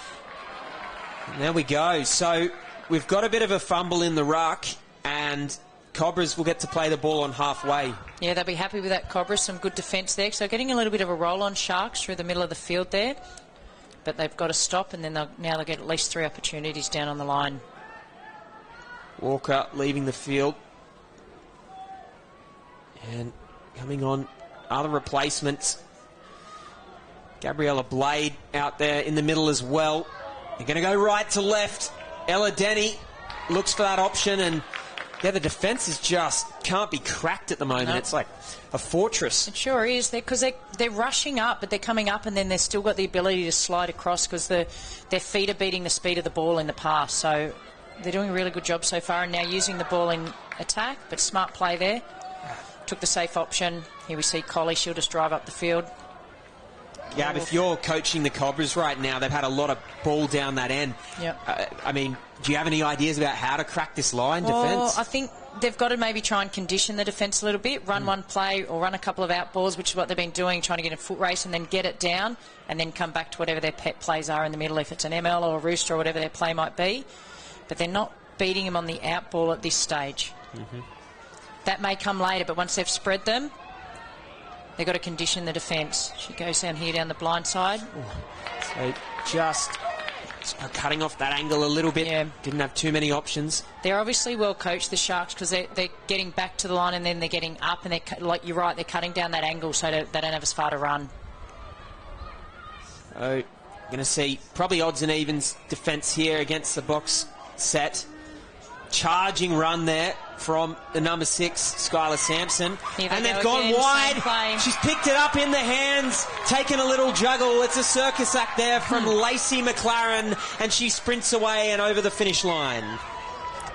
And there we go. So we've got a bit of a fumble in the ruck, and Cobras will get to play the ball on halfway. Yeah, they'll be happy with that, Cobras. Some good defence there. So getting a little bit of a roll on Sharks through the middle of the field there. But they've got to stop, and then now they'll get at least 3 opportunities down on the line. Walker leaving the field. And coming on, other replacements. Gabriella Blade out there in the middle as well. They're going to go right to left. Ella Denny looks for that option, and yeah, the defence is just can't be cracked at the moment. No. It's like a fortress. It sure is, because they're rushing up, but they're coming up, and then they've still got the ability to slide across because their feet are beating the speed of the ball in the pass. So they're doing a really good job so far, and now using the ball in attack, but smart play there. Took the safe option. Here we see Collie. She'll just drive up the field. Gab, if you're coaching the Cobras right now, they've had a lot of ball down that end. Yep. I mean, do you have any ideas about how to crack this line defence? I think they've got to maybe try and condition the defence a little bit, run one play or run a couple of out balls, which is what they've been doing, trying to get a foot race and then get it down and then come back to whatever their pet plays are in the middle, if it's an ML or a rooster or whatever their play might be. But they're not beating them on the out ball at this stage. That may come later, but once they've spread them, they've got to condition the defence. She goes down here down the blind side. So just cutting off that angle a little bit. Yeah. Didn't have too many options. They're obviously well coached, the Sharks, because they're getting back to the line and then they're getting up and they're, like you're right, they're cutting down that angle so they don't have as far to run. So, going to see probably odds and evens defence here against the box set. Charging run there from the number 6, Skylar Sampson. And they've gone wide. She's picked it up in the hands, taken a little juggle. It's a circus act there from Lacey McLaren, and she sprints away and over the finish line.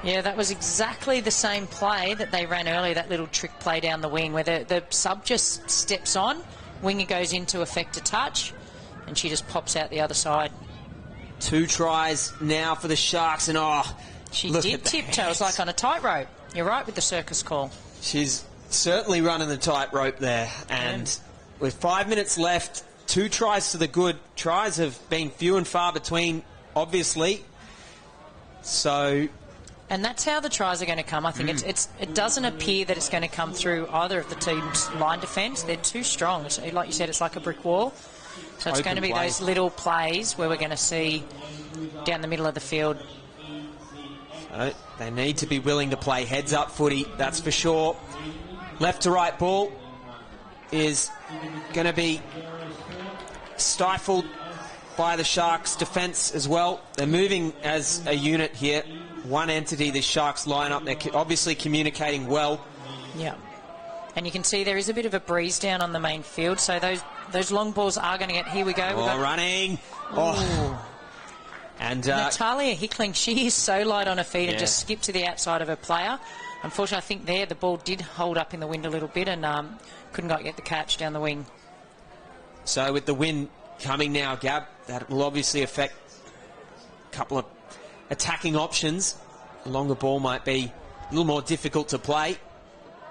Yeah, that was exactly the same play that they ran earlier, that little trick play down the wing, where the sub just steps on, winger goes in to effect a touch, and she just pops out the other side. 2 tries now for the Sharks, and she did tiptoe. It was like on a tightrope. You're right with the circus call. She's certainly running the tightrope there. And with 5 minutes left, 2 tries to the good. Tries have been few and far between, obviously. So... And that's how the tries are going to come. I think it doesn't appear that it's going to come through either of the team's line defence. They're too strong. It's, like you said, it's like a brick wall. So it's going to be those little plays where we're going to see down the middle of the field. So they need to be willing to play heads-up footy, that's for sure. Left to right ball is going to be stifled by the Sharks' defence as well. They're moving as a unit here. One entity, the Sharks line up. They're obviously communicating well. Yeah. And you can see there is a bit of a breeze down on the main field, so those long balls are going to get... Here we go. Running. Oh. And Natalia Hickling, she is so light on her feet and just skipped to the outside of her player. Unfortunately, I think there the ball did hold up in the wind a little bit and couldn't quite get the catch down the wing. So with the wind coming now, Gab, that will obviously affect a couple of attacking options. A longer ball might be a little more difficult to play.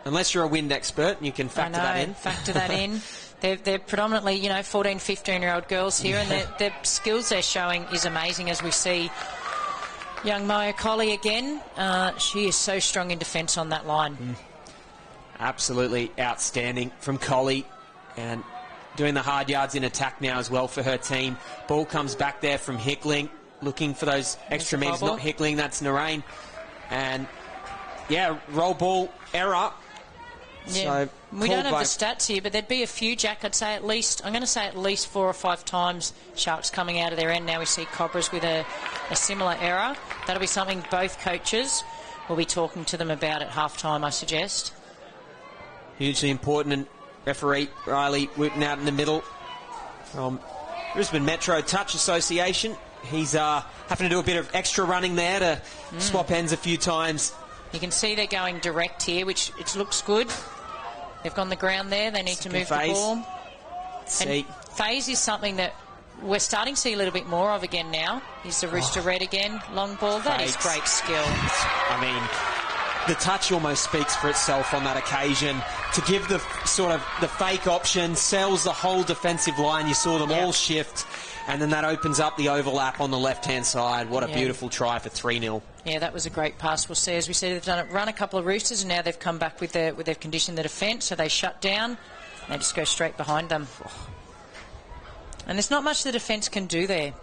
Unless you're a wind expert and you can factor that in. Factor that in. They're predominantly, 14, 15-year-old girls here, and their skills they're showing is amazing, as we see young Maya Colley again. She is so strong in defence on that line. Absolutely outstanding from Colley, and doing the hard yards in attack now as well for her team. Ball comes back there from Hickling, looking for those extra metres. Not Hickling, that's Narain. And, roll ball error. Yeah. So we don't have the stats here, but there'd be a few, Jack. I'm going to say at least 4 or 5 times Sharks coming out of their end. Now we see Cobras with a similar error. That'll be something both coaches will be talking to them about at half-time, I suggest. Hugely important, and referee Riley Wooten out in the middle from Brisbane Metro Touch Association. He's having to do a bit of extra running there to swap ends a few times. You can see they're going direct here, which it looks good. They've gone the ground there. They need to move the ball. And phase is something that we're starting to see a little bit more of again now. Here's the Rooster Red again. Long ball. That is great skill. I mean, the touch almost speaks for itself on that occasion. To give the sort of the fake option, sells the whole defensive line. You saw them all shift. And then that opens up the overlap on the left-hand side. What a beautiful try for 3-0. Yeah, that was a great pass. We'll see, as we said, they've run a couple of Roosters, and now they've come back with their condition the defence, so they shut down. They just go straight behind them. And there's not much the defence can do there.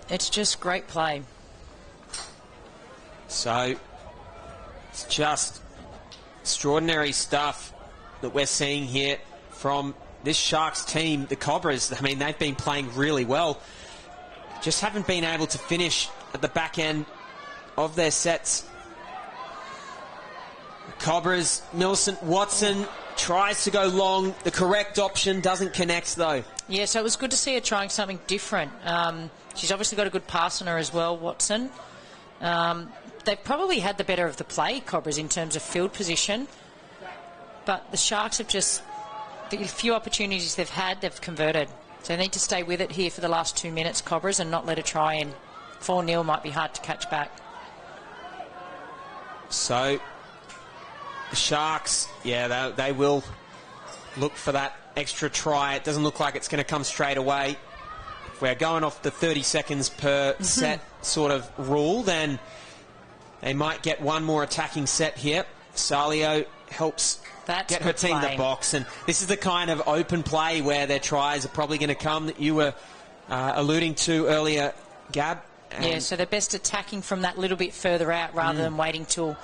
It's just great play. So, it's just extraordinary stuff that we're seeing here from this Sharks team, the Cobras. I mean, they've been playing really well. Just haven't been able to finish at the back end of their sets. Cobras, Millicent Watson tries to go long. The correct option doesn't connect, though. Yeah, so it was good to see her trying something different. She's obviously got a good pass on her as well, Watson. They've probably had the better of the play, Cobras, in terms of field position. But the Sharks have just the few opportunities they've had, they've converted. So they need to stay with it here for the last 2 minutes, Cobras, and not let a try in. 4-0 might be hard to catch back. So, the Sharks, they will look for that extra try. It doesn't look like it's going to come straight away. If we're going off the 30 seconds per set sort of rule, then they might get one more attacking set here. Salio helps get her team the box, and this is the kind of open play where their tries are probably going to come that you were alluding to earlier, Gab. Yeah, so they're best attacking from that little bit further out rather than waiting till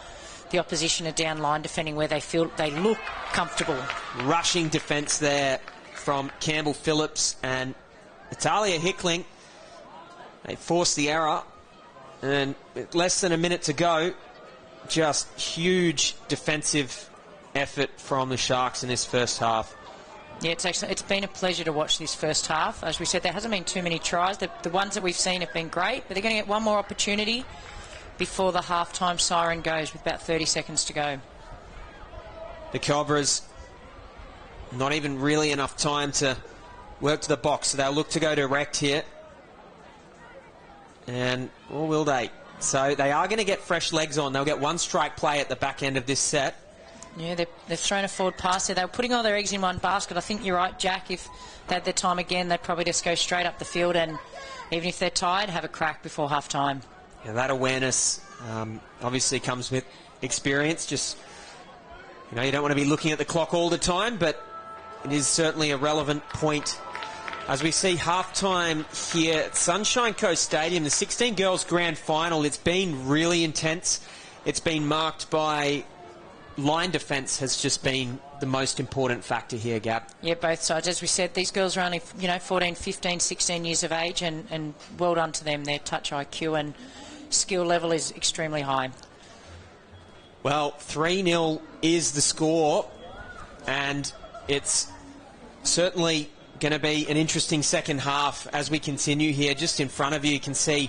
the opposition are down line defending where they feel they look comfortable. Rushing defence there from Campbell Phillips and Natalia Hickling. They forced the error, and with less than a minute to go, just huge defensive effort from the Sharks in this first half. Yeah, it's been a pleasure to watch this first half. As we said, there hasn't been too many tries. The ones that we've seen have been great, but they're going to get one more opportunity before the half-time siren goes with about 30 seconds to go. The Cobras, not even really enough time to work to the box, so they'll look to go direct here. And, or will they? So they are going to get fresh legs on. They'll get one strike play at the back end of this set. Yeah, they've thrown a forward pass there. They were putting all their eggs in one basket. I think you're right, Jack. If they had their time again, they'd probably just go straight up the field and, even if they're tired, have a crack before half-time. Yeah, that awareness obviously comes with experience. Just, you don't want to be looking at the clock all the time, but it is certainly a relevant point. As we see half-time here at Sunshine Coast Stadium, the 16 girls grand final, it's been really intense. It's been marked by line defence has just been the most important factor here, Gab. Yeah, both sides. As we said, these girls are only 14, 15, 16 years of age, and well done to them. Their touch IQ and skill level is extremely high. Well, 3-0 is the score, and it's certainly going to be an interesting second half as we continue here. Just in front of you, you can see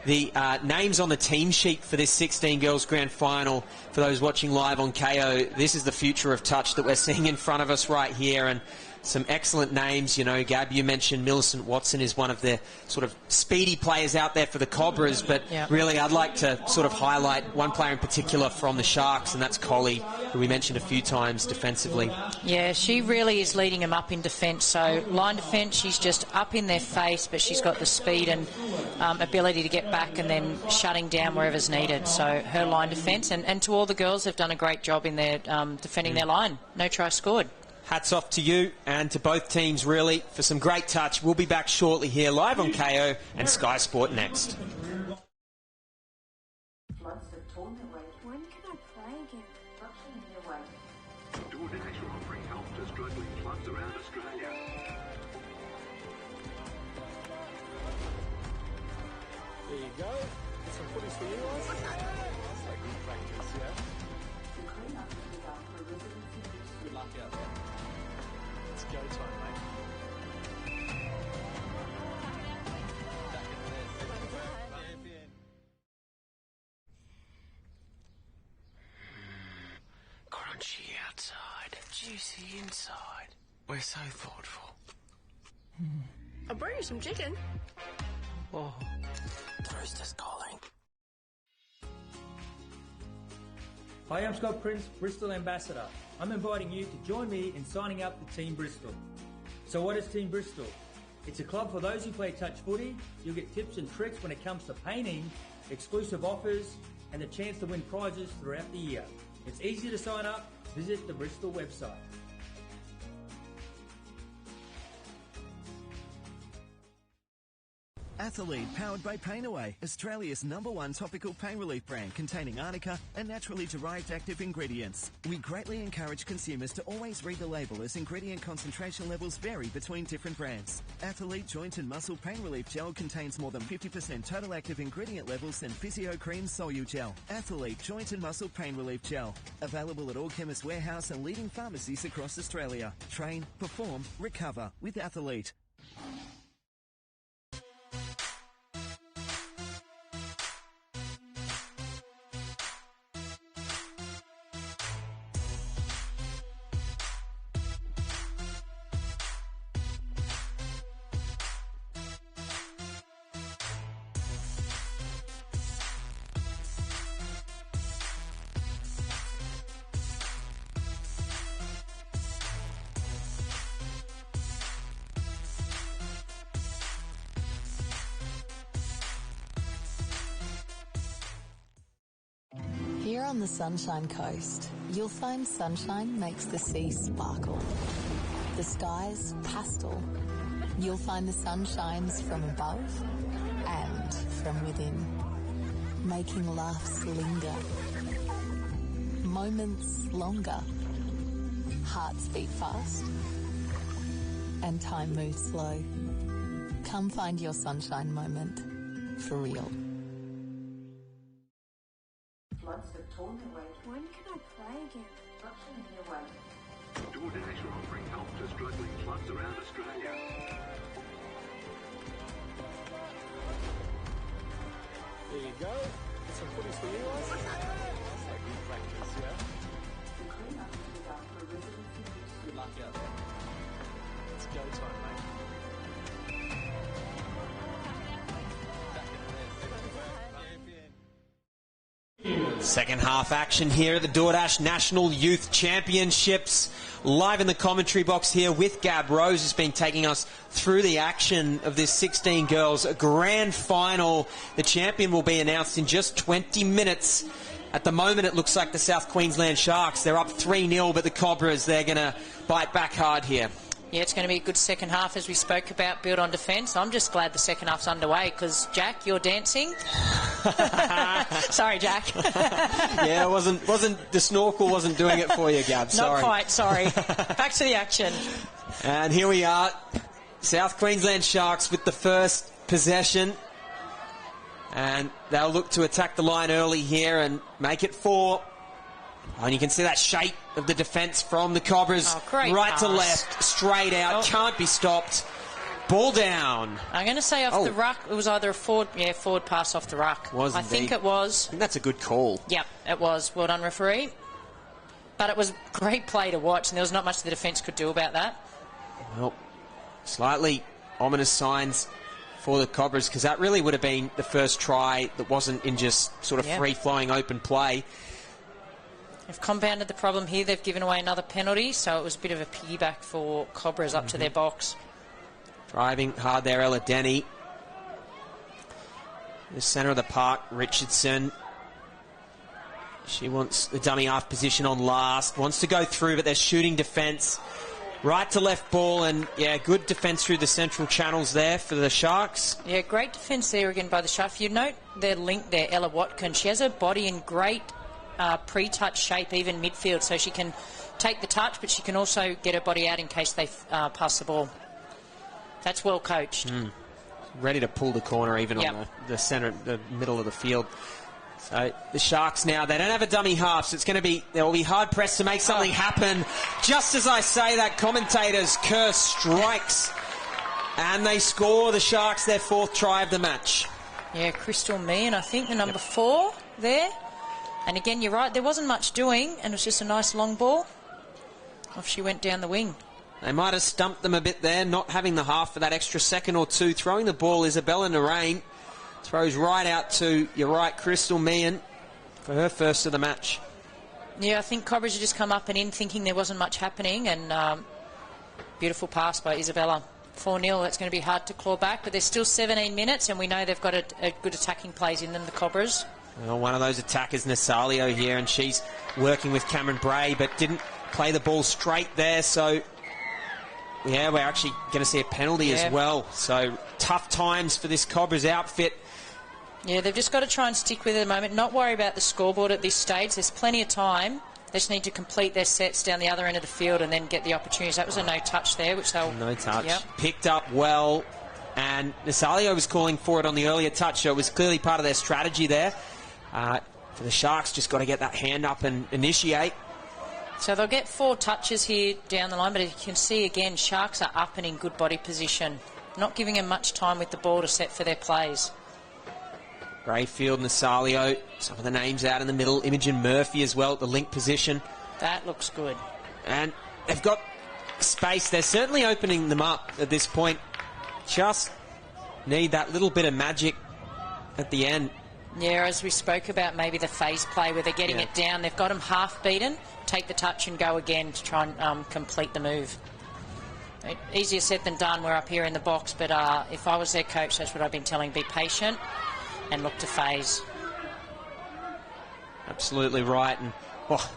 the names on the team sheet for this 16 girls grand final. For those watching live on KO, this is the future of touch that we're seeing in front of us right here, and some excellent names. Gab, you mentioned Millicent Watson is one of the sort of speedy players out there for the Cobras, but really I'd like to sort of highlight one player in particular from the Sharks, and that's Collie, who we mentioned a few times defensively. Yeah, she really is leading them up in defence. So line defence, she's just up in their face, but she's got the speed and ability to get back and then shutting down wherever's needed. So her line defence, and to all the girls, they've done a great job in their defending their line. No try scored. Hats off to you and to both teams, really, for some great touch. We'll be back shortly here, live on KO and Sky Sport Next. When can I play again? DoorDash are offering help to struggling clubs around Australia. There you go. Get some footies for you guys. That's like good practice, yeah. Good luck out there. It's go time, mate. Crunchy outside, juicy inside. We're so thoughtful. I'll bring you some chicken. Oh, the rooster's calling. Hi, I'm Scott Prince, Bristol Ambassador. I'm inviting you to join me in signing up for Team Bristol. So what is Team Bristol? It's a club for those who play touch footy. You'll get tips and tricks when it comes to painting, exclusive offers, and the chance to win prizes throughout the year. It's easy to sign up. Visit the Bristol website. Athlete, powered by Pain Away, Australia's #1 topical pain relief brand containing arnica and naturally derived active ingredients. We greatly encourage consumers to always read the label as ingredient concentration levels vary between different brands. Athlete Joint and Muscle Pain Relief Gel contains more than 50% total active ingredient levels than Physio Cream Solu Gel. Athlete Joint and Muscle Pain Relief Gel. Available at all Chemist Warehouse and leading pharmacies across Australia. Train, perform, recover with Athlete. on the Sunshine Coast, you'll find sunshine makes the sea sparkle. The skies pastel. You'll find the sun shines from above and from within, making laughs linger, moments longer, hearts beat fast, and time moves slow. Come find your sunshine moment for real. When can I play again? DoorDash are offering help to struggling clubs around Australia. There you go. Get some footies for you guys. That's like good practice, yeah? Good luck out there. It's go time, mate. Second half action here at the DoorDash National Youth Championships. Live in the commentary box here with Gab Rose, who's been taking us through the action of this 16 girls grand final. The champion will be announced in just 20 minutes. At the moment, it looks like the South Queensland Sharks. They're up 3-0, but the Cobras, they're going to bite back hard here. Yeah, it's going to be a good second half, as we spoke about, build on defence. I'm just glad the second half's underway because, Jack, you're dancing. Sorry, Jack. Yeah, the snorkel wasn't doing it for you, Gab. Sorry. Not quite, sorry. Back to the action. And here we are, South Queensland Sharks with the first possession. And they'll look to attack the line early here and make it 4. And you can see that shape of the defence from the Cobras. Right pass. To left, straight out, can't be stopped. Ball down. I'm going to say off the ruck. It was either a forward pass off the ruck. I think it was. I think that's a good call. Yep, it was. Well done, referee. But it was great play to watch, and there was not much the defence could do about that. Well, slightly ominous signs for the Cobras, because that really would have been the first try that wasn't in just sort of free-flowing open play. They've compounded the problem here. They've given away another penalty, so it was a bit of a piggyback for Cobras up to their box. Driving hard there, Ella Denny. The centre of the park, Richardson. She wants the dummy half position on last. Wants to go through, but they're shooting defence. Right to left ball, and good defence through the central channels there for the Sharks. Yeah, great defence there again by the Sharks. You note their link there, Ella Watkins. She has her body in great pre-touch shape, even midfield, so she can take the touch, but she can also get her body out in case they pass the ball. That's well coached. Ready to pull the corner even on the centre, the middle of the field. So the Sharks now, they don't have a dummy half, so they'll be hard pressed to make something happen. Just as I say that, commentators curse strikes, and they score the Sharks their 4th try of the match. Yeah, Crystal Meehan, I think the number 4 there. And again, you're right, there wasn't much doing, and it was just a nice long ball. Off she went down the wing. They might have stumped them a bit there, not having the half for that extra second or two. Throwing the ball, Isabella Narain throws right out to, you're right, Crystal Meehan for her first of the match. Yeah, I think Cobras had just come up and in thinking there wasn't much happening, and beautiful pass by Isabella. 4-0, that's going to be hard to claw back, but there's still 17 minutes, and we know they've got a good attacking plays in them, the Cobras. Well, one of those attackers, Nasalio here, and she's working with Cameron Bray, but didn't play the ball straight there, so we're actually going to see a penalty as well. So tough times for this Cobras outfit. Yeah, they've just got to try and stick with it at the moment, not worry about the scoreboard at this stage. There's plenty of time. They just need to complete their sets down the other end of the field and then get the opportunities. That was a no touch there, which they'll... No touch. Picked up well, and Nasalio was calling for it on the earlier touch, so it was clearly part of their strategy there. For the Sharks, just got to get that hand up and initiate. So they'll get 4 touches here down the line, but as you can see again, Sharks are up and in good body position. Not giving them much time with the ball to set for their plays. Grayfield, Nasalio, some of the names out in the middle. Imogen Murphy as well at the link position. That looks good. And they've got space. They're certainly opening them up at this point. Just need that little bit of magic at the end. Yeah, as we spoke about, maybe the phase play where they're getting it down. They've got them half beaten. Take the touch and go again to try and complete the move. Easier said than done. We're up here in the box, but if I was their coach, that's what I've been telling. Be patient and look to phase. Absolutely right. And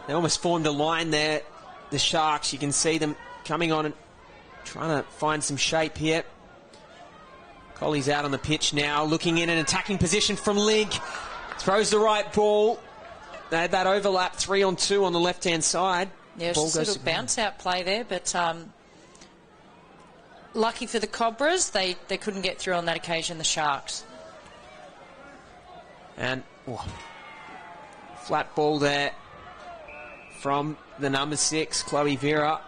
they almost formed a line there, the Sharks. You can see them coming on and trying to find some shape here. Colley's out on the pitch now, looking in an attacking position from Link. Throws the right ball. They had that overlap 3-on-2 on the left-hand side. Yeah, it's just a little bounce-out play there, but lucky for the Cobras, they couldn't get through on that occasion, the Sharks. And flat ball there from the number 6, Chloe Vera.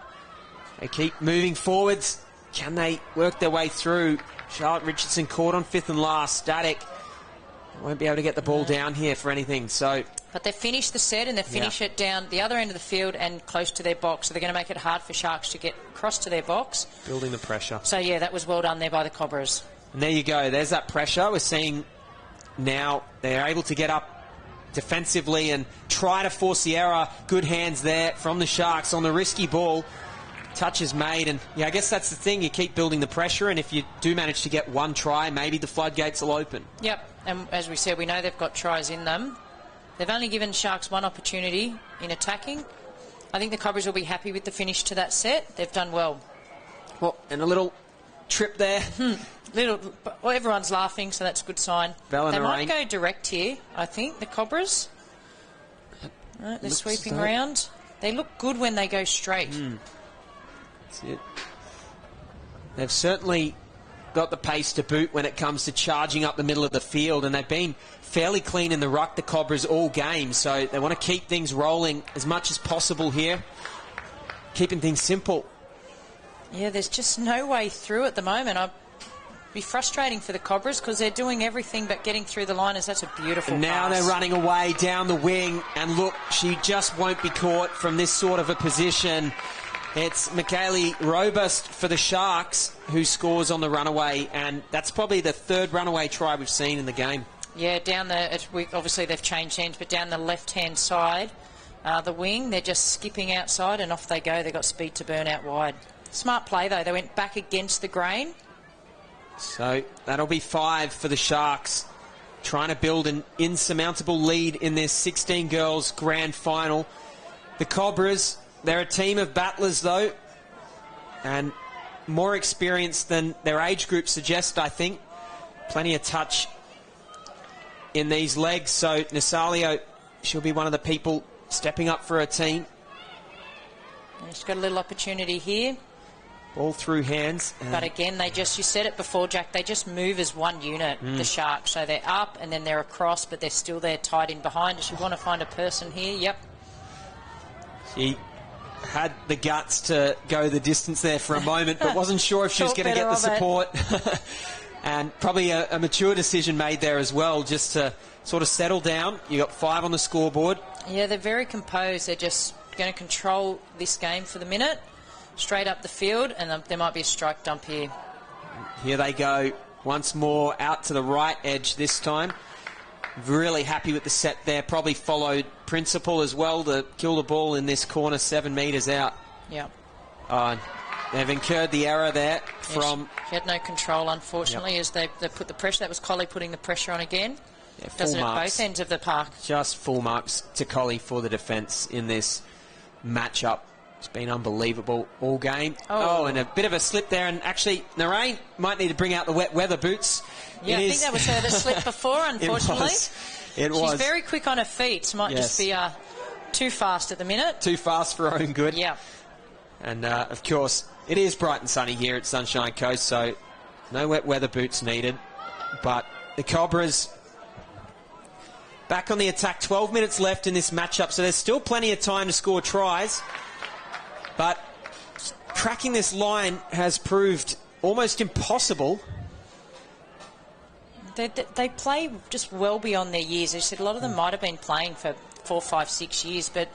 They keep moving forwards. Can they work their way through? Charlotte Richardson caught on 5th and last, static. Won't be able to get the ball down here for anything. But they finish the set and they finish it down the other end of the field and close to their box. So they're going to make it hard for Sharks to get across to their box. Building the pressure. So, yeah, that was well done there by the Cobras. And there you go. There's that pressure. We're seeing now they're able to get up defensively and try to force the error. Good hands there from the Sharks on the risky ball. Touch is made, and I guess that's the thing. You keep building the pressure, and if you do manage to get one try, maybe the floodgates will open. Yep, and as we said, we know they've got tries in them. They've only given Sharks one opportunity in attacking. I think the Cobras will be happy with the finish to that set. They've done well. And a little trip there. Everyone's laughing, so that's a good sign. They might go direct here, I think, the Cobras. Right, they're sweeping around. They look good when they go straight. That's it. They've certainly got the pace to boot when it comes to charging up the middle of the field, and they've been fairly clean in the ruck, the Cobras, all game, so they want to keep things rolling as much as possible here, keeping things simple. Yeah, there's just no way through at the moment. It'd be frustrating for the Cobras because they're doing everything but getting through the liners. That's a beautiful and now pass. They're running away down the wing, and look, she just won't be caught from this sort of a position. It's Michaeli Robust for the Sharks who scores on the runaway, and that's probably the 3rd runaway try we've seen in the game. Yeah, obviously they've changed hands, but down the left-hand side, the wing, they're just skipping outside and off they go. They've got speed to burn out wide. Smart play, though. They went back against the grain. So that'll be 5 for the Sharks, trying to build an insurmountable lead in this 16 girls grand final. The Cobras, they're a team of battlers, though, and more experienced than their age group suggests, I think. Plenty of touch in these legs, so Nasalio, she'll be one of the people stepping up for her team. And she's got a little opportunity here. Ball through hands. But again, you said it before, Jack, they just move as one unit, the Sharks. So they're up and then they're across, but they're still there tied in behind. Does she want to find a person here? Yep. She had the guts to go the distance there for a moment, but wasn't sure if she was going to get the support. And probably a mature decision made there as well, just to sort of settle down. You got 5 on the scoreboard. Yeah, they're very composed. They're just going to control this game for the minute, straight up the field, and there might be a strike dump here. Here they go once more, out to the right edge this time. Really happy with the set there. Probably followed principle as well to kill the ball in this corner 7 metres out. Yeah. They've incurred the error there from... She had no control, unfortunately, as they put the pressure. That was Colley putting the pressure on again. Yeah, does it at both ends of the park. Just full marks to Colley for the defence in this matchup. It's been unbelievable all game. And a bit of a slip there. And actually, Narain might need to bring out the wet weather boots. Yeah, I think that was her that slipped before, unfortunately. It was. She's very quick on her feet. So might just be too fast at the minute. Too fast for her own good. Yeah. And, of course, it is bright and sunny here at Sunshine Coast, so no wet weather boots needed. But the Cobras back on the attack. 12 minutes left in this matchup, so there's still plenty of time to score tries. But cracking this line has proved almost impossible. They play just well beyond their years. As I said, a lot of them might have been playing for 4, 5, 6 years, but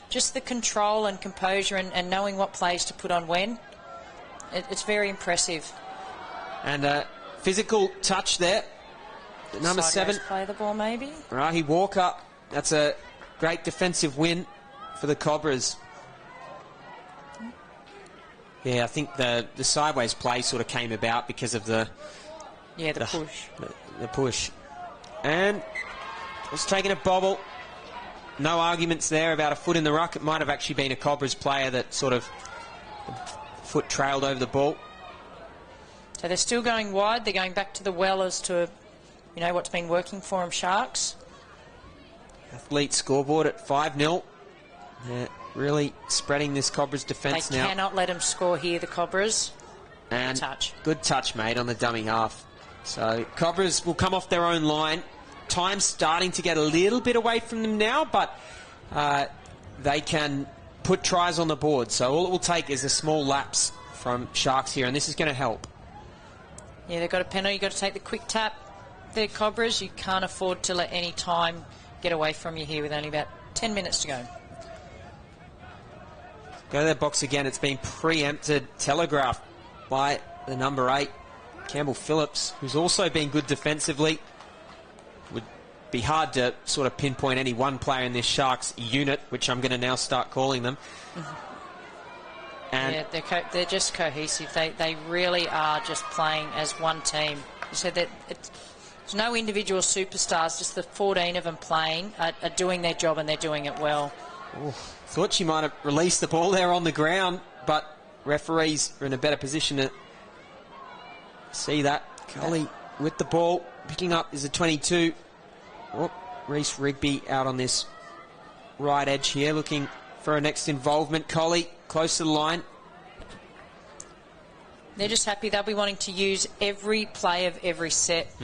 just the control and composure and knowing what plays to put on when, it's very impressive. And physical touch there. Number 7. Play the ball, maybe. Rahi Walker. That's a great defensive win for the Cobras. Yeah, I think the sideways play sort of came about because of the push. The push. And it's taking a bobble. no arguments there about a foot in the ruck. It might have actually been a Cobras player that sort of foot trailed over the ball. So they're still going wide. They're going back to the well as to, what's been working for them, Sharks. Athlete scoreboard at 5-0. They're really spreading this Cobras defence now. They cannot let them score here, the Cobras. And touch. Good touch, mate, on the dummy half. So Cobras will come off their own line. Time's starting to get a little bit away from them now, but they can put tries on the board. So all it will take is a small lapse from Sharks here, and this is going to help. Yeah, they've got a penalty. You've got to take the quick tap. They're Cobras. You can't afford to let any time get away from you here with only about 10 minutes to go. Go to their box again. It's been preempted, telegraphed by the number 8, Campbell Phillips, who's also been good defensively. Would be hard to sort of pinpoint any one player in this Sharks unit, which I'm going to now start calling them. And yeah, they're just cohesive. They really are just playing as one team. You said that there's no individual superstars, just the 14 of them playing are doing their job, and they're doing it well. Ooh, thought she might have released the ball there on the ground, but referees are in a better position to see that. Cully with the ball, picking up is a 22. Oh, Reece Rigby out on this right edge here, looking for a next involvement. Collie close to the line. They're just happy. They'll be wanting to use every play of every set.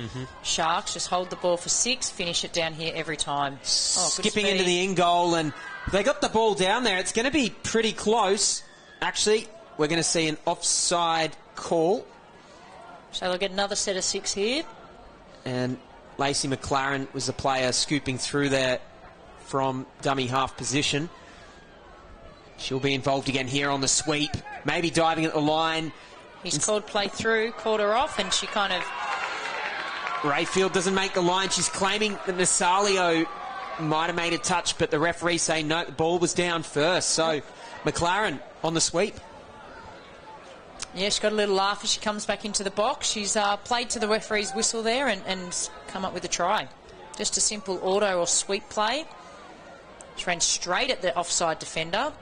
Sharks just hold the ball for 6, finish it down here every time. Skipping into the in goal, and they got the ball down there. It's going to be pretty close. Actually, we're going to see an offside call. So they'll get another set of 6 here. And Lacey McLaren was the player scooping through there from dummy half position. She'll be involved again here on the sweep. Maybe diving at the line. He's called play through, called her off, and she kind of... Rayfield doesn't make the line. She's claiming that Nasalio might have made a touch, but the referee saying no, the ball was down first. So McLaren on the sweep. Yeah, she's got a little laugh as she comes back into the box. She's played to the referee's whistle there and come up with a try. Just a simple auto or sweep play. She ran straight at the offside defender.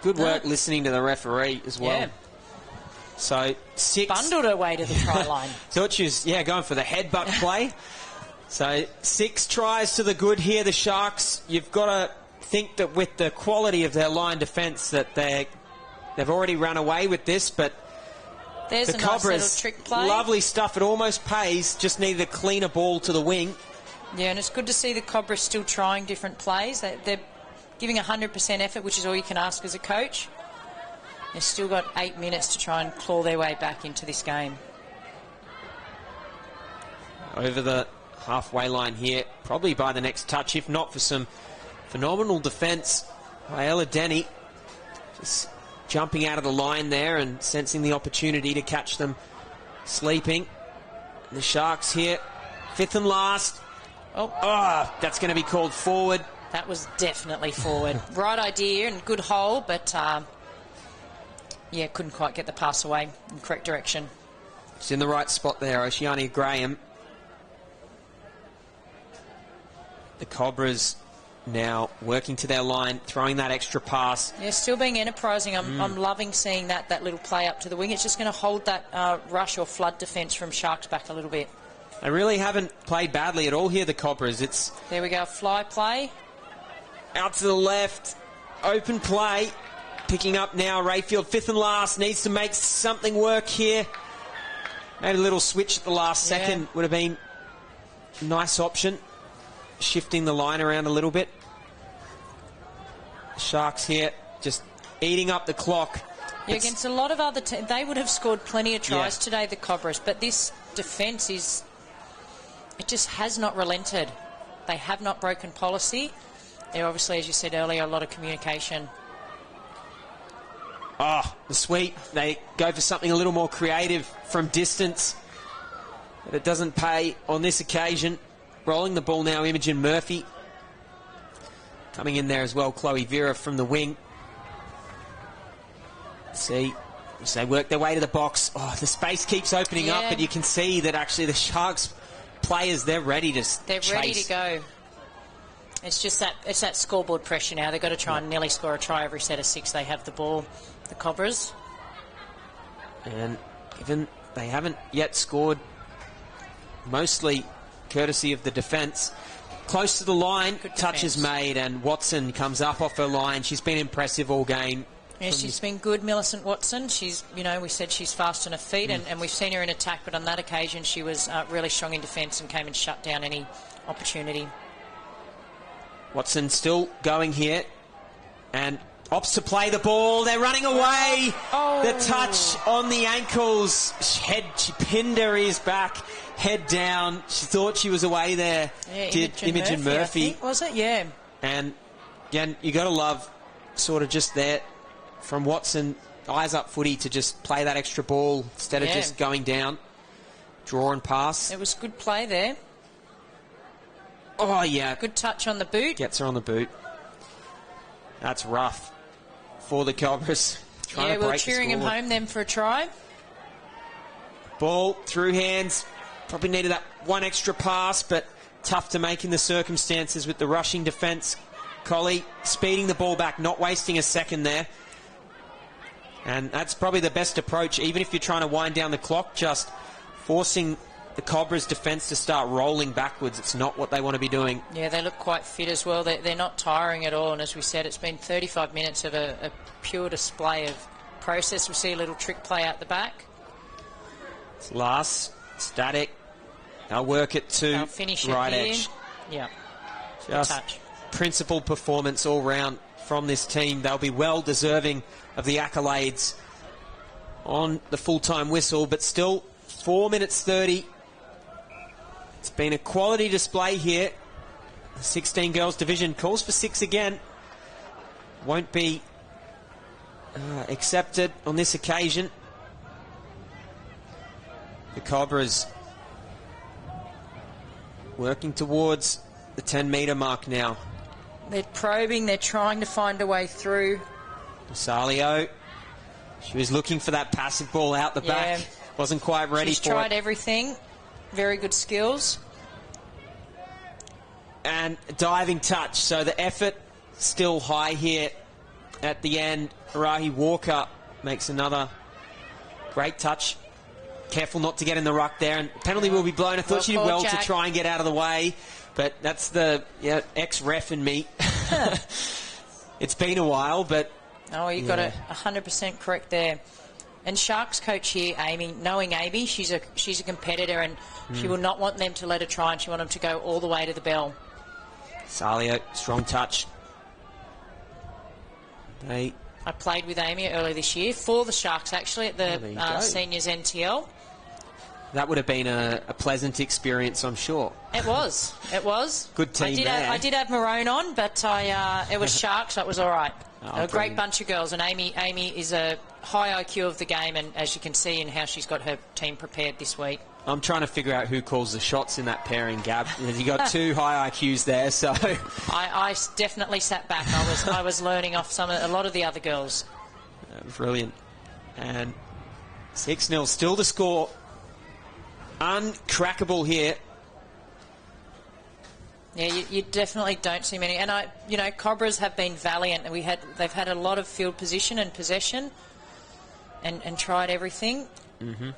Good work listening to the referee as well. Yeah. So 6. Bundled her way to the try line. Thought she was, going for the headbutt play. So 6 tries to the good here, the Sharks. You've got to think that with the quality of their line defence that they've already run away with this, but there's the a Cobras, nice little trick play. Lovely stuff. It almost pays. Just needed a cleaner ball to the wing. Yeah, and it's good to see the Cobras still trying different plays. They're giving 100% effort, which is all you can ask as a coach. They've still got 8 minutes to try and claw their way back into this game. Over the halfway line here, probably by the next touch, if not for some phenomenal defence by Ella Denny. Just jumping out of the line there and sensing the opportunity to catch them sleeping. And the Sharks here, 5th and last. Oh, that's going to be called forward. That was definitely forward. Right idea and good hole, but couldn't quite get the pass away in the correct direction. She's in the right spot there, Oceania Graham. The Cobras now working to their line, throwing that extra pass. Yeah, still being enterprising. I'm loving seeing that little play up to the wing. It's just going to hold that rush or flood defence from Sharks back a little bit. They really haven't played badly at all here, the Cobras. There we go, fly play. Out to the left, open play. Picking up now, Rayfield, 5th and last, needs to make something work here. Maybe a little switch at the last second would have been a nice option. Shifting the line around a little bit. Sharks here just eating up the clock. Yeah, against a lot of other teams, they would have scored plenty of tries today, the Cobras, but this defence it just has not relented. They have not broken policy. There obviously, as you said earlier, a lot of communication. The sweep. They go for something a little more creative from distance, but it doesn't pay on this occasion. Rolling the ball now, Imogen Murphy. Coming in there as well, Chloe Vera from the wing. See, as they work their way to the box. The space keeps opening up, but you can see that actually the Sharks players, they're ready to chase. They're ready to go. It's just it's that scoreboard pressure now. They've got to try and nearly score a try every set of 6 they have the ball, the Cobras. And given they haven't yet scored, mostly courtesy of the defence, close to the line, touch is made, and Watson comes up off her line. She's been impressive all game. Yeah, she's been good, Millicent Watson. She's, we said she's fast on her feet, and we've seen her in attack, but on that occasion she was really strong in defence and came and shut down any opportunity. Watson still going here, and opts to play the ball. They're running away. Oh. The touch on the ankles. She pinned her ears back, head down. She thought she was away there. Yeah, did Imogen Murphy. I think, was it? Yeah. And again, you got to love sort of just there from Watson, eyes up footy to just play that extra ball instead of just going down, draw and pass. It was good play there. Oh, yeah. Good touch on the boot. Gets her on the boot. That's rough for the Cobras. Yeah, we're cheering him home then for a try. Ball through hands. Probably needed that one extra pass, but tough to make in the circumstances with the rushing defence. Collie speeding the ball back, not wasting a second there. And that's probably the best approach, even if you're trying to wind down the clock, just forcing the Cobras' defence to start rolling backwards. It's not what they want to be doing. Yeah, they look quite fit as well. They're not tiring at all, and as we said, it's been 35 minutes of a pure display of process. We see a little trick play out the back. It's last, static. They'll work it to right edge. Yeah, just touch. Principled performance all round from this team. They'll be well deserving of the accolades on the full-time whistle, but still 4 minutes 30. It's been a quality display here. The 16 girls division calls for 6 again. Won't be accepted on this occasion. The Cobras working towards the 10-metre mark now. They're probing, they're trying to find a way through. Rosalio, she was looking for that passive ball out the back. Wasn't quite ready for it. She's tried everything. Very good skills. And diving touch. So the effort still high here at the end. Rahi Walker makes another great touch. Careful not to get in the ruck there. And penalty will be blown. I thought she did well to try and get out of the way. But that's the ex-ref in me. It's been a while, but... Oh, you got it 100% correct there. And Sharks coach here, Amy, knowing Amy, she's a competitor, and she will not want them to let her try, and she want them to go all the way to the bell. Salio, strong touch. I played with Amy earlier this year for the Sharks, actually, at the Seniors NTL. That would have been a pleasant experience, I'm sure. It was. It was. Good team there. I did have Maroon on, but it was Sharks, so it was all right. A great bunch of girls, and Amy is a high IQ of the game, and as you can see in how she's got her team prepared this week. I'm trying to figure out who calls the shots in that pairing, Gab. You got 2 high IQs there, so... I definitely sat back. I was learning off a lot of the other girls. Brilliant. And 6-0, still the score. Uncrackable here. Yeah, you definitely don't see many. And Cobras have been valiant. They've had a lot of field position and possession, and tried everything. Mm-hmm.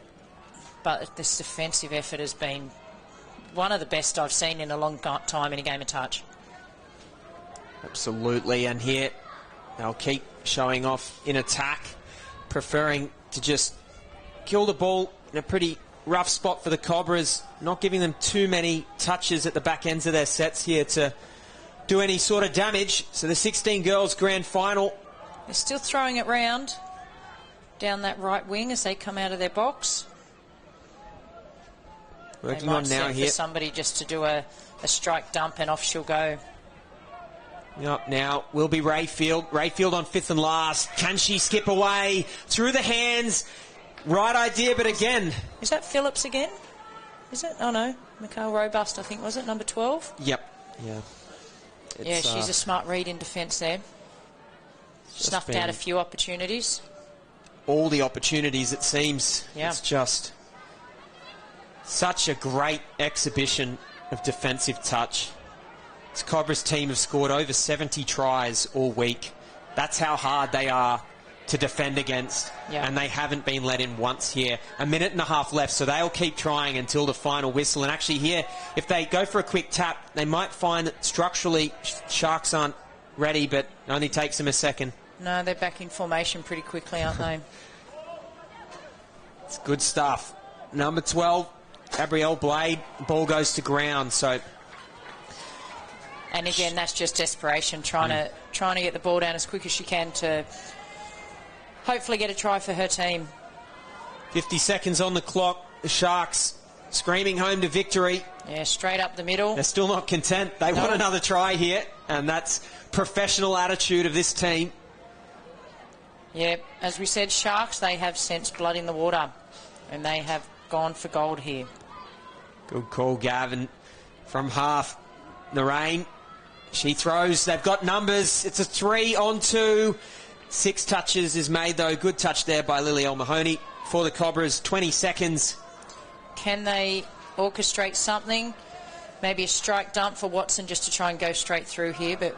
But this defensive effort has been one of the best I've seen in a long time in a game of touch. Absolutely, and here they'll keep showing off in attack, preferring to just kill the ball in a pretty rough spot for the Cobras, not giving them too many touches at the back ends of their sets here to do any sort of damage. So the 16 girls grand final. They're still throwing it round down that right wing as they come out of their box. Working on now here. For somebody just to do a strike dump and off she'll go. Yep, now will be Rayfield. Rayfield on 5th and last. Can she skip away through the hands? Right idea, but again. Is that Phillips again? Is it? Oh no, Mikhail Robust, I think, was it? Number 12? Yep. Yeah. Yeah, she's a smart read in defence there. Snuffed out a few opportunities. All the opportunities, it seems. Yeah. It's just such a great exhibition of defensive touch. This Cobras team have scored over 70 tries all week. That's how hard they are to defend against, and they haven't been let in once here. A minute and a half left, so they'll keep trying until the final whistle. And actually here, if they go for a quick tap, they might find that structurally Sharks aren't ready, but it only takes them a second. No, they're back in formation pretty quickly, aren't they? It's good stuff. Number 12, Gabrielle Blade, ball goes to ground, so... And again, that's just desperation, trying to get the ball down as quick as she can to hopefully get a try for her team. 50 seconds on the clock. The Sharks screaming home to victory. Yeah, straight up the middle. They're still not content. They want another try here, and that's professional attitude of this team. Yeah, as we said, Sharks, they have sensed blood in the water, and they have gone for gold here. Good call, Gavin. From half, Narain. She throws. They've got numbers. It's a 3-on-2. 6 touches is made, though. Good touch there by Lily Mahoney for the Cobras. 20 seconds. Can they orchestrate something? Maybe a strike dump for Watson just to try and go straight through here, but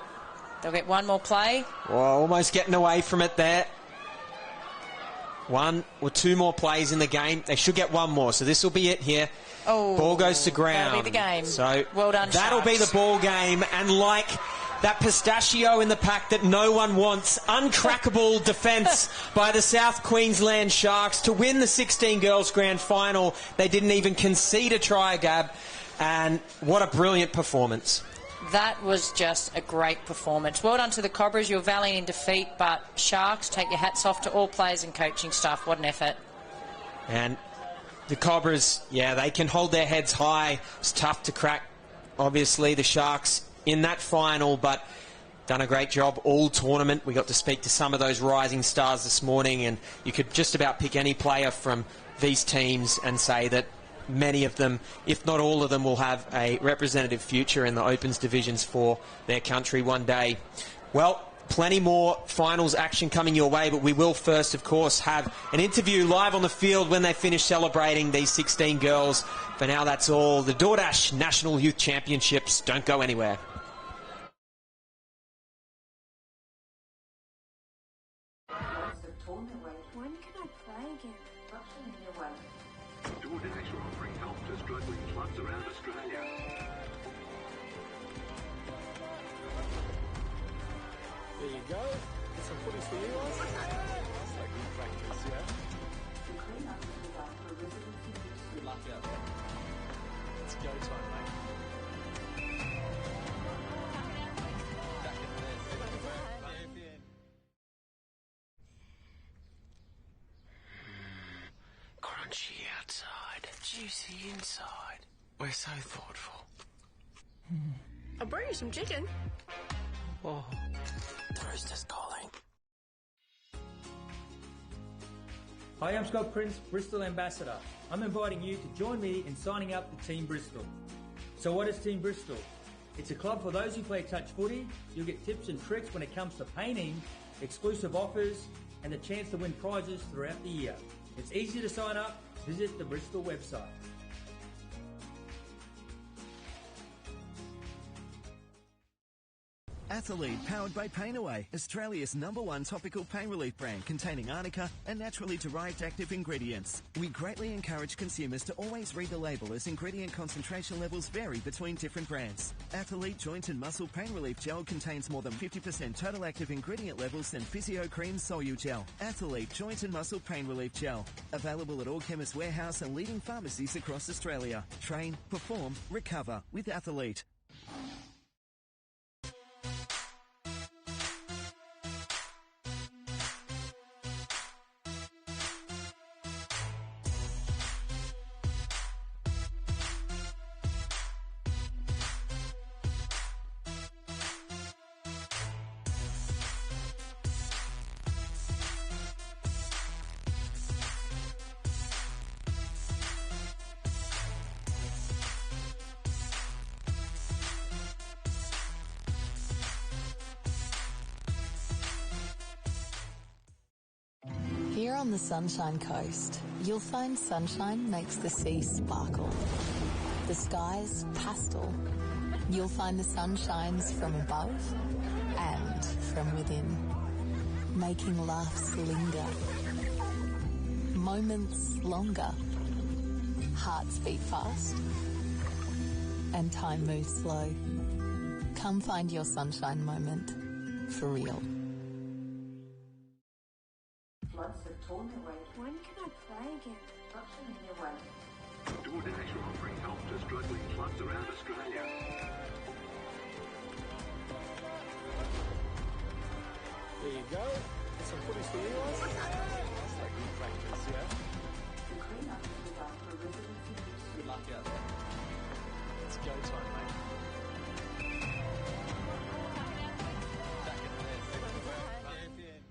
they'll get one more play. Oh, almost getting away from it there. 1 or 2 more plays in the game. They should get one more, so this will be it here. Oh, ball goes to ground. That'll be the game. So well done, that'll Sharks. be the ball game, and like that pistachio in the pack that no one wants, uncrackable defence by the South Queensland Sharks to win the 16 girls grand final. They didn't even concede a try, Gab, and what a brilliant performance. That was just a great performance. Well done to the Cobras. You're valiant in defeat, but Sharks, take your hats off to all players and coaching staff. What an effort. And the Cobras, yeah, they can hold their heads high. It's tough to crack, obviously, the Sharks in that final, but done a great job all tournament. We got to speak to some of those rising stars this morning, and you could just about pick any player from these teams and say that many of them, if not all of them, will have a representative future in the Opens divisions for their country one day. Well, plenty more finals action coming your way, but we will first, of course, have an interview live on the field when they finish celebrating these 16 girls. For now, that's all. The DoorDash National Youth Championships. Don't go anywhere. When can I play again? Option in your way. DoorDash are offering help to struggling clubs around Australia. There you go. Get some footies for you guys. That's like good practice, yeah. The clean-up is designed for residents in use. Good luck out there. It's go time, mate. Back in there. Crunchy outside, juicy inside. We're so thoughtful. I'll bring you some chicken. Oh, the rooster's calling. Hi, I'm Scott Prince, Bristol Ambassador. I'm inviting you to join me in signing up for Team Bristol. So what is Team Bristol? It's a club for those who play touch footy. You'll get tips and tricks when it comes to painting, exclusive offers, and the chance to win prizes throughout the year. It's easy to sign up. Visit the Bristol website. Athlete, powered by Pain Away, Australia's #1 topical pain relief brand containing arnica and naturally derived active ingredients. We greatly encourage consumers to always read the label as ingredient concentration levels vary between different brands. Athlete Joint and Muscle Pain Relief Gel contains more than 50% total active ingredient levels than Physio Cream Solu Gel. Athlete Joint and Muscle Pain Relief Gel. Available at all Chemist Warehouse and leading pharmacies across Australia. Train, perform, recover with Athlete. Here on the Sunshine Coast, you'll find sunshine makes the sea sparkle. The skies pastel. You'll find the sun shines from above and from within, making laughs linger, moments longer, hearts beat fast, and time moves slow. Come find your sunshine moment for real. Floods of tournament weight. When can I play again? Option in your way. DoorDash are offering help to struggling clubs around Australia. There you go. Get some footies for you guys. That's like good practice, yeah. The cleanup is designed for residents in use. Good luck out there. It's go time, mate. Back in the net. Champion.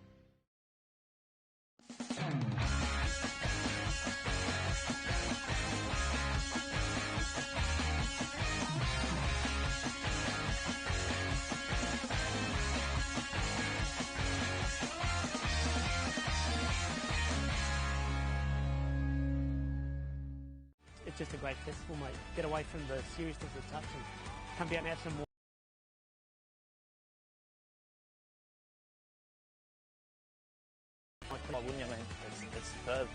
It's just a great festival, mate. Get away from the seriousness of the touch and come down and have some more. Why wouldn't you? I mean, it's superb.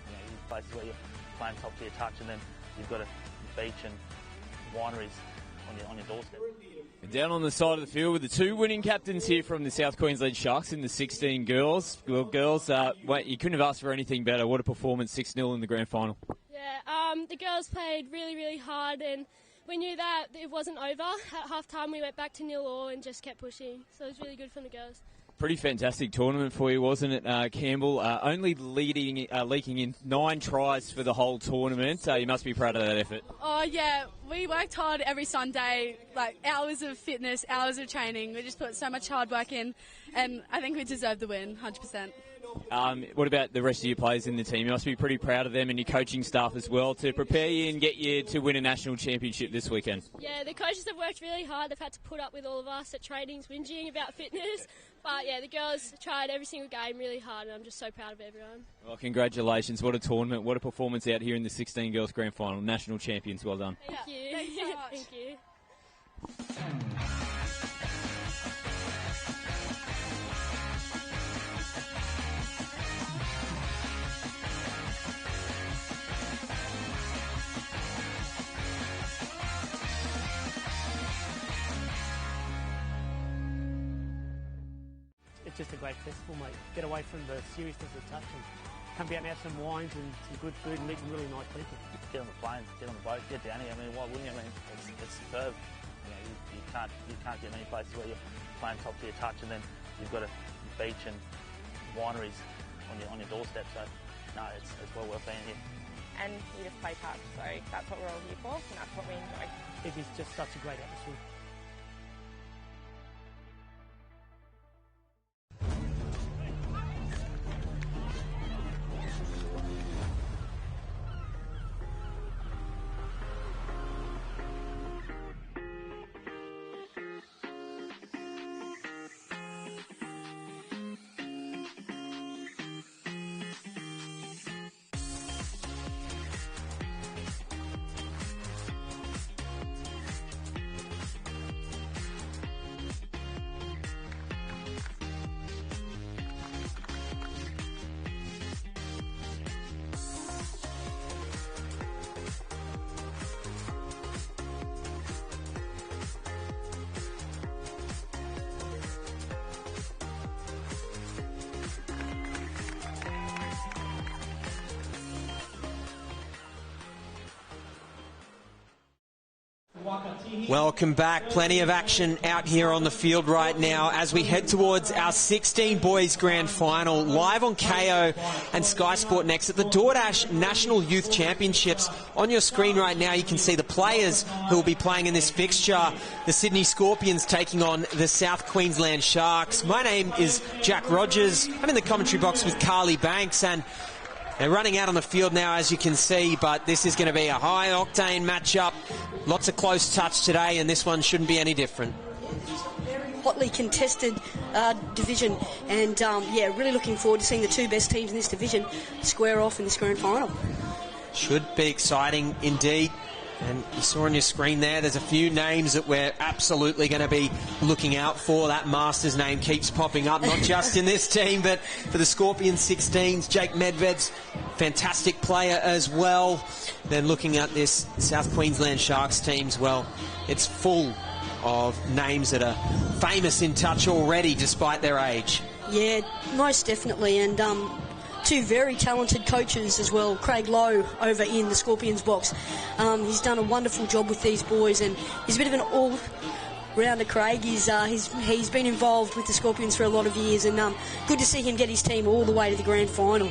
You know, you places where you're playing top tier touch, and then you've got a beach and wineries on your doorstep. Down on the side of the field with the two winning captains here from the South Queensland Sharks in the 16 girls. Well, girls, you couldn't have asked for anything better. What a performance, 6-0 in the grand final. Yeah, the girls played really, really hard, and we knew that it wasn't over. At half-time, we went back to 0-0 and just kept pushing. So it was really good from the girls. Pretty fantastic tournament for you, wasn't it, Campbell? Only leaking in 9 tries for the whole tournament. You must be proud of that effort. Oh, yeah. We worked hard every Sunday, like hours of fitness, hours of training. We just put so much hard work in, and I think we deserve the win, 100%. What about the rest of your players in the team? You must be pretty proud of them and your coaching staff as well to prepare you and get you to win a national championship this weekend. Yeah, the coaches have worked really hard. They've had to put up with all of us at trainings whinging about fitness. But, yeah, the girls tried every single game really hard, and I'm just so proud of everyone. Well, congratulations. What a tournament. What a performance out here in the 16 girls grand final. National champions. Well done. Thank you. Thanks so much. Thank you. It's just a great festival, mate. Get away from the seriousness of the touch and come down and have some wines and some good food and meet some really nice people. Get on the plane, get on the boat, get down here. I mean, why wouldn't you? I mean, it's superb. You know, you can't get many places where you're playing top tier touch, and then you've got a beach and wineries on your doorstep. So, no, it's well worth being here. And you just play touch, so that's what we're all here for, and that's what we enjoy. It is just such a great atmosphere. Welcome back. Plenty of action out here on the field right now as we head towards our 16 boys grand final live on KO and Sky Sport Next at the DoorDash National Youth Championships. On your screen right now you can see the players who will be playing in this fixture. The Sydney Scorpions taking on the South Queensland Sharks. My name is Jack Rogers. I'm in the commentary box with Carly Banks, and they're running out on the field now, as you can see, but this is going to be a high-octane matchup. Lots of close touch today, and this one shouldn't be any different. Hotly contested division, and yeah, really looking forward to seeing the two best teams in this division square off in this grand final. Should be exciting indeed. And you saw on your screen there's a few names that we're absolutely going to be looking out for. That Masters name keeps popping up, not just in this team, but for the Scorpions 16s. Jake Medved's fantastic player as well. Then looking at this South Queensland Sharks teams, well, it's full of names that are famous in touch already, despite their age. Yeah, most definitely. And two very talented coaches as well. Craig Lowe over in the Scorpions box. He's done a wonderful job with these boys, and he's a bit of an all-rounder, Craig. He's been involved with the Scorpions for a lot of years, and good to see him get his team all the way to the grand final.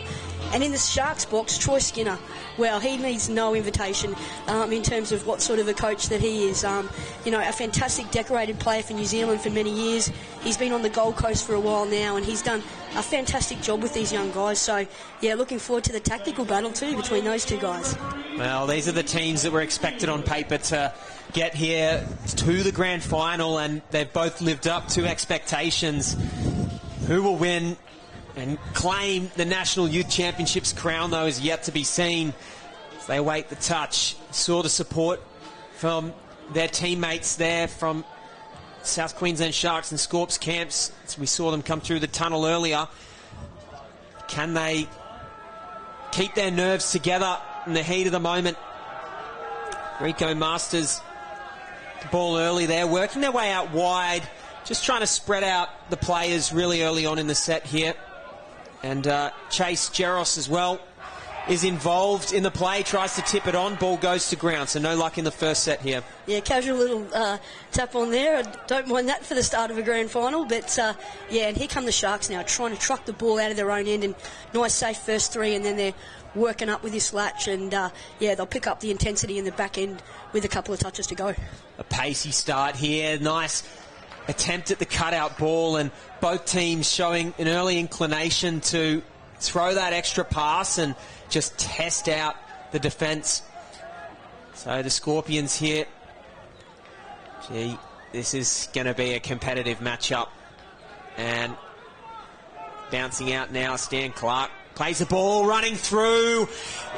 And in the Sharks box, Troy Skinner, well, he needs no invitation in terms of what sort of a coach that he is. You know, a fantastic decorated player for New Zealand for many years. He's been on the Gold Coast for a while now, and he's done a fantastic job with these young guys. So, yeah, looking forward to the tactical battle too between those two guys. Well, these are the teams that were expected on paper to get here to the grand final, and they've both lived up to expectations. Who will win and claim the National Youth Championships crown, though, is yet to be seen as they await the touch. Saw the support from their teammates there from South Queensland Sharks and Scorps camps. We saw them come through the tunnel earlier. Can they keep their nerves together in the heat of the moment? Rico Masters, the ball early there, working their way out wide, just trying to spread out the players really early on in the set here. And Chase Geros as well is involved in the play, tries to tip it on, ball goes to ground, so no luck in the first set here. Yeah, casual little tap on there. I don't mind that for the start of a grand final, but yeah, and here come the Sharks now, trying to truck the ball out of their own end, and nice safe first three, and then they're working up with this latch, and yeah, they'll pick up the intensity in the back end with a couple of touches to go. A pacey start here, nice attempt at the cutout ball, and both teams showing an early inclination to throw that extra pass and just test out the defence. So the Scorpions here, gee, this is going to be a competitive matchup. And bouncing out now, Stan Clark plays the ball, running through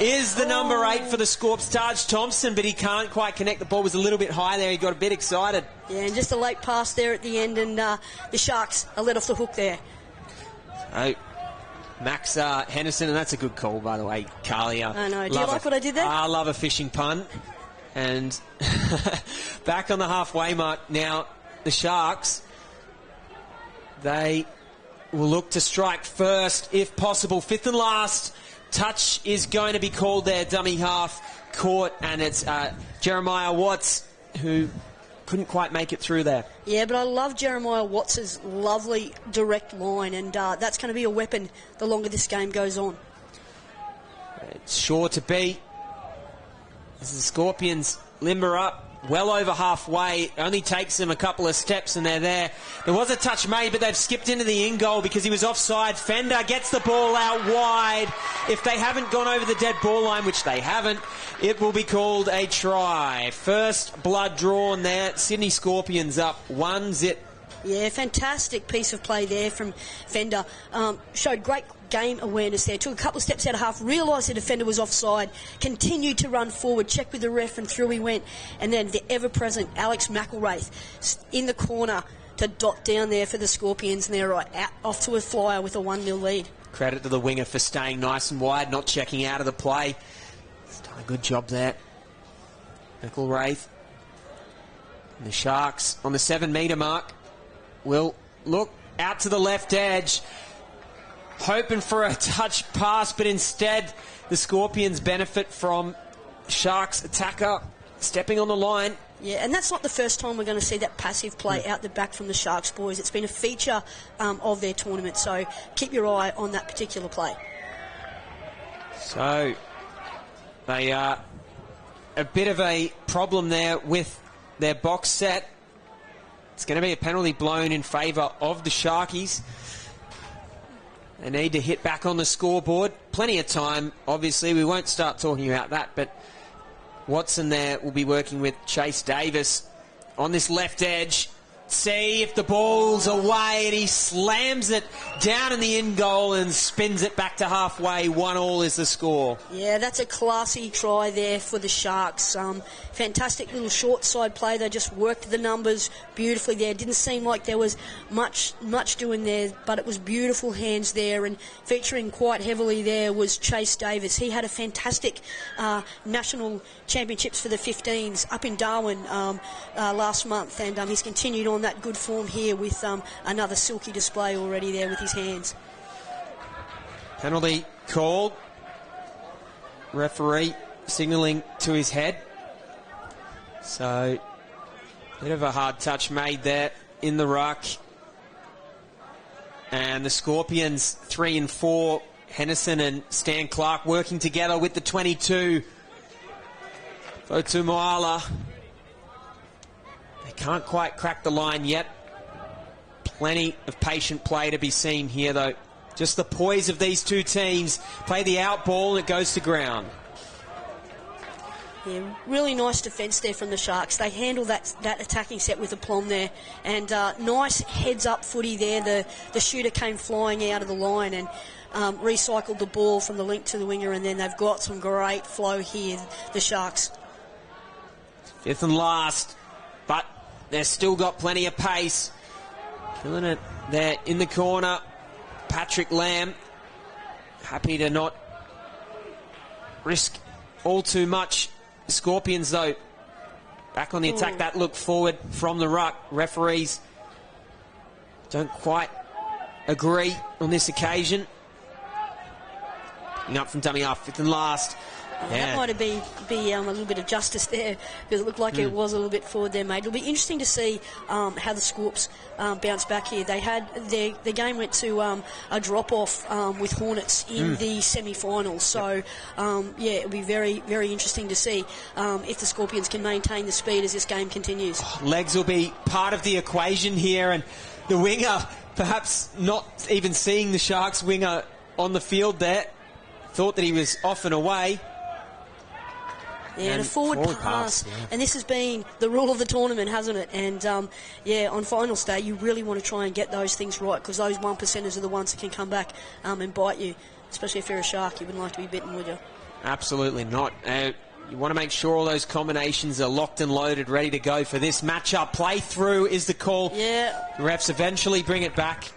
is the number 8 for the Scorps, Taj Thompson, but he can't quite connect. The ball was a little bit high there, he got a bit excited. Yeah, and just a late pass there at the end, and the Sharks are let off the hook there. So Max Henderson, and that's a good call, by the way, Carlia. I know. Do you like what I did there? I love a fishing pun. And back on the halfway mark now, the Sharks, they will look to strike first, if possible. Fifth and last touch is going to be called there, dummy half court, and it's Jeremiah Watts who couldn't quite make it through there. Yeah, but I love Jeremiah Watts' lovely direct line, and that's going to be a weapon the longer this game goes on. It's sure to be. As the Scorpions limber up well over halfway. It only takes them a couple of steps and they're there. There was a touch made, but they've skipped into the in goal because he was offside. Fender gets the ball out wide. If they haven't gone over the dead ball line, which they haven't, it will be called a try. First blood drawn there. Sydney Scorpions up 1-0. Yeah, fantastic piece of play there from Fender. Showed great game awareness there. Took a couple of steps out of half, realised the defender was offside, continued to run forward, checked with the ref, and through he went. And then the ever-present Alex McElwraith in the corner to dot down there for the Scorpions, and they're right out, off to a flyer with a 1-0 lead. Credit to the winger for staying nice and wide, not checking out of the play. He's done a good job there. McElwraith. And the Sharks on the 7-metre mark will look out to the left edge, hoping for a touch pass, but instead the Scorpions benefit from Sharks attacker stepping on the line. Yeah, and that's not the first time we're going to see that passive play out the back from the Sharks boys. It's been a feature of their tournament, so keep your eye on that particular play. So they are a bit of a problem there with their box set. It's going to be a penalty blown in favour of the Sharkies. They need to hit back on the scoreboard. Plenty of time, obviously. We won't start talking about that, but Watson there will be working with Chase Davis on this left edge. see if the ball's away, and he slams it down in the in goal and spins it back to halfway. 1-1 is the score. Yeah, that's a classy try there for the Sharks. Fantastic little short side play. They just worked the numbers beautifully there. Didn't seem like there was much doing there, but it was beautiful hands there, and featuring quite heavily there was Chase Davis. He had a fantastic national championships for the 15s up in Darwin last month, and he's continued on that good form here with another silky display already there with his hands. Penalty called. Referee signalling to his head. So, bit of a hard touch made there in the ruck. And the Scorpions, 3 and 4, Henderson and Stan Clark working together with the 22. Fotu Moala. They can't quite crack the line yet. Plenty of patient play to be seen here, though. Just the poise of these two teams. Play the out ball and it goes to ground. Yeah, really nice defence there from the Sharks. They handle that attacking set with aplomb there. And nice heads-up footy there. The shooter came flying out of the line and recycled the ball from the link to the winger, and then they've got some great flow here, the Sharks. 5th and last, but they've still got plenty of pace. Killing it there in the corner. Patrick Lamb, happy to not risk all too much. Scorpions, though, back on the attack. That look forward from the ruck. Referees don't quite agree on this occasion. Up from dummy half, 5th and last. That might be a little bit of justice there, because it looked like it was a little bit forward there, mate. It'll be interesting to see how the Scorps bounce back here. They had the game went to a drop-off with Hornets in the semi-finals. So, it'll be very, very interesting to see if the Scorpions can maintain the speed as this game continues. Legs will be part of the equation here, and the winger perhaps not even seeing the Sharks winger on the field there. Thought that he was off and away. Yeah, and a forward pass. Yeah. And this has been the rule of the tournament, hasn't it? And, on finals day, you really want to try and get those things right, because those 1%ers are the ones that can come back and bite you, especially if you're a Shark. You wouldn't like to be bitten, would you? Absolutely not. You want to make sure all those combinations are locked and loaded, ready to go for this matchup. Play through is the call. Yeah. The refs eventually bring it back.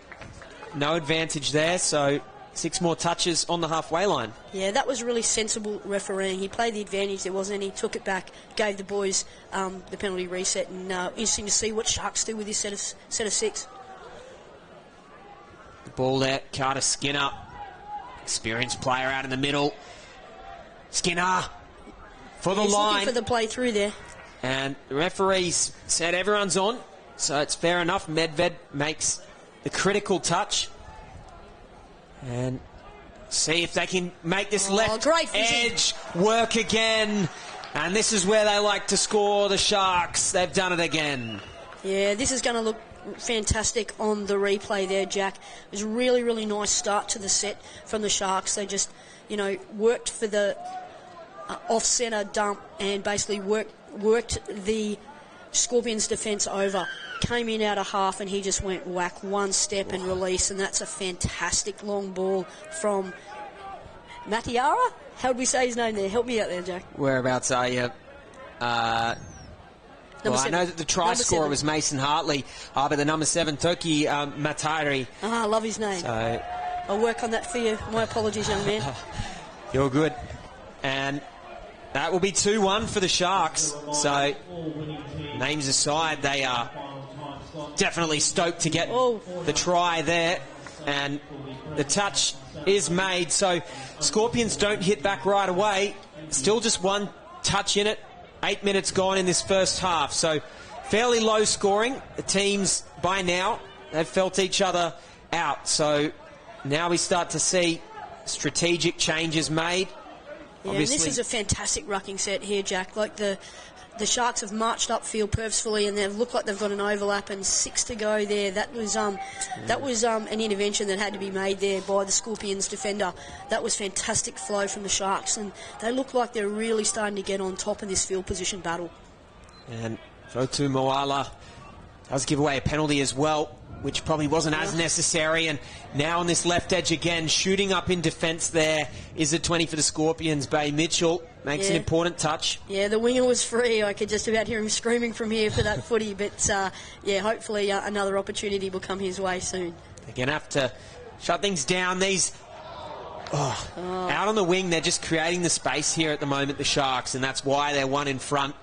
No advantage there, so 6 more touches on the halfway line. Yeah, that was really sensible refereeing. He played the advantage. There wasn't any. Took it back, gave the boys the penalty reset, and interesting to see what Sharks do with this set of 6. The ball there, Carter Skinner, experienced player out in the middle. Skinner for the line. Looking for the play through there. And the referees said everyone's on, so it's fair enough. Medved makes the critical touch. And see if they can make this left edge work again. And this is where they like to score, the Sharks. They've done it again. Yeah, this is going to look fantastic on the replay there, Jack. It was a really, really nice start to the set from the Sharks. They just, worked for the off-centre dump and basically worked the Scorpions' defence over. Came in out of half and he just went whack, one step and release, and that's a fantastic long ball from Matiara? How would we say his name there? Help me out there, Jack. Whereabouts are you? I know that the try scorer was Mason Hartley, but the number 7, Toki Matari. I love his name. So, I'll work on that for you. My apologies, young man. You're good. And that will be 2-1 for the Sharks. So, names aside, they are definitely stoked to get the try there, and the touch is made. So Scorpions don't hit back right away. Still just 1 touch in it. 8 minutes gone in this first half. So fairly low scoring. The teams by now have felt each other out. So now we start to see strategic changes made. Yeah, and this is a fantastic rucking set here, Jack. Like the Sharks have marched upfield purposefully, and they look like they've got an overlap, and 6 to go there. That was an intervention that had to be made there by the Scorpions defender. That was fantastic flow from the Sharks, and they look like they're really starting to get on top of this field position battle. And Fotu Moala Does give away a penalty as well, which probably wasn't as necessary. And now on this left edge again, shooting up in defence there is a 20 for the Scorpions. Bay Mitchell makes an important touch. Yeah, the winger was free. I could just about hear him screaming from here for that footy. But, hopefully another opportunity will come his way soon. They're going to have to shut things down. These... out on the wing, they're just creating the space here at the moment, the Sharks, and that's why they're one in front.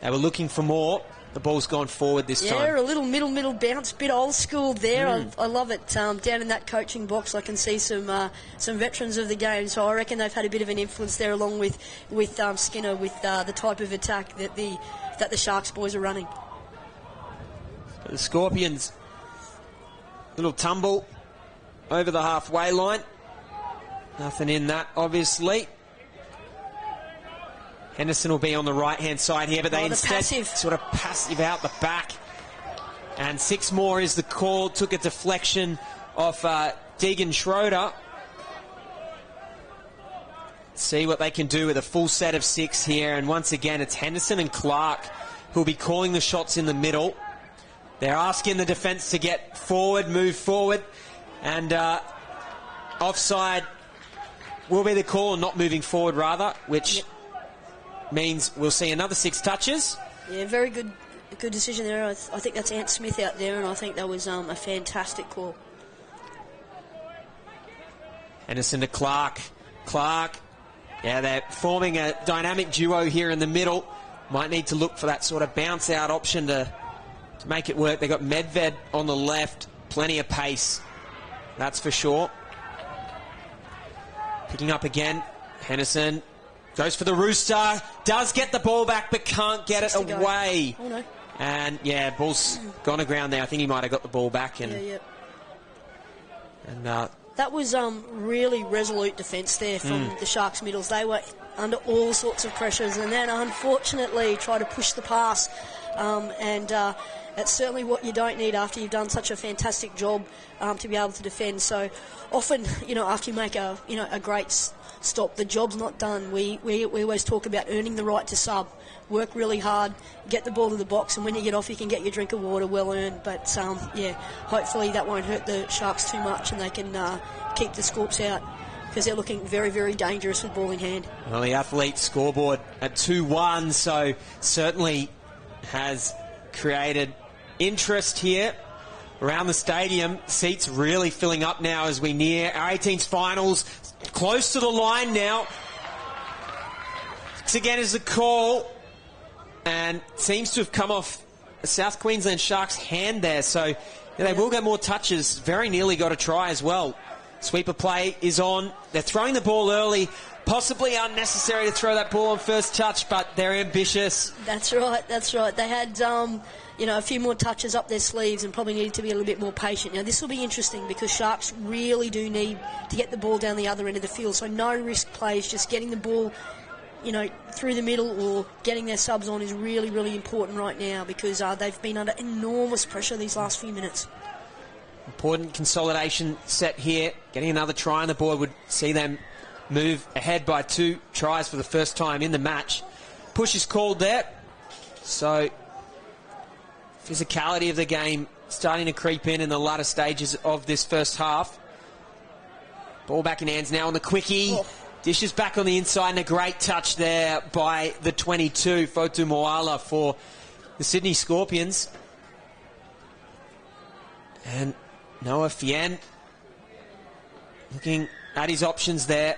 They were looking for more. The ball's gone forward this time. Yeah, a little middle bounce, bit old school there. I love it. Down in that coaching box, I can see some veterans of the game. So I reckon they've had a bit of an influence there, along with Skinner, with the type of attack that the Sharks boys are running. The Scorpions, little tumble over the halfway line. Nothing in that, obviously. Henderson will be on the right-hand side here, but they instead sort of passive out the back. And 6 more is the call. Took a deflection off Deegan Schroeder. See what they can do with a full set of 6 here. And once again, it's Henderson and Clark who'll be calling the shots in the middle. They're asking the defence to get forward, move forward. And offside will be the call, not moving forward rather, which means we'll see another 6 touches. Yeah, very good decision there. I think that's Ant Smith out there, and I think that was a fantastic call. Henderson to Clark. Yeah, they're forming a dynamic duo here in the middle. Might need to look for that sort of bounce-out option to make it work. They've got Medved on the left. Plenty of pace, that's for sure. Picking up again, Henderson goes for the rooster, does get the ball back but can't get it away. Oh, no. And yeah, ball's gone aground there. I think he might have got the ball back. And that was really resolute defence there from the Sharks middles. They were under all sorts of pressures and then unfortunately tried to push the pass. That's certainly what you don't need after you've done such a fantastic job to be able to defend. So often, after you make a great stop, the job's not done. We always talk about earning the right to sub. Work really hard, get the ball to the box, and when you get off, you can get your drink of water well earned. But hopefully that won't hurt the Sharks too much, and they can keep the Scorps out, because they're looking very, very dangerous with ball in hand. Well, the Athlete scoreboard at 2-1, so certainly has created interest here around the stadium. Seats really filling up now as we near our 18s finals. Close to the line now. This again is the call, and seems to have come off the South Queensland Sharks' hand there, so they will get more touches. Very nearly got a try as well. Sweeper play is on. They're throwing the ball early. Possibly unnecessary to throw that ball on first touch, but they're ambitious. That's right. They had a few more touches up their sleeves and probably needed to be a little bit more patient. Now, this will be interesting because Sharks really do need to get the ball down the other end of the field. So no risk plays, just getting the ball, through the middle or getting their subs on is really, really important right now because they've been under enormous pressure these last few minutes. Important consolidation set here. Getting another try on the board would see them move ahead by 2 tries for the first time in the match. Push is called there. So physicality of the game starting to creep in the latter stages of this first half. Ball back in hands now on the quickie. Dishes back on the inside and a great touch there by the 22, Fotu Moala for the Sydney Scorpions. And Noah Fien looking at his options there.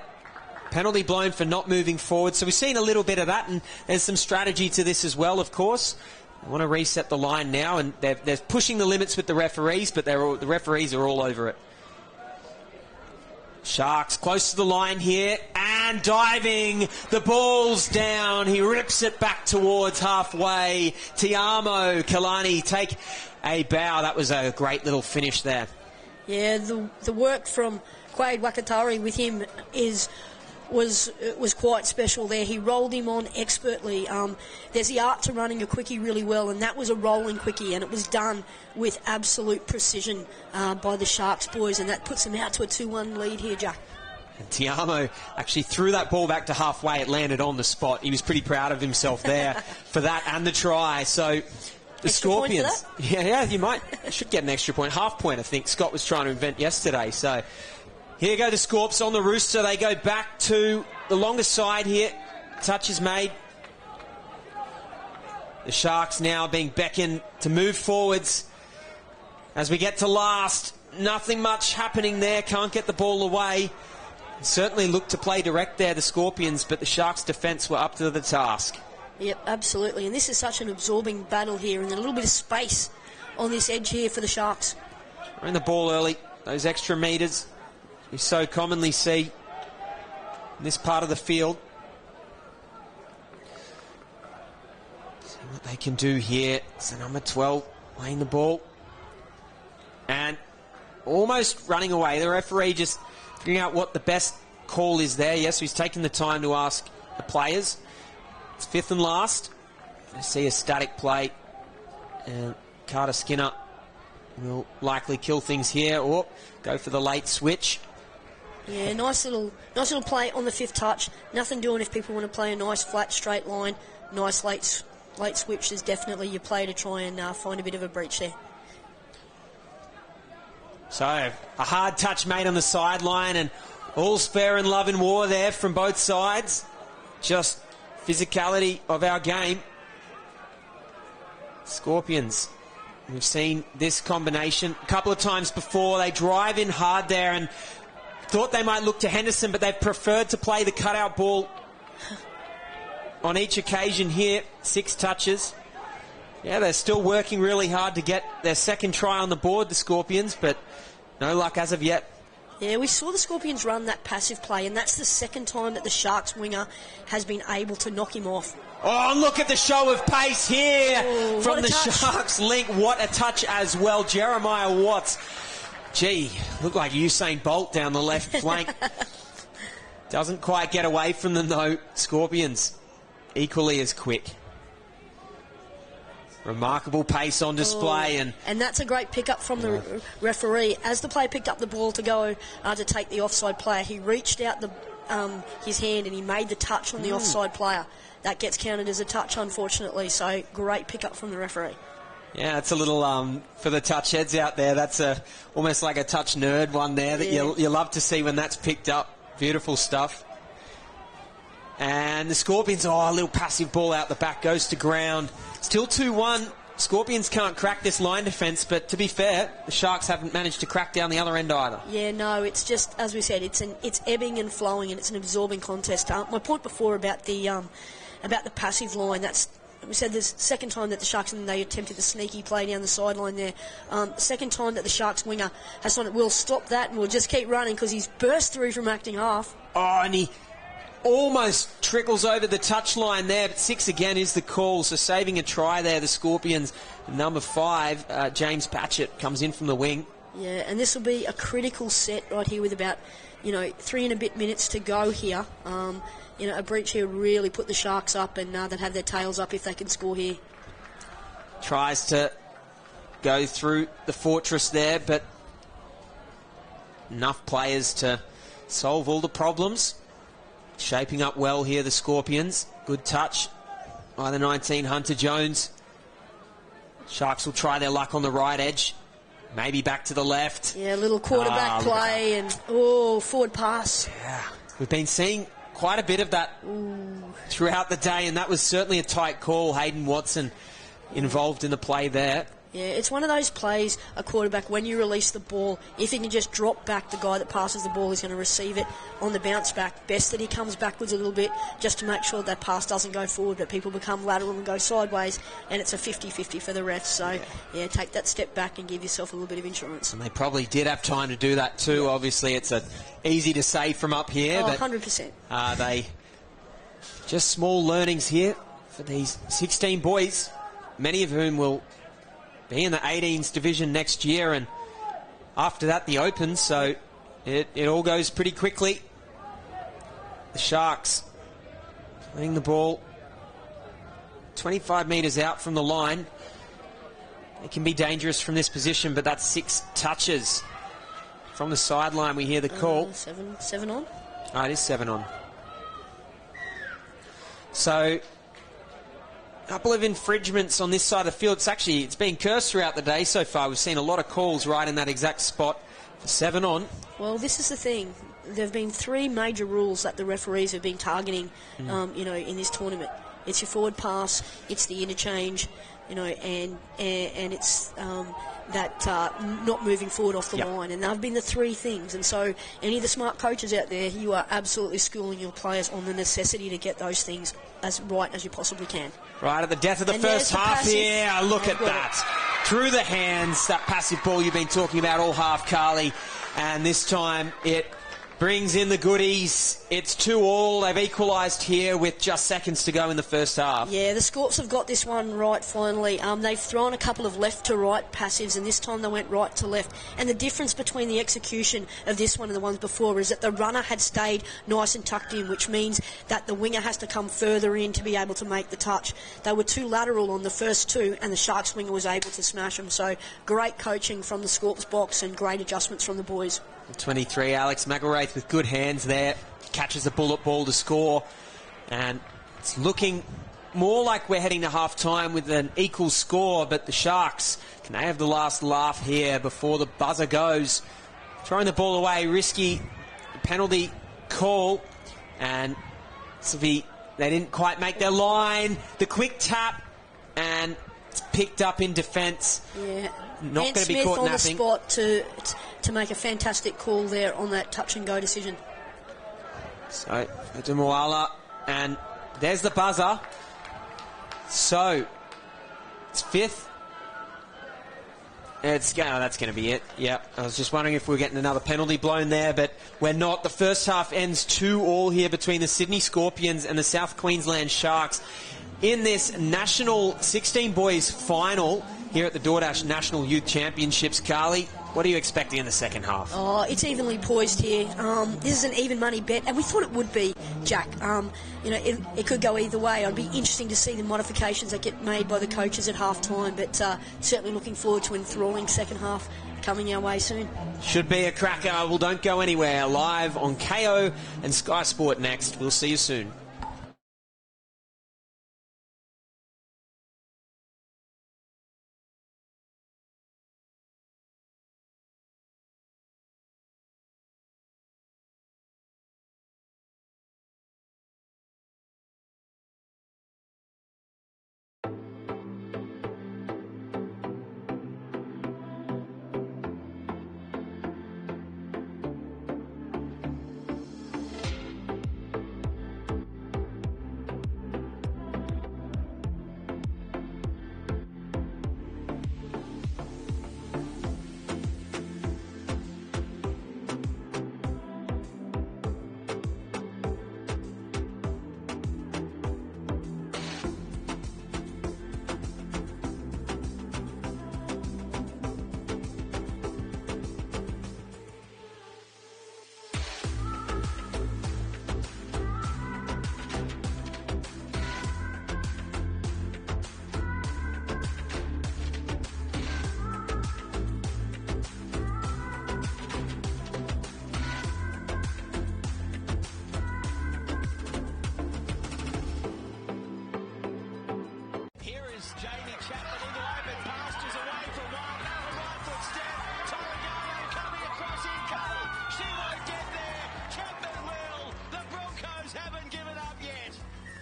Penalty blown for not moving forward. So we've seen a little bit of that, and there's some strategy to this as well, of course. They want to reset the line now, and they're pushing the limits with the referees, but the referees are all over it. Sharks close to the line here, and diving. The ball's down. He rips it back towards halfway. Tiamo Kalani take a bow. That was a great little finish there. Yeah, the work from Quade Wakatari with him was quite special there. He rolled him on expertly. There's the art to running a quickie really well, and that was a rolling quickie, and it was done with absolute precision by the Sharks boys, and that puts them out to a 2-1 lead here, Jack. And Tiamo actually threw that ball back to halfway. It landed on the spot. He was pretty proud of himself there for that and the try. So The Extra point for Scorpions. Yeah, you might. Should get an extra point. Half point, I think, Scott was trying to invent yesterday. So here go the Scorps on the rooster. They go back to the longer side here. Touch is made. The Sharks now being beckoned to move forwards. As we get to last, nothing much happening there. Can't get the ball away. Certainly looked to play direct there, the Scorpions, but the Sharks' defence were up to the task. Yep, absolutely. And this is such an absorbing battle here, and a little bit of space on this edge here for the Sharks. In the ball early, those extra metres we so commonly see in this part of the field. See what they can do here. It's the number 12 playing the ball. And almost running away. The referee just figuring out what the best call is there. Yes, he's taken the time to ask the players. It's fifth and last. I see a static play. And Carter Skinner will likely kill things here or go for the late switch. Yeah, nice little play on the fifth touch. Nothing doing if people want to play a nice flat straight line. Nice late switch is definitely your play to try and find a bit of a breach there. So, a hard touch made on the sideline, and all's fair in love and war there from both sides. Just physicality of our game. Scorpions, we've seen this combination a couple of times before. They drive in hard there and thought they might look to Henderson, but they've preferred to play the cutout ball on each occasion here. 6 touches. Yeah, they're still working really hard to get their second try on the board, the Scorpions, but no luck as of yet. Yeah, we saw the Scorpions run that passive play, and that's the second time that the Sharks winger has been able to knock him off. Oh, look at the show of pace here from the touch. Sharks link. What a touch as well. Jeremiah Watts. Gee, looked like Usain Bolt down the left flank. Doesn't quite get away from them, though. Scorpions equally as quick. Remarkable pace on display. And that's a great pickup from the referee. As the player picked up the ball to go to take the offside player, he reached out his hand and he made the touch on the offside player. That gets counted as a touch, unfortunately, so great pickup from the referee. Yeah, it's a little, for the touch heads out there, that's almost like a touch nerd one there that you love to see when that's picked up. Beautiful stuff. And the Scorpions, a little passive ball out the back, goes to ground. Still 2-1. Scorpions can't crack this line defence, but to be fair, the Sharks haven't managed to crack down the other end either. Yeah, no, it's just, as we said, it's ebbing and flowing, and it's an absorbing contest. My point before about the passive line, we said the second time that the Sharks, and they attempted the sneaky play down the sideline there. The second time that the Sharks winger has done it, we'll stop that and we'll just keep running because he's burst through from acting half. Oh, and he almost trickles over the touchline there, but 6 again is the call, so saving a try there, the Scorpions. Number 5, James Patchett, comes in from the wing. Yeah, and this will be a critical set right here with about, 3 and a bit minutes to go here. A breach here really put the Sharks up, and they'd have their tails up if they can score here. Tries to go through the fortress there, but enough players to solve all the problems. Shaping up well here, the Scorpions. Good touch by the 19, Hunter Jones. Sharks will try their luck on the right edge. Maybe back to the left. Yeah, a little quarterback play and, forward pass. Yeah, we've been seeing quite a bit of that throughout the day, and that was certainly a tight call. Hayden Watson involved in the play there. Yeah, it's one of those plays, a quarterback, when you release the ball, if he can just drop back, the guy that passes the ball is going to receive it on the bounce back. Best that he comes backwards a little bit just to make sure that pass doesn't go forward, but people become lateral and go sideways, and it's a 50-50 for the refs. So, take that step back and give yourself a little bit of insurance. And they probably did have time to do that too. Obviously, it's easy to say from up here. But 100%. They just small learnings here for these 16 boys, many of whom will be in the 18s division next year, and after that the Open, so it all goes pretty quickly. The Sharks playing the ball 25 metres out from the line. It can be dangerous from this position, but that's 6 touches. From the sideline we hear the call. 7 on? Oh, it is 7 on. So couple of infringements on this side of the field. It's been cursed throughout the day so far. We've seen a lot of calls right in that exact spot. 7 on. Well, this is the thing. There have been 3 major rules that the referees have been targeting, in this tournament. It's your forward pass, it's the interchange, and it's not moving forward off the line. And they've been the 3 things. And so any of the smart coaches out there, you are absolutely schooling your players on the necessity to get those things as right as you possibly can. Right at the death of the first half here. Look at that. Through the hands, that passive ball you've been talking about all half, Carly. And this time it brings in the goodies. It's 2-2. They've equalised here with just seconds to go in the first half. Yeah, the Scorps have got this one right finally. They've thrown a couple of left to right passives, and this time they went right to left. And the difference between the execution of this one and the ones before is that the runner had stayed nice and tucked in, which means that the winger has to come further in to be able to make the touch. They were too lateral on the first 2, and the Sharks winger was able to smash them. So great coaching from the Scorps box and great adjustments from the boys. 23, Alex McElwraith with good hands there. Catches the bullet ball to score. And it's looking more like we're heading to half-time with an equal score, but the Sharks, can they have the last laugh here before the buzzer goes? Throwing the ball away, risky penalty call. And they didn't quite make their line. The quick tap, and it's picked up in defence. Yeah. Not going to be caught on napping. The spot to make a fantastic call there on that touch-and-go decision. So, Dumoala, and there's the buzzer. So, it's 5th. That's going to be it. Yeah, I was just wondering if we were getting another penalty blown there, but we're not. The first half ends 2-2 here between the Sydney Scorpions and the South Queensland Sharks in this National 16 Boys final here at the DoorDash National Youth Championships. Carly, what are you expecting in the second half? Oh, it's evenly poised here. This is an even money bet, and we thought it would be, Jack. It could go either way. It'd be interesting to see the modifications that get made by the coaches at half-time, but certainly looking forward to an enthralling second half coming our way soon. Should be a cracker. Well, don't go anywhere. Live on KO and Sky Sport Next. We'll see you soon.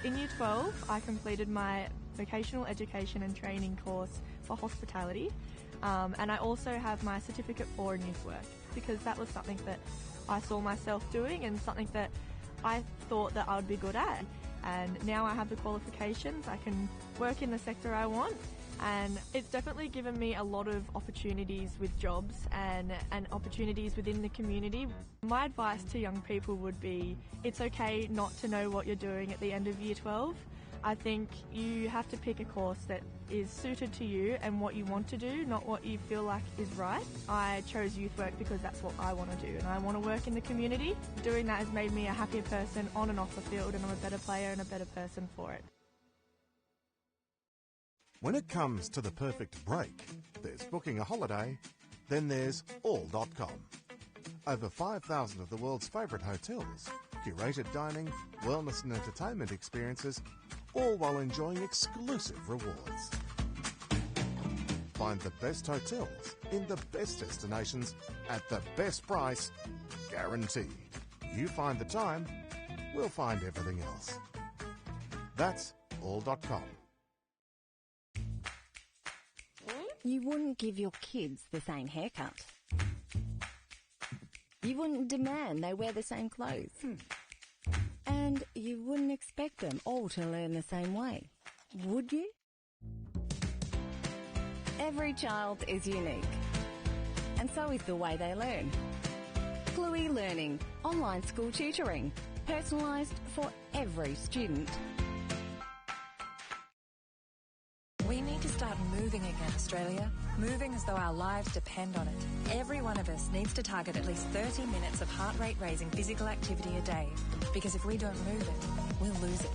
In Year 12, I completed my vocational education and training course for hospitality, and I also have my certificate for in youth work, because that was something that I saw myself doing and something that I thought that I would be good at. And now I have the qualifications, I can work in the sector I want, and it's definitely given me a lot of opportunities with jobs and opportunities within the community. My advice to young people would be, it's okay not to know what you're doing at the end of Year 12. I think you have to pick a course that is suited to you and what you want to do, not what you feel like is right. I chose youth work because that's what I want to do, and I want to work in the community. Doing that has made me a happier person on and off the field, and I'm a better player and a better person for it. When it comes to the perfect break, there's booking a holiday, then there's all.com. Over 5,000 of the world's favourite hotels, curated dining, wellness and entertainment experiences, all while enjoying exclusive rewards. Find the best hotels in the best destinations at the best price, guaranteed. You find the time, we'll find everything else. That's all.com. You wouldn't give your kids the same haircut. You wouldn't demand they wear the same clothes. And you wouldn't expect them all to learn the same way, would you? Every child is unique, and so is the way they learn. Cluey Learning, online school tutoring, personalised for every student. We need to start moving again, Australia. Moving as though our lives depend on it. Every one of us needs to target at least 30 minutes of heart rate raising physical activity a day. Because if we don't move it, we'll lose it.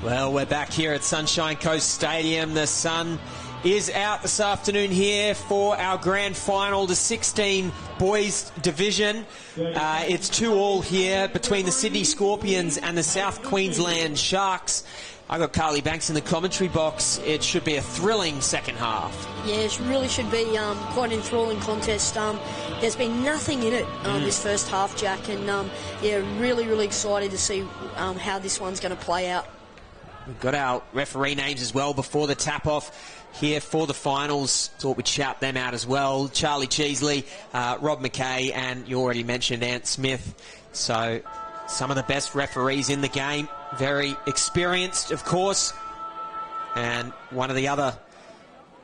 Well, we're back here at Sunshine Coast Stadium. The sun is out this afternoon here for our grand final, the 16 boys division. It's 2-2 here between the Sydney Scorpions and the South Queensland Sharks. I got Carly Banks in the commentary box. It should be a thrilling second half. Yeah, it really should be quite an enthralling contest. There's been nothing in it this first half, Jack, and yeah, really excited to see how this one's going to play out. We've got our referee names as well before the tap-off here for the finals. Thought we'd shout them out as well. Charlie Cheesley, Rob McKay, and you already mentioned Ant Smith. So some of the best referees in the game. Very experienced, of course. And one of the other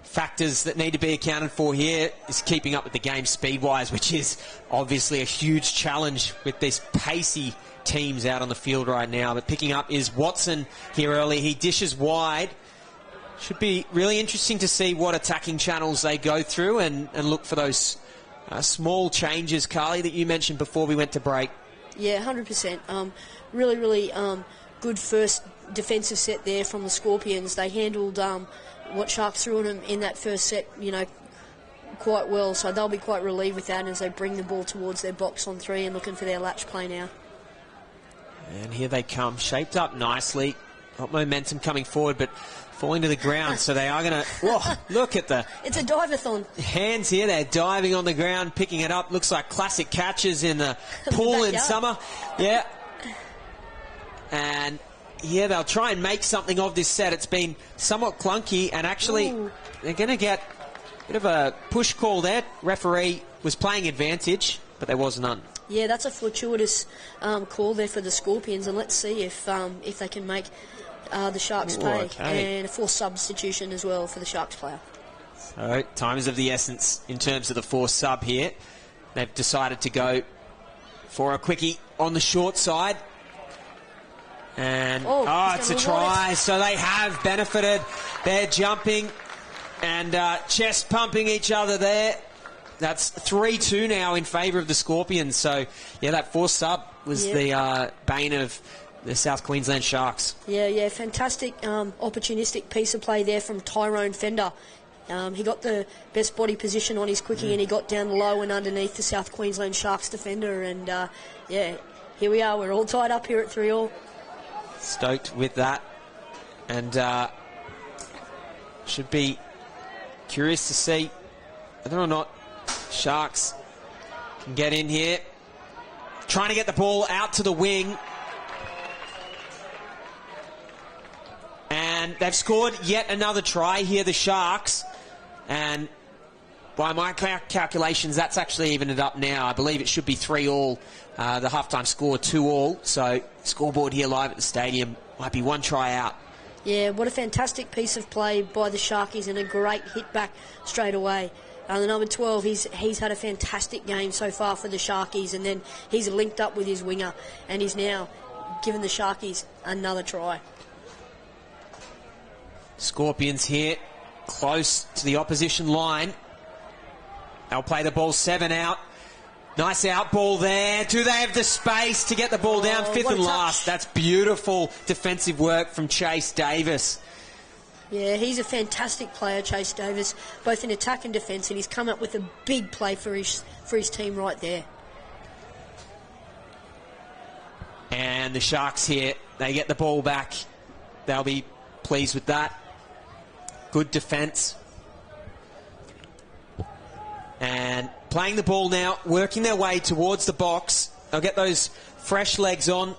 factors that need to be accounted for here is keeping up with the game speed-wise, which is obviously a huge challenge with this pacey teams out on the field right now. But picking up is Watson here early. He dishes wide. Should be really interesting to see what attacking channels they go through and look for those small changes, Carly, that you mentioned before we went to break. Yeah, 100%. Really good first defensive set there from the Scorpions. They handled what Sharks threw at them in that first set, quite well. So they'll be quite relieved with that as they bring the ball towards their box on 3 and looking for their latch play now. And here they come, shaped up nicely. Got momentum coming forward, but falling to the ground. So they are going to... Whoa, look at the... It's a dive-a-thon. Hands here. They're diving on the ground, picking it up. Looks like classic catches in the pool in summer. Yeah. And yeah, they'll try and make something of this set. It's been somewhat clunky, and actually they're going to get a bit of a push call there. Referee was playing advantage, but there was none. Yeah, that's a fortuitous call there for the Scorpions, and let's see if they can make the Sharks pay. Okay. And a forced substitution as well for the Sharks player. So, time is of the essence in terms of the forced sub here. They've decided to go for a quickie on the short side. And, it's a try. So they have benefited. They're jumping and chest pumping each other there. That's 3-2 now in favour of the Scorpions. So, yeah, that forced sub was the bane of the South Queensland Sharks. Yeah, fantastic opportunistic piece of play there from Tyrone Fender. He got the best body position on his quickie and he got down low and underneath the South Queensland Sharks defender. And, here we are. We're all tied up here at 3-3. Stoked with that. And should be curious to see whether or not Sharks can get in here. Trying to get the ball out to the wing. And they've scored yet another try here, the Sharks. And by my calculations, that's actually evened it up now. I believe it should be 3-3. The halftime score 2-2. So scoreboard here live at the stadium might be one try out. Yeah, what a fantastic piece of play by the Sharkies and a great hit back straight away. The number 12, he's had a fantastic game so far for the Sharkies, and then he's linked up with his winger, and he's now given the Sharkies another try. Scorpions here, close to the opposition line. They'll play the ball 7 out. Nice out ball there. Do they have the space to get the ball down? Fifth and last. That's beautiful defensive work from Chase Davis. Yeah, he's a fantastic player, Chase Davis, both in attack and defence, and he's come up with a big play for his team right there. And the Sharks here, they get the ball back. They'll be pleased with that. Good defence. And playing the ball now, working their way towards the box. They'll get those fresh legs on.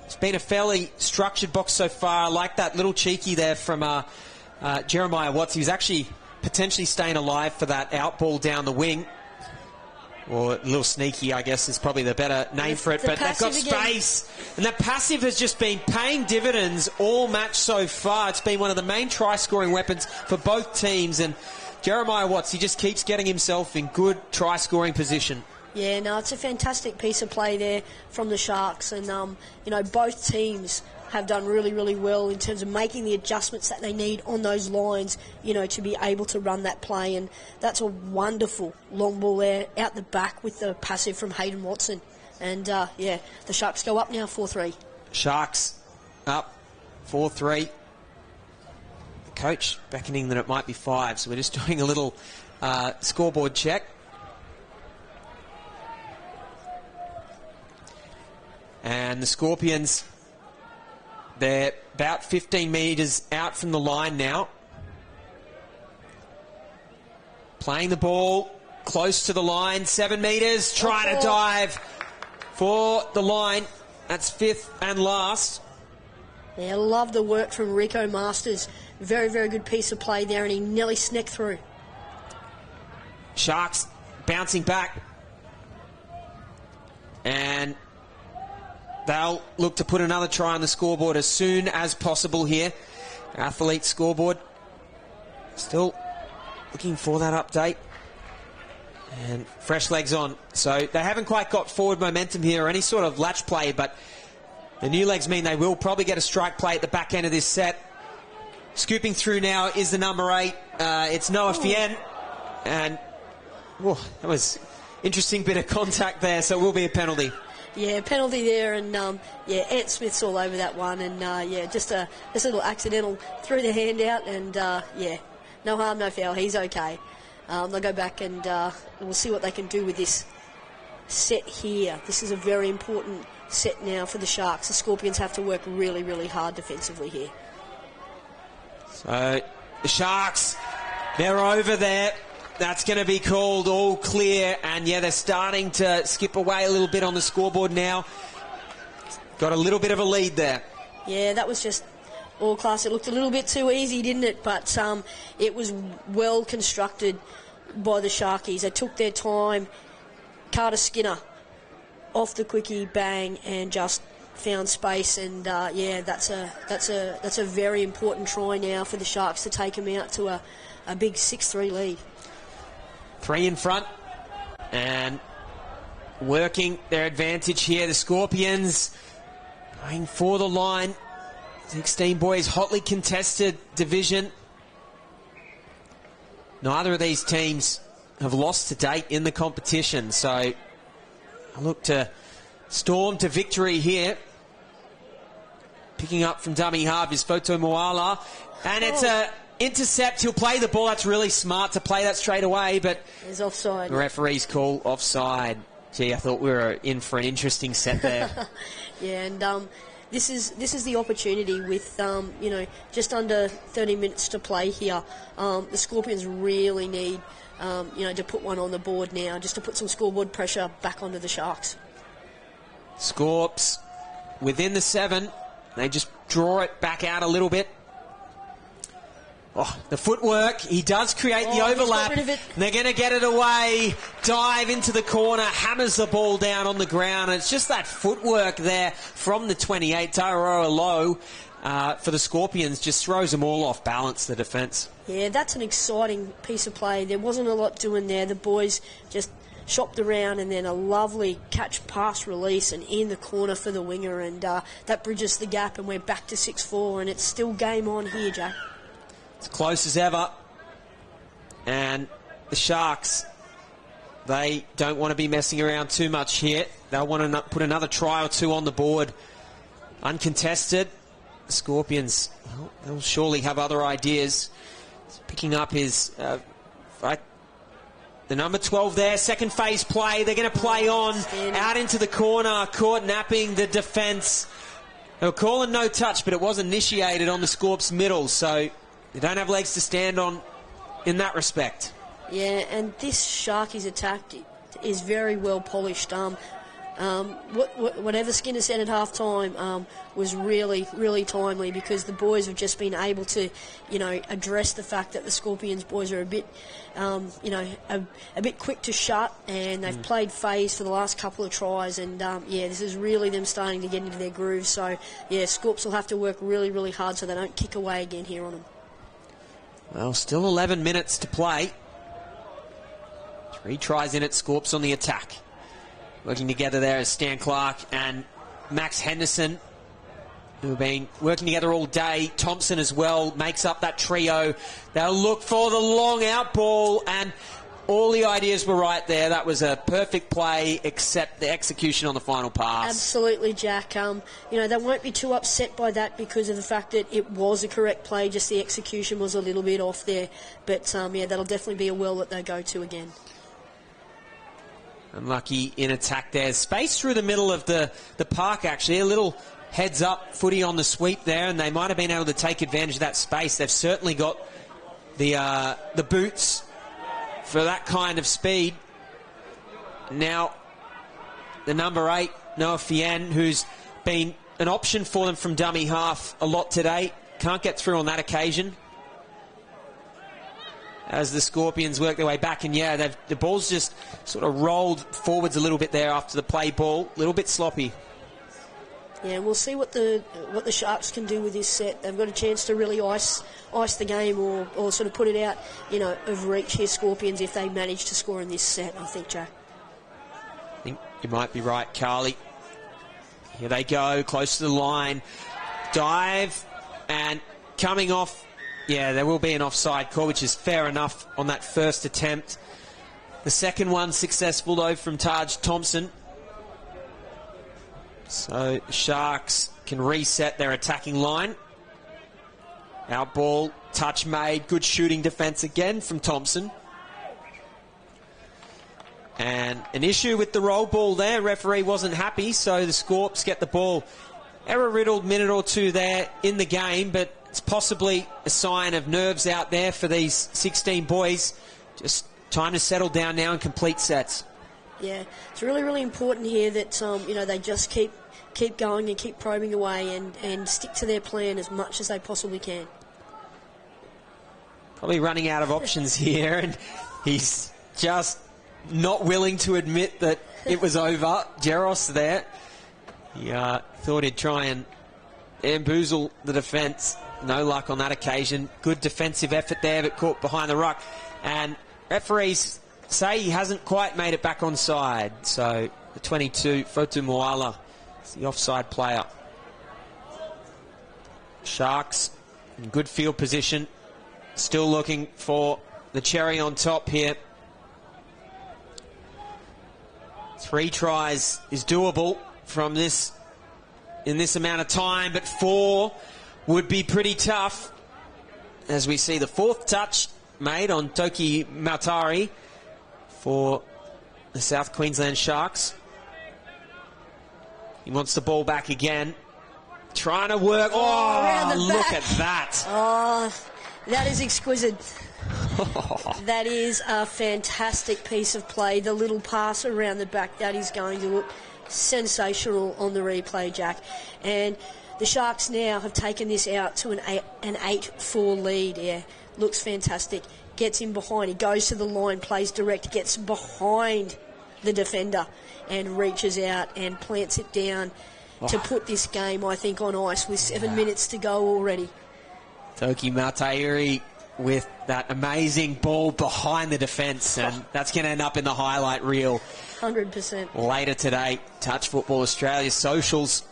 It's been a fairly structured box so far. I like that little cheeky there from Jeremiah Watts. He was actually potentially staying alive for that out ball down the wing. Or a little sneaky, I guess, is probably the better name for it. But they've got space. And that passive has just been paying dividends all match so far. It's been one of the main try-scoring weapons for both teams. And Jeremiah Watts, he just keeps getting himself in good try-scoring position. Yeah, no, it's a fantastic piece of play there from the Sharks. And, you know, both teams have done really, really well in terms of making the adjustments that they need on those lines, you know, to be able to run that play. And that's a wonderful long ball there out the back with the passive from Hayden Watson. And, yeah, the Sharks go up now 4-3. Sharks up 4-3. The coach beckoning that it might be 5, so we're just doing a little scoreboard check. And the Scorpions, they're about 15 metres out from the line now. Playing the ball close to the line, 7 metres, trying to dive for the line. That's 5th and last. Yeah, love the work from Rico Masters. Very, very good piece of play there, and he nearly sneaked through. Sharks bouncing back. And they'll look to put another try on the scoreboard as soon as possible here. Athlete scoreboard. Still looking for that update. And fresh legs on. So they haven't quite got forward momentum here or any sort of latch play, but the new legs mean they will probably get a strike play at the back end of this set. Scooping through now is the number 8. It's Noah Fien. And that was interesting bit of contact there, so it will be a penalty. Yeah, penalty there, and yeah, Ant Smith's all over that one, and yeah, just a little accidental, threw the hand out, and yeah, no harm, no foul. He's okay. They'll go back and we'll see what they can do with this set here. This is a very important set now for the Sharks. The Scorpions have to work really, really hard defensively here. So the Sharks, they're over there. That's going to be called all clear, and yeah, they're starting to skip away a little bit on the scoreboard now. Got a little bit of a lead there. Yeah, that was just all class. It looked a little bit too easy, didn't it? But it was well constructed by the Sharkies. They took their time. Carter Skinner off the quickie, bang, and just found space. And yeah, that's a very important try now for the Sharks to take them out to a big 6-3 lead. 3 in front and working their advantage here. The Scorpions going for the line. 16 boys, hotly contested division. Neither of these teams have lost to date in the competition, so I look to storm to victory here. Picking up from dummy half is Foto Moala, and it's a intercept. He'll play the ball. That's really smart to play that straight away, but there's offside. The referee's call offside. Gee, I thought we were in for an interesting set there. Yeah, and this is the opportunity with you know, just under 30 minutes to play here. The Scorpions really need you know, to put one on the board now, just to put some scoreboard pressure back onto the Sharks. Scorps within the 7. They just draw it back out a little bit. Oh, the footwork, he does create the overlap. They're going to get it away, dive into the corner, hammers the ball down on the ground. And it's just that footwork there from the 28, Tararoa Low, for the Scorpions, just throws them all off balance, the defence. Yeah, that's an exciting piece of play. There wasn't a lot doing there. The boys just shopped around, and then a lovely catch, pass, release, and in the corner for the winger. And that bridges the gap, and we're back to 6-4, and it's still game on here, Jack. It's close as ever. And the Sharks, they don't want to be messing around too much here. They'll want to put another try or 2 on the board. Uncontested. The Scorpions, well, they'll surely have other ideas. He's picking up his The number 12 there, second phase play. They're going to play on out into the corner, caught napping the defence. They were calling no touch, but it was initiated on the Scorps middle, so they don't have legs to stand on in that respect. Yeah, and this Sharkies attack is very well polished. Whatever Skinner said at half-time was really, really timely, because the boys have just been able to, address the fact that the Scorpions boys are a bit, a bit quick to shut, and they've played phase for the last couple of tries, and this is really them starting to get into their groove. So, Scorps will have to work really, really hard so they don't kick away again here on them. Well, still 11 minutes to play. 3 tries in it, Scorps on the attack. Working together there is Stan Clark and Max Henderson, who have been working together all day. Thompson as well makes up that trio. They'll look for the long out ball, and all the ideas were right there. That was a perfect play, except the execution on the final pass. Absolutely, Jack. They won't be too upset by that because of the fact that it was a correct play, just the execution was a little bit off there. But, that'll definitely be a well that they go to again. Unlucky in attack there. Space through the middle of the park, actually. A little heads-up footy on the sweep there, and they might have been able to take advantage of that space. They've certainly got the boots for that kind of speed. Now, the number 8, Noah Fien, who's been an option for them from dummy half a lot today, can't get through on that occasion. As the Scorpions work their way back, and the ball's just sort of rolled forwards a little bit there after the play ball, a little bit sloppy. Yeah, we'll see what the Sharks can do with this set. They've got a chance to really ice the game, or sort of put it out, of reach here, Scorpions, if they manage to score in this set, I think, Jack. I think you might be right, Carly. Here they go, close to the line. Dive, and coming off. Yeah, there will be an offside call, which is fair enough on that first attempt. The second one successful, though, from Taj Thompson. So the Sharks can reset their attacking line. Out ball, touch made, good shooting defence again from Thompson. And an issue with the roll ball there. Referee wasn't happy, so the Scorps get the ball. Error-riddled minute or two there in the game, but it's possibly a sign of nerves out there for these 16 boys. Just time to settle down now and complete sets. Yeah, it's really, really important here that they just keep going and keep probing away and stick to their plan as much as they possibly can. Probably running out of options here, and he's just not willing to admit that it was over. Jeros there. He thought he'd try and bamboozle the defence. No luck on that occasion. Good defensive effort there, but caught behind the ruck. And referees say he hasn't quite made it back on side. So the 22, Fotu Moala, is the offside player. Sharks in good field position. Still looking for the cherry on top here. 3 tries is doable from this in this amount of time, but 4 would be pretty tough, as we see the 4th touch made on Toki Mautari for the South Queensland Sharks. He wants the ball back again. Trying to work. Oh, look at that. Oh, that is exquisite. That is a fantastic piece of play. The little pass around the back, that is going to look sensational on the replay, Jack. And the Sharks now have taken this out to an 8-4 lead. Yeah, looks fantastic. Gets in behind. He goes to the line, plays direct, gets behind the defender and reaches out and plants it down to put this game, I think, on ice with 7 minutes to go already. Toki Mautairi with that amazing ball behind the defence, and that's going to end up in the highlight reel 100%. Later today. Touch Football Australia socials.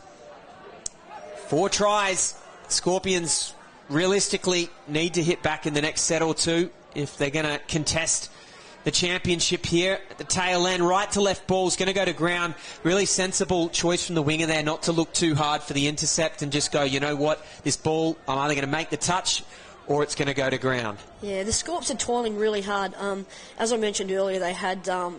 4 tries. Scorpions realistically need to hit back in the next set or two if they're going to contest the championship here. At the tail end, right to left ball is going to go to ground. Really sensible choice from the winger there not to look too hard for the intercept and just go, you know what, this ball, I'm either going to make the touch or it's going to go to ground. Yeah, the Scorps are toiling really hard. As I mentioned earlier, they had an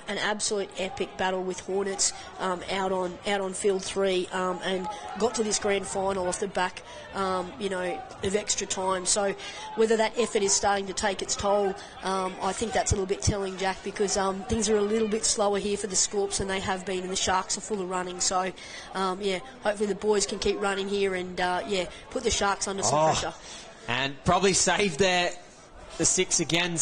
absolute epic battle with Hornets out on field 3 and got to this grand final off the back of extra time. So whether that effort is starting to take its toll, I think that's a little bit telling, Jack, because things are a little bit slower here for the Scorps than they have been, and the Sharks are full of running. So hopefully the boys can keep running here and put the Sharks under some pressure. And probably saved the 6 again,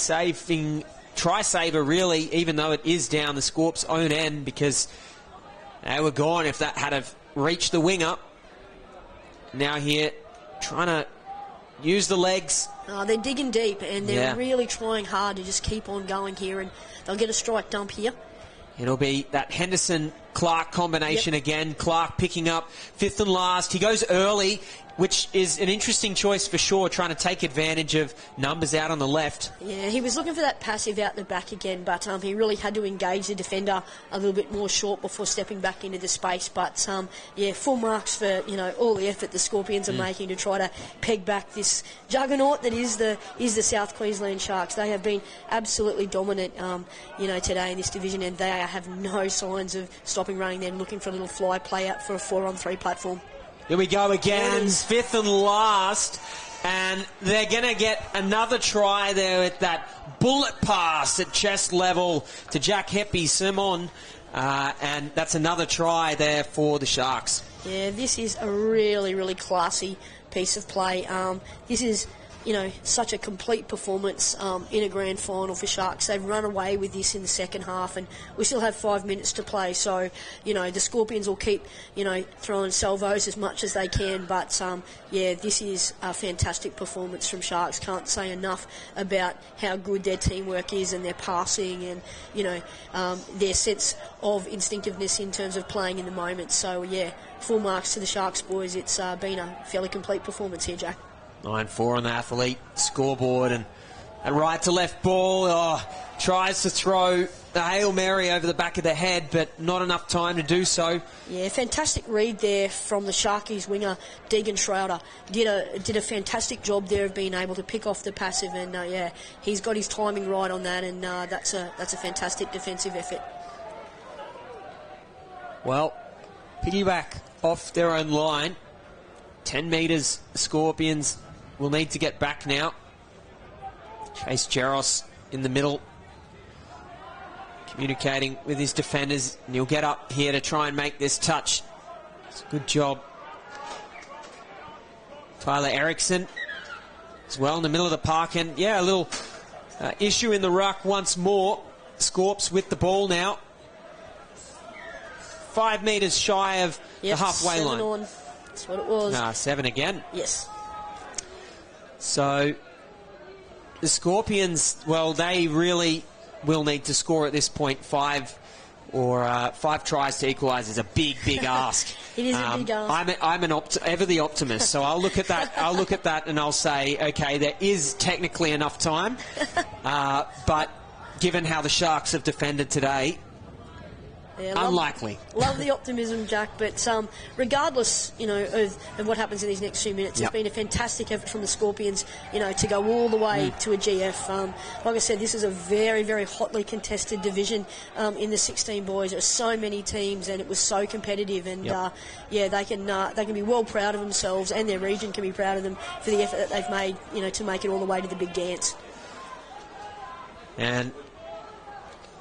try saver really, even though it is down the Scorps' own end, because they were gone if that had have reached the winger. Now here, trying to use the legs. They're digging deep, and they're really trying hard to just keep on going here, and they'll get a strike dump here. It'll be that Henderson-Clark combination again. Clark picking up 5th and last. He goes early, which is an interesting choice for sure, trying to take advantage of numbers out on the left. Yeah, he was looking for that passive out the back again, but he really had to engage the defender a little bit more short before stepping back into the space. But, full marks for, all the effort the Scorpions are making to try to peg back this juggernaut that is the South Queensland Sharks. They have been absolutely dominant, today in this division, and they have no signs of stopping running. They're looking for a little fly play out for a 4-on-3 platform. Here we go again, 5th and last, and they're going to get another try there with that bullet pass at chest level to Jack Heppy-Simon, and that's another try there for the Sharks. Yeah, this is a really, really classy piece of play. This is such a complete performance in a grand final for Sharks. They've run away with this in the second half, and we still have 5 minutes to play. So, the Scorpions will keep, throwing salvos as much as they can. But, this is a fantastic performance from Sharks. Can't say enough about how good their teamwork is and their passing and, their sense of instinctiveness in terms of playing in the moment. So, full marks to the Sharks boys. It's been a fairly complete performance here, Jack. 9-4 on the athlete scoreboard, and a right to left ball. Tries to throw the Hail Mary over the back of the head, but not enough time to do so. Yeah, fantastic read there from the Sharkies winger, Deegan Schroeder. Did a fantastic job there of being able to pick off the passive, and he's got his timing right on that, and that's a fantastic defensive effort. Well, piggyback off their own line. 10 metres, Scorpions will need to get back now. Chase Jaros in the middle, communicating with his defenders, and he'll get up here to try and make this touch. It's a good job. Tyler Erickson as well in the middle of the park, and a little issue in the ruck once more. Scorps with the ball now. 5 metres shy of the halfway line. On. That's what it was. 7 again. Yes. So the Scorpions, they really will need to score at this point. 5 tries to equalise is a big ask. It is a big ask. I'm ever the optimist, so I'll look at that. And I'll say, okay, there is technically enough time, but given how the Sharks have defended today, unlikely. Love the optimism, Jack, but regardless, of what happens in these next few minutes, it's been a fantastic effort from the Scorpions, to go all the way to a GF. Like I said, this is a very, very hotly contested division in the 16 boys. There are so many teams, and it was so competitive, and they can be well proud of themselves, and their region can be proud of them for the effort that they've made, to make it all the way to the big dance. And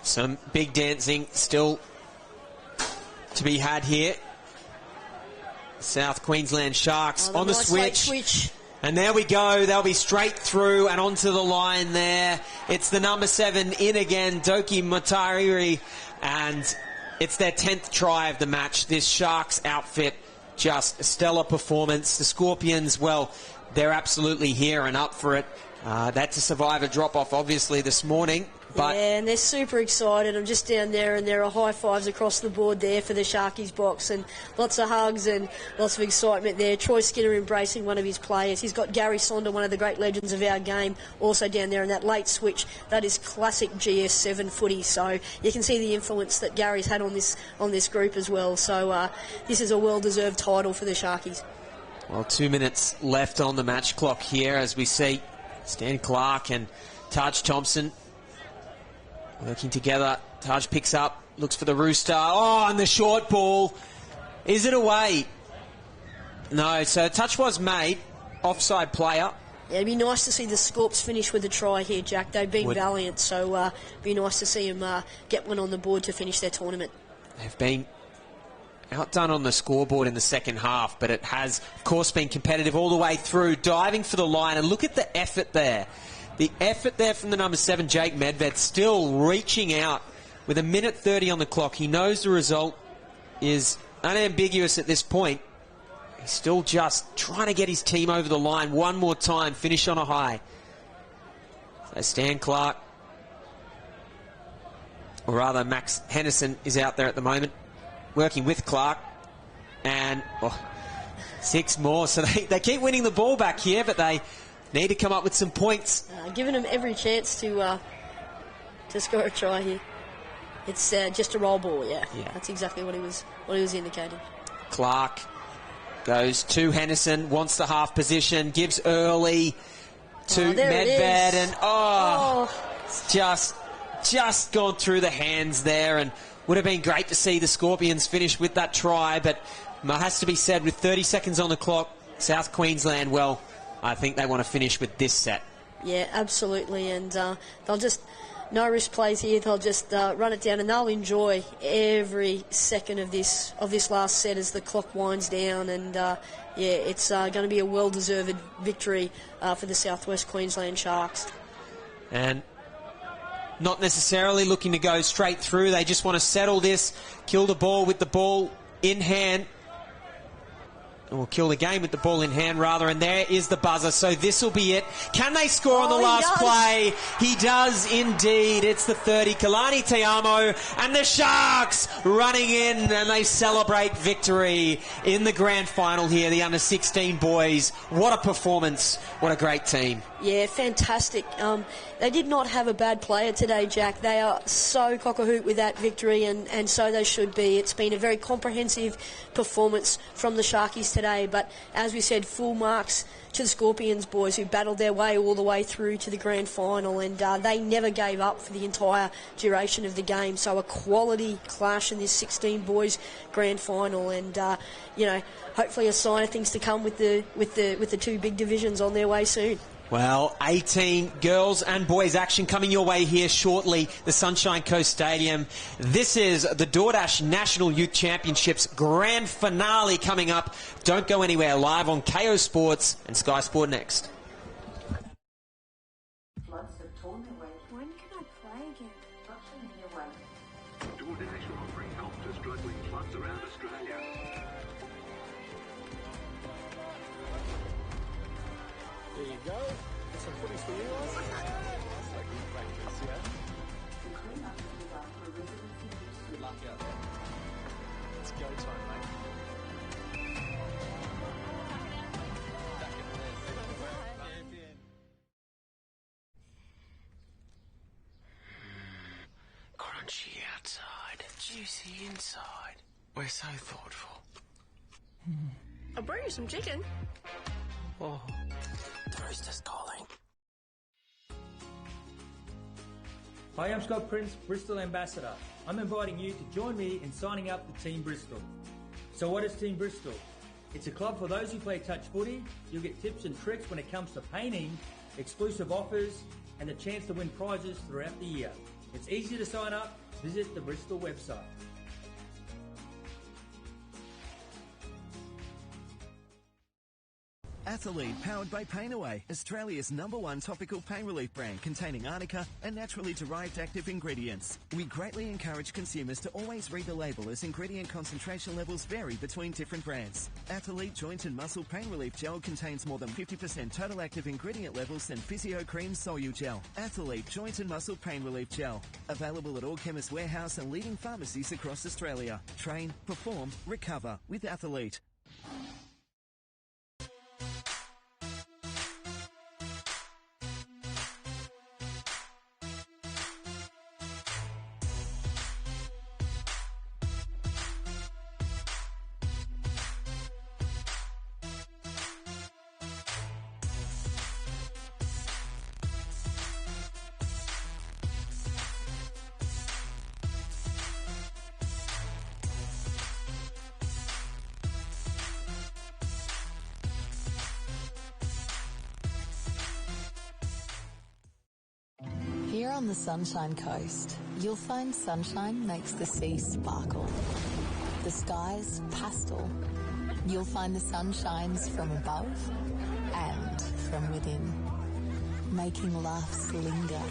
some big dancing still to be had here. South Queensland Sharks on the switch. And there we go. They'll be straight through and onto the line there. It's the number 7 in again, Doki Matariri, and it's their 10th try of the match. This Sharks outfit, just a stellar performance. The Scorpions, they're absolutely here and up for it. That's a survivor drop-off, obviously, this morning. But and they're super excited. I'm just down there, and there are high fives across the board there for the Sharkies box, and lots of hugs and lots of excitement there. Troy Skinner embracing one of his players. He's got Gary Sonder, one of the great legends of our game, also down there in that late switch. That is classic GS7 footy. So you can see the influence that Gary's had on this group as well. So this is a well-deserved title for the Sharkies. Well, 2 minutes left on the match clock here as we see Stan Clark and Taj Thompson working together. Taj picks up, looks for the rooster. Oh, and the short ball. Is it away? No, so a touch was made. Offside player. Yeah, it'd be nice to see the Scorps finish with a try here, Jack. They've been valiant, so it'd be nice to see them get one on the board to finish their tournament. They've been outdone on the scoreboard in the second half, but it has, of course, been competitive all the way through, diving for the line. And look at the effort there. The effort there from the number 7, Jake Medved, still reaching out with 1:30 on the clock. He knows the result is unambiguous at this point. He's still just trying to get his team over the line one more time, finish on a high. So Stan Clark, or rather Max Henderson, is out there at the moment, working with Clark. And 6 more. So they keep winning the ball back here, but they need to come up with some points. Giving them every chance to score a try here. It's just a roll ball, yeah. That's exactly what he was indicating. Clark goes to Henderson, wants the half position, gives early to Medved, and it's just gone through the hands there, and would have been great to see the Scorpions finish with that try, but it has to be said, with 30 seconds on the clock, South Queensland, well, I think they want to finish with this set. Yeah, absolutely, and they'll just, no risk plays here, they'll just run it down, and they'll enjoy every second of this last set as the clock winds down, and it's going to be a well-deserved victory for the Southwest Queensland Sharks. And not necessarily looking to go straight through, they just want to settle this, kill the ball with the ball in hand. Or kill the game with the ball in hand, rather, and there is the buzzer, so this will be it. Can they score on the last play? He does indeed. It's the 30, Kalani Te-Amo, and the Sharks running in, and they celebrate victory in the grand final here, the under-16 boys. What a performance. What a great team. Yeah, fantastic. They did not have a bad player today, Jack. They are so cock-a-hoot with that victory, and so they should be. It's been a very comprehensive performance from the Sharkies today, but as we said, full marks to the Scorpions boys, who battled their way all the way through to the grand final, and they never gave up for the entire duration of the game. So a quality clash in this 16 boys grand final, and hopefully a sign of things to come with the two big divisions on their way soon. Well, 18 girls and boys action coming your way here shortly, the Sunshine Coast Stadium. This is the DoorDash National Youth Championships grand finale coming up. Don't go anywhere, live on KO Sports and Sky Sport Next. Floods have torn their way. When can I play again? Construction in your way. DoorDash are offering help to struggling floods around Australia. There you go. Some footies for you guys. That's like good practice, yeah? The clean up will be done for residency use. Good luck out there. It's go time, mate. Back in there. Crunchy outside, juicy inside. We're so thoughtful. I'll bring you some chicken. Oh, the rooster's calling. Hi, I'm Scott Prince, Bristol Ambassador. I'm inviting you to join me in signing up for Team Bristol. So what is Team Bristol? It's a club for those who play touch footy. You'll get tips and tricks when it comes to painting, exclusive offers, and the chance to win prizes throughout the year. It's easy to sign up. Visit the Bristol website. Athlete, powered by Pain Away, Australia's #1 topical pain relief brand containing arnica and naturally derived active ingredients. We greatly encourage consumers to always read the label, as ingredient concentration levels vary between different brands. Athlete Joint and Muscle Pain Relief Gel contains more than 50% total active ingredient levels than Physio Cream Solute Gel. Athlete Joint and Muscle Pain Relief Gel. Available at all Chemist Warehouse and leading pharmacies across Australia. Train, perform, recover with Athlete. on the Sunshine Coast, you'll find sunshine makes the sea sparkle. The skies pastel. You'll find the sun shines from above and from within, making laughs linger,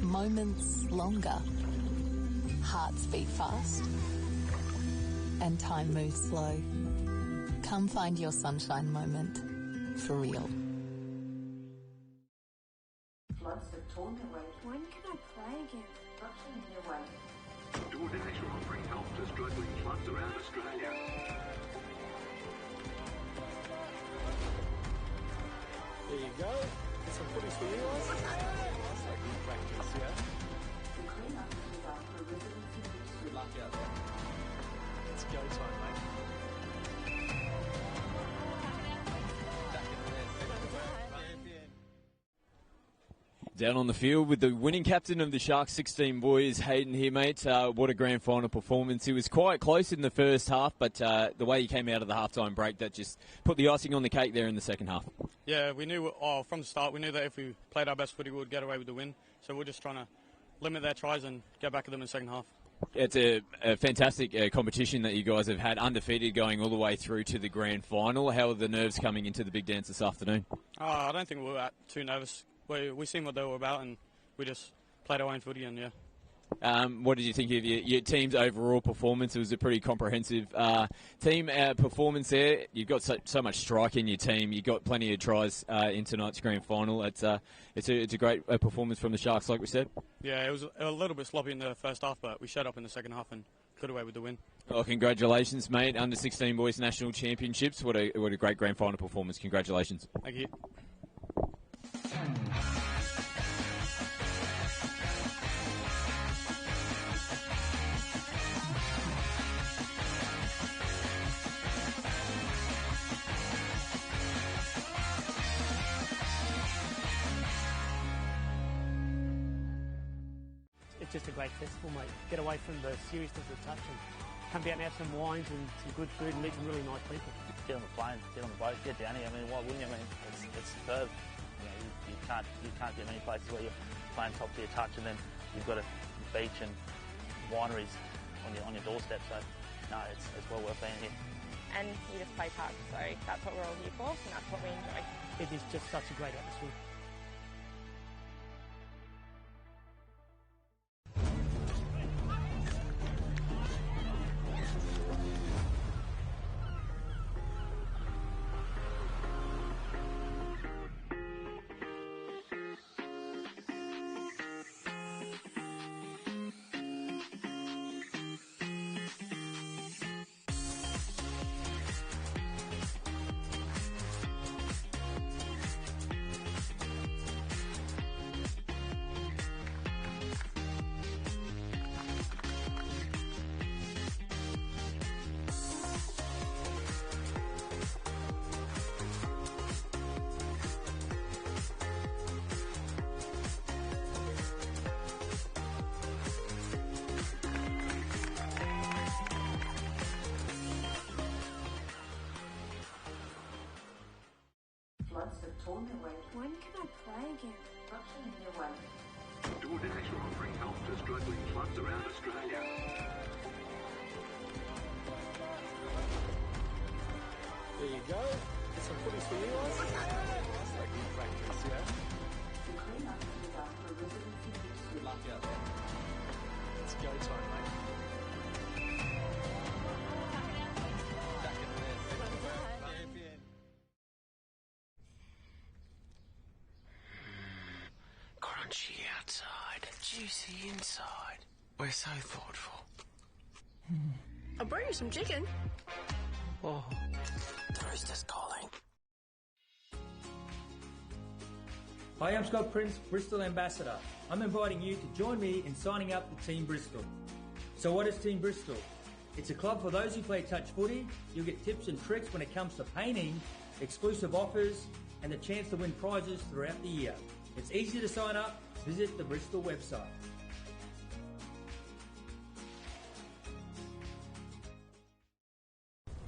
moments longer, hearts beat fast, and time moves slow. Come find your sunshine moment for real. Floods have torn their way. When can I play again? Destruction in their way. DoorDash are offering help to struggling floods around Australia. There you go. Some footies for you guys. That's like good practice, yeah? The clean-up is up for residents in Bristol. Good luck out there. It's go time, mate. Down on the field with the winning captain of the Sharks 16 boys, Hayden here, mate. What a grand final performance. He was quite close in the first half, but the way he came out of the halftime break, that just put the icing on the cake there in the second half. Yeah, we knew from the start, we knew that if we played our best footy, we would get away with the win. So we're just trying to limit their tries and get back at them in the second half. It's a fantastic competition that you guys have had, undefeated going all the way through to the grand final. How are the nerves coming into the big dance this afternoon? I don't think we were too nervous. We seen what they were about, and we just played our own footy, and yeah. What did you think of your team's overall performance? It was a pretty comprehensive team performance there. You've got so much strike in your team. You've got plenty of tries in tonight's grand final. It's a great performance from the Sharks, like we said. Yeah, it was a little bit sloppy in the first half, but we showed up in the second half and got away with the win. Well, congratulations, mate. Under 16 boys national championships. What a great grand final performance. Congratulations. Thank you. It's just a great festival, mate. Get away from the seriousness of touch and come down and have some wines and some good food and meet some really nice people. Get on the plane, get on the boat, get down here. I mean, why wouldn't you? I mean, it's superb. You know, you can't get many places where you're playing top tier touch, and then you've got a beach and wineries on your doorstep. So no, it's well worth being here. And you just play touch, so that's what we're all here for, and that's what we enjoy. It is just such a great atmosphere. Floods have torn their way. When can I play again? Destruction in their way. DoorDash are offering help to struggling floods around Australia. There you go. Some footies for you guys. That's like good practice, yeah? The clean-up is up for residents in Bristol. Good luck out there. It's go time, mate. Crunchy outside, juicy inside. We're so thoughtful. I'll bring you some chicken. Oh, the rooster's calling. Hi, I'm Scott Prince, Bristol Ambassador. I'm inviting you to join me in signing up for Team Bristol. So what is Team Bristol? It's a club for those who play touch footy. You'll get tips and tricks when it comes to painting, exclusive offers, and the chance to win prizes throughout the year. It's easy to sign up. Visit the Bristol website.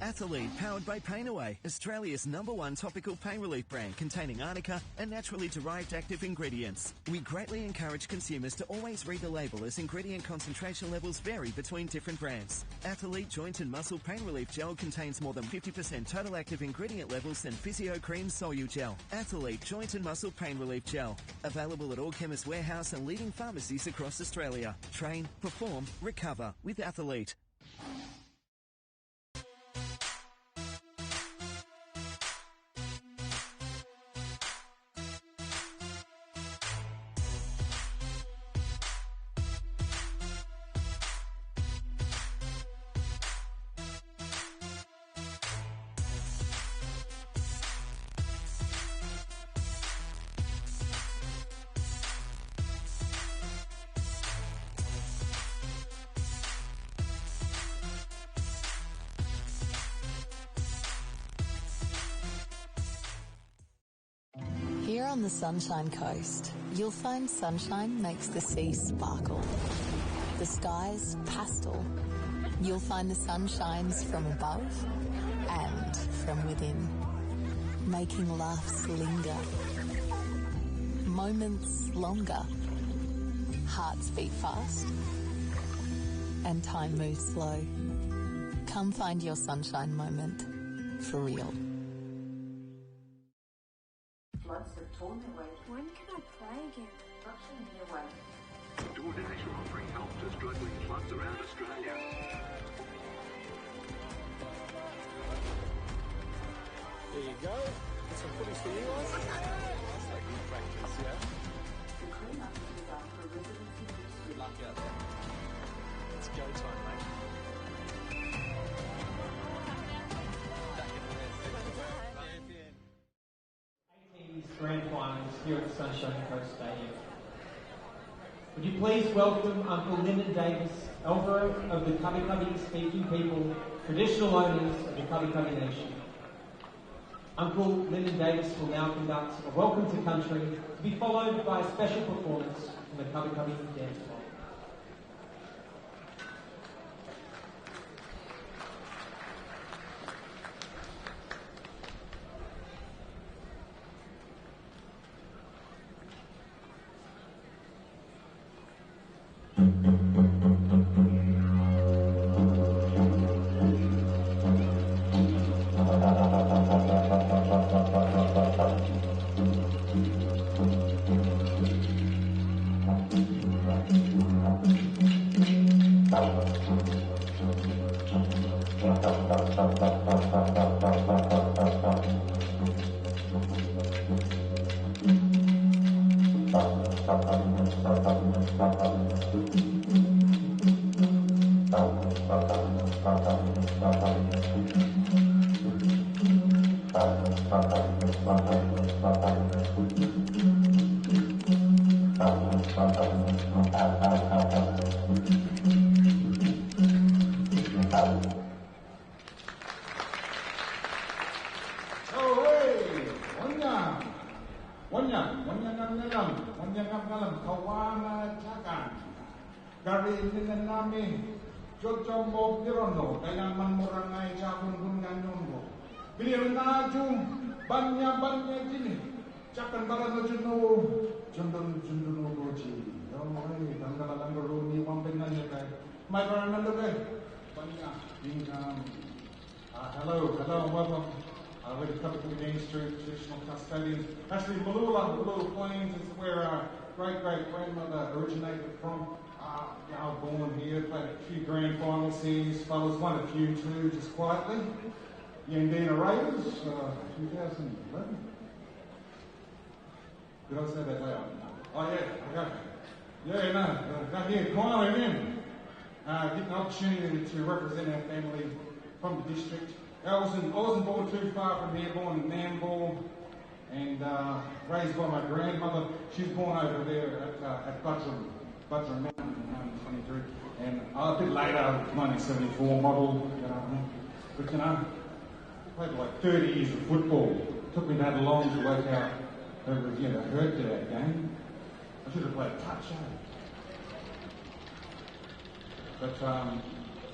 Athlete, powered by Pain Away, Australia's #1 topical pain relief brand containing arnica and naturally derived active ingredients. We greatly encourage consumers to always read the label as ingredient concentration levels vary between different brands. Athlete Joint and Muscle Pain Relief Gel contains more than 50% total active ingredient levels than Physio Cream Solu Gel. Athlete Joint and Muscle Pain Relief Gel. Available at all Chemist Warehouse and leading pharmacies across Australia. Train, perform, recover with Athlete. Here on the Sunshine Coast, you'll find sunshine makes the sea sparkle. The skies pastel. You'll find the sun shines from above and from within, making laughs linger, moments longer, hearts beat fast, and time moves slow. Come find your sunshine moment for real. Floods of tournament weight. When can I play again? Russian here way. DoorDash are offering help to struggling clubs around Australia. There you go. Get some footies for you guys. That's like good practice, yeah? The clean-up is done for residents in Houston. Good luck out there. It's go time, mate. Grand finals here at Sunshine Coast Stadium. Would you please welcome Uncle Lyndon Davis, elder of the Cubby Cubby speaking people, traditional owners of the Cubby Cubby Nation. Uncle Lyndon Davis will now conduct a welcome to country to be followed by a special performance from the Cubby Cubby dance hall. Hello, and welcome. We're the Cubby Cubby Dance traditional custodians. Actually, Malula Plains is where our great-great-grandmother originated from. I was born here, played a few grand final series, fellas, won a few too, just quietly. Yandina Raiders, 2011. Did I say that loud? Oh yeah, okay. Yeah, no, got here quietly then. Get an opportunity to represent our family from the district. I wasn't born too far from here, born in Nambour, and raised by my grandmother. She was born over there at Buttram Mountain in 1923, and a bit later, 1974 model, but played like 30 years of football. It took me that long to work out that was, hurt to that game. I should have played touch, But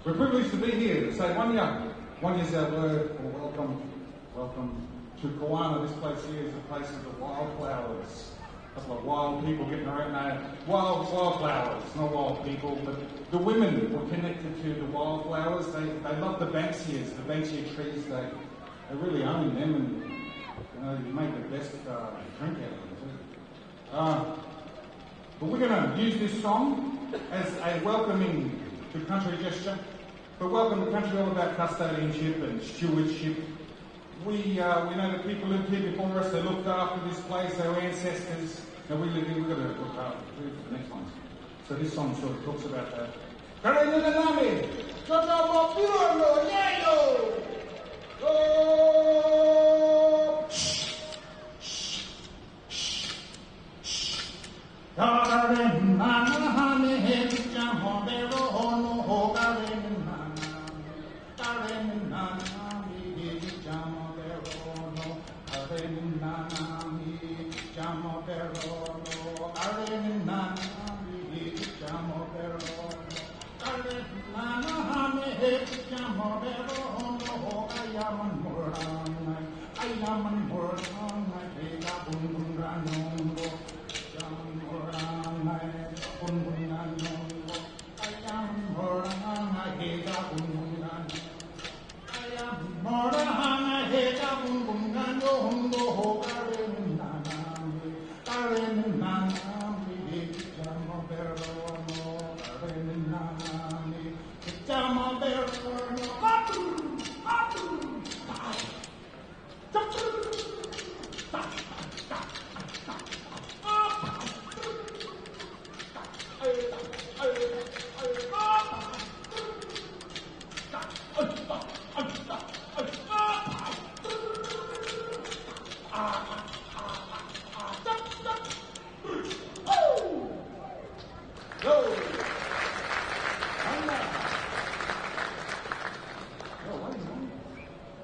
we're privileged to be here to say one young. One is our word for welcome. Welcome to Kawana. This place here is a place of the wildflowers. A couple of wild people getting around now. Wildflowers, not wild people, but the women were connected to the wildflowers. They love the banksia trees. They really own them, and you make the best drink out of them too. But we're going to use this song as a welcoming to country gesture. But welcome to country, all about custodianship and stewardship. We know the people lived here before us. They looked after this place, our ancestors. Now we live here, we've got to look after it for the next one. So this song sort of talks about that.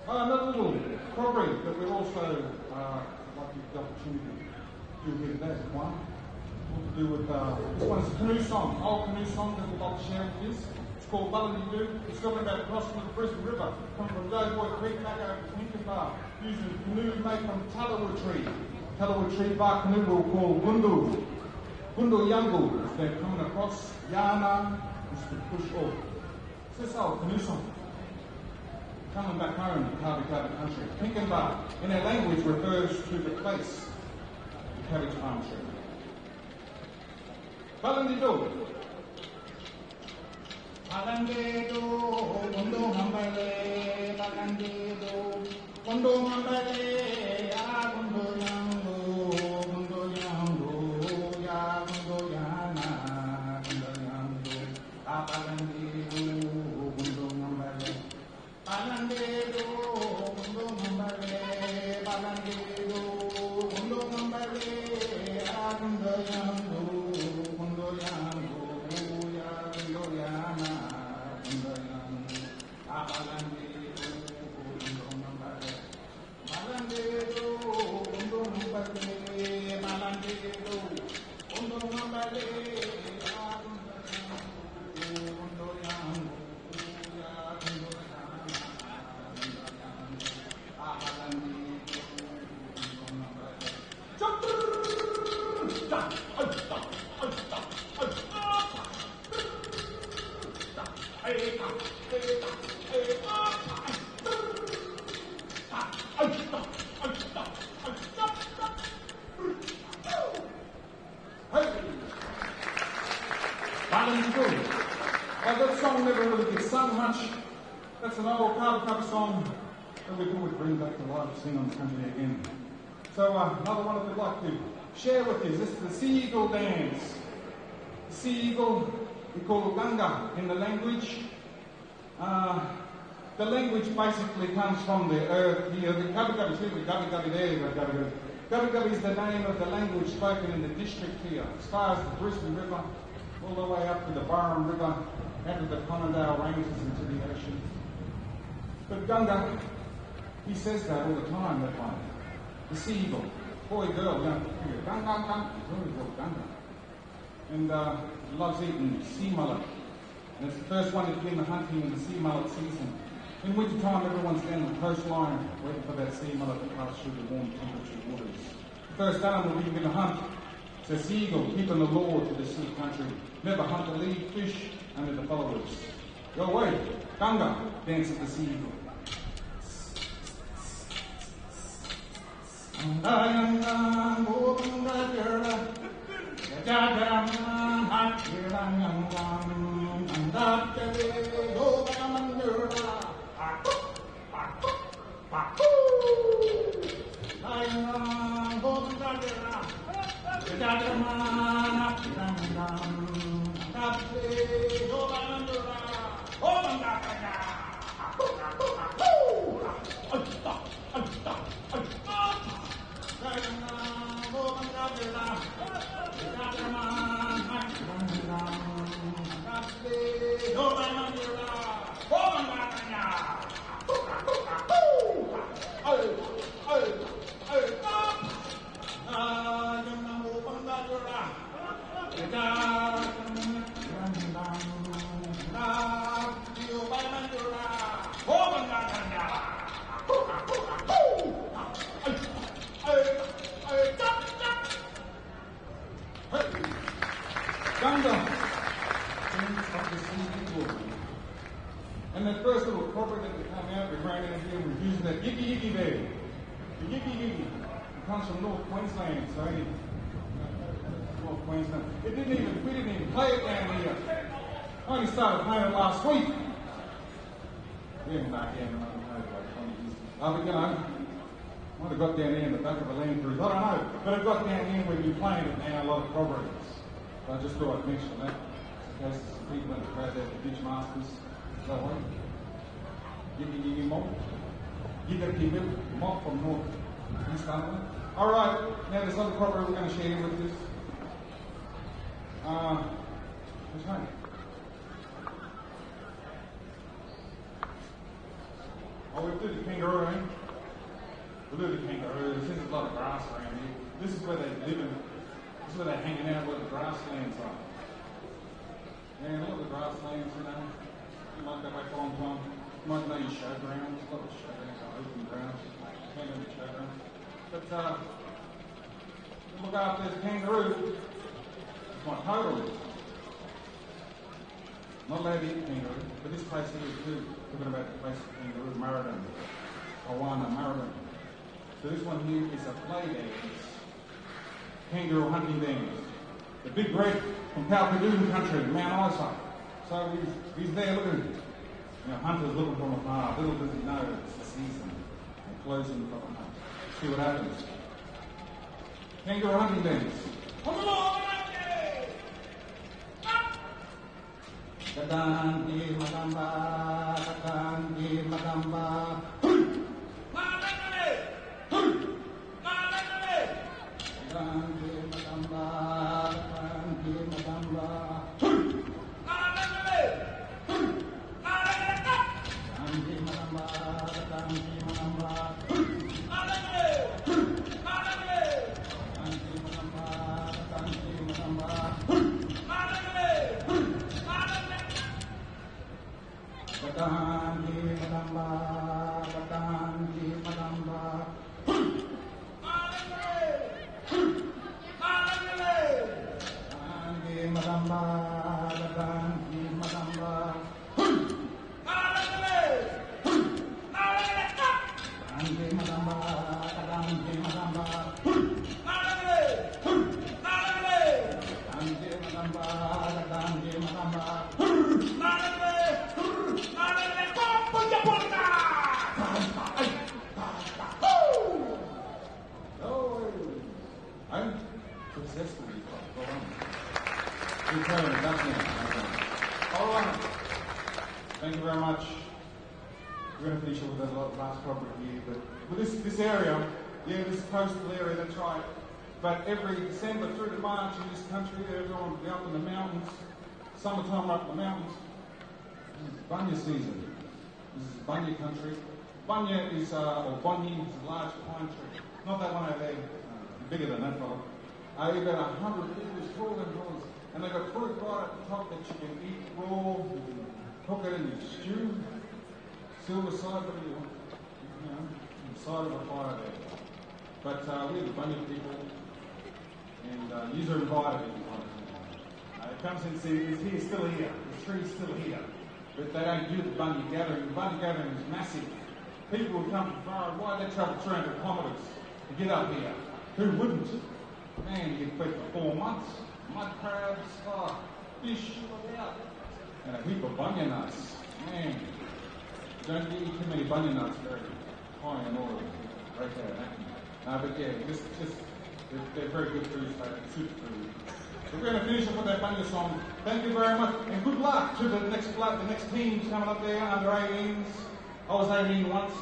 Another little robbery that we're also lucky the opportunity to do here today is one. To do with this one's a canoe song, old canoe song that we'd like to share with you. It's called Buildup. It's talking about crossing the Brisbane River, come from Doughboy Creek back over to Winkenbar, using a canoe made from tallowood tree. Tallowood tree bark canoe we'll call Gundu. Gundu Yangu, as they're coming across. Yana is to push off. It's this old canoe song. Coming back home to Kabi country. Winkenbar, in our language, refers to the place, the cabbage palm tree. Balandido. Balandido, Bondo Mambale, Balandido, Bondo Mambale, Ya Bondo Yango, Bondo Yango, Ya Bondo Yana, Bondo Yango, Balandido, Bondo Mambale, Balandido, Bondo Mambale, Balandido, Bondo Mambale, Ya Bondo Yango. That song never really gets sung much. That's an old Cup song that we would bring back to life, sing on the country again. So another one that we'd like to share with you. This is the Sea Eagle dance. The Sea Eagle, we call it Ganga in the language. The language basically comes from the earth here. The Gabi there, Gabi is the name of the language spoken in the district here, as far as the Brisbane River, all the way up to the Barham River, out of the Conondale Ranges into the ocean. But Gunga, he says that all the time, that one. The sea eagle, boy, girl, young, Gunga, he's always called Gunga. And loves eating sea mullet. And it's the first one to begin the hunting in the sea mullet season. In winter time, everyone's down the coastline waiting for that sea mother to pass through the warm temperature waters. The first animal you can hunt is a seagull, keeping the law to the sea country. Never hunt the lead fish under the followers. Go away, Ganga, dances the seagull. And that first little corporate that would come out, we ran in here and we're using that yiki there. The yiki. It comes from North Queensland, so North Queensland. We didn't even play it down here. I only started playing it last week. We haven't back down like 20 years. But might have got down here in the back of a Land Cruiser. I don't know. But I've got down here, we've been playing it now, a lot of corporates. So I just thought I'd mention that. In case there's some people in the crowd there, the Beach Masters. That way. Yiki mob. You got to keep it. Mob from North East London. Alright, now there's other property we're going to share with this. What's name? Oh, we'll do the kangaroo, eh? We'll do the kangaroo. There's a lot of grass around here. This is where they live in. This is where they're hanging out, where the grasslands are. Yeah, look at the grasslands, you know. You might go back a long time. You might know your showgrounds. A lot of showgrounds are open grounds. Can't have your showgrounds. But look after this kangaroo. It's my total. Not allowed to eat kangaroo, but this place here is too. Talking about the place of kangaroo, Maradon. Awana, Maradon. So this one here is a play dance. Kangaroo hunting dance. The big red from Palkadoon country, Mount Isa. So he's there looking. You know, hunters looking from afar. Little does he know it's the season. They're closing for the hunt. See what happens. Kangaroo hunting dance. Kadang madamba, kadang madamba. Thank you very much. We're going to finish with the last property here, but with this area, yeah, this coastal area, that's right. But every December through to March in this country, everyone will be up in the mountains. Summertime up in the mountains. This is bunya season. This is bunya country. Bunya is, or bunyi, is a large pine tree. Not that one over there, bigger than that fellow. About 100 feet tall and they've got fruit right at the top that you can eat raw, you can cook it in your stew. Silver side, what do you want? You know, the side of the fire there. But we're the bunny people, and user invited. It comes in, see, it's here, still here. The tree's still here. But they don't do the bunny gathering. The bunny gathering is massive. People would come from far. Why they travel 300 kilometres to get up here? Who wouldn't? Man, you get fed for 4 months. Mud crabs, fish, look out. And a heap of bunya nuts. Man, don't eat too many bunya nuts, very high in oil. Right there, but yeah, they're very good food, super food. So we're going to finish up with that bunya song. Thank you very much, and good luck to the next teams coming up there, under 18s. I was 18 once.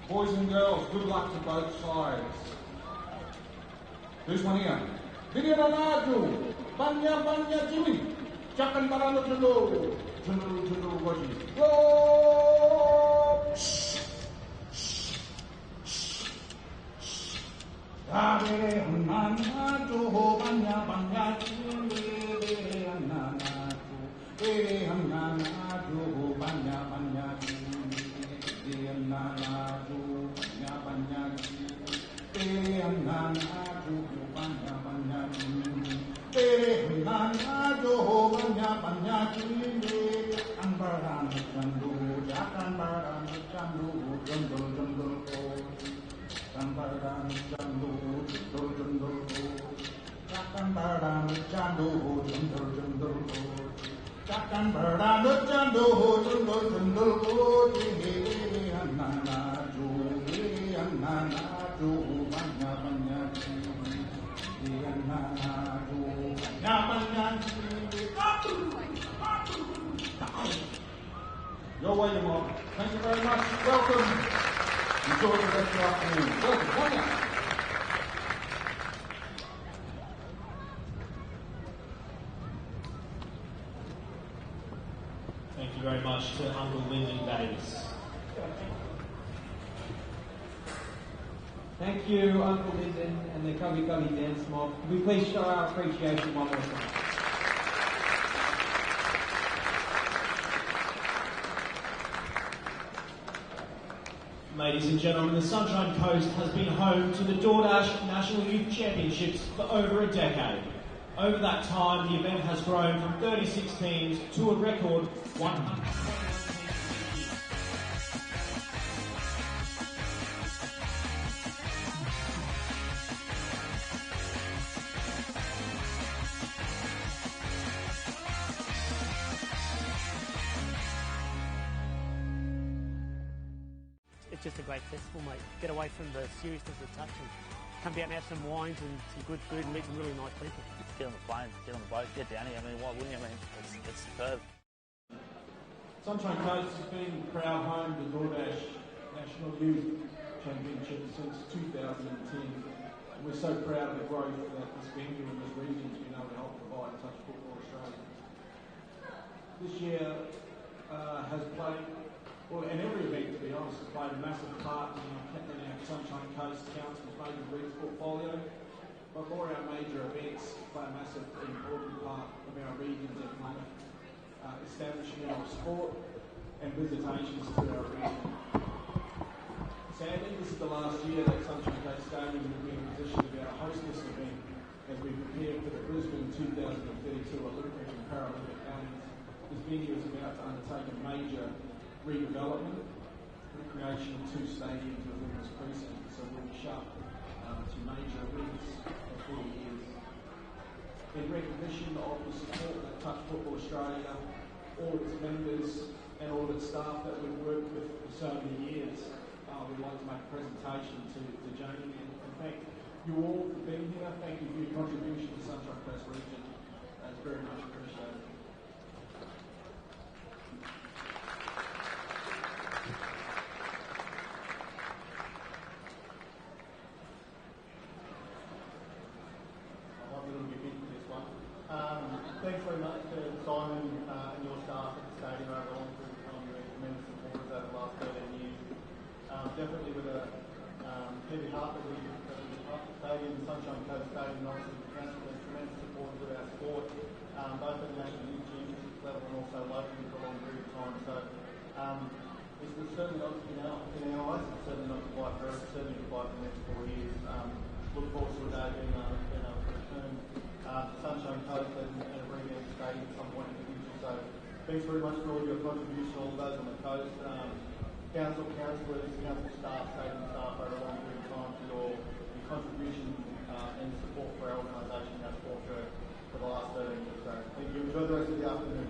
Boys and girls, good luck to both sides. Here's one here. Vinyanadu, Banya Jimmy, Chakan Barano Julu, Waji. Go! You're welcome, Mom. Thank you very much. Welcome. Enjoy the rest of the afternoon. Welcome. Thank you very much to Uncle Lyndon Davis. Thank you, Uncle Lyndon and the Cubby Cubby Dance Mob. Can we please show our appreciation one more time? Ladies and gentlemen, the Sunshine Coast has been home to the DoorDash National Youth Championships for over a decade. Over that time, the event has grown from 36 teams to a record 100. It's just a great festival, mate. Get away from the seriousness of the touch and come out and have some wines and some good food and meet some really nice people. Get on the plane, get on the boat, get down here. I mean, why wouldn't you? I mean, it's superb. Sunshine Coast has been proud home to DoorDash National Youth Championships since 2010. And we're so proud of the growth that this venue and this region has been able to help provide Touch Football Australia. This year has played, well, and every event, to be honest, has played a massive part in our Sunshine Coast Council's major leagues portfolio. But more our major events play a massive important part of our region's economic establishment of sport and visitations to our region. Sadly, this is the last year that Sunshine Coast Stadium will be in a position to be able to host this event as we prepare for the Brisbane 2032 Olympic and Paralympic Games. This venue is about to undertake a major redevelopment, the creation of 2 stadiums within this precinct, so we'll be shut to major events for 4 years. In recognition of the support that Touch Football Australia, all of its members and all of its staff that we've worked with for so many years, we'd like to make a presentation to Jamie and thank you all for being here. Thank you for your contribution to the Sunshine Coast region. It's very much appreciated. Thanks very much to Simon and your staff at the stadium overall for your tremendous supporters over the last 13 years. Definitely with a heavy heart that we up the stadium, the Sunshine Coast Stadium, and obviously the council has tremendous supporters of our sport, both at the National Youth Championships level and also locally for a long period of time. So it's certainly not in our eyes, it's certainly not goodbye for us, it's certainly goodbye for the next 4 years. Look forward to a day being able to return to Sunshine Coast and a revamped stadium at some point in the future. So thanks very much for all your contribution, all of those on the coast, councillors, council staff, stadium staff over a long period of time for your contribution and support for our organisation and our sport for the last 13 years. So thank you. Enjoy the rest of the afternoon.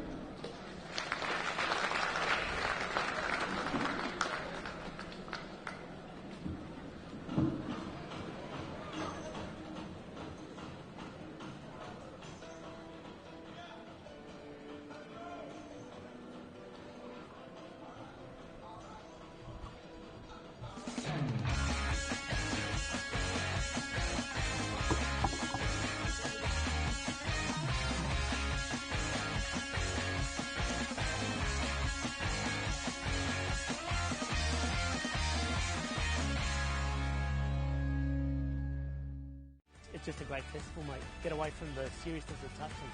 It's just a great festival, mate. Get away from the seriousness of touch and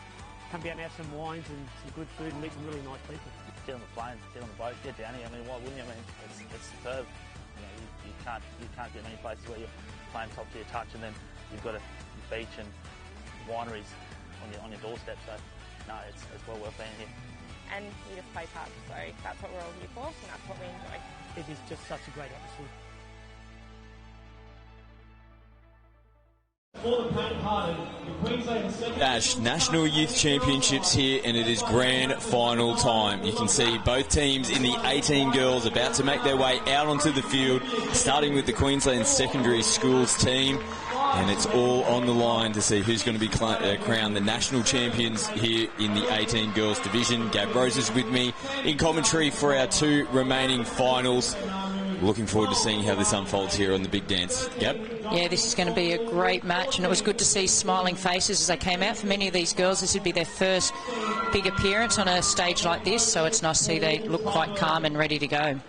come out and have some wines and some good food and meet some really nice people. Get on the plane, get on the boat, get down here. I mean, why wouldn't you? I mean, it's superb. You know, you can't get many places where you're playing top to your touch, and then you've got a beach and wineries on your doorstep. So, no, it's well worth being here. And we just play pubs, so that's what we're all here for, and that's what we enjoy. It is just such a great atmosphere. For the paint-hearted, the Queensland DoorDash National Youth Championships here, and it is grand final time. You can see both teams in the 18 girls about to make their way out onto the field, starting with the Queensland Secondary Schools team. And it's all on the line to see who's going to be crowned the national champions here in the 18 girls division. Gab Rose is with me in commentary for our two remaining finals. Looking forward to seeing how this unfolds here on the big dance. Gab? Yeah, this is going to be a great match, and it was good to see smiling faces as they came out. For many of these girls, this would be their first big appearance on a stage like this, so it's nice to see they look quite calm and ready to go.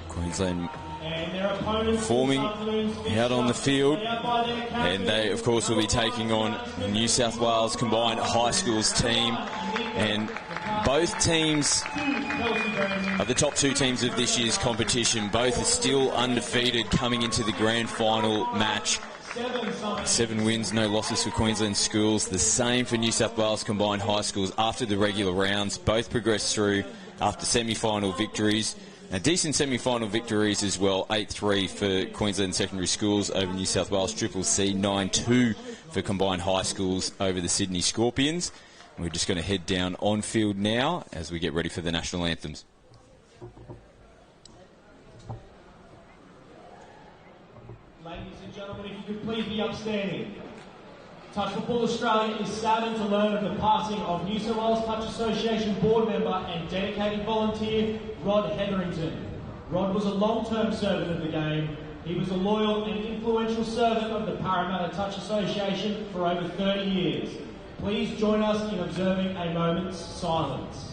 Queensland forming out on the field, and they of course will be taking on New South Wales combined high schools team, and both teams are the top two teams of this year's competition. Both are still undefeated coming into the grand final match. 7 wins, no losses for Queensland schools. The same for New South Wales combined high schools after the regular rounds. Both progressed through after semi-final victories. Decent semi-final victories as well. 8-3 for Queensland secondary schools over New South Wales Triple C. 9-2 for combined high schools over the Sydney Scorpions. And we're just going to head down on field now as we get ready for the national anthems. Ladies and gentlemen, if you could please be upstanding. Touch Football Australia is saddened to learn of the passing of New South Wales Touch Association board member and dedicated volunteer Rod Hetherington. Rod was a long-term servant of the game. He was a loyal and influential servant of the Parramatta Touch Association for over 30 years. Please join us in observing a moment's silence.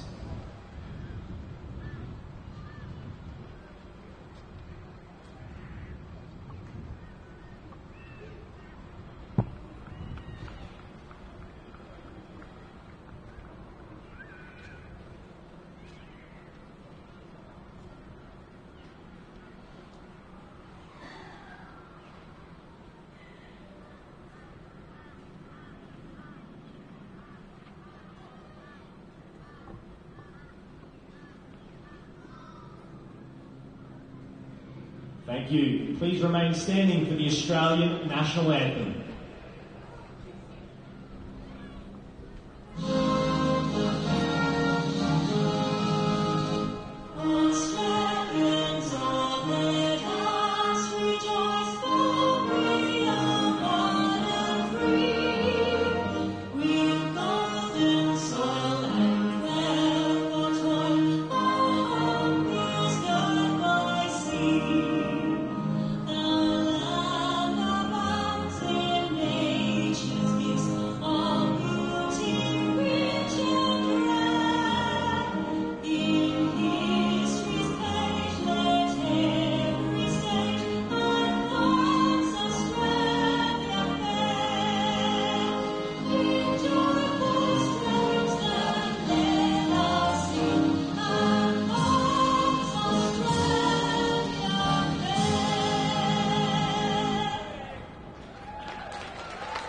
Thank you. Please remain standing for the Australian National Anthem.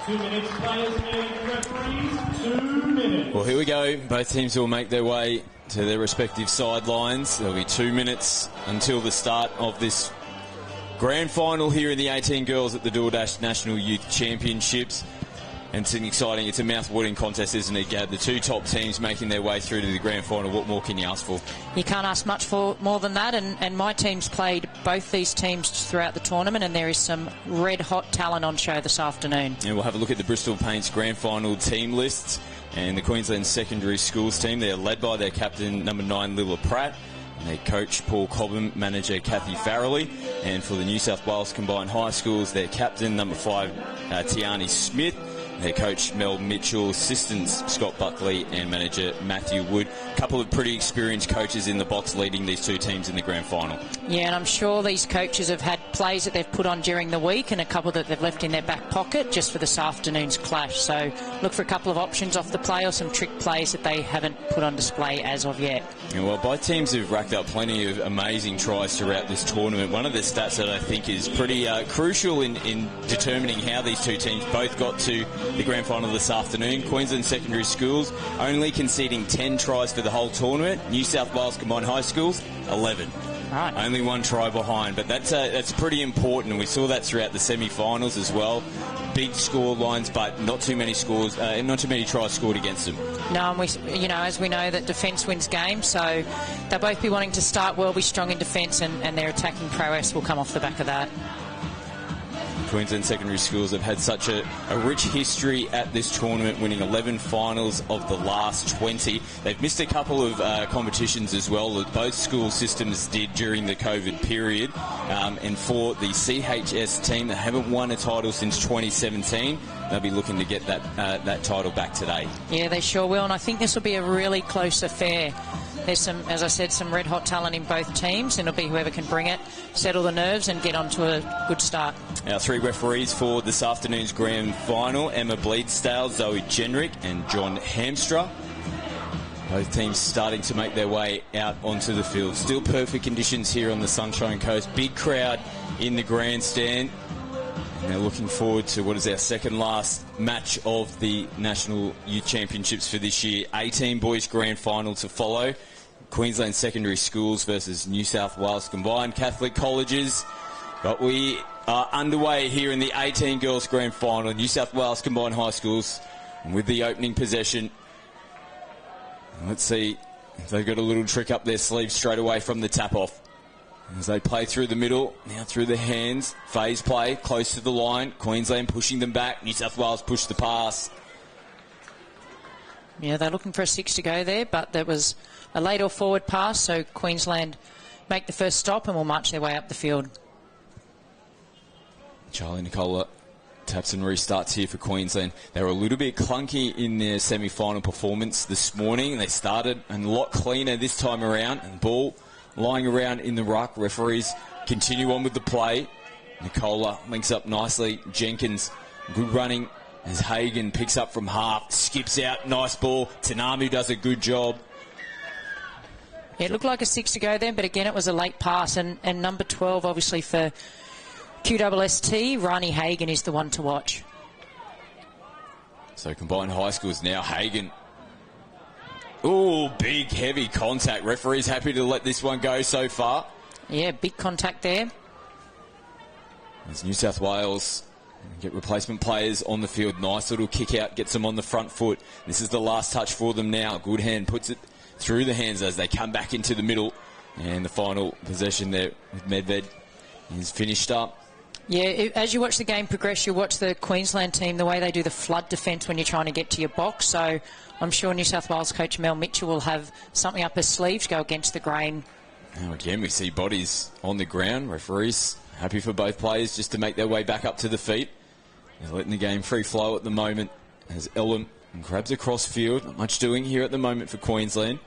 2 minutes, players and referees, 2 minutes. Well, here we go. Both teams will make their way to their respective sidelines. There'll be 2 minutes until the start of this grand final here in the 18 girls at the DoorDash National Youth Championships. And it's a mouth-watering contest, isn't it, Gab? The two top teams making their way through to the grand final. What more can you ask for? You can't ask much for more than that, and my team's played both these teams throughout the tournament, and there is some red-hot talent on show this afternoon. And we'll have a look at the Bristol Paints grand final team lists and the Queensland Secondary Schools team. They're led by their captain, number 9, Lila Pratt, and their coach, Paul Cobham, manager, Kathy Farrelly. And for the New South Wales Combined High Schools, their captain, number 5, Tiani Smith, their coach, Mel Mitchell, assistants, Scott Buckley, and manager, Matthew Wood. A couple of pretty experienced coaches in the box leading these two teams in the grand final. Yeah, and I'm sure these coaches have had plays that they've put on during the week and a couple that they've left in their back pocket just for this afternoon's clash. So look for a couple of options off the play or some trick plays that they haven't put on display as of yet. Yeah, well, both teams have racked up plenty of amazing tries throughout this tournament. One of the stats that I think is pretty crucial in determining how these two teams both got to the grand final this afternoon. Queensland Secondary Schools only conceding 10 tries for the whole tournament. New South Wales Combined High Schools, 11. Right. Only 1 try behind, but that's pretty important, and we saw that throughout the semi-finals as well. Big score lines, but not too many scores, not too many tries scored against them. No, and as we know that defence wins games, so they'll both be wanting to start well, be strong in defence, and their attacking prowess will come off the back of that. Queensland Secondary Schools have had such a rich history at this tournament, winning 11 finals of the last 20. They've missed a couple of competitions as well that both school systems did during the COVID period. And for the CHS team that haven't won a title since 2017, they'll be looking to get that title back today. Yeah, they sure will, and I think this will be a really close affair. There's some, as I said, some red-hot talent in both teams, and it'll be whoever can bring it, settle the nerves, and get onto a good start. Our 3 referees for this afternoon's grand final: Emma Bleedsdale, Zoe Jenrick, and John Hamstra. Both teams starting to make their way out onto the field. Still perfect conditions here on the Sunshine Coast. Big crowd in the grandstand. And they're looking forward to what is our second last match of the National Youth Championships for this year. 18 boys grand final to follow. Queensland Secondary Schools versus New South Wales Combined Catholic Colleges. But we are underway here in the 18 girls grand final. New South Wales Combined High Schools with the opening possession. Let's see if they've got a little trick up their sleeve straight away from the tap-off. As they play through the middle, now through the hands, phase play, close to the line. Queensland pushing them back. New South Wales push the pass. Yeah, they're looking for a 6 to go there, but there was a late or forward pass, so Queensland make the first stop and will march their way up the field. Charlie Nicola taps and restarts here for Queensland. They were a little bit clunky in their semi-final performance this morning. They started a lot cleaner this time around, and the ball lying around in the ruck. Referees continue on with the play. Nicola links up nicely. Jenkins, good running as Hagan picks up from half, skips out, nice ball. Tanamu does a good job. Yeah, it looked like a 6 to go then, but again it was a late pass, and number 12 obviously for QSST, Rani Hagan is the one to watch. So Combined High Schools now. Hagan. Oh, big heavy contact. Referee's happy to let this one go so far. Yeah, big contact there. As New South Wales get replacement players on the field. Nice little kick out, gets them on the front foot. This is the last touch for them now. Good hand puts it through the hands as they come back into the middle. And the final possession there with Medved is finished up. Yeah, as you watch the game progress, you watch the Queensland team, the way they do the flood defence when you're trying to get to your box. So I'm sure New South Wales coach Mel Mitchell will have something up his sleeve to go against the grain. Now again, we see bodies on the ground. Referees happy for both players just to make their way back up to the feet. They're letting the game free flow at the moment as Ellum grabs across field. Not much doing here at the moment for Queensland.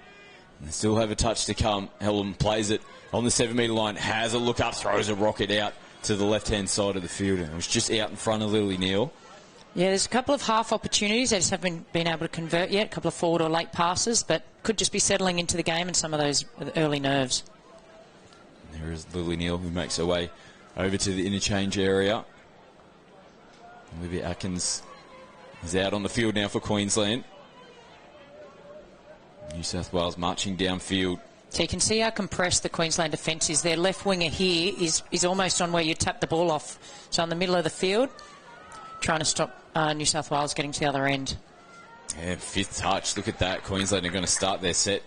And they still have a touch to come. Ellum plays it on the 7-metre line, has a look up, throws a rocket out to the left-hand side of the field. And it was just out in front of Lily Neal. Yeah, there's a couple of half opportunities. They just haven't been able to convert yet. A couple of forward or late passes, but could just be settling into the game and some of those early nerves. And there is Lily Neal, who makes her way over to the interchange area. Olivia Atkins is out on the field now for Queensland. New South Wales marching downfield. So you can see how compressed the Queensland defence is. Their left winger here is almost on where you tap the ball off. So in the middle of the field, trying to stop New South Wales getting to the other end. Yeah, fifth touch. Look at that. Queensland are going to start their set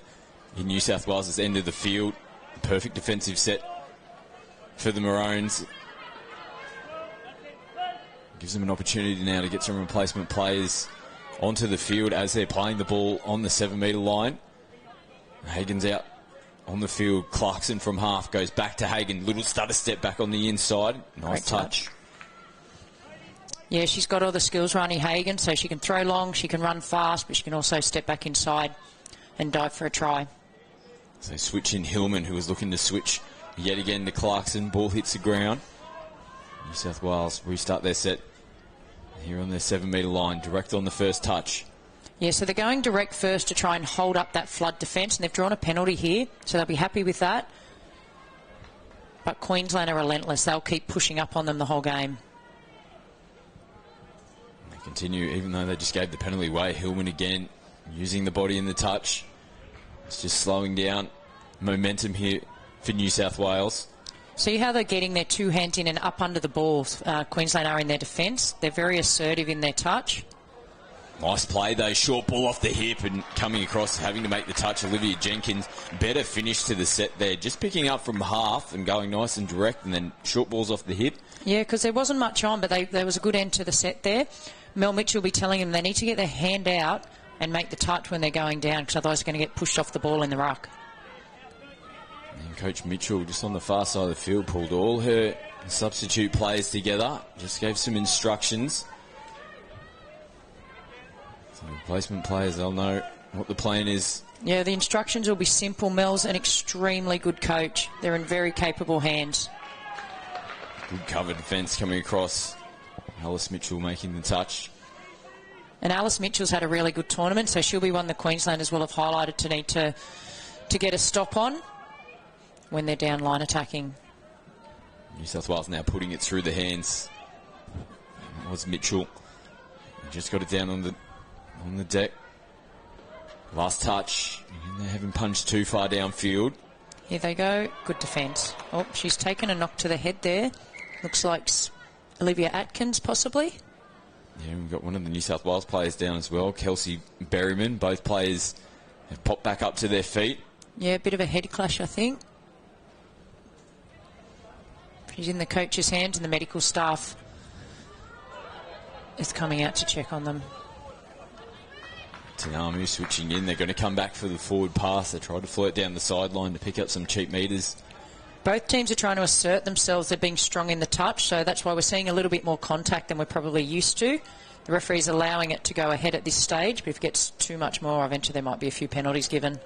in New South Wales' end of the field. Perfect defensive set for the Maroons. Gives them an opportunity now to get some replacement players onto the field as they're playing the ball on the 7-metre line. Hagen's out on the field. Clarkson from half goes back to Hagen. Little stutter step back on the inside. Nice touch. Yeah, she's got all the skills, Ronnie Hagen, so she can throw long, she can run fast, but she can also step back inside and dive for a try. So switch in Hillman, who was looking to switch yet again to Clarkson. Ball hits the ground. New South Wales restart their set here on their 7-metre line, direct on the first touch. Yeah, so they're going direct first to try and hold up that flood defence, and they've drawn a penalty here, so they'll be happy with that. But Queensland are relentless. They'll keep pushing up on them the whole game. They continue, even though they just gave the penalty away. Hillman again, using the body in the touch. It's just slowing down momentum here for New South Wales. See how they're getting their two hands in and up under the ball. Queensland are in their defence. They're very assertive in their touch. Nice play though, short ball off the hip and coming across, having to make the touch. Olivia Jenkins, better finish to the set there. Just picking up from half and going nice and direct, and then short balls off the hip. Yeah, because there wasn't much on, but there was a good end to the set there. Mel Mitchell will be telling them they need to get their hand out and make the touch when they're going down, because otherwise they're going to get pushed off the ball in the ruck. And Coach Mitchell, just on the far side of the field, pulled all her substitute players together, just gave some instructions. So replacement players, they'll know what the plan is. Yeah, the instructions will be simple. Mel's an extremely good coach. They're in very capable hands. Good cover defence coming across. Alice Mitchell making the touch. And Alice Mitchell's had a really good tournament, so she'll be one the Queenslanders will have highlighted to need to get a stop on when they're down line attacking. New South Wales now putting it through the hands. It was Mitchell. He just got it down on the deck. Last touch. And they haven't punched too far downfield. Here they go. Good defence. Oh, she's taken a knock to the head there. Looks like Olivia Atkins, possibly. Yeah, we've got one of the New South Wales players down as well, Kelsey Berryman. Both players have popped back up to their feet. Yeah, a bit of a head clash, I think. She's in the coach's hands, and the medical staff is coming out to check on them. Tanamu switching in. They're going to come back for the forward pass. They tried to flirt down the sideline to pick up some cheap metres. Both teams are trying to assert themselves. They're being strong in the touch, so that's why we're seeing a little bit more contact than we're probably used to. The referee's allowing it to go ahead at this stage, but if it gets too much more, I venture there might be a few penalties given.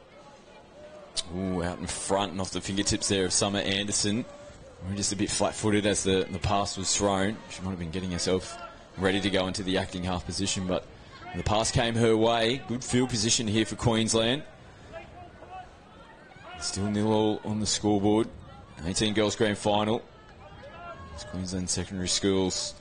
Ooh, out in front and off the fingertips there of Summer Anderson. We're just a bit flat-footed as the pass was thrown. She might have been getting herself ready to go into the acting half position, but the pass came her way. Good field position here for Queensland. Still 0-0 on the scoreboard. 18 girls grand final. As Queensland secondary schools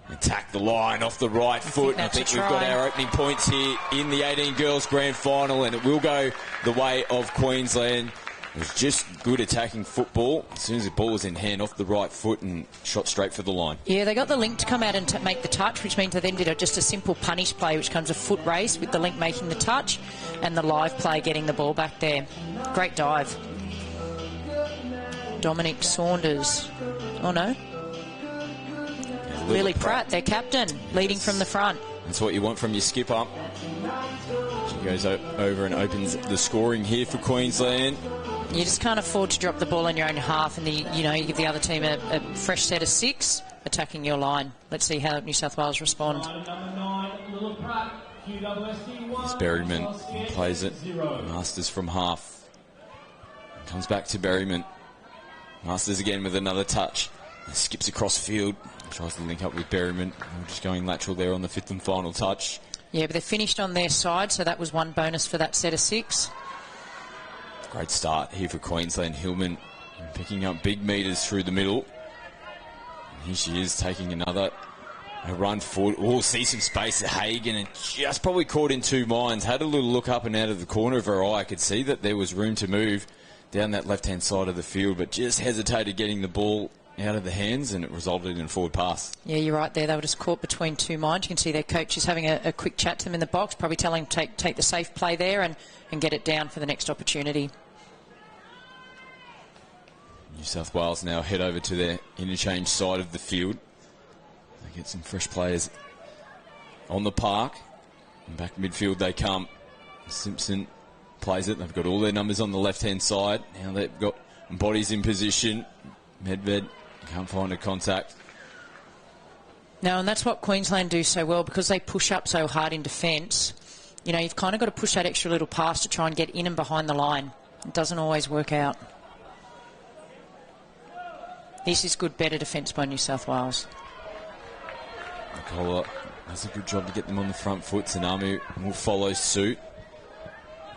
attack the line off the right foot. I think we've got our opening points here in the 18 girls grand final, and it will go the way of Queensland. It was just good attacking football. As soon as the ball was in hand, off the right foot and shot straight for the line. Yeah, they got the link to come out and make the touch, which means they then did just a simple punish play, which comes a foot race with the link making the touch and the live play getting the ball back there. Great dive. Dominic Saunders. Oh, no. Yeah, Lily Pratt, their captain, leading from the front. That's what you want from your skipper. She goes over and opens the scoring here for Queensland. You just can't afford to drop the ball in your own half, and you give the other team a fresh set of 6 attacking your line. Let's see how New South Wales respond. As Berryman plays it, Masters from half. Comes back to Berryman. Masters again with another touch. Skips across field. Tries to link up with Berryman. We're just going lateral there on the 5th and final touch. Yeah, but they finished on their side, so that was one bonus for that set of 6. Great start here for Queensland. Hillman picking up big metres through the middle. And here she is taking another A run forward. Oh, see some space at Hagen, and just probably caught in two minds. Had a little look up and out of the corner of her eye. I could see that there was room to move down that left-hand side of the field, but just hesitated getting the ball out of the hands, and it resulted in a forward pass. Yeah, you're right there. They were just caught between two minds. You can see their coach is having a quick chat to them in the box, probably telling them take the safe play there and get it down for the next opportunity. New South Wales now head over to their interchange side of the field. They get some fresh players on the park. And back midfield they come. Simpson plays it. They've got all their numbers on the left-hand side. Now they've got bodies in position. Medved can't find a contact. No, and that's what Queensland do so well, because they push up so hard in defence. You know, you've kind of got to push that extra little pass to try and get in and behind the line. It doesn't always work out. This is good, better defence by New South Wales. Nicola does a good job to get them on the front foot. Tsunami will follow suit.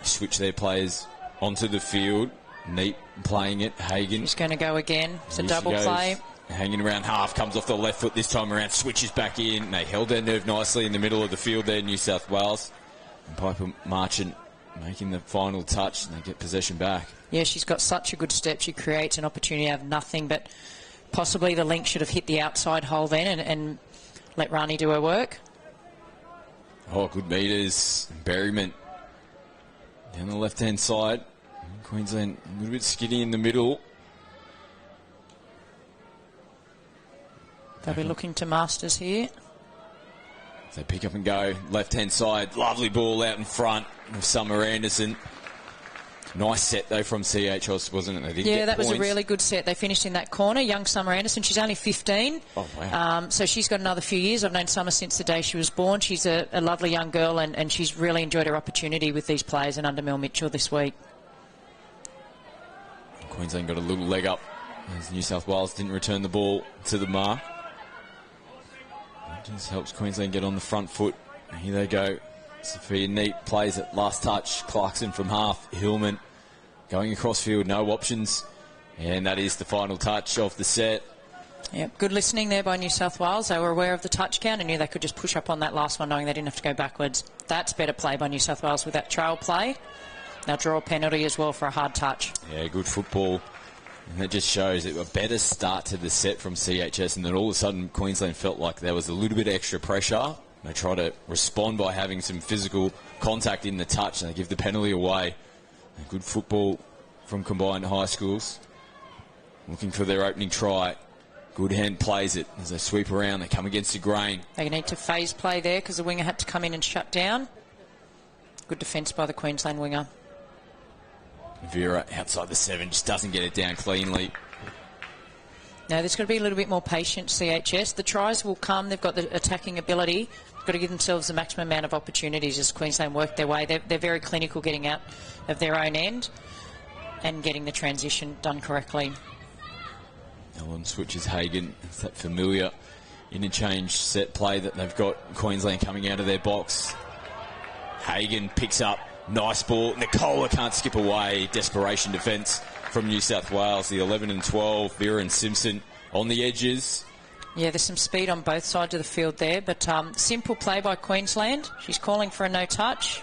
Switch their players onto the field. Neat playing it. Hagen. He's going to go again. It's a double play. Hanging around half. Comes off the left foot this time around. Switches back in. They held their nerve nicely in the middle of the field there, New South Wales. And Piper Marchant making the final touch, and they get possession back. Yeah, she's got such a good step. She creates an opportunity out of nothing, but possibly the link should have hit the outside hole then and let Rani do her work. Oh, good meters. Berryman down the left-hand side. Queensland a little bit skinny in the middle. They'll be looking to Masters here. They pick up and go. Left-hand side. Lovely ball out in front of Summer Anderson. Nice set, though, from CHS, wasn't it? They did that points. was a really good set. They finished in that corner. Young Summer Anderson, she's only 15. Oh, wow. So she's got another few years. I've known Summer since the day she was born. She's a lovely young girl, and she's really enjoyed her opportunity with these players and under Mel Mitchell this week. Queensland got a little leg up as New South Wales didn't return the ball to the mark. It just helps Queensland get on the front foot. Here they go. Sophia Neat plays it. Last touch. Clarkson from half. Hillman going across field. No options. And that is the final touch of the set. Yep, good listening there by New South Wales. They were aware of the touch count and knew they could just push up on that last one, knowing they didn't have to go backwards. That's better play by New South Wales with that trail play. They'll draw a penalty as well for a hard touch. Yeah, good football. And that just shows it a better start to the set from CHS, and then all of a sudden Queensland felt like there was a little bit of extra pressure. They try to respond by having some physical contact in the touch, and they give the penalty away. And good football from combined high schools. Looking for their opening try. Good hand plays it as they sweep around. They come against the grain. They need to phase play there because the winger had to come in and shut down. Good defence by the Queensland winger. Vera outside the 7, just doesn't get it down cleanly. No, there's got to be a little bit more patience, CHS. The tries will come. They've got the attacking ability. They've got to give themselves the maximum amount of opportunities as Queensland work their way. They're very clinical getting out of their own end and getting the transition done correctly. Ellen switches Hagen. It's that familiar interchange set play that they've got Queensland coming out of their box. Hagen picks up. Nice ball. Nicola can't skip away. Desperation defence from New South Wales. The 11 and 12. Vera and Simpson on the edges. Yeah, there's some speed on both sides of the field there, but simple play by Queensland. She's calling for a no touch.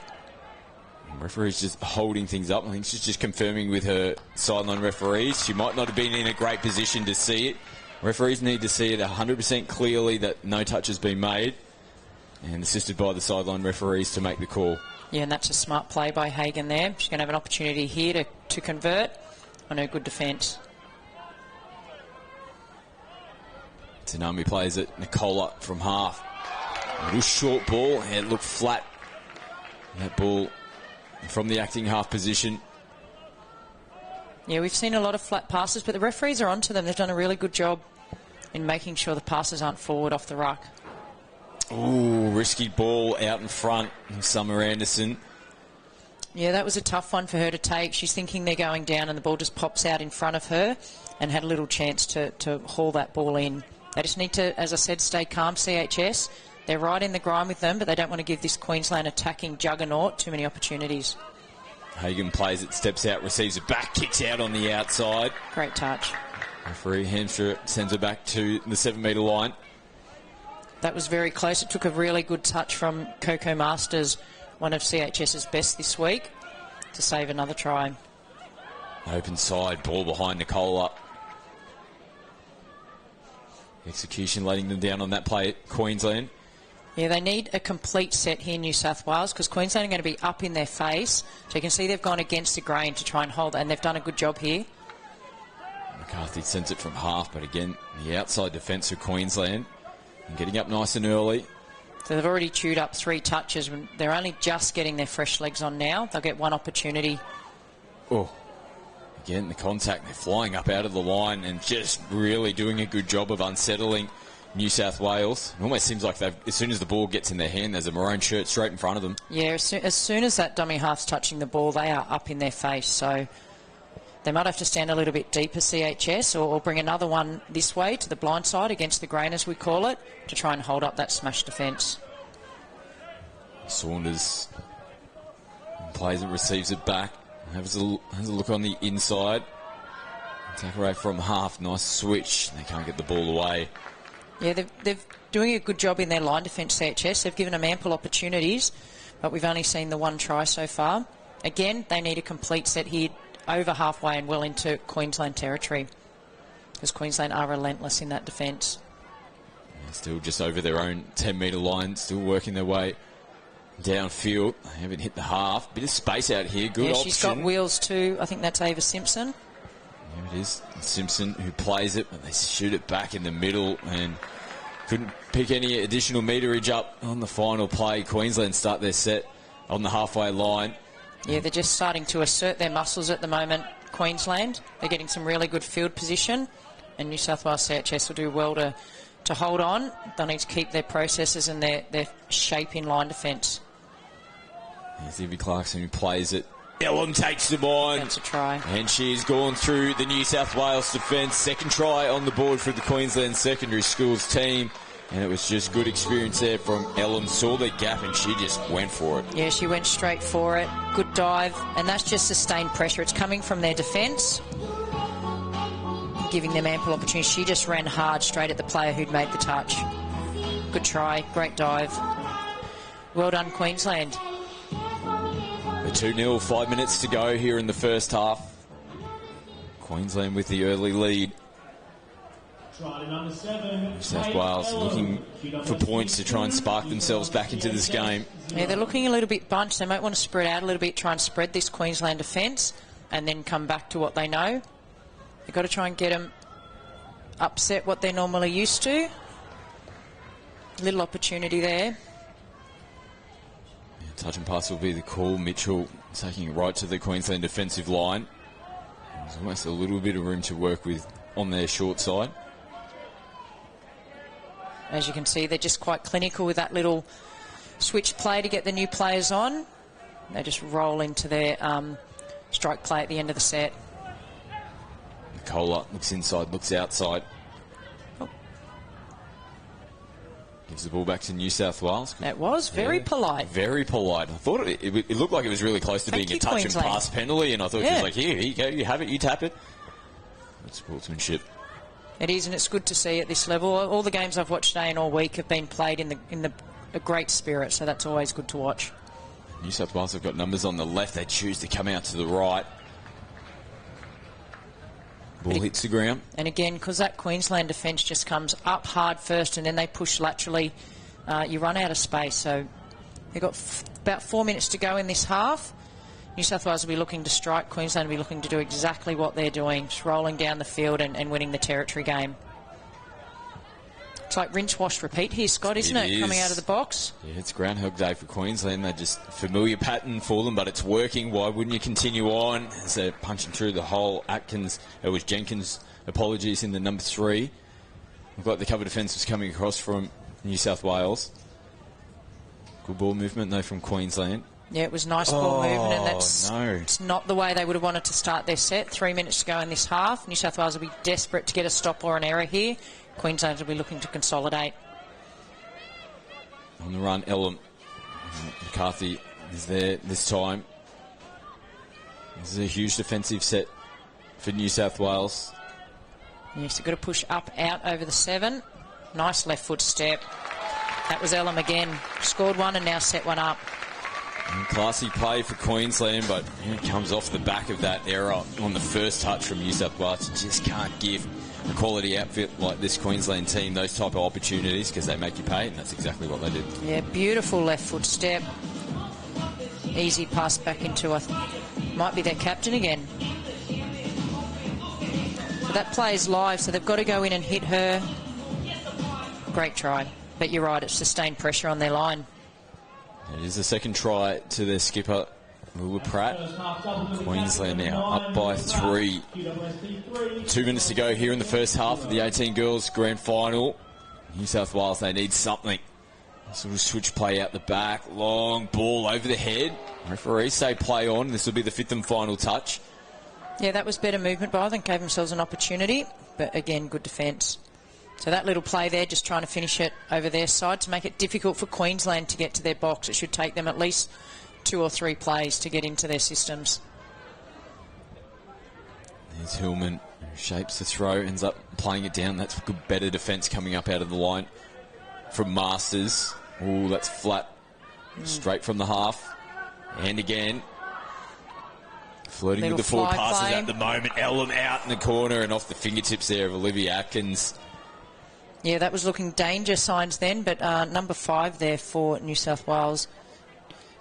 The referee's just holding things up. I think she's just confirming with her sideline referees. She might not have been in a great position to see it. Referees need to see it 100% clearly that no touch has been made, and assisted by the sideline referees to make the call. Yeah, and that's a smart play by Hagen there. She's going to have an opportunity here to convert on her good defence. Tsunami plays it. Nicola from half. A little short ball. And it looked flat. That ball from the acting half position. Yeah, we've seen a lot of flat passes, but the referees are onto them. They've done a really good job in making sure the passes aren't forward off the ruck. Ooh, risky ball out in front of Summer Anderson. Yeah, that was a tough one for her to take. She's thinking they're going down and the ball just pops out in front of her and had a little chance to haul that ball in. They just need to, as I said, stay calm, CHS. They're right in the grind with them, but they don't want to give this Queensland attacking juggernaut too many opportunities. Hagen plays it, steps out, receives it back, kicks out on the outside. Great touch. Referee Hamster sends her back to the 7 metre line. That was very close. It took a really good touch from Coco Masters, one of CHS's best this week, to save another try. Open side, ball behind Nicola. Execution letting them down on that play at Queensland. Yeah, they need a complete set here in New South Wales because Queensland are going to be up in their face. So you can see they've gone against the grain to try and hold, and they've done a good job here. McCarthy sends it from half, but again, the outside defence for Queensland. And getting up nice and early. So they've already chewed up 3 touches. They're only just getting their fresh legs on now. They'll get one opportunity. Oh, again, the contact. They're flying up out of the line and just really doing a good job of unsettling New South Wales. It almost seems like as soon as the ball gets in their hand, there's a maroon shirt straight in front of them. Yeah, as soon as that dummy half's touching the ball, they are up in their face. So they might have to stand a little bit deeper, CHS, or bring another one this way to the blind side against the grain, as we call it, to try and hold up that smash defence. Saunders plays it, receives it back, has a look on the inside. Take away from half, nice switch. They can't get the ball away. Yeah, they're doing a good job in their line defence, CHS. They've given them ample opportunities, but we've only seen the 1 try so far. Again, they need a complete set here, over halfway and well into Queensland territory, because Queensland are relentless in that defence. Still just over their own 10-metre line, still working their way downfield. They haven't hit the half. Bit of space out here, good option. She's got wheels too. I think that's Ava Simpson. There it is, Simpson who plays it, but they shoot it back in the middle and couldn't pick any additional meterage up on the final play. Queensland start their set on the halfway line. Yeah, they're just starting to assert their muscles at the moment, Queensland. They're getting some really good field position, and New South Wales CHS will do well to hold on. They'll need to keep their processes and their shape in line defence. Here's Ivy Clarkson who plays it. Ellum takes them on. That's a try. And she's gone through the New South Wales defence. Second try on the board for the Queensland Secondary Schools team. And it was just good experience there from Ellum. Saw the gap and she just went for it. Yeah, she went straight for it. Good dive. And that's just sustained pressure. It's coming from their defence, giving them ample opportunity. She just ran hard straight at the player who'd made the touch. Good try. Great dive. Well done, Queensland. The 2-0, 5 minutes to go here in the first half. Queensland with the early lead. Number 7, New South Wales looking for points to try and spark themselves back into this game. Yeah, they're looking a little bit bunched. They might want to spread out a little bit, try and spread this Queensland defence and then come back to what they know. They've got to try and get them upset what they're normally used to. Little opportunity there. Yeah, touch and pass will be the call. Mitchell taking it right to the Queensland defensive line. There's almost a little bit of room to work with on their short side. As you can see, they're just quite clinical with that little switch play to get the new players on. They just roll into their strike play at the end of the set. Nicola looks inside, looks outside. Oh. Gives the ball back to New South Wales. That was very polite. Very polite. I thought it looked like it was really close to being a touch and pass penalty, and I thought it was like, here you go, you have it, you tap it. Good sportsmanship. It is, and it's good to see at this level. All the games I've watched today and all week have been played in a great spirit, so that's always good to watch. New South Wales have got numbers on the left. They choose to come out to the right. Ball hits the ground. And again, because that Queensland defence just comes up hard first and then they push laterally, you run out of space. So they've got about 4 minutes to go in this half. New South Wales will be looking to strike. Queensland will be looking to do exactly what they're doing, just rolling down the field and winning the territory game. It's like rinse, wash, repeat here, Scott, isn't it? Coming out of the box. Yeah, it's Groundhog Day for Queensland. They're just familiar pattern for them, but it's working. Why wouldn't you continue on as they're punching through the hole? Jenkins, apologies, in the number 3. Looked like the cover defence was coming across from New South Wales. Good ball movement, though, from Queensland. Yeah, it was nice ball movement, and that's no. It's not the way they would have wanted to start their set. 3 minutes to go in this half. New South Wales will be desperate to get a stop or an error here. Queensland will be looking to consolidate. On the run, Ellum. McCarthy is there this time. This is a huge defensive set for New South Wales. Yes, they've got to push up, out over the 7. Nice left foot step. That was Elam again. Scored one and now set one up. And classy play for Queensland, but it comes off the back of that error on the first touch from New South Wales. Just can't give a quality outfit like this Queensland team those type of opportunities because they make you pay, and that's exactly what they did. Yeah, beautiful left foot step. Easy pass back into might be their captain again. But that play is live, so they've got to go in and hit her. Great try. But you're right, it's sustained pressure on their line. It is the second try to their skipper, Lula Pratt. Queensland now up by 3. 2 minutes to go here in the first half of the 18 girls grand final. New South Wales, they need something. Sort of switch play out the back. Long ball over the head. Referees say play on. This will be the 5th and final touch. Yeah, that was better movement by them. Gave themselves an opportunity. But again, good defence. So that little play there, just trying to finish it over their side to make it difficult for Queensland to get to their box. It should take them at least 2 or 3 plays to get into their systems. There's Hillman, who shapes the throw, ends up playing it down. That's good, better defence coming up out of the line from Masters. Oh, that's flat. Straight from the half. And again. Flirting Little with the forward fly passes play. at the moment. Elam out in the corner and off the fingertips there of Olivia Atkins. Yeah, that was looking danger signs then, but number 5 there for New South Wales,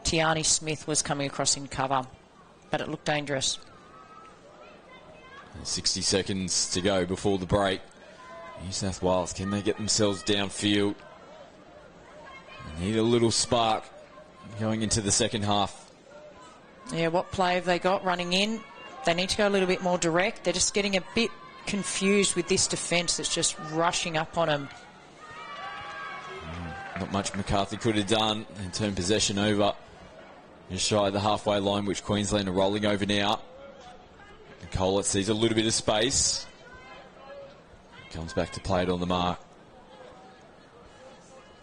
Tiani Smith, was coming across in cover, but it looked dangerous. 60 seconds to go before the break. New South Wales, can they get themselves downfield? They need a little spark going into the second half. Yeah, what play have they got running in? They need to go a little bit more direct. They're just getting a bit confused with this defence that's just rushing up on them. Not much McCarthy could have done and turn possession over. Just shy of the halfway line, which Queensland are rolling over now. Collett sees a little bit of space. Comes back to play it on the mark.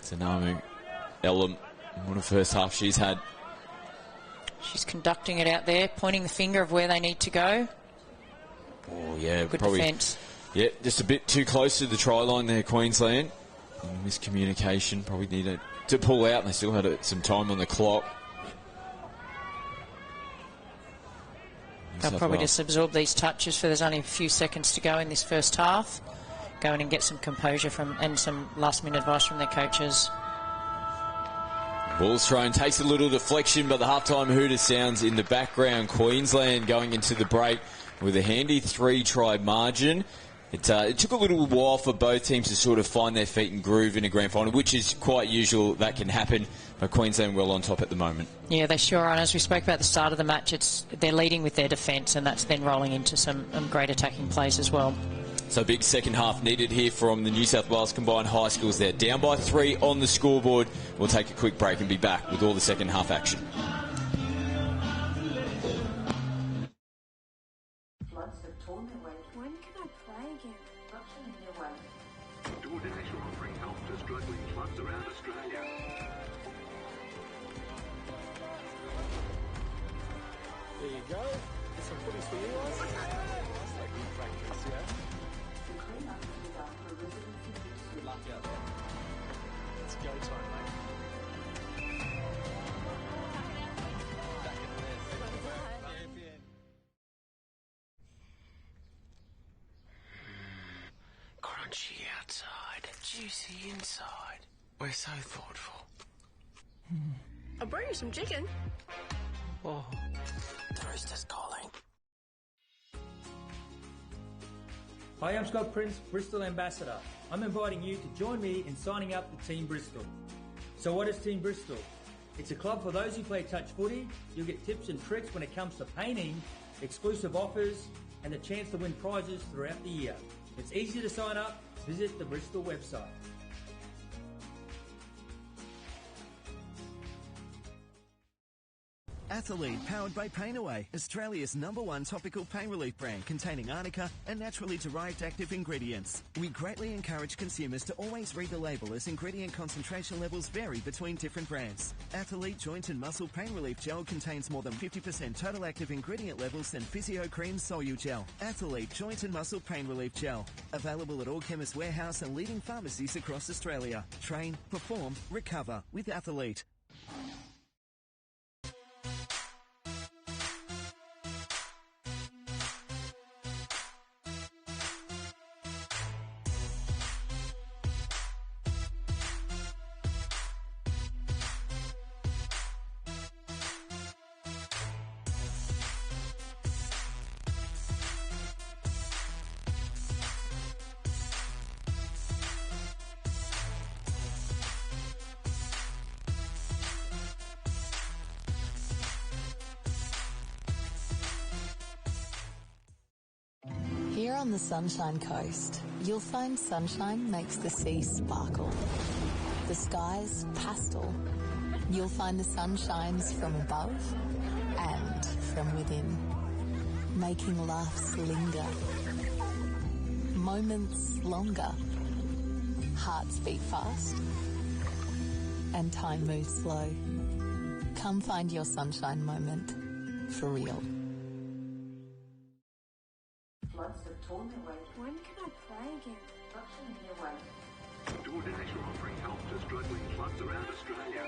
Sanamu, Elam, what a first half she's had. She's conducting it out there, pointing the finger of where they need to go. Oh, yeah, Good probably. defence. Yeah, just a bit too close to the try line there, Queensland. Miscommunication, probably needed to pull out, and they still had some time on the clock. They'll probably just absorb these touches, for there's only a few seconds to go in this first half. Go in and get some composure from and some last-minute advice from their coaches. Ball's thrown, takes a little deflection, but the halftime hooter sounds in the background. Queensland going into the break with a handy 3-try margin. It took a little while for both teams to sort of find their feet and groove in a grand final, which is quite usual. That can happen, but Queensland well on top at the moment. Yeah, they sure are. And as we spoke about at the start of the match, they're leading with their defence, and that's then rolling into some great attacking plays as well. So big second half needed here from the New South Wales combined high schools. They're down by 3 on the scoreboard. We'll take a quick break and be back with all the second half action. When can I play again? Option in your way. DoorDash are offering help to struggling clubs around Australia. There you go. Get some footies for you guys. That's like good practice, yeah? The clean-up is after residency. Good luck out there. It's go time, mate. Back in the nest. Champion. Crunchy outside, juicy inside. We're so thoughtful. I'll bring you some chicken. Oh, the rooster's calling. Hi, I'm Scott Prince, Bristol Ambassador. I'm inviting you to join me in signing up for Team Bristol. So what is Team Bristol? It's a club for those who play touch footy. You'll get tips and tricks when it comes to painting, exclusive offers, and the chance to win prizes throughout the year. It's easy to sign up. Visit the Bristol website. Athlete, powered by Pain Away, Australia's #1 topical pain relief brand containing arnica and naturally derived active ingredients. We greatly encourage consumers to always read the label as ingredient concentration levels vary between different brands. Athlete Joint and Muscle Pain Relief Gel contains more than 50% total active ingredient levels than Physio Cream Solu Gel. Athlete Joint and Muscle Pain Relief Gel. Available at all Chemist Warehouse and leading pharmacies across Australia. Train, perform, recover with Athlete. Here on the Sunshine Coast, you'll find sunshine makes the sea sparkle. The skies pastel. You'll find the sun shines from above and from within, making laughs linger, moments longer, hearts beat fast, and time moves slow. Come find your sunshine moment for real. Lots of tournament weight. When can I play again? Russian here weight. DoorDash are offering help to struggling clubs around Australia.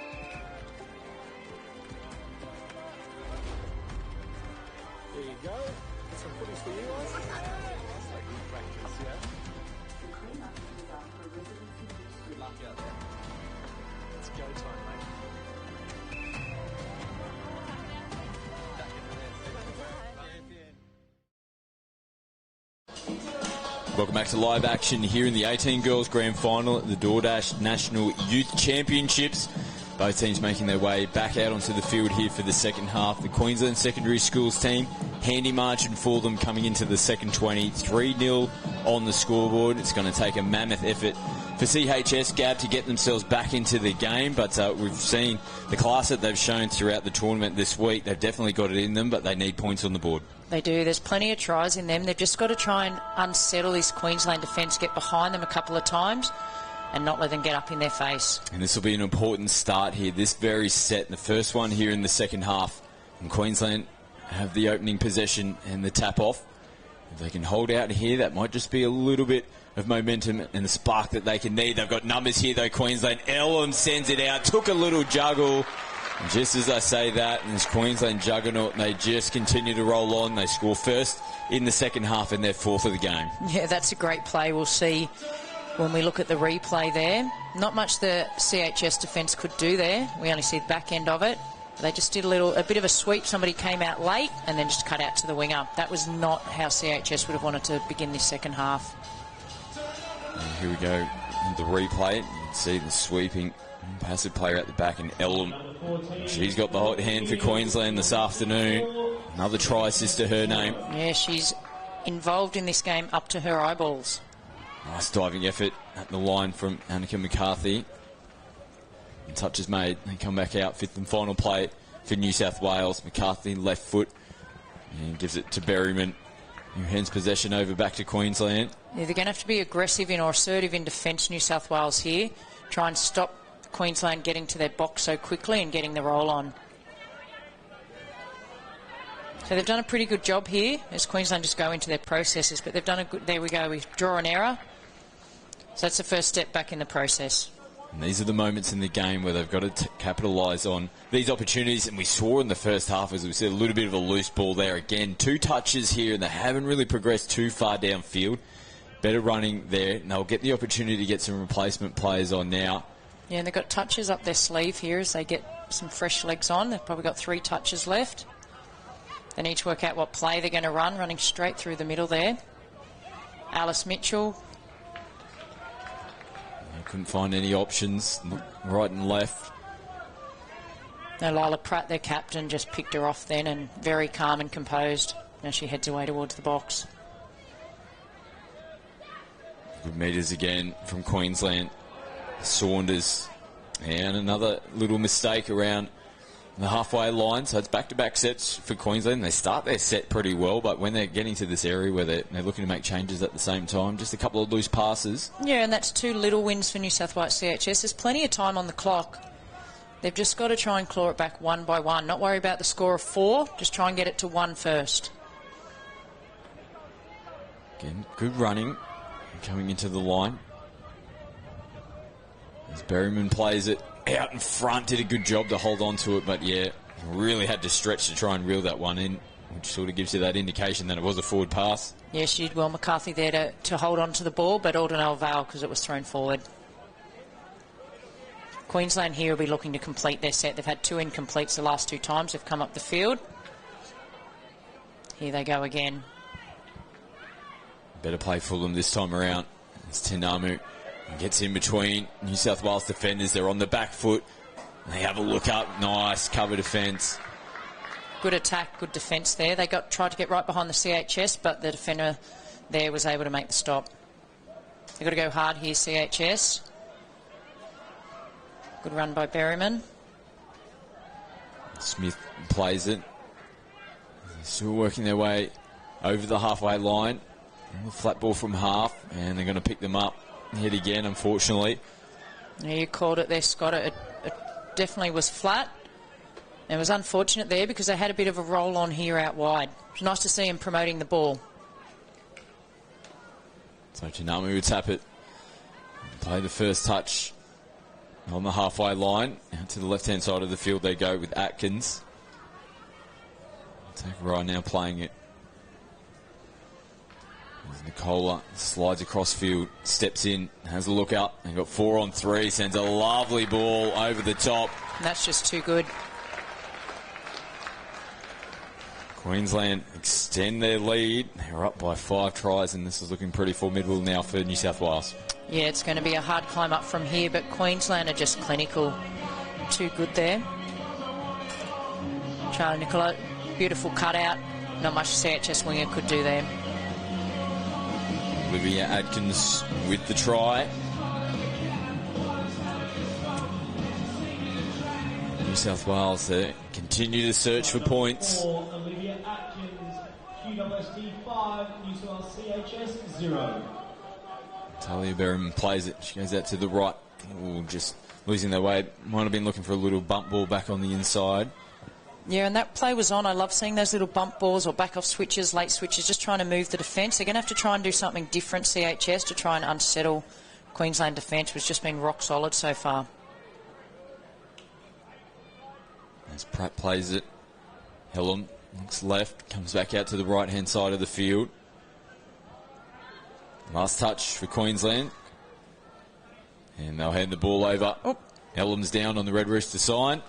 There you go. Get some footies for you guys. That's like good practice, yeah? The clean-up is up for residents in district. Good luck out there. It's go time, mate. Welcome back to live action here in the 18 Girls Grand Final at the DoorDash National Youth Championships. Both teams making their way back out onto the field here for the second half. The Queensland Secondary Schools team, handy margin for them coming into the second 20. 3-0 on the scoreboard. It's going to take a mammoth effort for CHS Gab to get themselves back into the game, but we've seen the class that they've shown throughout the tournament this week. They've definitely got it in them, but they need points on the board. They do. There's plenty of tries in them. They've just got to try and unsettle this Queensland defence, get behind them a couple of times and not let them get up in their face. And this will be an important start here. This very set, the first one here in the second half. And Queensland have the opening possession and the tap off. If they can hold out here, that might just be a little bit of momentum and the spark that they can need. They've got numbers here though, Queensland. Elam sends it out, took a little juggle. And just as I say that, and this Queensland juggernaut, they just continue to roll on. They score first in the second half and they're fourth of the game. Yeah, that's a great play. We'll see when we look at the replay there. Not much the CHS defence could do there. We only see the back end of it. They just did a bit of a sweep. Somebody came out late and then just cut out to the winger. That was not how CHS would have wanted to begin this second half. And here we go, the replay. You can see the sweeping passive player at the back, and Elam. She's got the hot hand for Queensland this afternoon. Another try assist to her name. Yeah, she's involved in this game up to her eyeballs. Nice diving effort at the line from Annika McCarthy. And touch is made. They come back out, fifth and final play for New South Wales. McCarthy left foot and gives it to Berryman, who hands possession over back to Queensland. Yeah, they're going to have to be aggressive or assertive in defence, New South Wales here. Try and stop Queensland getting to their box so quickly and getting the roll on. So they've done a pretty good job here as Queensland just go into their processes, but they've done a good, there we go, we draw an error. So that's the first step back in the process. And these are the moments in the game where they've got to capitalise on these opportunities. And we saw in the first half, as we said, a little bit of a loose ball there again. 2 touches here, and they haven't really progressed too far downfield. Better running there, and they'll get the opportunity to get some replacement players on now. Yeah, and they've got touches up their sleeve here as they get some fresh legs on. They've probably got 3 touches left. They need to work out what play they're going to run, running straight through the middle there. Alice Mitchell. Couldn't find any options, right and left. Now Lila Pratt, their captain, just picked her off then, and very calm and composed. Now she heads away towards the box. Good meters again from Queensland. Saunders, and another little mistake around the halfway line, so it's back-to-back sets for Queensland. They start their set pretty well, but when they're getting to this area where they're looking to make changes at the same time, just a couple of loose passes. Yeah, and that's 2 little wins for New South Wales CHS. There's plenty of time on the clock. They've just got to try and claw it back one by one. Not worry about the score of 4, just try and get it to 1 first. Again, good running coming into the line. As Berryman plays it out in front, did a good job to hold on to it, but yeah, really had to stretch to try and reel that one in, which sort of gives you that indication that it was a forward pass. Yeah, she did well, McCarthy, there to hold on to the ball, but all to no avail because it was thrown forward. Queensland here will be looking to complete their set. They've had 2 incompletes the last 2 times they've come up the field. Here they go again. Better play for them this time around. It's Tinamu. Gets in between New South Wales defenders. They're on the back foot. They have a look up. Nice cover defence. Good attack, good defence there. They tried to get right behind the CHS, but the defender there was able to make the stop. They've got to go hard here, CHS. Good run by Berryman. Smith plays it. They're still working their way over the halfway line. Flat ball from half, and they're going to pick them up. Hit again, unfortunately. Yeah, you called it there, Scott. It definitely was flat. It was unfortunate there because they had a bit of a roll on here out wide. It's nice to see him promoting the ball. So Tinamu would tap it. Play the first touch on the halfway line. Out to the left-hand side of the field they go with Atkins. Take right now playing it. Nicola slides across field, steps in, has a look up, and got 4 on 3, sends a lovely ball over the top. And that's just too good. Queensland extend their lead. They're up by 5 tries, and this is looking pretty formidable now for New South Wales. Yeah, it's going to be a hard climb up from here, but Queensland are just clinical. Too good there. Charlie Nicola, beautiful cutout. Not much CHS winger could do there. Olivia Atkins with the try. New South Wales continue to search for points. Olivia Atkins, QWST 5, New South Wales CHS 0. Talia Berryman plays it. She goes out to the right. Ooh, just losing their way. Might have been looking for a little bump ball back on the inside. Yeah, and that play was on. I love seeing those little bump balls or back off switches, late switches, just trying to move the defence. They're going to have to try and do something different, CHS, to try and unsettle Queensland defence, which has just been rock solid so far. As Pratt plays it, Helen looks left, comes back out to the right-hand side of the field. Last touch for Queensland. And they'll hand the ball over. Oh. Ellam's down on the Red Rooster sign.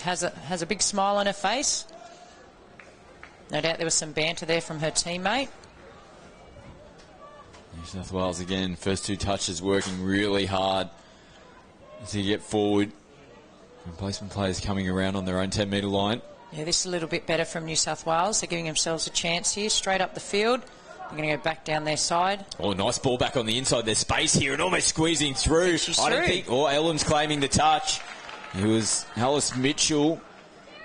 Has a big smile on her face. No doubt there was some banter there from her teammate. New South Wales again, first 2 touches working really hard to get forward. Replacement players coming around on their own 10-metre line. Yeah, this is a little bit better from New South Wales. They're giving themselves a chance here, straight up the field. They're going to go back down their side. Oh, nice ball back on the inside. There's space here and almost squeezing through. I don't think... Oh, Ellam's claiming the touch. It was Alice Mitchell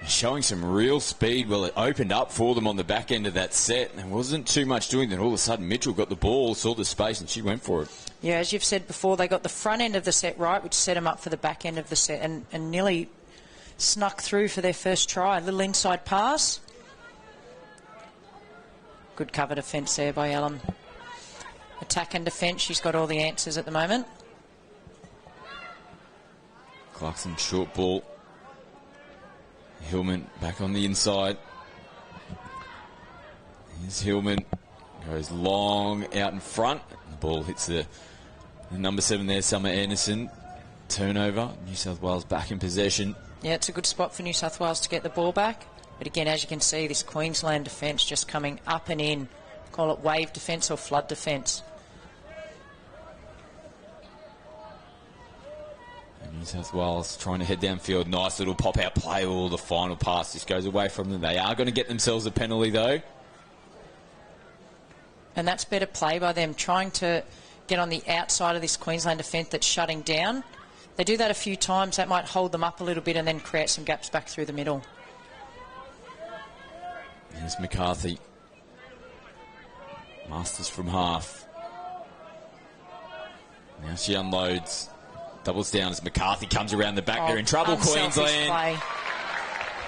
showing some real speed. Well, it opened up for them on the back end of that set. There wasn't too much doing. Then all of a sudden, Mitchell got the ball, saw the space, and she went for it. Yeah, as you've said before, they got the front end of the set right, which set them up for the back end of the set, and nearly snuck through for their first try. A little inside pass. Good cover defence there by Ellam. Attack and defence, she's got all the answers at the moment. Clarkson short ball. Hillman back on the inside. Here's Hillman. Goes long out in front. The ball hits the number 7 there, Summer Anderson. Turnover. New South Wales back in possession. Yeah, it's a good spot for New South Wales to get the ball back. But again, as you can see, this Queensland defence just coming up and in. Call it wave defence or flood defence. New South Wales trying to head downfield. Nice little pop-out play. Oh, the final pass just goes away from them. They are going to get themselves a penalty, though. And that's better play by them, trying to get on the outside of this Queensland defence that's shutting down. They do that a few times. That might hold them up a little bit and then create some gaps back through the middle. Here's McCarthy. Masters from half. Now she unloads. Doubles down as McCarthy comes around the back. They're in trouble, Queensland. Play.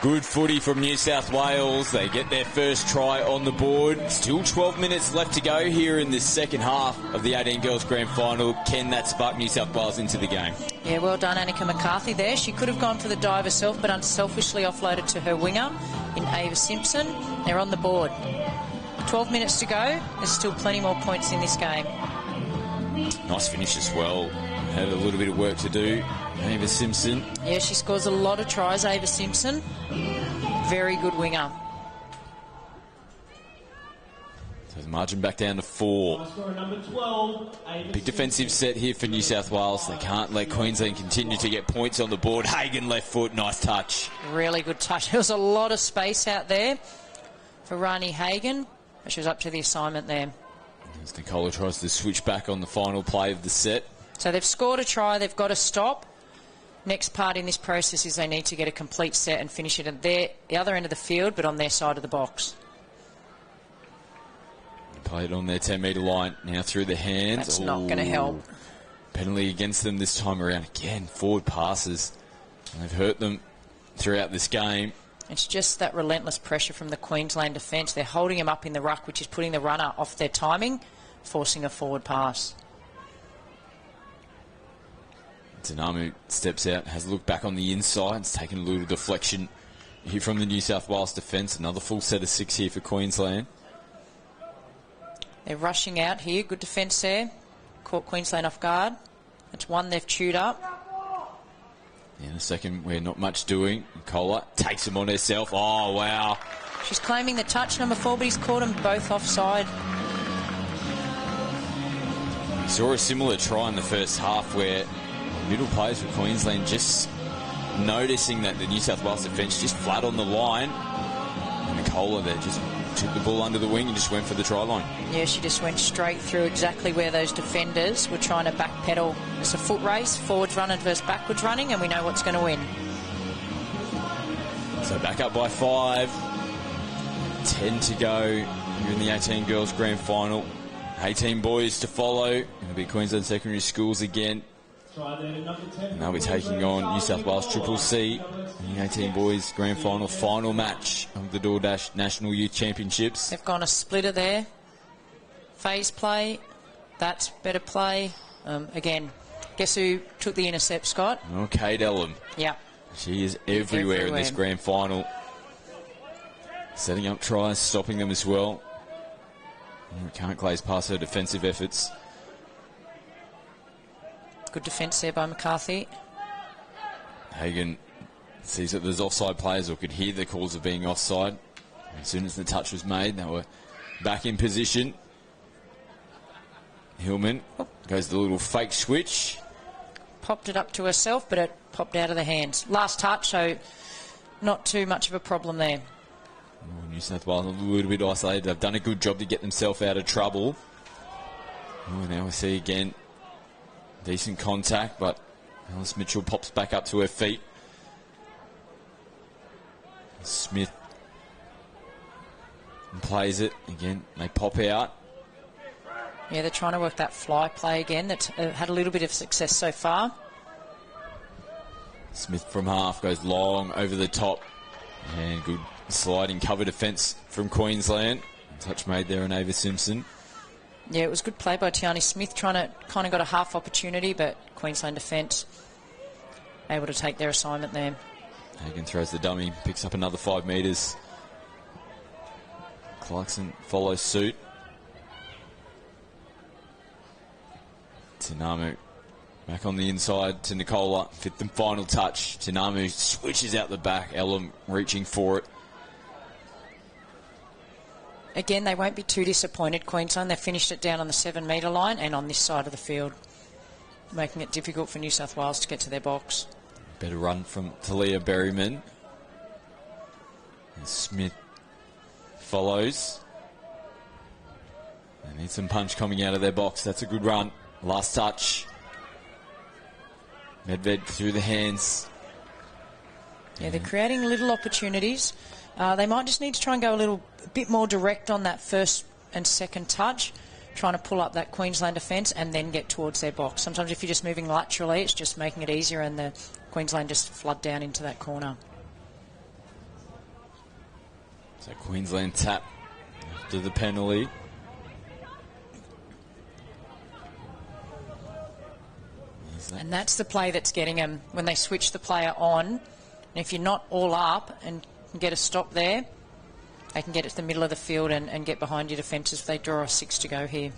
Good footy from New South Wales. They get their first try on the board. Still 12 minutes left to go here in this second half of the 18 Girls Grand Final. Can that spark New South Wales into the game? Yeah, well done, Annika McCarthy there. She could have gone for the dive herself, but unselfishly offloaded to her winger in Ava Simpson. They're on the board. 12 minutes to go. There's still plenty more points in this game. Nice finish as well. Had a little bit of work to do. Ava Simpson. Yeah, she scores a lot of tries, Ava Simpson. Very good winger. So the margin back down to 4. Big defensive set here for New South Wales. They can't let Queensland continue to get points on the board. Hagan left foot, nice touch. Really good touch. There was a lot of space out there for Rani Hagan, but she was up to the assignment there. As Nicola tries to switch back on the final play of the set. So they've scored a try, they've got to stop. Next part in this process is they need to get a complete set and finish it at the other end of the field, but on their side of the box. Play it on their 10-metre line, now through the hands. That's not going to help. Penalty against them this time around. Again, forward passes. And they've hurt them throughout this game. It's just that relentless pressure from the Queensland defence. They're holding him up in the ruck, which is putting the runner off their timing, forcing a forward pass. Tanamu steps out, has a look back on the inside. It's taken a little deflection here from the New South Wales defence. Another full set of 6 here for Queensland. They're rushing out here. Good defence there. Caught Queensland off guard. That's one they've chewed up. In a second, we're not much doing. Nicola takes him on herself. Oh, wow. She's claiming the touch, number 4, but he's caught them both offside. We saw a similar try in the first half where middle players for Queensland just noticing that the New South Wales defence just flat on the line. And Nicola there just took the ball under the wing and just went for the try line. Yeah, she just went straight through exactly where those defenders were trying to backpedal. It's a foot race, forwards running versus backwards running, and we know what's going to win. So back up by 5. 10 to go here in the 18 Girls Grand Final. 18 boys to follow. It'll be Queensland Secondary Schools again. And they'll be taking on New South Wales Triple C in the 18 Boys Grand Final, final match of the DoorDash National Youth Championships. They've gone a splitter there. Phase play. That's better play. Again, guess who took the intercept, Scott? Oh, Kate Ellum. Yeah. She is everywhere in this Grand Final. Setting up tries, stopping them as well. Can't glaze past her defensive efforts. Good defence there by McCarthy. Hagan sees that there's offside players, or could hear the calls of being offside. As soon as the touch was made, they were back in position. Hillman goes the little fake switch. Popped it up to herself, but it popped out of the hands. Last touch, so not too much of a problem there. Oh, New South Wales a little bit isolated. They've done a good job to get themselves out of trouble. Oh, now we see again decent contact, but Alice Mitchell pops back up to her feet. Smith plays it again. They pop out. Yeah, they're trying to work that fly play again. That's had a little bit of success so far. Smith from half goes long over the top. And good sliding cover defence from Queensland. Touch made there on Ava Simpson. Yeah, it was good play by Tiani Smith, trying to kind of got a half opportunity, but Queensland defence able to take their assignment there. Hagan throws the dummy, picks up another 5 metres. Clarkson follows suit. Tanamu back on the inside to Nicola. 5th and final touch. Tanamu switches out the back. Ellum reaching for it. Again, they won't be too disappointed, Queensland. They finished it down on the 7-metre line and on this side of the field, making it difficult for New South Wales to get to their box. Better run from Talia Berryman. And Smith follows. They need some punch coming out of their box. That's a good run. Last touch. Medved through the hands. Yeah, they're creating little opportunities. They might just need to try and go a bit more direct on that first and second touch, trying to pull up that Queensland defence and then get towards their box. Sometimes if you're just moving laterally, it's just making it easier and the Queensland just flood down into that corner. So Queensland tap after the penalty. And that's the play that's getting them when they switch the player on. And if you're not all up and can get a stop there, they can get it to the middle of the field and get behind your defences if they draw a 6 to go here.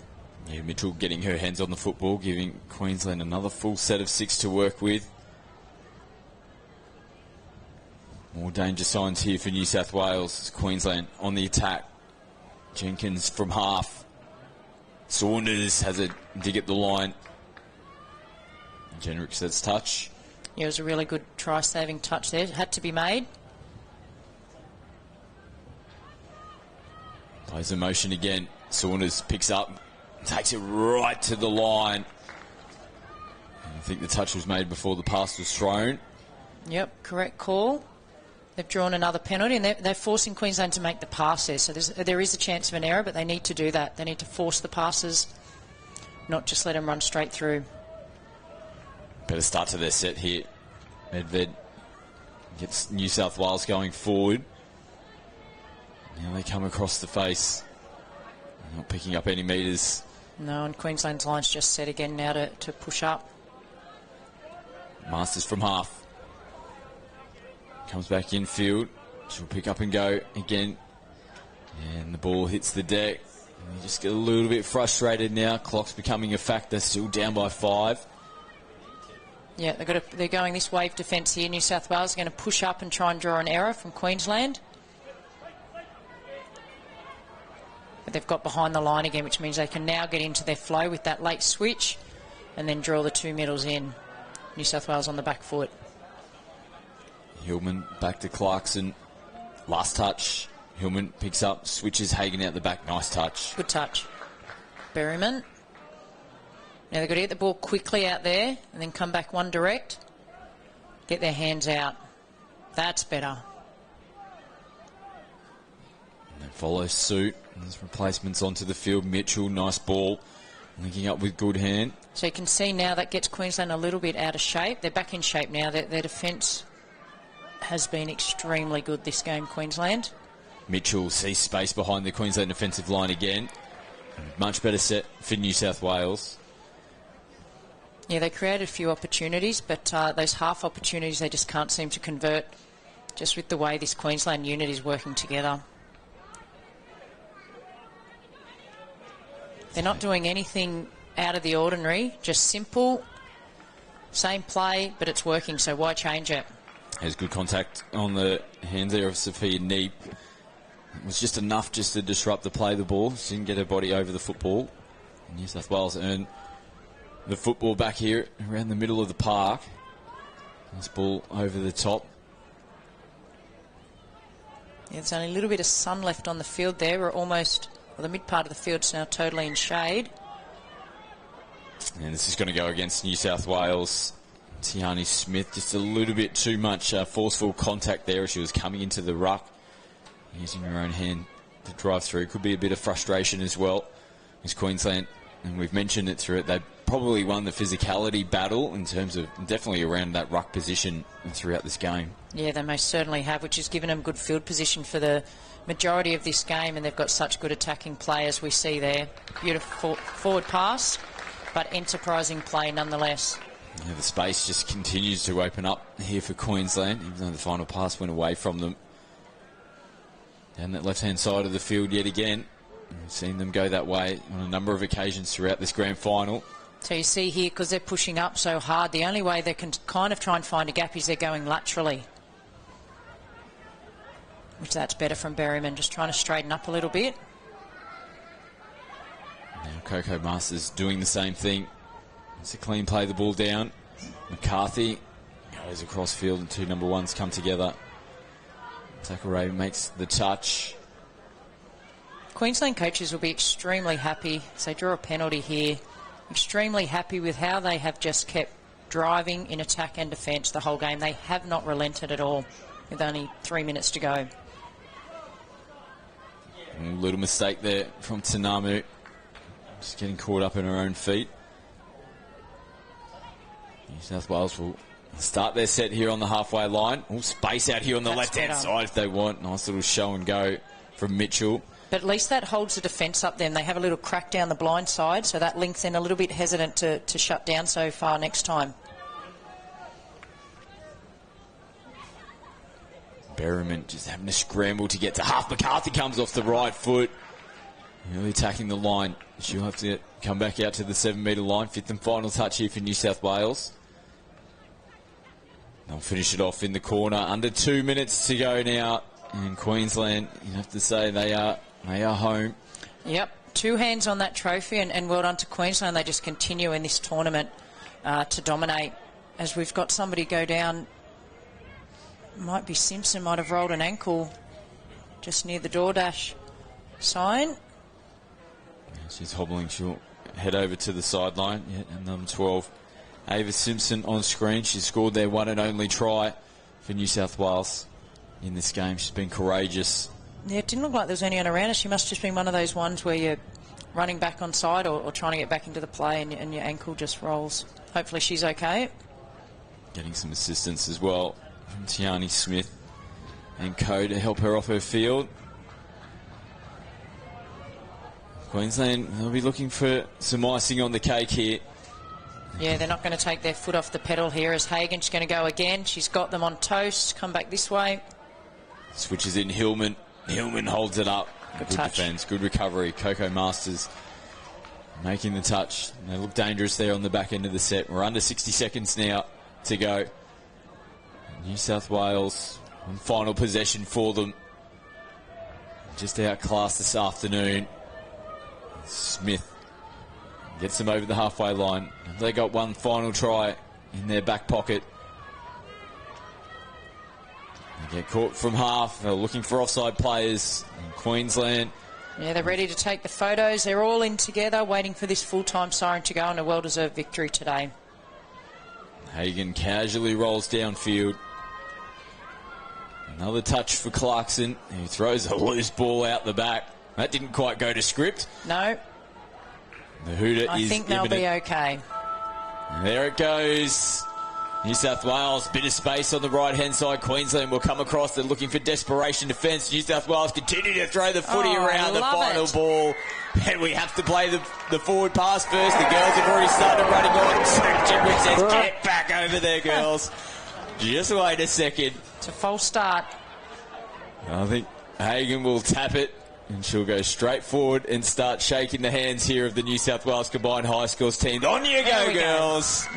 Yeah, Mitchell getting her hands on the football, giving Queensland another full set of 6 to work with. More danger signs here for New South Wales. It's Queensland on the attack. Jenkins from half. Saunders has a dig at the line. Jenrick says touch. Yeah, it was a really good try-saving touch there. It had to be made. Plays in motion again. Saunders picks up, takes it right to the line. And I think the touch was made before the pass was thrown. Yep, correct call. They've drawn another penalty, and they're forcing Queensland to make the pass there. So there is a chance of an error, but they need to do that. They need to force the passes, not just let them run straight through. Better start to their set here. Medved gets New South Wales going forward. Now they come across the face. Not picking up any metres. No, and Queensland's line's just set again now to push up. Masters from half. Comes back infield. She'll pick up and go again. And the ball hits the deck. And you just get a little bit frustrated now. Clock's becoming a factor. Still down by 5. Yeah, they're going this wave defence here. New South Wales are going to push up and try and draw an error from Queensland. But they've got behind the line again, which means they can now get into their flow with that late switch and then draw the 2 middles in. New South Wales on the back foot. Hillman back to Clarkson. Last touch. Hillman picks up, switches Hagen out the back. Nice touch. Good touch. Berryman. Now they've got to get the ball quickly out there and then come back one direct. Get their hands out. That's better. And they follow suit. There's replacements onto the field. Mitchell, nice ball. Linking up with good hand. So you can see now that gets Queensland a little bit out of shape. They're back in shape now. Their defence has been extremely good this game, Queensland. Mitchell sees space behind the Queensland defensive line again. Much better set for New South Wales. Yeah, they created a few opportunities, but those half opportunities they just can't seem to convert, just with the way this Queensland unit is working together. They're not doing anything out of the ordinary, just simple, same play, but it's working, so why change it? There's good contact on the hands there of Sophia Neep. It was just enough just to disrupt the play of the ball. She didn't get her body over the football. New South Wales earned the football back here around the middle of the park. Nice ball over the top. Yeah, there's only a little bit of sun left on the field there. We're almost, well, the mid part of the field's now totally in shade. And this is going to go against New South Wales. Tiani Smith, just a little bit too much forceful contact there as she was coming into the ruck. Using her own hand to drive through. Could be a bit of frustration as well. As Queensland, and we've mentioned it through it, they probably won the physicality battle in terms of definitely around that ruck position throughout this game. Yeah, they most certainly have, which has given them good field position for the majority of this game, and they've got such good attacking play as we see there. Beautiful forward pass, but enterprising play nonetheless. Yeah, the space just continues to open up here for Queensland, even though the final pass went away from them. Down that left-hand side of the field yet again. We've seen them go that way on a number of occasions throughout this grand final. So you see here, because they're pushing up so hard, the only way they can kind of try and find a gap is they're going laterally. Which that's better from Berryman, just trying to straighten up a little bit. Now Coco Masters doing the same thing. It's a clean play, the ball down. McCarthy goes across field and 2 number 1s come together. Zachary makes the touch. Queensland coaches will be extremely happy, so they draw a penalty here. Extremely happy with how they have just kept driving in attack and defence the whole game. They have not relented at all with only 3 minutes to go. A little mistake there from Tanamu. Just getting caught up in her own feet. New South Wales will start their set here on the halfway line. All space out here on the left-hand side if they want. Nice little show and go from Mitchell. But at least that holds the defence up then. They have a little crack down the blind side, so that links in a little bit hesitant to shut down so far next time. Berriman just having to scramble to get to half. McCarthy comes off the right foot. Really attacking the line. She'll have to come back out to the 7-metre line. Fifth and final touch here for New South Wales. They'll finish it off in the corner. Under 2 minutes to go now. And Queensland, you have to say they are home. Yep, 2 hands on that trophy, and well done to Queensland. They just continue in this tournament to dominate. As we've got somebody go down, might be Simpson, might have rolled an ankle just near the DoorDash sign. She's hobbling. She'll head over to the sideline. Yeah, and number 12, Ava Simpson on screen. She scored their one and only try for New South Wales in this game. She's been courageous. Yeah, it didn't look like there was anyone around her. She must have just been one of those ones where you're running back on side or trying to get back into the play and your ankle just rolls. Hopefully she's okay. Getting some assistance as well from Tiani Smith and Co to help her off her field. Queensland, they'll be looking for some icing on the cake here. Yeah, they're not going to take their foot off the pedal here as Hagen's going to go again. She's got them on toast. Come back this way. Switches in Hillman. Hillman holds it up. Good touch. Defense, good recovery. Coco Masters making the touch. They look dangerous there on the back end of the set. We're under 60 seconds now to go. New South Wales on final possession for them. Just outclassed this afternoon. Smith gets them over the halfway line. They got one final try in their back pocket. They get caught from half. They're looking for offside players in Queensland. Yeah, they're ready to take the photos. They're all in together, waiting for this full-time siren to go, and a well-deserved victory today. Hagen casually rolls downfield. Another touch for Clarkson, who throws a loose ball out the back. That didn't quite go to script. No. The hooter I is think they'll imminent. be okay. There it goes. New South Wales, bit of space on the right-hand side. Queensland will come across. They're looking for desperation defence. New South Wales continue to throw the footy around the final ball. And we have to play the forward pass first. The girls have already started running on. Jedrick says, get back over there, girls. Just wait a second. It's a false start. I think Hagen will tap it. And she'll go straight forward and start shaking the hands here of the New South Wales Combined High Schools team. On you go, girls.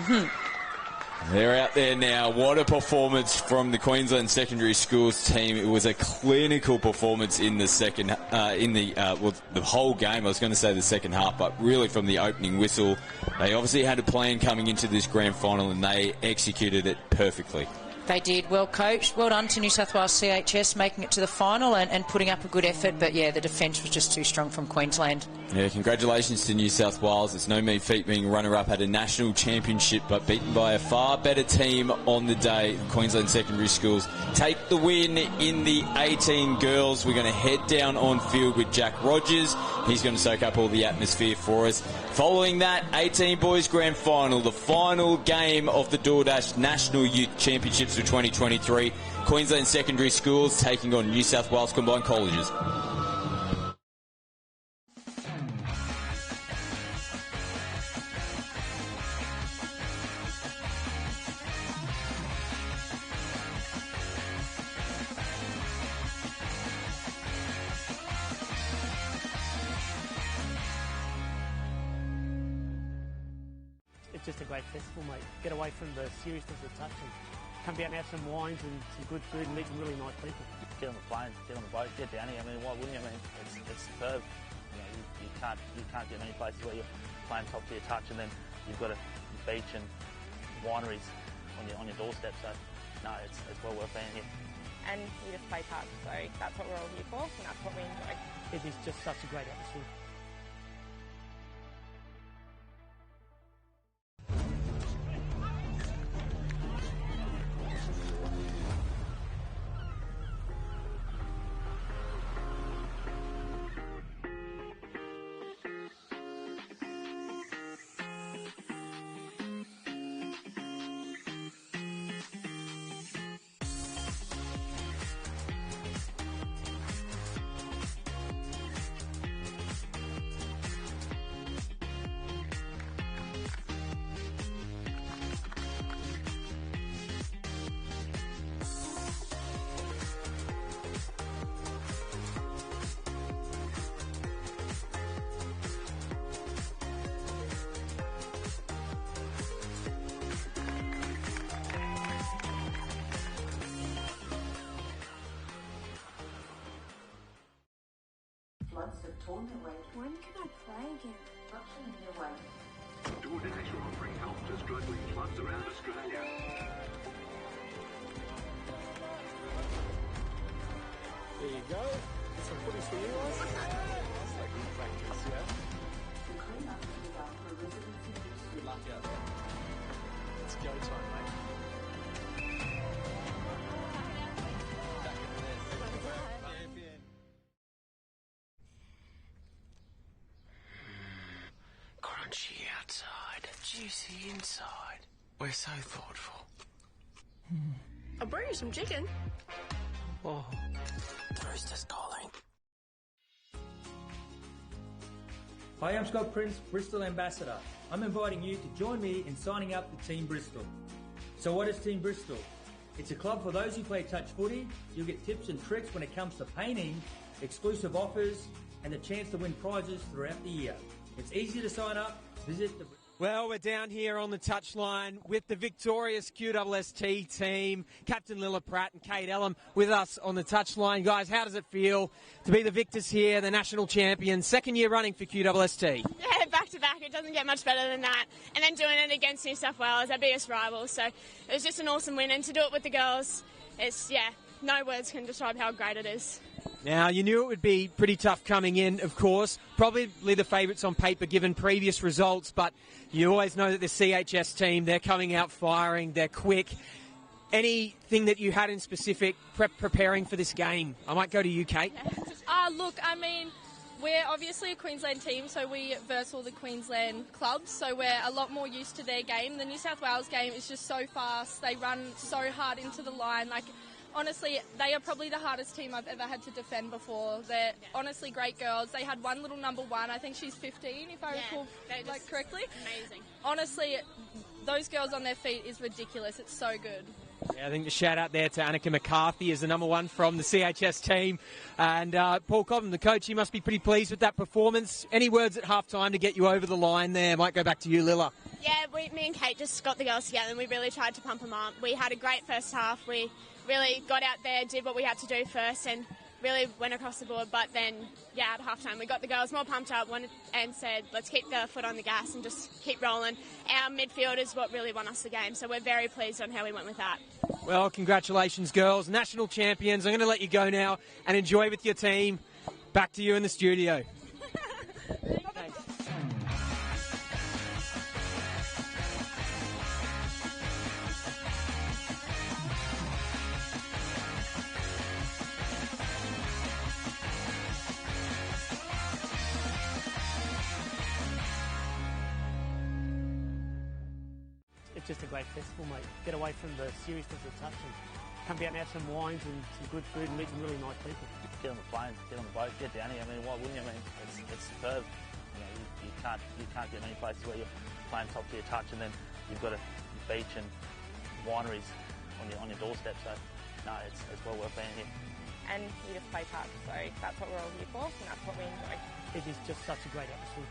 They're out there now. What a performance from the Queensland Secondary Schools team. It was a clinical performance in the second, the whole game. I was going to say the second half, but really from the opening whistle. They obviously had a plan coming into this grand final and they executed it perfectly. They did. Well coached. Well done to New South Wales CHS making it to the final and putting up a good effort. But, yeah, the defence was just too strong from Queensland. Yeah, congratulations to New South Wales. It's no mean feat being runner-up at a national championship, but beaten by a far better team on the day. Queensland Secondary Schools take the win in the 18 girls. We're going to head down on field with Jack Rogers. He's going to soak up all the atmosphere for us. Following that, 18 boys grand final, the final game of the DoorDash National Youth Championships for 2023. Queensland Secondary Schools taking on New South Wales Combined Colleges. It's just a great festival, mate. Get away from the seriousness of the touch and come down and have some wines and some good food and meet some really nice people. Get on the plane, get on the boat, get down here. I mean, why wouldn't you? I mean, it's superb. You know, you can't get many places where you're playing top tier touch and then you've got a beach and wineries on your doorstep. So, no, it's well worth being here. And we just play touch, so that's what we're all here for, and that's what we enjoy. It is just such a great atmosphere. tournament weight. When can I play again? Russian in your way. DoorDash are offering help to struggling clubs around Australia. There you go. Some footies for you guys. That's like good practice, yeah. The clean-up is up for residents in Bristol. Good luck out there. It's go time, mate. Crunchy outside, juicy inside. We're so thoughtful. I'll bring you some chicken. Oh, the rooster's calling. Hi, I'm Scott Prince, Bristol Ambassador. I'm inviting you to join me in signing up for Team Bristol. So what is Team Bristol? It's a club for those who play touch footy. You'll get tips and tricks when it comes to painting, exclusive offers, and the chance to win prizes throughout the year. It's easy to sign up. Visit the... Well, we're down here on the touchline with the victorious QWST team, Captain Lilla Pratt and Kate Ellum with us on the touchline. Guys, how does it feel to be the victors here, the national champions, second year running for QWST? Yeah, back to back. It doesn't get much better than that. And then doing it against New South Wales, our biggest rival. So it was just an awesome win. And to do it with the girls, it's, no words can describe how great it is. Now, you knew it would be pretty tough coming in, of course. Probably the favourites on paper given previous results, but you always know that the CHS team, they're coming out firing, they're quick. Anything that you had in specific preparing for this game? I might go to you, Kate. Look, I mean, we're obviously a Queensland team, so we verse all the Queensland clubs, so we're a lot more used to their game. The New South Wales game is just so fast. They run so hard into the line. Honestly, they are probably the hardest team I've ever had to defend before. They're honestly great girls. They had one little number one. I think she's 15, if I recall correctly. Amazing. Honestly, those girls on their feet is ridiculous. It's so good. Yeah, I think the shout out there to Annika McCarthy is the number one from the CHS team. And Paul Cobham, the coach, he must be pretty pleased with that performance. Any words at half time to get you over the line there? Might go back to you, Lilla. Yeah, me and Kate just got the girls together and we really tried to pump them up. We had a great first half. We really got out there, did what we had to do first and really went across the board. But then, at halftime, we got the girls more pumped up and said, let's keep the foot on the gas and just keep rolling. Our midfield is what really won us the game, so we're very pleased on how we went with that. Well, congratulations, girls. National champions. I'm going to let you go now and enjoy with your team. Back to you in the studio. It's just a great festival, mate. Get away from the seriousness of touch and come out and have some wines and some good food and meet some really nice people. Get on the plane, get on the boat, get down here. I mean, why wouldn't you? I mean, it's superb. You can't get many places where you're playing top to your touch, and then you've got a beach and wineries on your doorstep. So, no, it's well worth being here. And we just play touch, so that's what we're all here for, and that's what we enjoy. It is just such a great atmosphere.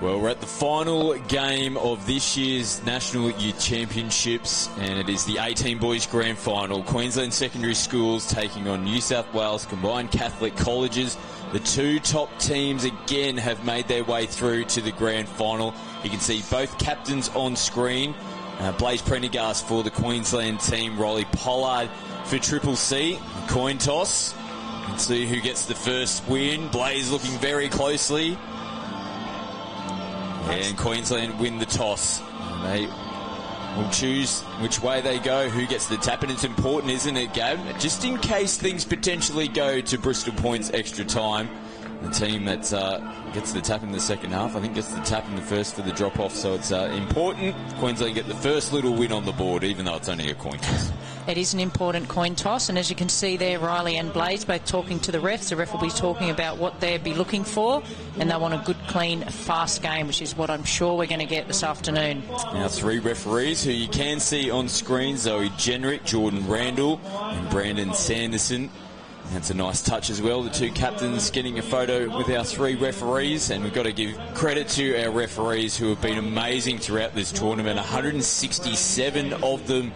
Well, we're at the final game of this year's National Youth Championships, and it is the 18 boys grand final. Queensland secondary schools taking on New South Wales combined Catholic colleges. The two top teams again have made their way through to the grand final. You can see both captains on screen. Blaze Prendergast for the Queensland team, Rolly Pollard for Triple C. Coin toss. Let's see who gets the first win. Blaze looking very closely. And Queensland win the toss. They will choose which way they go, who gets the tap, and it's important, isn't it, Gab? Just in case things potentially go to Bristol points extra time. The team that gets the tap in the second half, I think, gets the tap in the first for the drop-off, so it's important. Queensland get the first little win on the board, even though it's only a coin toss. It is an important coin toss, and as you can see there, Riley and Blaze both talking to the refs. The ref will be talking about what they'll be looking for, and they want a good, clean, fast game, which is what I'm sure we're going to get this afternoon. Now 3 referees who you can see on screen: Zoe Jenrick, Jordan Randall and Brandon Sanderson. That's a nice touch as well. The 2 captains getting a photo with our 3 referees, and we've got to give credit to our referees who have been amazing throughout this tournament. 167 of them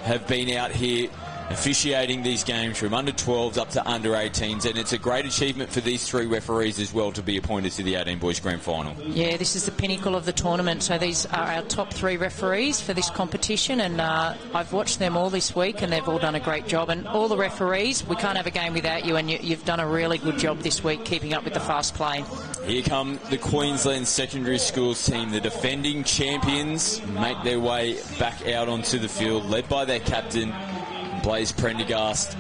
have been out here officiating these games from under 12s up to under 18s, and it's a great achievement for these 3 referees as well to be appointed to the 18 boys grand final. Yeah, this is the pinnacle of the tournament, so these are our top 3 referees for this competition, and I've watched them all this week and they've all done a great job. And all the referees, we can't have a game without you, and you've done a really good job this week keeping up with the fast play. Here come the Queensland Secondary Schools team, the defending champions, make their way back out onto the field, led by their captain Blaze Prendergast.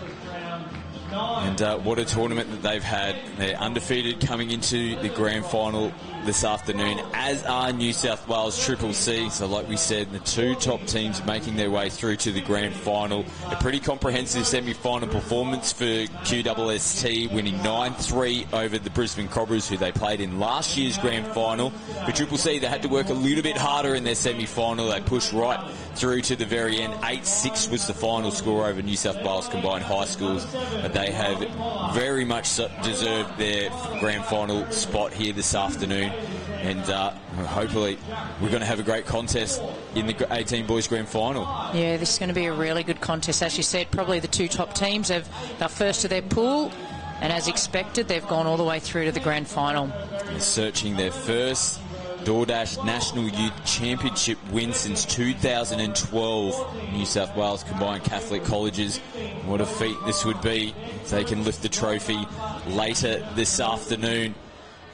And what a tournament that they've had. They're undefeated coming into the grand final this afternoon, as are New South Wales Triple C. So like we said, the 2 top teams making their way through to the grand final. A pretty comprehensive semi-final performance for QSST, winning 9-3 over the Brisbane Cobras, who they played in last year's grand final. For Triple C, they had to work a little bit harder in their semi-final. They pushed right through to the very end. 8-6 was the final score over New South Wales Combined High Schools, but they have very much deserved their grand final spot here this afternoon. And hopefully we're going to have a great contest in the 18 boys grand final. Yeah, this is going to be a really good contest. As you said, probably the 2 top teams they're first to their pool, and as expected, they've gone all the way through to the grand final. They're searching their first DoorDash National Youth Championship win since 2012. New South Wales Combined Catholic Colleges. What a feat this would be if they can lift the trophy later this afternoon.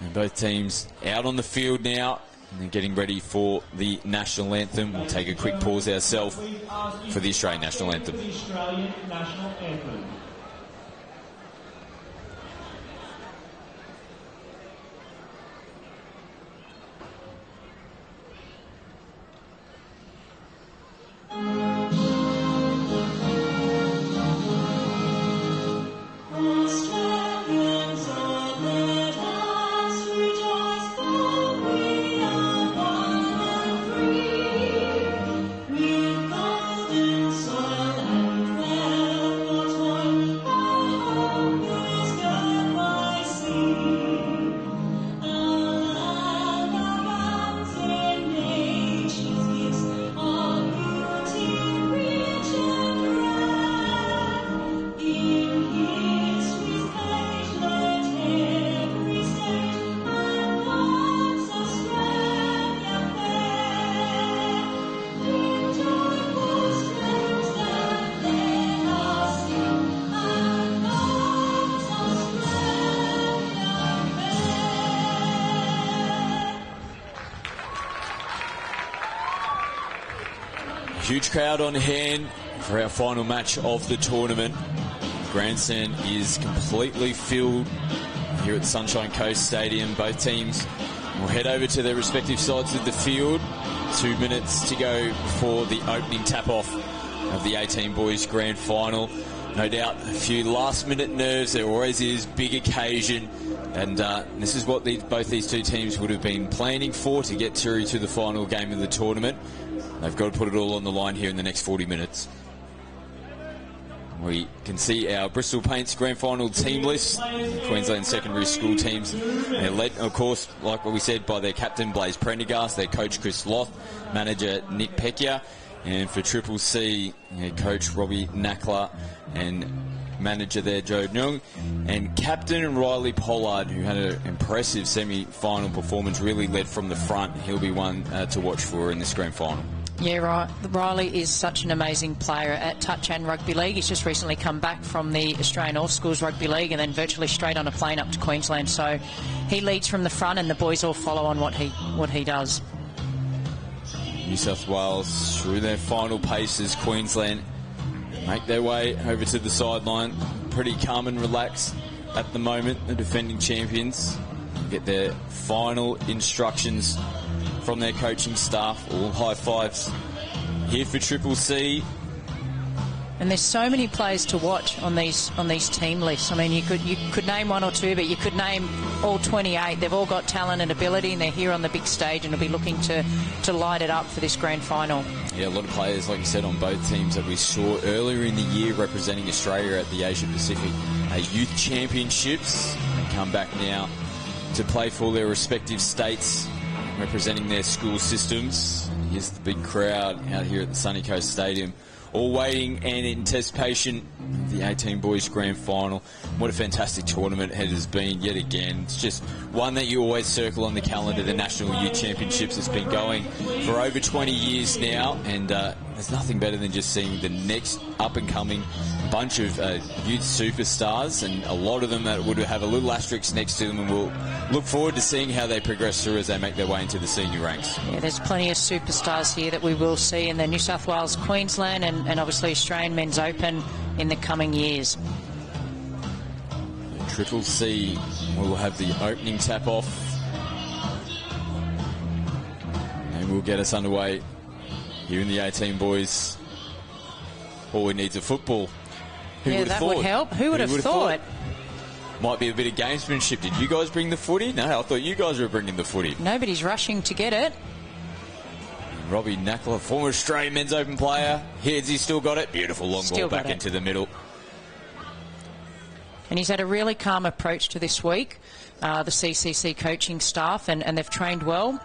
And both teams out on the field now, and they're getting ready for the national anthem. We'll take a quick pause ourselves for the Australian national anthem. Huge crowd on hand for our final match of the tournament. Grandstand is completely filled here at Sunshine Coast Stadium. Both teams will head over to their respective sides of the field. 2 minutes to go before the opening tap-off of the 18 boys grand final. No doubt a few last-minute nerves. There always is, big occasion. And this is what both these 2 teams would have been planning for, to get through to the final game of the tournament. They've got to put it all on the line here in the next 40 minutes. We can see our Bristol Paints grand final team list. Queensland secondary school teams. They're led, of course, like what we said, by their captain Blaze Prendergast, their coach Chris Loth, manager Nick Pecchia, and for Triple C, coach Robbie Nackler, and manager there Joe Nyong, and captain Riley Pollard, who had an impressive semi-final performance, really led from the front. He'll be one to watch for in this grand final. Yeah, right. Riley is such an amazing player at touch and rugby league. He's just recently come back from the Australian All Schools Rugby League and then virtually straight on a plane up to Queensland. So he leads from the front and the boys all follow on what he does. New South Wales through their final paces. Queensland make their way over to the sideline. Pretty calm and relaxed at the moment. The defending champions get their final instructions from their coaching staff. All high fives here for Triple C. And there's so many players to watch on these team lists. I mean, you could name one or two, but you could name all 28. They've all got talent and ability, and they're here on the big stage and will be looking to light it up for this grand final. Yeah, a lot of players, like you said, on both teams that we saw earlier in the year representing Australia at the Asia Pacific Youth Championships. They come back now to play for their respective states, representing their school systems. Here's the big crowd out here at the Sunny Coast Stadium, all waiting and in anticipation of the 18 boys grand final. What a fantastic tournament it has been yet again. It's just one that you always circle on the calendar. The National Youth Championships has been going for over 20 years now, and there's nothing better than just seeing the next up-and-coming bunch of youth superstars, and a lot of them that would have a little asterisk next to them, and we'll look forward to seeing how they progress through as they make their way into the senior ranks. Yeah, there's plenty of superstars here that we will see in the New South Wales, Queensland, and obviously Australian Men's Open in the coming years. Triple C will have the opening tap off, and we'll get us underway here in the 18 boys. All we need is a football. Who would have thought? Would help. Who would have thought? Might be a bit of gamesmanship. Did you guys bring the footy? No, I thought you guys were bringing the footy. Nobody's rushing to get it. Robbie Nackler, former Australian Men's Open player. Here's he still got it. Beautiful long ball back into the middle. And he's had a really calm approach to this week, the CCC coaching staff, and they've trained well.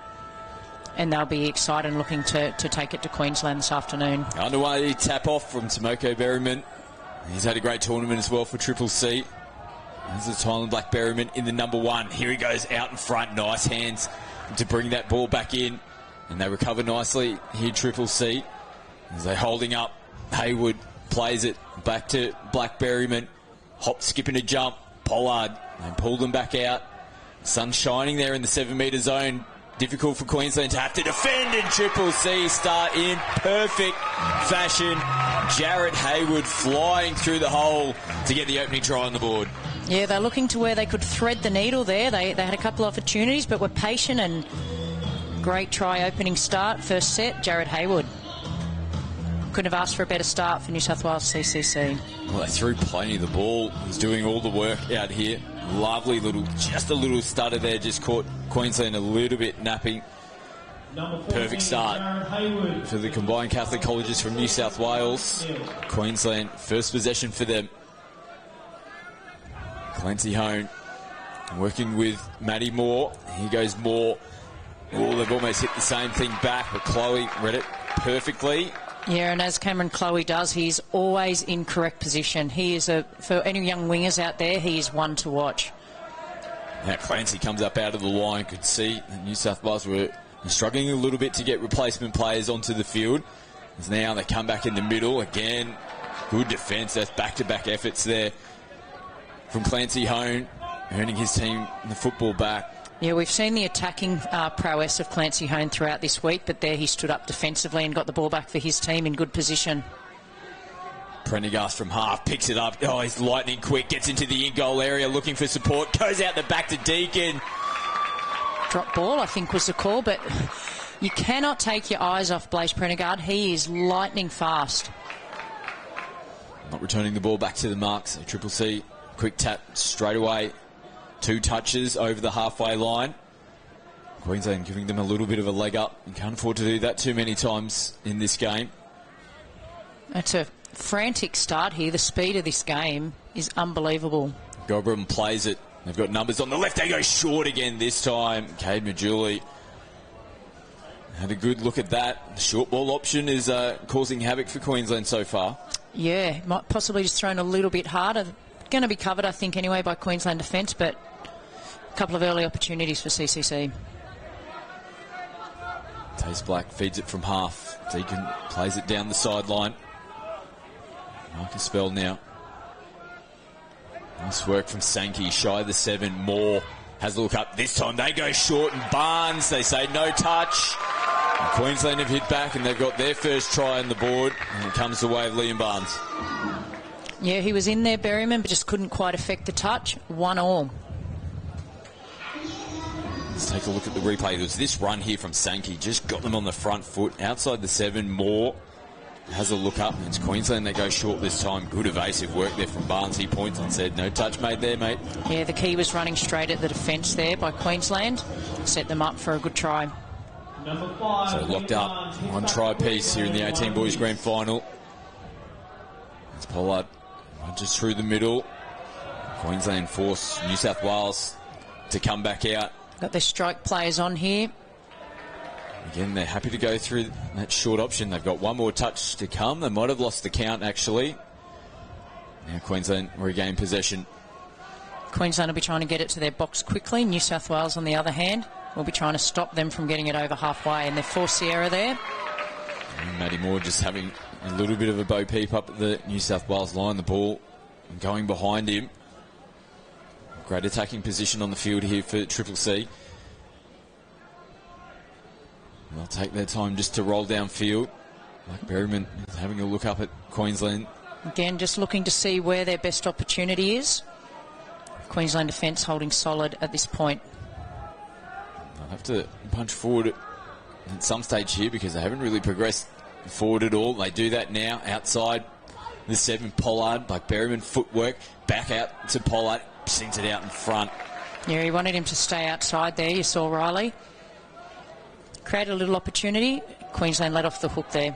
And they'll be excited and looking to take it to Queensland this afternoon. Underway tap off from Tomoko Berryman. He's had a great tournament as well for Triple C. There's the Thailand Black Berryman in the number one. Here he goes out in front. Nice hands to bring that ball back in. And they recover nicely here, Triple C. As they're holding up, Haywood plays it back to Black Berryman. Hop, skip and a jump. Pollard. And pull them back out. Sun shining there in the 7 metre zone. Difficult for Queensland to have to defend, and Triple C start in perfect fashion. Jarrett Haywood flying through the hole to get the opening try on the board. Yeah, they're looking to where they could thread the needle there. They had a couple of opportunities, but were patient, and great try opening start. First set, Jarrett Haywood. Couldn't have asked for a better start for New South Wales CCC. Well, they threw plenty of the ball. He's doing all the work out here. Lovely just a little stutter there, just caught Queensland a little bit napping. Perfect start for the combined Catholic colleges from New South Wales. Queensland, first possession for them. Clancy Hone working with Matty Moore. Here goes Moore. Oh, they've almost hit the same thing back, but Chloe read it perfectly. Yeah, and as Cameron Chloe does, he's always in correct position. He is for any young wingers out there, he is one to watch. Now Clancy comes up out of the line. Could see that New South Wales were struggling a little bit to get replacement players onto the field. As now they come back in the middle again. Good defence. That's back-to-back efforts there from Clancy Hone, earning his team the football back. Yeah, we've seen the attacking prowess of Clancy Hone throughout this week, but there he stood up defensively and got the ball back for his team in good position. Prendergast from half, picks it up. Oh, he's lightning quick, gets into the in-goal area looking for support, goes out the back to Deacon. Drop ball, I think was the call, but you cannot take your eyes off Blaise Prendergast. He is lightning fast. Not returning the ball back to the marks. So Triple C, quick tap straight away. 2 touches over the halfway line. Queensland giving them a little bit of a leg up. You can't afford to do that too many times in this game. That's a frantic start here. The speed of this game is unbelievable. Gobram plays it. They've got numbers on the left. They go short again this time. Cade Majuli had a good look at that. The short ball option is causing havoc for Queensland so far. Yeah, might possibly just thrown a little bit harder. Going to be covered, I think, anyway, by Queensland defence, but a couple of early opportunities for CCC. Taste Black feeds it from half. Deacon plays it down the sideline. Marcus Spell now. Nice work from Sankey, shy of the 7. Moore has a look up. This time they go short, and Barnes, they say no touch. And Queensland have hit back, and they've got their first try on the board, and it comes the way of Liam Barnes. Yeah, he was in there, Berryman, but just couldn't quite affect the touch. 1-1. Let's take a look at the replay. There's this run here from Sankey, just got them on the front foot, outside the 7. Moore has a look up, and it's Queensland that goes short this time. Good evasive work there from Barnes. He points and said, no touch made there, mate. Yeah, the key was running straight at the defence there by Queensland. Set them up for a good try. Number 5. So locked up, one try piece here in the 18 boys grand final. It's Pollard, just through the middle. Queensland force New South Wales to come back out. Got their strike players on here. Again, they're happy to go through that short option. They've got one more touch to come. They might have lost the count, actually. Now Queensland regain possession. Queensland will be trying to get it to their box quickly. New South Wales, on the other hand, will be trying to stop them from getting it over halfway. And they've forced the error there. And Matty Moore just having a little bit of a bo peep up at the New South Wales line. The ball going behind him. Great attacking position on the field here for Triple C. They'll take their time just to roll downfield. Like Berryman having a look up at Queensland. Again, just looking to see where their best opportunity is. Queensland defence holding solid at this point. They'll have to punch forward at some stage here because they haven't really progressed forward at all. They do that now outside the 7. Pollard, like Berryman, footwork back out to Pollard, sends it out in front. Yeah, he wanted him to stay outside there. You saw Riley create a little opportunity. Queensland let off the hook there.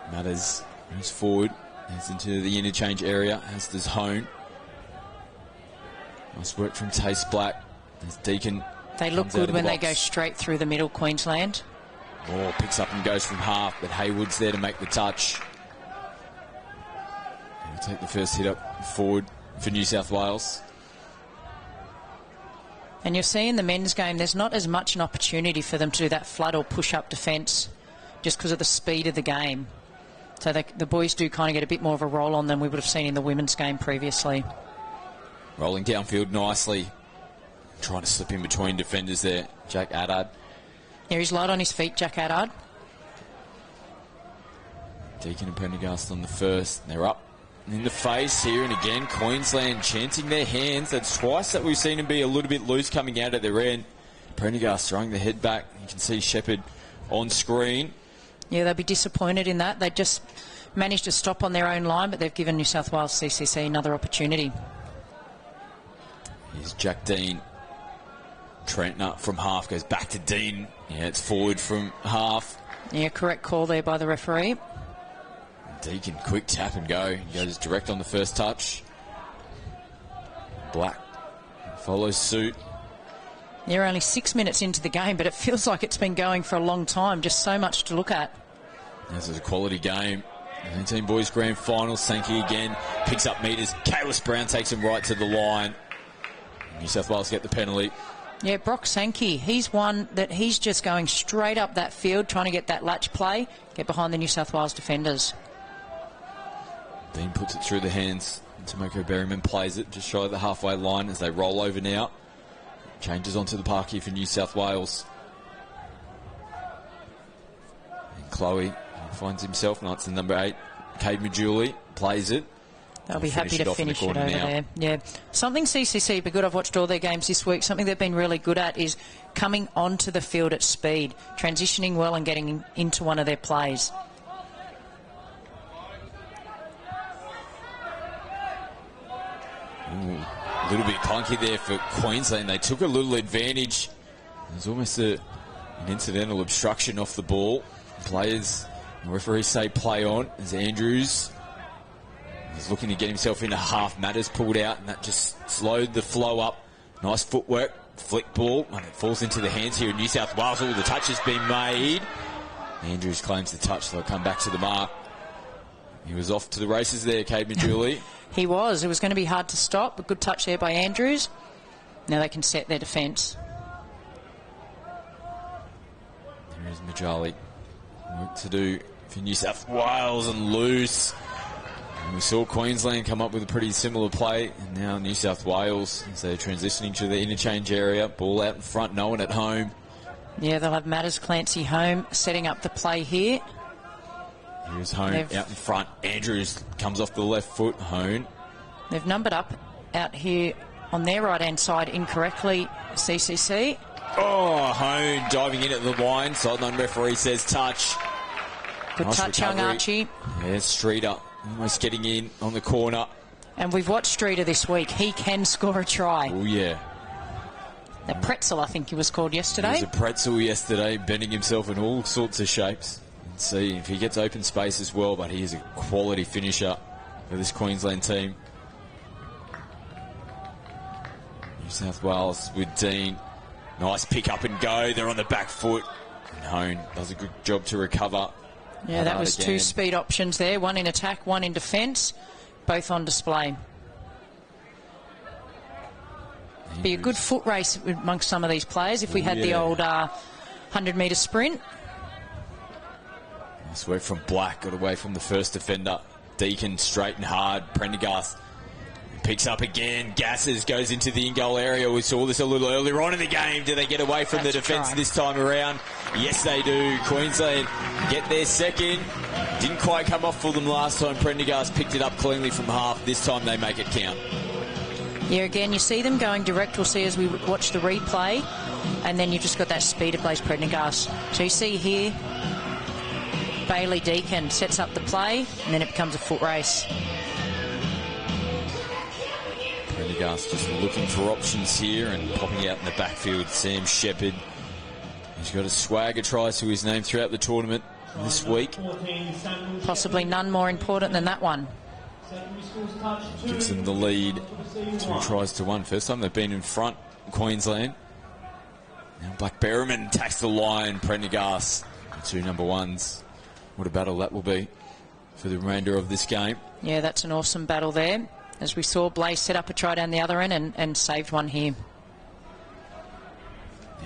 Matters moves forward, heads into the interchange area, as does Hone. Nice work from Taste Black. As Deacon. They look good when they go straight through the middle, Queensland. Moore picks up and goes from half, but Haywood's there to make the touch. He'll take the first hit up forward for New South Wales. And you'll see in the men's game, there's not as much an opportunity for them to do that flood or push-up defence just because of the speed of the game. So the boys do kind of get a bit more of a roll on than we would have seen in the women's game previously. Rolling downfield nicely. Trying to slip in between defenders there. Jack Addard. Yeah, he's light on his feet, Jack Addard. Deacon and Prendergast on the first. They're up in the face here, and again Queensland chancing their hands. That's twice that we've seen them be a little bit loose coming out at their end. Prendergast throwing the head back. You can see Shepherd on screen. Yeah, they'll be disappointed in that. They just managed to stop on their own line, but they've given New South Wales CCC another opportunity. Here's Jack Dean. Trentner from half goes back to Dean. Yeah, it's forward from half. Yeah, correct call there by the referee. Deacon, quick tap and go. He goes direct on the first touch. Black follows suit. They're only 6 minutes into the game, but it feels like it's been going for a long time. Just so much to look at. This is a quality game. 19 boys grand final. Sankey again picks up meters. Kalis Brown takes him right to the line. New South Wales get the penalty. Yeah, Brock Sankey, he's one that he's just going straight up that field, trying to get that latch play, get behind the New South Wales defenders. Dean puts it through the hands. Tomoko Berryman plays it just shy of the halfway line as they roll over now. Changes onto the park here for New South Wales. And Chloe finds himself, no, it's the number 8, Cade Majuli, plays it. They'll be happy to finish it over there. Yeah. Something CCC be good. I've watched all their games this week. Something they've been really good at is coming onto the field at speed, transitioning well and getting into one of their plays. Ooh, a little bit clunky there for Queensland. They took a little advantage. There's almost an incidental obstruction off the ball. Players, the referees say play on as Andrews. He's looking to get himself into half. Matters pulled out, and that just slowed the flow up. Nice footwork, flick ball, and it falls into the hands here in New South Wales. All the touch has been made. Andrews claims the touch, so they'll come back to the mark. He was off to the races there, Cade Majuli. He was. It was going to be hard to stop, but good touch there by Andrews. Now they can set their defence. Majali. Work to do for New South Wales and loose. And we saw Queensland come up with a pretty similar play. And now New South Wales, as they're transitioning to the interchange area. Ball out in front, no one at home. Yeah, they'll have Matters Clancy home, setting up the play here. Here's Hone out in front. Andrews comes off the left foot. Hone. They've numbered up out here on their right-hand side incorrectly, CCC. Oh, Hone diving in at the line. Sideline referee says touch. Good nice touch, recovery. young Archie. Yeah, Streeter almost getting in on the corner. And we've watched Streeter this week. He can score a try. Oh, yeah. A pretzel, I think he was called yesterday. He was a pretzel yesterday, bending himself in all sorts of shapes. And see if he gets open space as well, but he is a quality finisher for this Queensland team. New South Wales with Dean. Nice pick up and go. They're on the back foot. And Hone does a good job to recover. Yeah, that was two speed options there. One in attack, one in defence. Both on display. Be a good foot race amongst some of these players if we had the old 100-metre sprint. Nice work from Black. Got away from the first defender. Deacon straight and hard. Prendergast picks up again. Gassers goes into the in-goal area. We saw this a little earlier on in the game. Do they get away from the defence this time around? Yes, they do. Queensland get their second. Didn't quite come off for them last time. Prendergast picked it up cleanly from half. This time they make it count. Yeah, again, you see them going direct. We'll see as we watch the replay. And then you've just got that speed of Blaze Prendergast. So you see here, Bailey Deacon sets up the play, and then it becomes a foot race. Prendergast just looking for options here and popping out in the backfield. Sam Shepherd. He's got a swagger tries to his name throughout the tournament this week. Possibly none more important than that one. Gives them the lead. 2 tries to 1. First time they've been in front, Queensland. Now Black Berriman attacks the line. Prendergast, the 2 number 1s. What a battle that will be for the remainder of this game. Yeah, that's an awesome battle there. As we saw, Blaze set up a try down the other end and saved one here.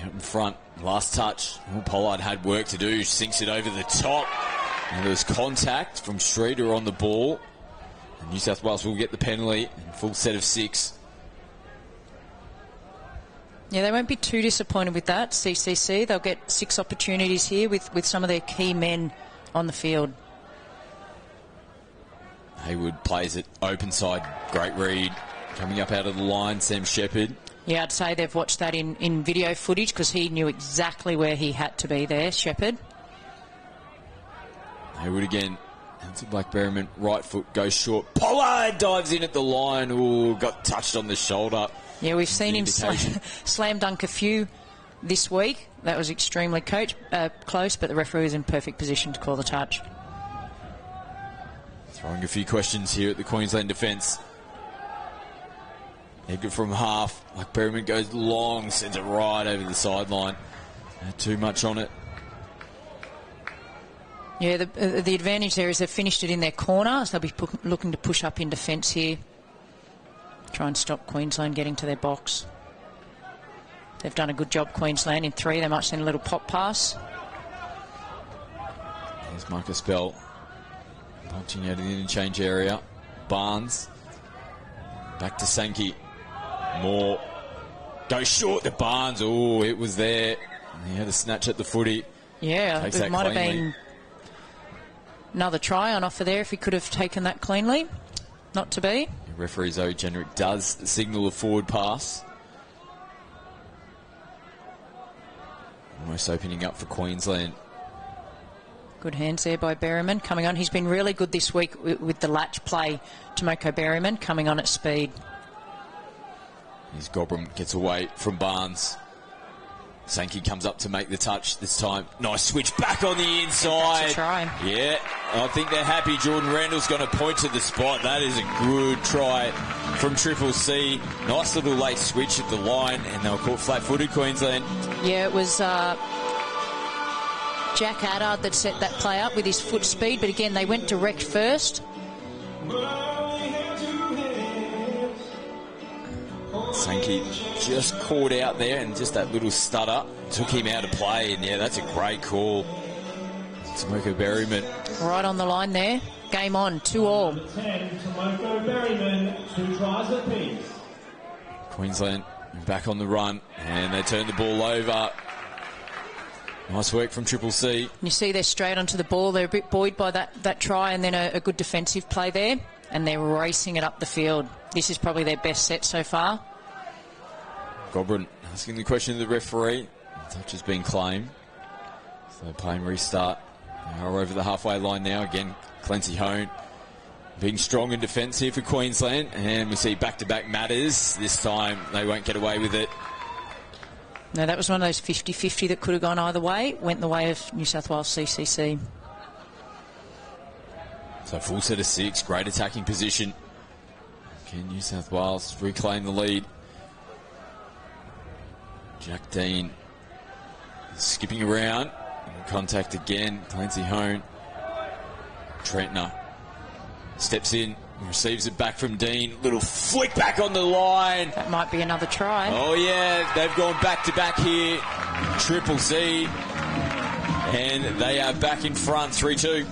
Out in front, last touch. Pollard had work to do, sinks it over the top. And there was contact from Streeter on the ball. And New South Wales will get the penalty, full set of 6. Yeah, they won't be too disappointed with that, CCC. They'll get 6 opportunities here with some of their key men on the field. Haywood plays it open side. Great read. Coming up out of the line, Sam Shepherd. Yeah, I'd say they've watched that in video footage because he knew exactly where he had to be there, Shepherd. Haywood again. That's a Black Berriman. Right foot goes short. Pollard dives in at the line. Ooh, got touched on the shoulder. Yeah, we've seen him slam dunk a few this week. That was extremely close, but the referee was in perfect position to call the touch. Throwing a few questions here at the Queensland defence. Edgar from half. Black Berriman goes long, sends it right over the sideline. Not too much on it. Yeah, the advantage there is they've finished it in their corner, so they'll be looking to push up in defence here. Try and stop Queensland getting to their box. They've done a good job, Queensland, in 3. They might send a little pop pass. There's Marcus Bell. Punching out in the interchange area. Barnes. Back to Sankey. Moore. Goes short to Barnes. Oh, it was there. He had a snatch at the footy. Yeah, it might have been another try on offer there if he could have taken that cleanly. Not to be. Referee Zoe Generick does signal a forward pass. Almost opening up for Queensland. Good hands there by Berriman coming on. He's been really good this week with the latch play. Tomoko Berriman coming on at speed. Here's Gobram, gets away from Barnes. Sankey comes up to make the touch this time. Nice switch back on the inside. That's a try. Yeah, I think they're happy. Jordan Randall's going to point to the spot. That is a good try from Triple C. Nice little late switch at the line, and they were caught flat-footed, Queensland. Yeah, it was Jack Addard that set that play up with his foot speed, but again, they went direct first. Sankey just caught out there, and just that little stutter took him out of play. And yeah, that's a great call. Tomoko Berryman. Right on the line there. Game on, 2-all. 10, Tomoko Berryman, 2 tries apiece. Queensland back on the run, and they turn the ball over. Nice work from Triple C. You see they're straight onto the ball. They're a bit buoyed by that try, and then a good defensive play there, and they're racing it up the field. This is probably their best set so far. Gobrin asking the question of the referee. Touch has been claimed. So playing restart. They are over the halfway line now. Again, Clancy Hone being strong in defence here for Queensland. And we see back-to-back matters. This time they won't get away with it. No, that was one of those 50-50 that could have gone either way. Went the way of New South Wales CCC. So full set of 6. Great attacking position. Can New South Wales reclaim the lead? Jack Dean skipping around. In contact again. Clancy Hone. Trentner steps in, receives it back from Dean. Little flick back on the line. That might be another try. Oh yeah, they've gone back to back here. Triple C. And they are back in front, 3-2.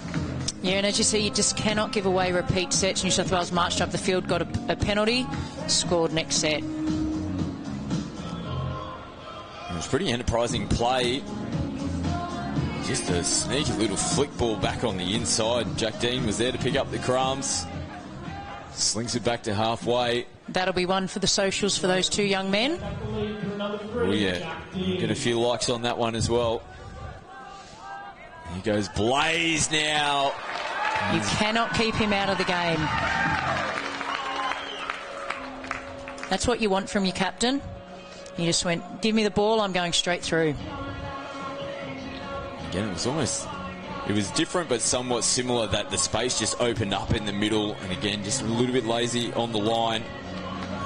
Yeah, and as you see, you just cannot give away repeat sets. New South Wales marched up the field, got a penalty, scored next set. It was pretty enterprising play. Just a sneaky little flick ball back on the inside. Jack Dean was there to pick up the crumbs. Slings it back to halfway. That'll be one for the socials for those 2 young men. Oh yeah, get a few likes on that one as well. He goes Blaze now. You cannot keep him out of the game. That's what you want from your captain. He just went, give me the ball, I'm going straight through. Again, it was different but somewhat similar, that the space just opened up in the middle, and again, just a little bit lazy on the line.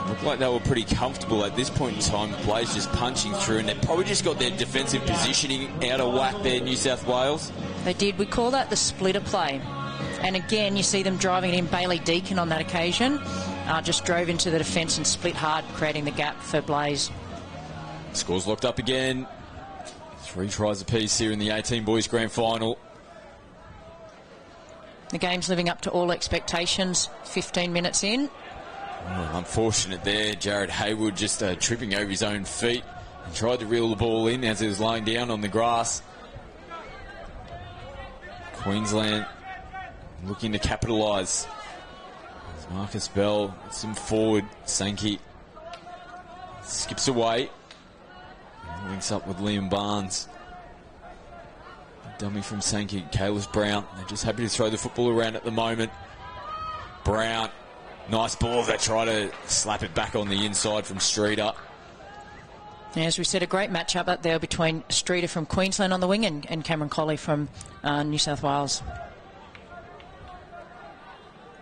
Looked like they were pretty comfortable at this point in time. Blaze just punching through, and they probably just got their defensive positioning out of whack there, New South Wales. They did. We call that the splitter play. And again, you see them driving it in. Bailey Deacon on that occasion just drove into the defence and split hard, creating the gap for Blaze. Scores locked up again. 3 tries apiece here in the 18 boys grand final. The game's living up to all expectations. 15 minutes in. Oh, unfortunate there. Jared Haywood just tripping over his own feet and tried to reel the ball in as he was lying down on the grass. Queensland looking to capitalise. Marcus Bell gets him forward. Sankey skips away. Links up with Liam Barnes. Dummy from Sankey. Kalis Brown. They're just happy to throw the football around at the moment. Brown. Nice ball. They try to slap it back on the inside from Streeter. As we said, a great matchup up there between Streeter from Queensland on the wing and Cameron Colley from New South Wales.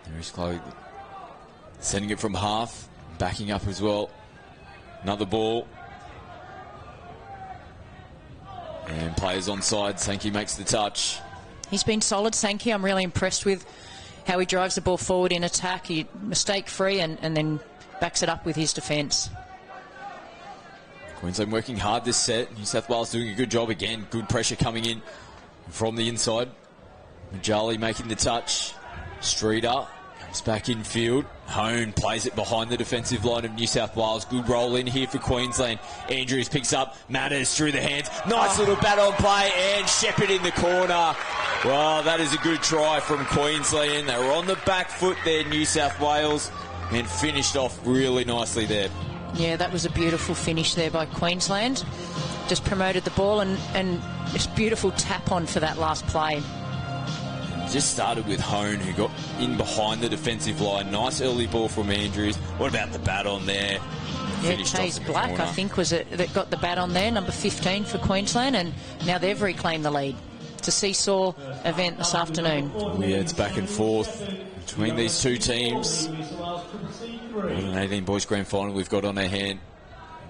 There's Chloe sending it from half, backing up as well. Another ball. And players onside. Sankey makes the touch. He's been solid, Sankey. I'm really impressed with how he drives the ball forward in attack. He mistake-free and then backs it up with his defence. Queensland working hard this set. New South Wales doing a good job again. Good pressure coming in from the inside. Majali making the touch. Streeter comes back in field. Hone plays it behind the defensive line of New South Wales. Good roll in here for Queensland. Andrews picks up. Matters through the hands. Nice little bat on play. And Shepherd in the corner. Well, that is a good try from Queensland. They were on the back foot there, New South Wales, and finished off really nicely there. Yeah, that was a beautiful finish there by Queensland. Just promoted the ball and this beautiful tap on for that last play. Just started with Hone, who got in behind the defensive line. Nice early ball from Andrews. What about the bat on there? Yeah, Chase Black, I think, was it that got the bat on there, number 15 for Queensland, and now they've reclaimed the lead. It's a seesaw event this afternoon. Yeah, it's back and forth between these two teams. What an 18 boys grand final we've got on our hand.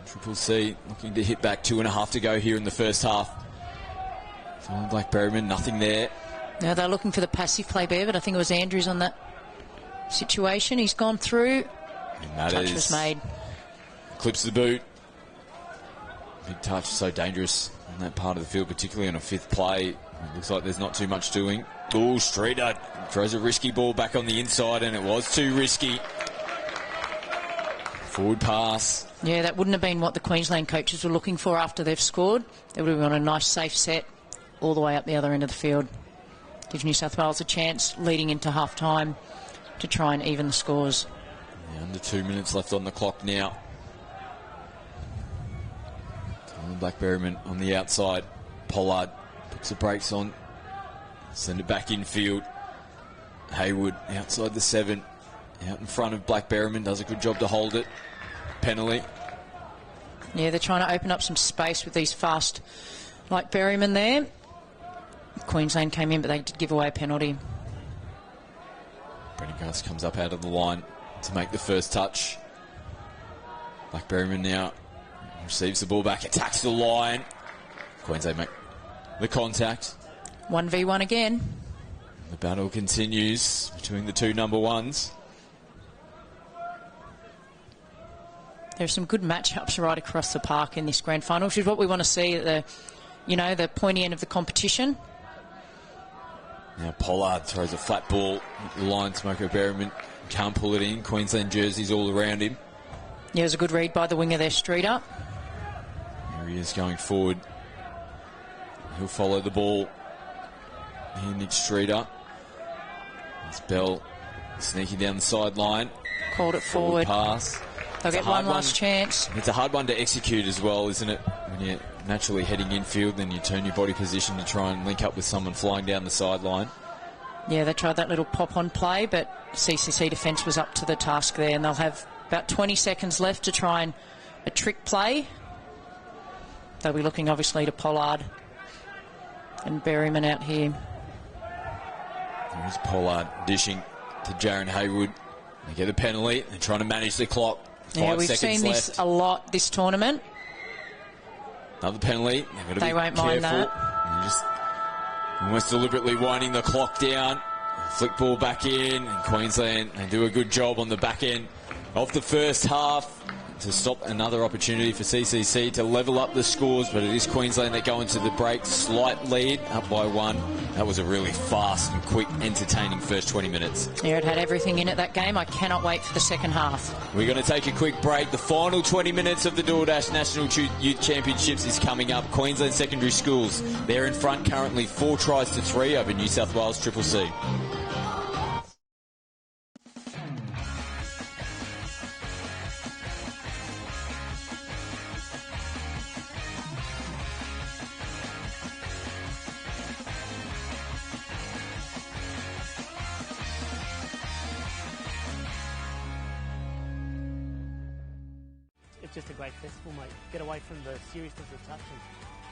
Triple C looking to hit back, 2.5 to go here in the first half. Fallen Black Berryman, nothing there. Now they're looking for the passive play there, but I think it was Andrews on that situation. He's gone through. Touch was made. clips the boot. Big touch, so dangerous in that part of the field, particularly on a fifth play. It looks like there's not too much doing. Oh, Streeter throws a risky ball back on the inside, and it was too risky. Forward pass. Yeah, that wouldn't have been what the Queensland coaches were looking for after they've scored. They would have been on a nice, safe set all the way up the other end of the field. Gives New South Wales a chance leading into half-time to try and even the scores. Yeah, under 2 minutes left on the clock now. Blackberryman on the outside. Pollard puts the brakes on. Send it back infield. Haywood outside the 7. Out in front of Blackberryman. Does a good job to hold it. Penalty. Yeah, they're trying to open up some space with these fast like Berryman there. Queensland came in, but they did give away a penalty. Brennigas comes up out of the line to make the first touch. Blackberryman now receives the ball back, attacks the line. Queensland make the contact. 1v1 again. The battle continues between the two number ones. There's some good matchups right across the park in this grand final, which is what we want to see at the, the pointy end of the competition. Now Pollard throws a flat ball at the line. Smoko Berryman can't pull it in. Queensland jerseys all around him. Yeah, it was a good read by the winger there, Streeter. Here he is going forward. He'll follow the ball. Here, Nick Streeter. It's Bell sneaking down the sideline. Called it forward. Pass. They'll get one last chance. It's a hard one to execute as well, isn't it? When you're naturally heading infield, then you turn your body position to try and link up with someone flying down the sideline. Yeah, they tried that little pop-on play, but CCC defence was up to the task there, and they'll have about 20 seconds left to try and a trick play. They'll be looking, obviously, to Pollard and Berryman out here. There's Pollard dishing to Jaron Haywood. They get a penalty. They're trying to manage the clock. 5 yeah, we've seconds seen left. this a lot this tournament. Another penalty. They won't mind that. They're just almost deliberately winding the clock down. Flick ball back in. And Queensland, they do a good job on the back end of the first half to stop another opportunity for CCC to level up the scores, but it is Queensland that go into the break. Slight lead, up by 1. That was a really fast and quick, entertaining first 20 minutes. Yeah, it had everything in it, that game. I cannot wait for the second half. We're going to take a quick break. The final 20 minutes of the DoorDash National Youth Championships is coming up. Queensland Secondary Schools, they're in front currently 4 tries to 3 over New South Wales Triple C. It's just a great festival, mate. Get away from the seriousness of touch and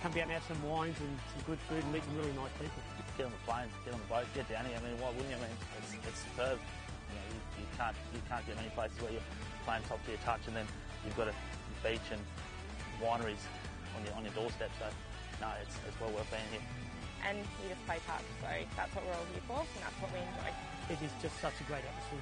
come out and have some wines and some good food and meet some really nice people. Get on the plane, get on the boat, get down here. I mean, why wouldn't you? I mean, it's superb. You can't get many places where you're playing top tier touch and then you've got a beach and wineries on your doorstep. So no, it's well worth being here. And you just play touch, so that's what we're all here for, and that's what we enjoy. It is just such a great atmosphere.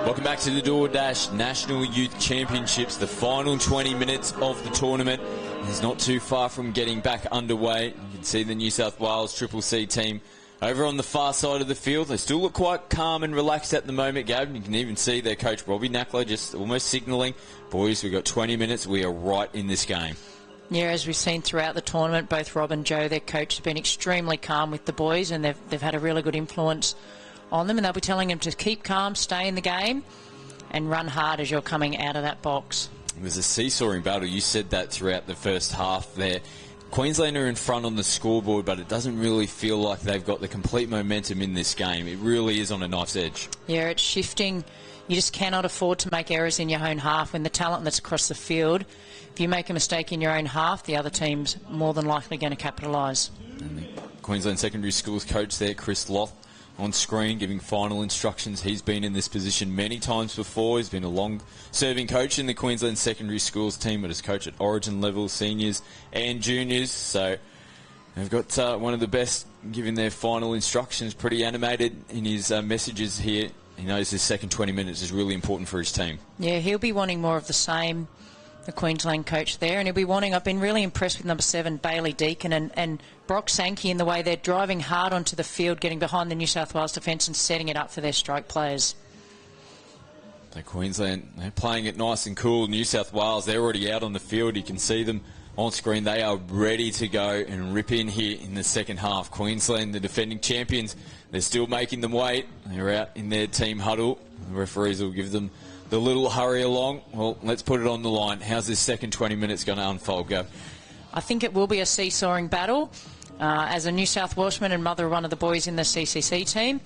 Welcome back to the DoorDash National Youth Championships, the final 20 minutes of the tournament. It's not too far from getting back underway. You can see the New South Wales Triple C team Over on the far side of the field, they still look quite calm and relaxed at the moment, Gab. You can even see their coach, Robbie Knackler, just almost signalling, boys, we've got 20 minutes. We are right in this game. Yeah, as we've seen throughout the tournament, both Rob and Joe, their coach, have been extremely calm with the boys, and they've had a really good influence on them, and they'll be telling them to keep calm, stay in the game, and run hard as you're coming out of that box. It was a seesawing battle. You said that throughout the first half there. Queensland are in front on the scoreboard, but it doesn't really feel like they've got the complete momentum in this game. It really is on a knife's edge. Yeah, it's shifting. You just cannot afford to make errors in your own half. When the talent that's across the field, if you make a mistake in your own half, the other team's more than likely going to capitalise. Queensland Secondary Schools coach there, Chris Loth, on screen giving final instructions. He's been in this position many times before. He's been a long-serving coach in the Queensland Secondary Schools team, but has coached at origin level, seniors and juniors. So they've got one of the best giving their final instructions. Pretty animated in his messages here. He knows his second 20 minutes is really important for his team. Yeah, he'll be wanting more of the same, the Queensland coach there, and he'll be wanting, I've been really impressed with number 7, Bailey Deacon, and Brock Sankey in the way they're driving hard onto the field, getting behind the New South Wales defence and setting it up for their stroke players. So Queensland, they're playing it nice and cool. New South Wales, they're already out on the field. You can see them on screen. They are ready to go and rip in here in the second half. Queensland, the defending champions, they're still making them wait. They're out in their team huddle. The referees will give them the little hurry along. Well, let's put it on the line. How's this second 20 minutes going to unfold, Gav? I think it will be a seesawing battle. As a New South Welshman and mother of one of the boys in the CCC team,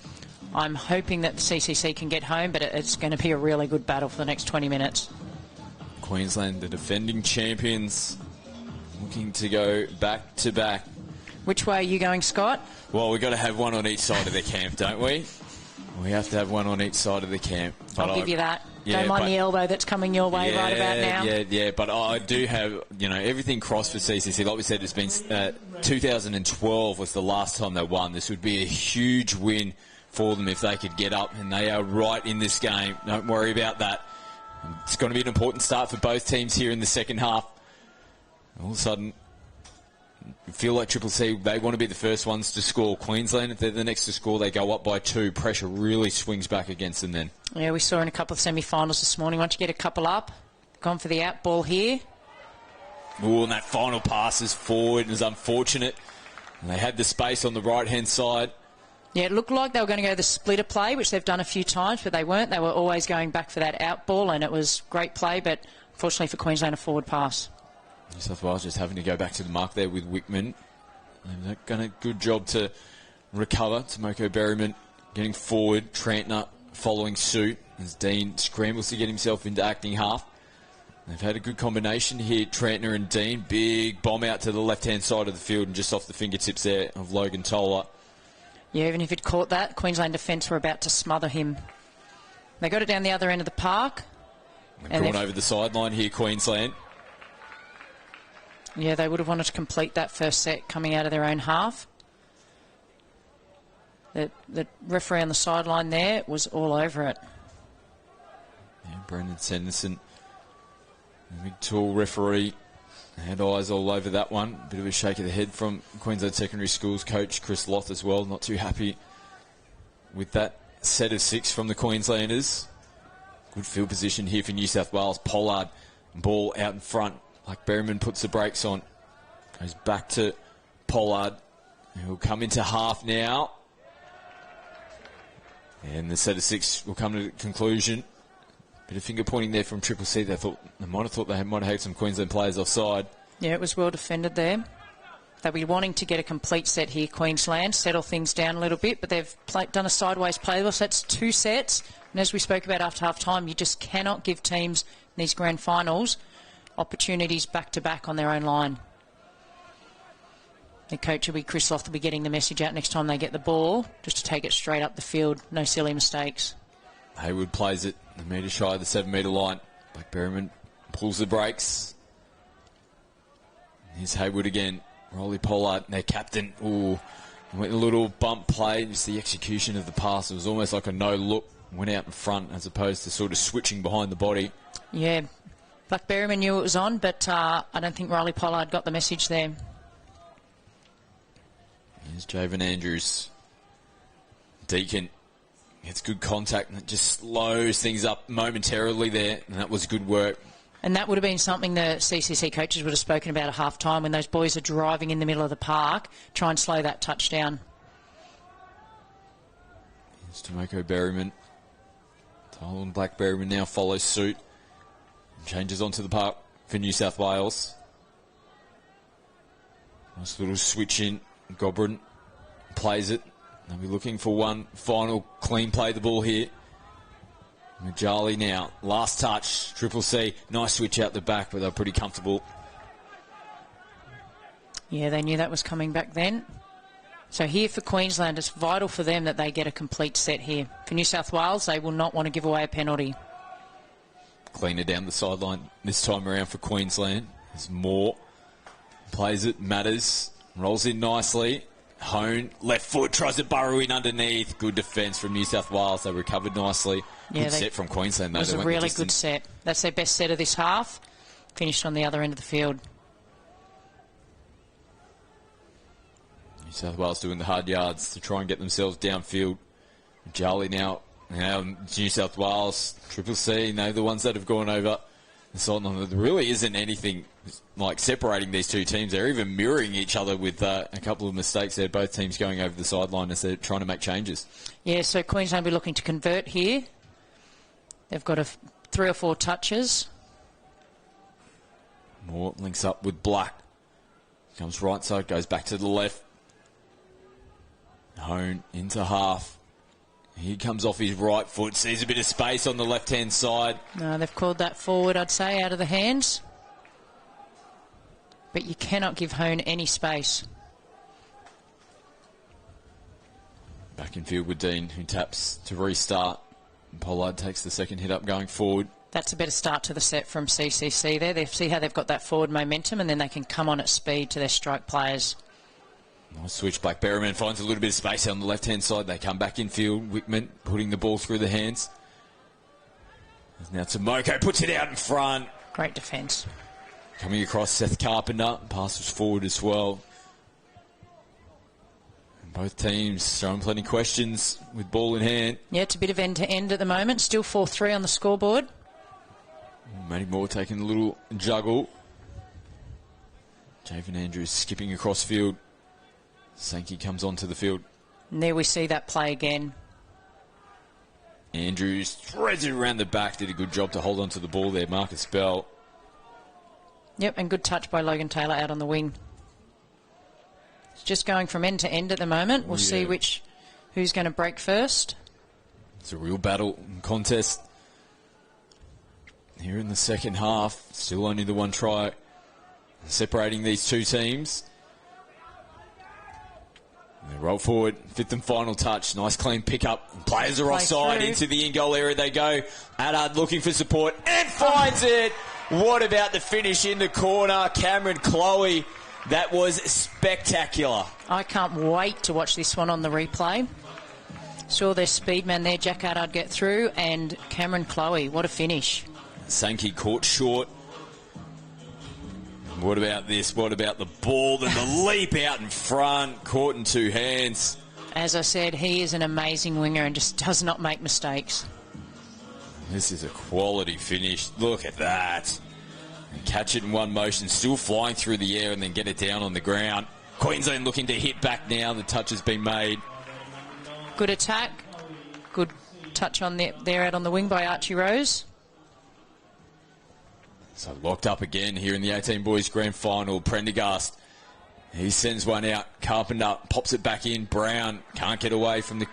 I'm hoping that the CCC can get home, but it's going to be a really good battle for the next 20 minutes. Queensland, the defending champions, looking to go back to back. Which way are you going, Scott? Well, we've got to have one on each side of the camp, don't we? We have to have one on each side of the camp. But I'll give you that. Yeah, don't mind the elbow that's coming your way right about now. Yeah, but I do have, everything crossed for CCC. Like we said, it's been 2012 was the last time they won. This would be a huge win for them if they could get up, and they are right in this game. Don't worry about that. It's going to be an important start for both teams here in the second half. All of a sudden, you feel like Triple C, they want to be the first ones to score. Queensland, if they're the next to score, they go up by 2. Pressure really swings back against them then. Yeah, we saw in a couple of semi-finals this morning. Once you get a couple up, gone for the out ball here. Ooh, and that final pass is forward. It was unfortunate. And they had the space on the right-hand side. Yeah, it looked like they were going to go the splitter play, which they've done a few times, but they weren't. They were always going back for that out ball, and it was great play, but unfortunately for Queensland, a forward pass. New South Wales just having to go back to the mark there with Wickman. They've done a good job to recover. Tomoko Berryman getting forward. Trantner following suit as Dean scrambles to get himself into acting half. They've had a good combination here, Trantner and Dean. Big bomb out to the left-hand side of the field and just off the fingertips there of Logan Toller. Yeah, even if he'd caught that, Queensland defence were about to smother him. They got it down the other end of the park. They've gone over the sideline here, Queensland. Yeah, they would have wanted to complete that first set coming out of their own half. The referee on the sideline there was all over it. Yeah, Brendan Sanderson, the big tall referee, had eyes all over that one. Bit of a shake of the head from Queensland Secondary Schools coach Chris Loth as well. Not too happy with that set of 6 from the Queenslanders. Good field position here for New South Wales. Pollard, ball out in front. Like Berryman puts the brakes on. Goes back to Pollard. He'll come into half now. And the set of 6 will come to a conclusion. Bit of finger pointing there from Triple C. They might have thought they might have had some Queensland players offside. Yeah, it was well defended there. They'll be wanting to get a complete set here, Queensland, settle things down a little bit, but they've done a sideways play. So that's 2 sets. And as we spoke about after half-time, you just cannot give teams in these grand finals opportunities back-to-back on their own line. The coach will be, Chris Loth, will be getting the message out next time they get the ball, just to take it straight up the field. No silly mistakes. Haywood plays it a metre shy of the 7-metre line. Black Berryman pulls the brakes. Here's Haywood again. Rolly Pollard, their captain. Ooh, went a little bump play. Just the execution of the pass. It was almost like a no-look. Went out in front as opposed to sort of switching behind the body. Yeah, Black Berryman knew it was on, but I don't think Riley Pollard got the message there. Here's Javen Andrews. Deacon gets good contact and it just slows things up momentarily there, and that was good work. And that would have been something the CCC coaches would have spoken about at half-time when those boys are driving in the middle of the park. Try and slow that touch down. Here's Tomoko Berryman. Tylen Black Berryman now follows suit. Changes onto the park for New South Wales. Nice little switch in. Gobrin plays it. They'll be looking for one final clean play the ball here. Majali now. Last touch. Triple C. Nice switch out the back, but they're pretty comfortable. Yeah, they knew that was coming back then. So here for Queensland, it's vital for them that they get a complete set here. For New South Wales, they will not want to give away a penalty. Cleaner down the sideline this time around for Queensland. There's more. Plays it. Matters. Rolls in nicely. Hone. Left foot. Tries to burrow in underneath. Good defence from New South Wales. They recovered nicely. Yeah, good set from Queensland, though. It was a really good set. That's their best set of this half. Finished on the other end of the field. New South Wales doing the hard yards to try and get themselves downfield. Jali now New South Wales, Triple C, they're the ones that have gone over. There really isn't anything like separating these two teams. They're even mirroring each other with a couple of mistakes there. Both teams going over the sideline as they're trying to make changes. Yeah, so Queensland will be looking to convert here. They've got 3 or 4 touches. Moore links up with Black. Comes right side, goes back to the left. Hone into half. He comes off his right foot, sees a bit of space on the left-hand side. No, they've called that forward, I'd say, out of the hands. But you cannot give Hone any space. Back in field with Dean, who taps to restart. Pollard takes the second hit up going forward. That's a better start to the set from CCC there. They see how they've got that forward momentum, and then they can come on at speed to their strike players. Nice switch. Black Berryman finds a little bit of space on the left-hand side. They come back in field. Wickman putting the ball through the hands. Now Tomoko puts it out in front. Great defence. Coming across, Seth Carpenter. Passes forward as well. And both teams throwing plenty of questions with ball in hand. Yeah, it's a bit of end-to-end at the moment. Still 4-3 on the scoreboard. Matty Moore taking a little juggle. Javen Andrews skipping across field. Sankey comes onto the field. And there we see that play again. Andrews threads it around the back. Did a good job to hold onto the ball there. Marcus Bell. Yep, and good touch by Logan Taylor out on the wing. It's just going from end to end at the moment. We'll see who's going to break first. It's a real battle and contest here in the second half. Still only the one try separating these two teams. They roll forward, 5th and final touch. Nice clean pickup. Players are offside. Into the in-goal area they go. Adard looking for support and finds it. What about the finish in the corner? Cameron Chloe. That was spectacular. I can't wait to watch this one on the replay. Saw their speed man there, Jack Adard, get through, and Cameron Chloe. What a finish. Sankey caught short. What about this? What about the ball? Then the leap out in front, caught in 2 hands. As I said, he is an amazing winger and just does not make mistakes. This is a quality finish. Look at that. And catch it in one motion, still flying through the air and then get it down on the ground. Queensland looking to hit back now. The touch has been made. Good attack. Good touch on there out on the wing by Archie Rose. So locked up again here in the 18 boys grand final. Prendergast, he sends one out. Carpenter pops it back in. Brown can't get away from the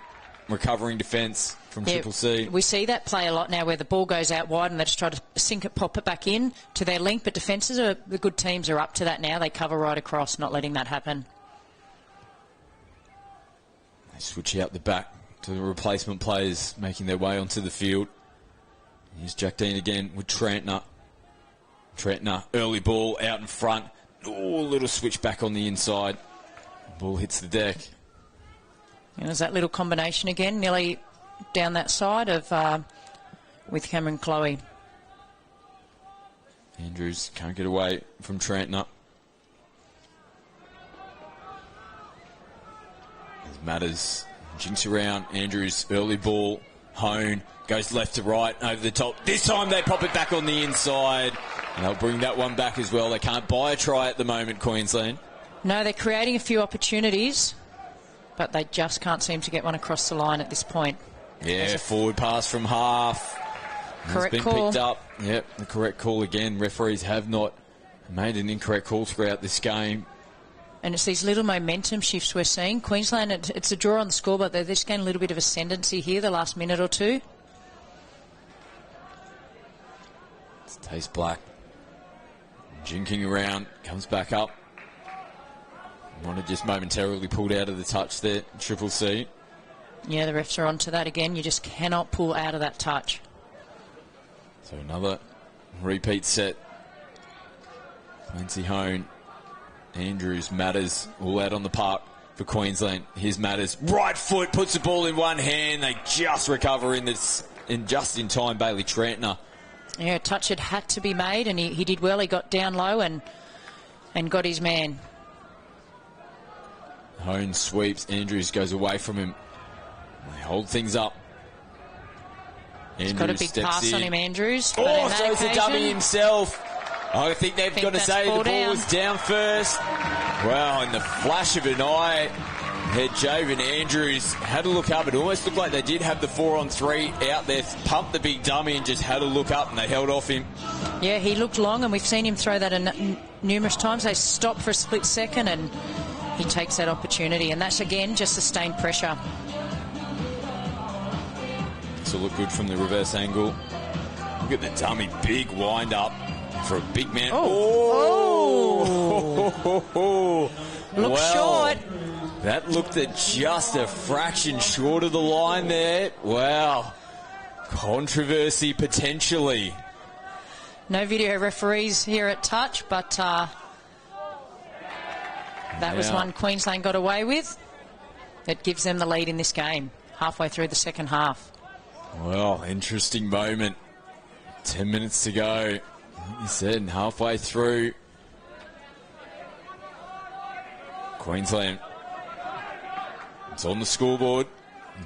recovering defence from Triple C. We see that play a lot now where the ball goes out wide and they just try to sink it, pop it back in to their length. But the good teams are up to that now. They cover right across, not letting that happen. They switch out the back to the replacement players making their way onto the field. Here's Jack Dean again with Trentner. Trentner, early ball out in front. Oh, little switch back on the inside. Ball hits the deck. And there's that little combination again, nearly down that side of with Cameron Chloe. Andrews can't get away from Trentner. Matters Jinks around. Andrews, early ball. Hone goes left to right, over the top. This time they pop it back on the inside. And they'll bring that one back as well. They can't buy a try at the moment, Queensland. No, they're creating a few opportunities, but they just can't seem to get one across the line at this point. Yeah, forward pass from half. Correct it's been call. picked up. Yep, the correct call again. Referees have not made an incorrect call throughout this game. And it's these little momentum shifts we're seeing. Queensland, it's a draw on the scoreboard. They're just getting a little bit of ascendancy here the last minute or two. It's Taste Black. Jinking around, comes back up. Might have just momentarily pulled out of the touch there, Triple C. Yeah, the refs are onto that again. You just cannot pull out of that touch. So another repeat set. Clancy Hone, Andrews, Matters, all out on the park for Queensland. Here's Matters, right foot, puts the ball in one hand. They just recover in just in time, Bailey Trantner. Yeah, a touch had to be made, and he did well. He got down low and got his man. Hone sweeps, Andrews goes away from him. They hold things up. He's got a big pass on him, Andrews. Oh, throws the dummy himself. I think they've got to say the ball was down first. Well, in the flash of an eye, Javen Andrews had a look up. It almost looked like they did have the 4-on-3 out there, pumped the big dummy and just had a look up, and they held off him. Yeah, he looked long, and we've seen him throw that numerous times. They stop for a split second, and he takes that opportunity, and that's, again, just sustained pressure. This will look good from the reverse angle. Look at the dummy, big wind-up for a big man. Oh! Look short. That looked at just a fraction short of the line there. Wow. Controversy potentially. No video referees here at touch, but that was one Queensland got away with. That gives them the lead in this game, halfway through the second half. Well, interesting moment. 10 minutes to go. Like you said, halfway through. Queensland. It's on the scoreboard.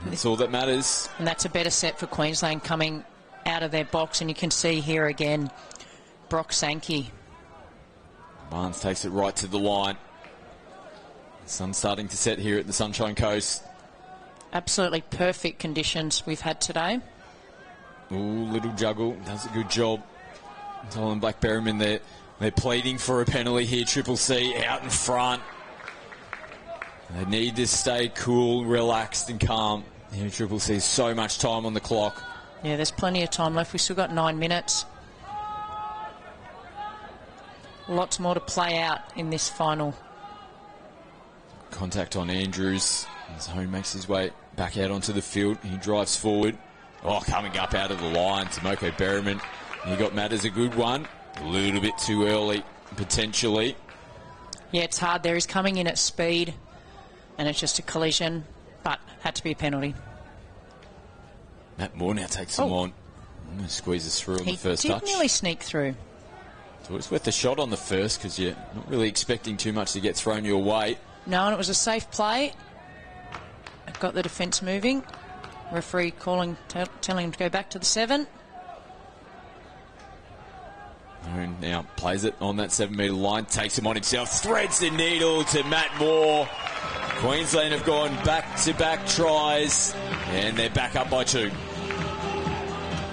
That's all that matters. And that's a better set for Queensland coming out of their box. And you can see here again, Brock Sankey. Barnes takes it right to the line. The sun's starting to set here at the Sunshine Coast. Absolutely perfect conditions we've had today. Ooh, little juggle. Does a good job. Dylan Blackberryman there. They're pleading for a penalty here. Triple C out in front. They need to stay cool, relaxed and calm. Here, Triple C, so much time on the clock. Yeah, there's plenty of time left. We've still got 9 minutes. Lots more to play out in this final. Contact on Andrews. As Hone makes his way back out onto the field. He drives forward. Oh, coming up out of the line. Tomoko Berriman. He got Matters a good one. A little bit too early, potentially. Yeah, it's hard there. He's coming in at speed. And it's just a collision, but had to be a penalty. Matt Moore now takes him on. Almost squeezes through on the first touch. He did nearly sneak through. So it's worth a shot on the first because you're not really expecting too much to get thrown your way. No, and it was a safe play. It got the defence moving. Referee calling, telling him to go back to the 7. And now plays it on that 7-metre line, takes him on himself, threads the needle to Matt Moore. Queensland have gone back-to-back tries, and they're back up by 2.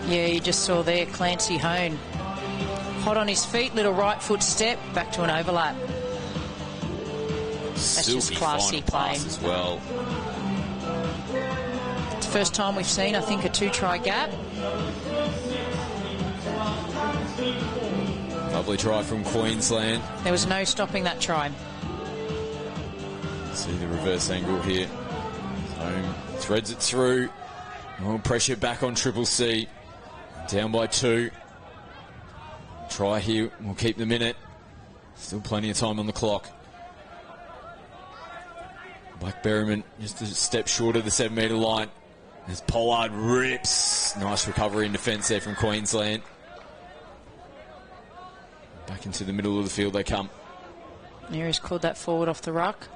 Yeah, you just saw there Clancy Hone. Hot on his feet, little right foot step, back to an overlap. That's just classy play as well. It's the first time we've seen, I think, a 2-try gap. Lovely try from Queensland. There was no stopping that try. See the reverse angle here. Home threads it through. More pressure back on Triple C. Down by 2. Try here. We'll keep them in it. Still plenty of time on the clock. Blackberryman just a step short of the 7-metre line. As Pollard rips. Nice recovery in defence there from Queensland. Back into the middle of the field they come. Here he's called that forward off the ruck.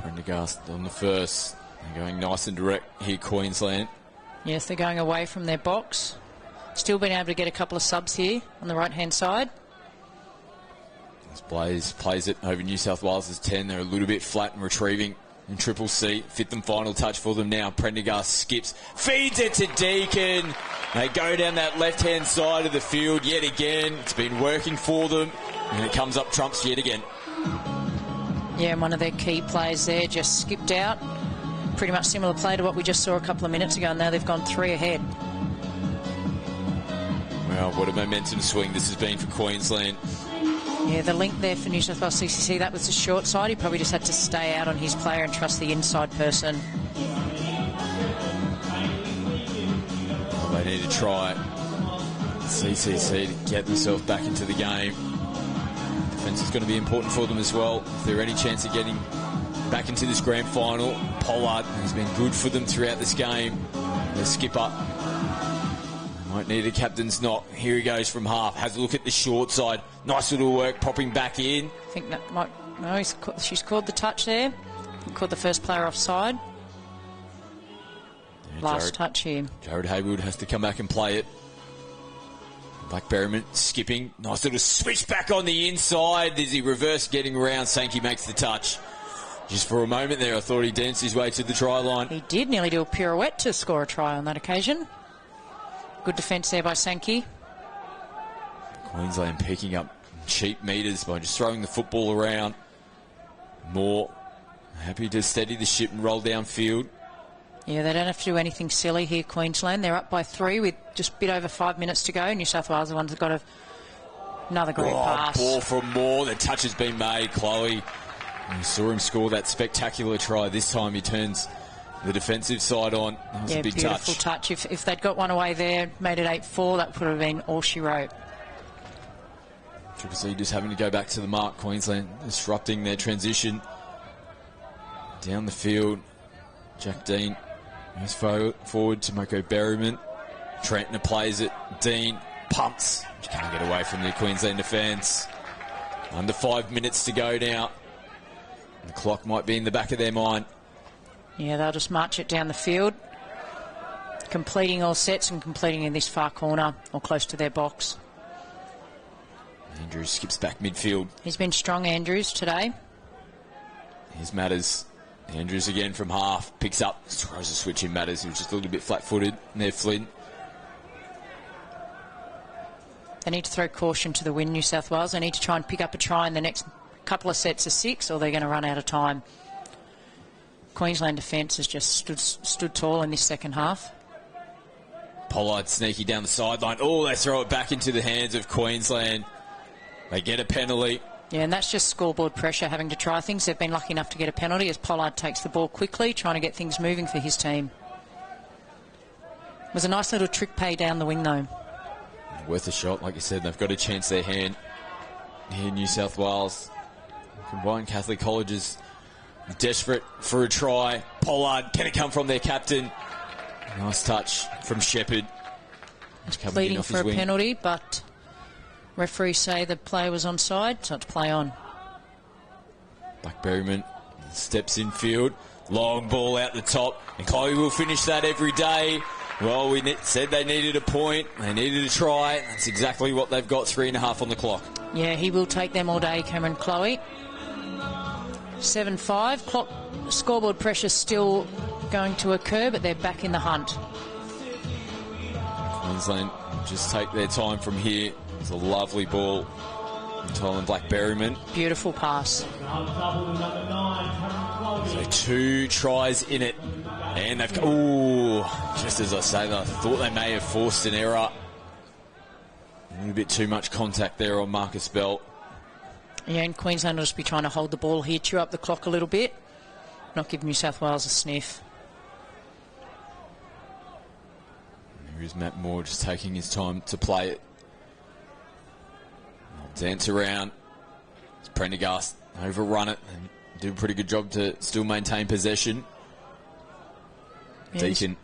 Prendergast on the first. They're going nice and direct here, Queensland. Yes, they're going away from their box. Still been able to get a couple of subs here on the right-hand side. As Blaze plays it over New South Wales' 10. They're a little bit flat and retrieving in Triple C. Fifth and final touch for them now. Prendergast skips, feeds it to Deacon. They go down that left-hand side of the field yet again. It's been working for them. And it comes up trumps yet again. Yeah, and one of their key players there just skipped out. Pretty much similar play to what we just saw a couple of minutes ago, and now they've gone 3 ahead. Well, what a momentum swing this has been for Queensland. Yeah, the link there for New South Wales CCC, that was the short side. He probably just had to stay out on his player and trust the inside person. Well, they need to try CCC to get themselves back into the game. Defence is going to be important for them as well. If they're any chance of getting back into this grand final, Pollard has been good for them throughout this game. The skipper might need a captain's knock. Here he goes from half. Has a look at the short side. Nice little work, popping back in. I think that might... No, she's called the touch there. Called the first player offside. Yeah, last touch here. Jared Haywood has to come back and play it. Black Berryman skipping. Nice little switch back on the inside. As he reverse getting around, Sankey makes the touch. Just for a moment there, I thought he danced his way to the try line. He did nearly do a pirouette to score a try on that occasion. Good defence there by Sankey. Queensland picking up cheap metres by just throwing the football around. Moore happy to steady the ship and roll downfield. Yeah, they don't have to do anything silly here, Queensland. They're up by 3 with just a bit over 5 minutes to go. New South Wales are the ones that got another great pass. Ball from Moore. The touch has been made. Chloe, you saw him score that spectacular try. This time he turns the defensive side on. That was a big beautiful touch. If they'd got one away there, made it 8-4, that would have been all she wrote. Triple C just having to go back to the mark. Queensland disrupting their transition. Down the field, Jack Dean moves forward to Moko Berryman. Trentner plays it. Dean pumps. She can't get away from the Queensland defence. Under 5 minutes to go now. The clock might be in the back of their mind. Yeah, they'll just march it down the field, completing all sets and completing in this far corner or close to their box. Andrews skips back midfield. He's been strong, Andrews, today. Here's Matters. Andrews again from half. Picks up. Throws a switch in Matters. He was just a little bit flat-footed. And there, Flynn. They need to throw caution to the wind, New South Wales. They need to try and pick up a try in the next couple of sets of 6 or they're going to run out of time. Queensland defence has just stood tall in this second half. Pollard sneaky down the sideline. Oh, they throw it back into the hands of Queensland. They get a penalty. Yeah, and that's just scoreboard pressure, having to try things. They've been lucky enough to get a penalty as Pollard takes the ball quickly, trying to get things moving for his team. It was a nice little trick play down the wing, though. Worth a shot. Like you said, they've got a chance their hand here in New South Wales. Combined Catholic Colleges desperate for a try. Pollard, can it come from their captain? Nice touch from Shepherd. Pleading for a penalty, but referees say the player was onside, so it's play on. Black Berryman steps in field. Long ball out the top. And Chloe will finish that every day. Well, we said they needed a point. They needed a try. That's exactly what they've got. 3.5 on the clock. Yeah, he will take them all day, Cameron Chloe. 7-5. Clock scoreboard pressure still going to occur, but they're back in the hunt. Queensland just take their time from here. It's a lovely ball. Tylen Black Berryman. Beautiful pass. So 2 tries in it. And they've... Ooh, just as I say, I thought they may have forced an error. A little bit too much contact there on Marcus Belt. Yeah, and Queensland will just be trying to hold the ball here, chew up the clock a little bit, not give New South Wales a sniff. There is Matt Moore just taking his time to play it. Dance around. It's Prendergast overrun it and do a pretty good job to still maintain possession. Yes. Deacon.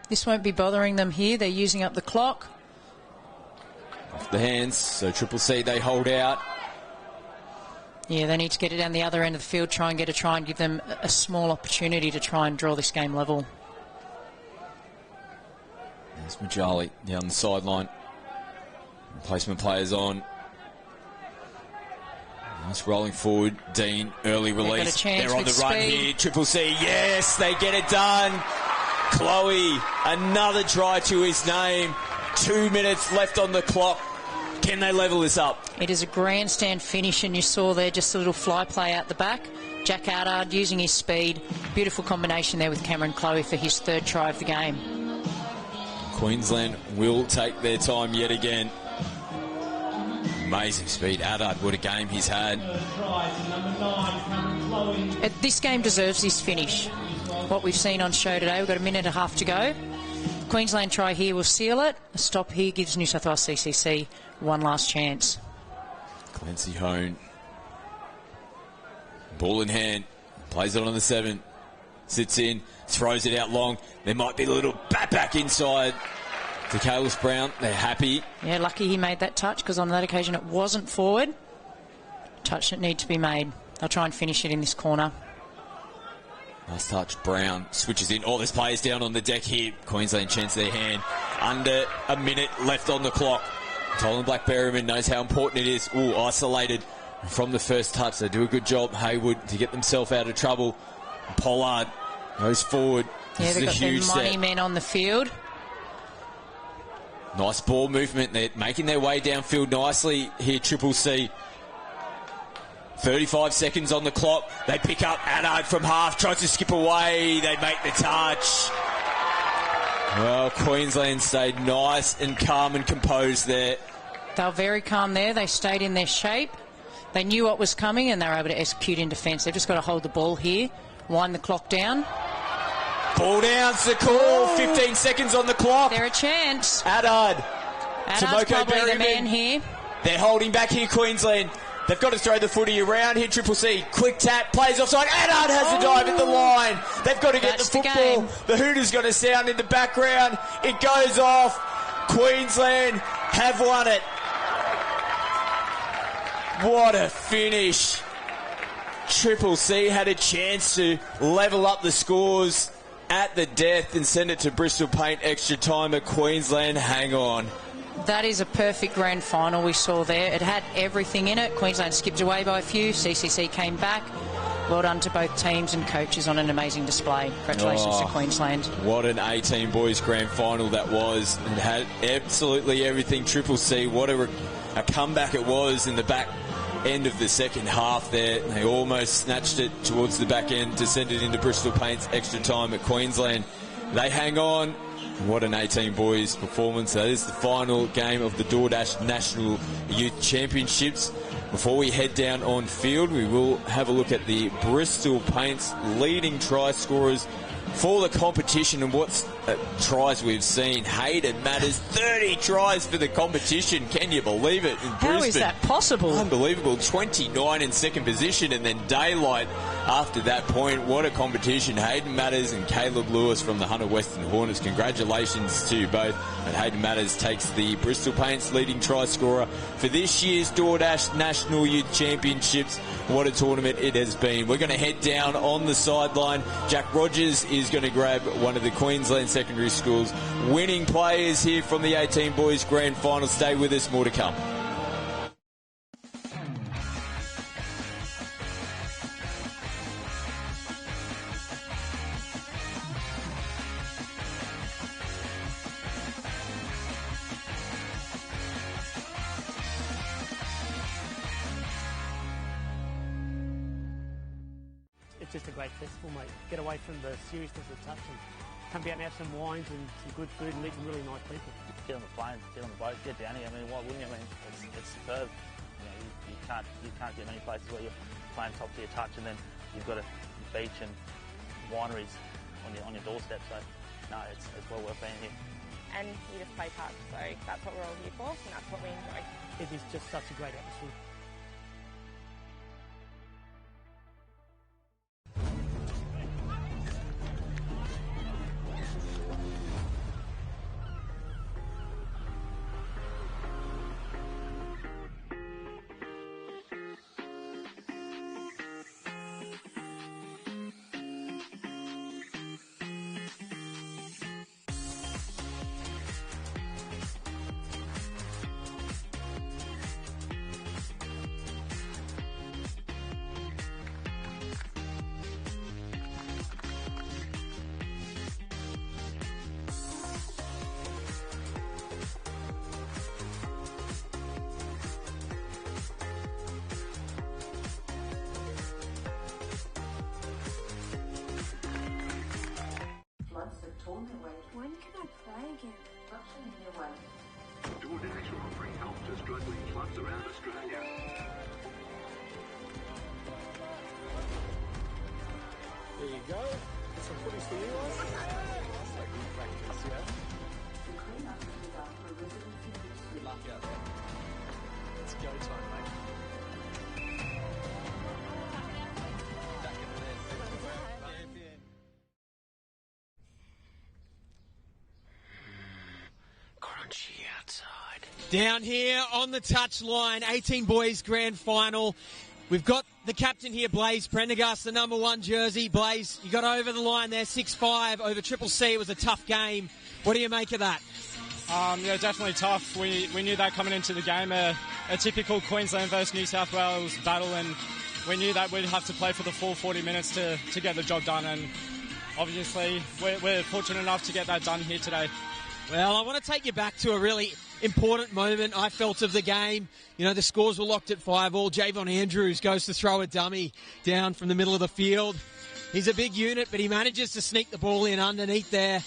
This won't be bothering them here. They're using up the clock. Off the hands, so Triple C they hold out. Yeah, they need to get it down the other end of the field, try and give them a small opportunity to try and draw this game level. There's Majali down the sideline. Replacement players on. Nice rolling forward. Dean, early release. They're on the run here. Triple C, yes, they get it done. Chloe, another try to his name. 2 minutes left on the clock. Can they level this up? It is a grandstand finish, and you saw there just a little fly play out the back. Jack Ardard using his speed. Beautiful combination there with Cameron Chloe for his 3rd try of the game. Queensland will take their time yet again. Amazing speed. Ardard, what a game he's had. This game deserves this finish. What we've seen on show today, we've got a minute and a half to go. Queensland try here will seal it. A stop here gives New South Wales CCC one last chance. Clancy Hone. Ball in hand. Plays it on the 7. Sits in. Throws it out long. There might be a little bat back inside to Kalis Brown. They're happy. Yeah, lucky he made that touch, because on that occasion it wasn't forward. Touch that need to be made. They'll try and finish it in this corner. Last touch, Brown switches in. Oh, there's players down on the deck here. Queensland chance their hand. Under a minute left on the clock. Tolan Black-Berryman knows how important it is. Ooh, isolated from the first touch. They do a good job, Haywood, to get themselves out of trouble. Pollard goes forward. Yeah, they've got their money men on the field. Nice ball movement. They're making their way downfield nicely here, Triple C. 35 seconds on the clock. They pick up Ardard from half, tries to skip away. They make the touch. Well, Queensland stayed nice and calm and composed there. They were very calm there. They stayed in their shape. They knew what was coming, and they were able to execute in defence. They've just got to hold the ball here, wind the clock down. Ball down's the call. 15 seconds on the clock. They're a chance. Ardard's probably the man here. They're holding back here, Queensland. They've got to throw the footy around here, Triple C. Quick tap, plays offside. Ardard has a dive at the line. They've got to get the football. The hooter's going to sound in the background. It goes off. Queensland have won it. What a finish. Triple C had a chance to level up the scores at the death and send it to Bristol Paint extra time, but Queensland hang on. That is a perfect grand final we saw there. It had everything in it. Queensland skipped away by a few. CCC came back. Well done to both teams and coaches on an amazing display. Congratulations to Queensland. What an 18 boys grand final that was. It had absolutely everything. Triple C, what a comeback it was in the back end of the second half there. They almost snatched it towards the back end to send it into Bristol Paint's extra time at Queensland. They hang on. What an 18 boys performance. That is the final game of the DoorDash National Youth Championships. Before we head down on field, we will have a look at the Bristol Paint's leading try scorers for the competition and what tries we've seen. Hayden Matters, 30 tries for the competition. Can you believe it? In Brisbane. How is that possible? Unbelievable. 29 in second position, and then daylight after that point. What a competition. Hayden Matters and Caleb Lewis from the Hunter Western Hornets. Congratulations to you both. And Hayden Matters takes the Bristol Paint's leading try scorer for this year's DoorDash National Youth Championships. What a tournament it has been. We're going to head down on the sideline. Jack Rogers is going to grab one of the Queensland secondary schools winning players here from the 18 boys grand final. Stay with us, more to come. Just a great festival, mate. Get away from the seriousness of touch and come out and have some wines and some good food and meet some really nice people. Get on the plane, get on the boat, get down here. I mean, why wouldn't you? I mean, it's superb. You know, you can't get many places where you're playing top tier touch and then you've got a beach and wineries on your doorstep. So no, it's well worth being here. And you just play touch, so that's what we're all here for, and that's what we enjoy. It is just such a great atmosphere. tournament weight. When can I play again? Option in your way. DoorDash are offering help to struggling clubs around Australia. There you go. Some footies for you guys. That's like good practice, yeah? The clean-up is up for residency district. Good luck out there. It's go time, mate. Back in there. Crunchy outside. Down here on the touchline, 18 boys grand final. We've got the captain here, Blaze Prendergast, the number 1 jersey. Blaze, you got over the line there, 6-5 over Triple C. It was a tough game. What do you make of that? Yeah, definitely tough. We knew that coming into the game, a typical Queensland versus New South Wales battle, and we knew that we'd have to play for the full 40 minutes to get the job done, and obviously we're fortunate enough to get that done here today. Well, I want to take you back to a really important moment I felt of the game. You know, the scores were locked at 5-all. Javon Andrews goes to throw a dummy down from the middle of the field. He's a big unit, but he manages to sneak the ball in underneath there. Do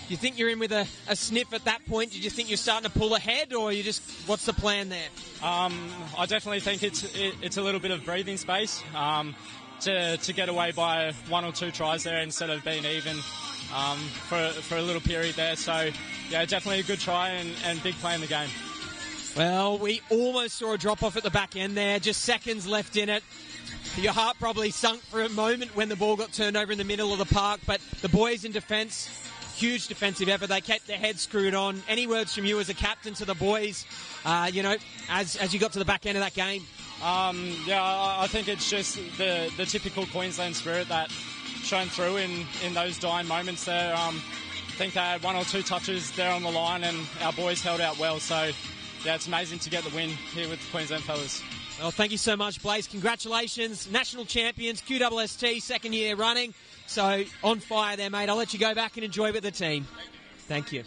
you think you're in with a sniff at that point? Did you think you're starting to pull ahead, or you just, what's the plan there? I definitely think it's a little bit of breathing space to get away by 1 or 2 tries there instead of being even for a little period there. So, yeah, definitely a good try and big play in the game. Well, we almost saw a drop-off at the back end there, just seconds left in it. Your heart probably sunk for a moment when the ball got turned over in the middle of the park, but the boys in defence, huge defensive effort. They kept their heads screwed on. Any words from you as a captain to the boys, you know, as you got to the back end of that game? Yeah, I think it's just the typical Queensland spirit that shone through in those dying moments there. I think they had 1 or 2 touches there on the line, and our boys held out well. So, yeah, it's amazing to get the win here with the Queensland fellas. Well, thank you so much, Blaze. Congratulations. National champions, QSST, 2nd year running. So, on fire there, mate. I'll let you go back and enjoy with the team. Thank you.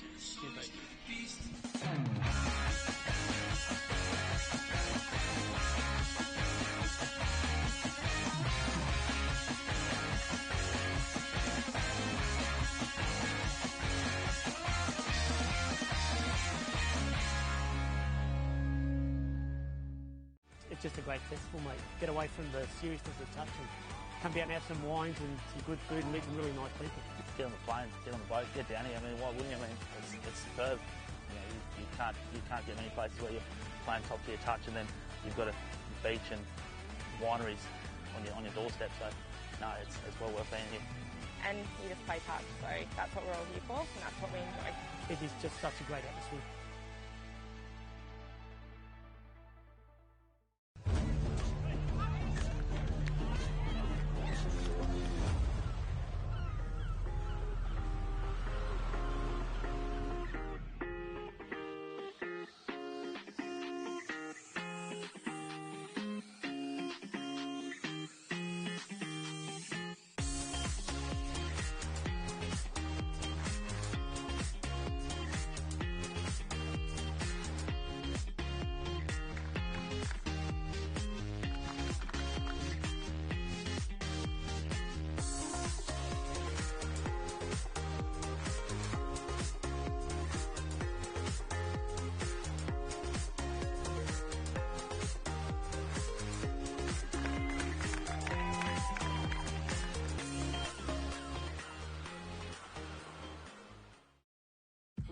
It's just a great festival, mate. Get away from the seriousness of the touch and come down and have some wines and some good food and meet some really nice people. Get on the plane, get on the boat, get down here. I mean, why wouldn't you? I mean, it's superb. You know, you can't get many places where you're playing top tier touch, and then you've got a beach and wineries on your doorstep. So, no, it's well worth being here. And you just play touch, so that's what we're all here for, and that's what we enjoy. It is just such a great atmosphere.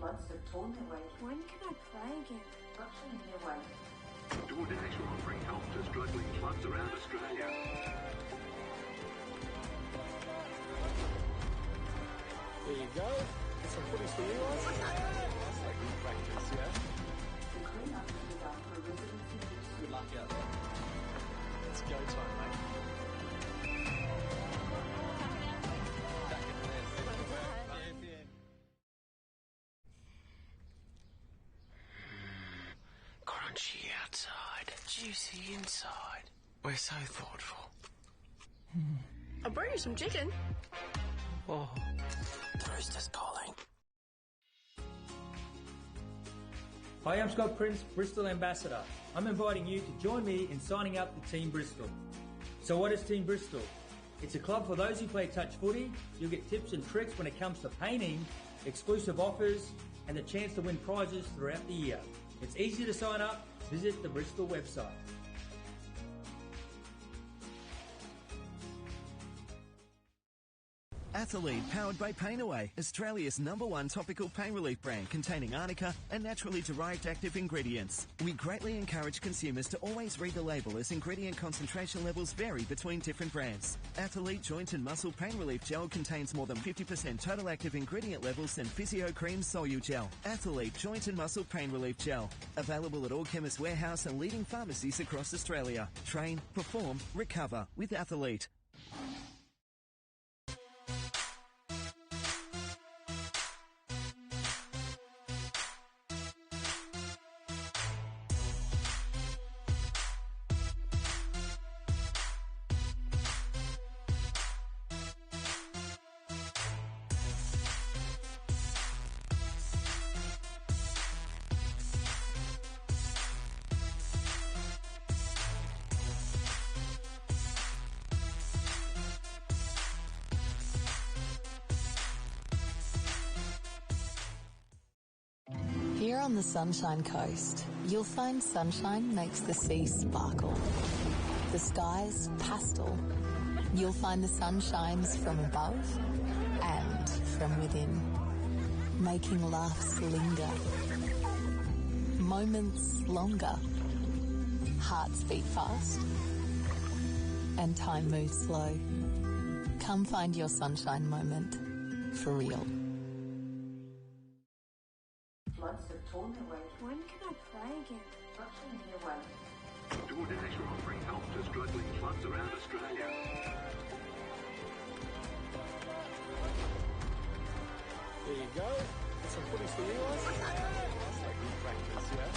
Lots of tournament weight. When can I play again? Option in your way. DoorDash are offering help to struggling clubs around Australia. There you go. Some footies for you guys. That's like good practice, yeah? The clean-up is up for residency district. Good luck out there. It's go time, mate. Back in there. Crunchy outside, juicy inside. We're so thoughtful. I'll bring you some chicken. Oh, the rooster's calling. Hi, I'm Scott Prince, Bristol Ambassador. I'm inviting you to join me in signing up to Team Bristol. So what is Team Bristol? It's a club for those who play touch footy. You'll get tips and tricks when it comes to painting, exclusive offers, and the chance to win prizes throughout the year. It's easy to sign up. Visit the Bristol website. Athlete, powered by Pain Away, Australia's #1 topical pain relief brand containing arnica and naturally derived active ingredients. We greatly encourage consumers to always read the label as ingredient concentration levels vary between different brands. Athlete Joint and Muscle Pain Relief Gel contains more than 50% total active ingredient levels than Physio Cream Solute Gel. Athlete Joint and Muscle Pain Relief Gel. Available at all Chemist Warehouse and leading pharmacies across Australia. Train, perform, recover with Athlete. Here on the Sunshine Coast, you'll find sunshine makes the sea sparkle. The skies pastel. You'll find the sun shines from above and from within, making laughs linger, moments longer, hearts beat fast, and time moves slow. Come find your sunshine moment for real. Floods of tournament weight. When can I play again? Russian year one. DoorDash are offering help to struggling clubs around Australia. There you go. Some footies for you guys. That's like good practice, yeah.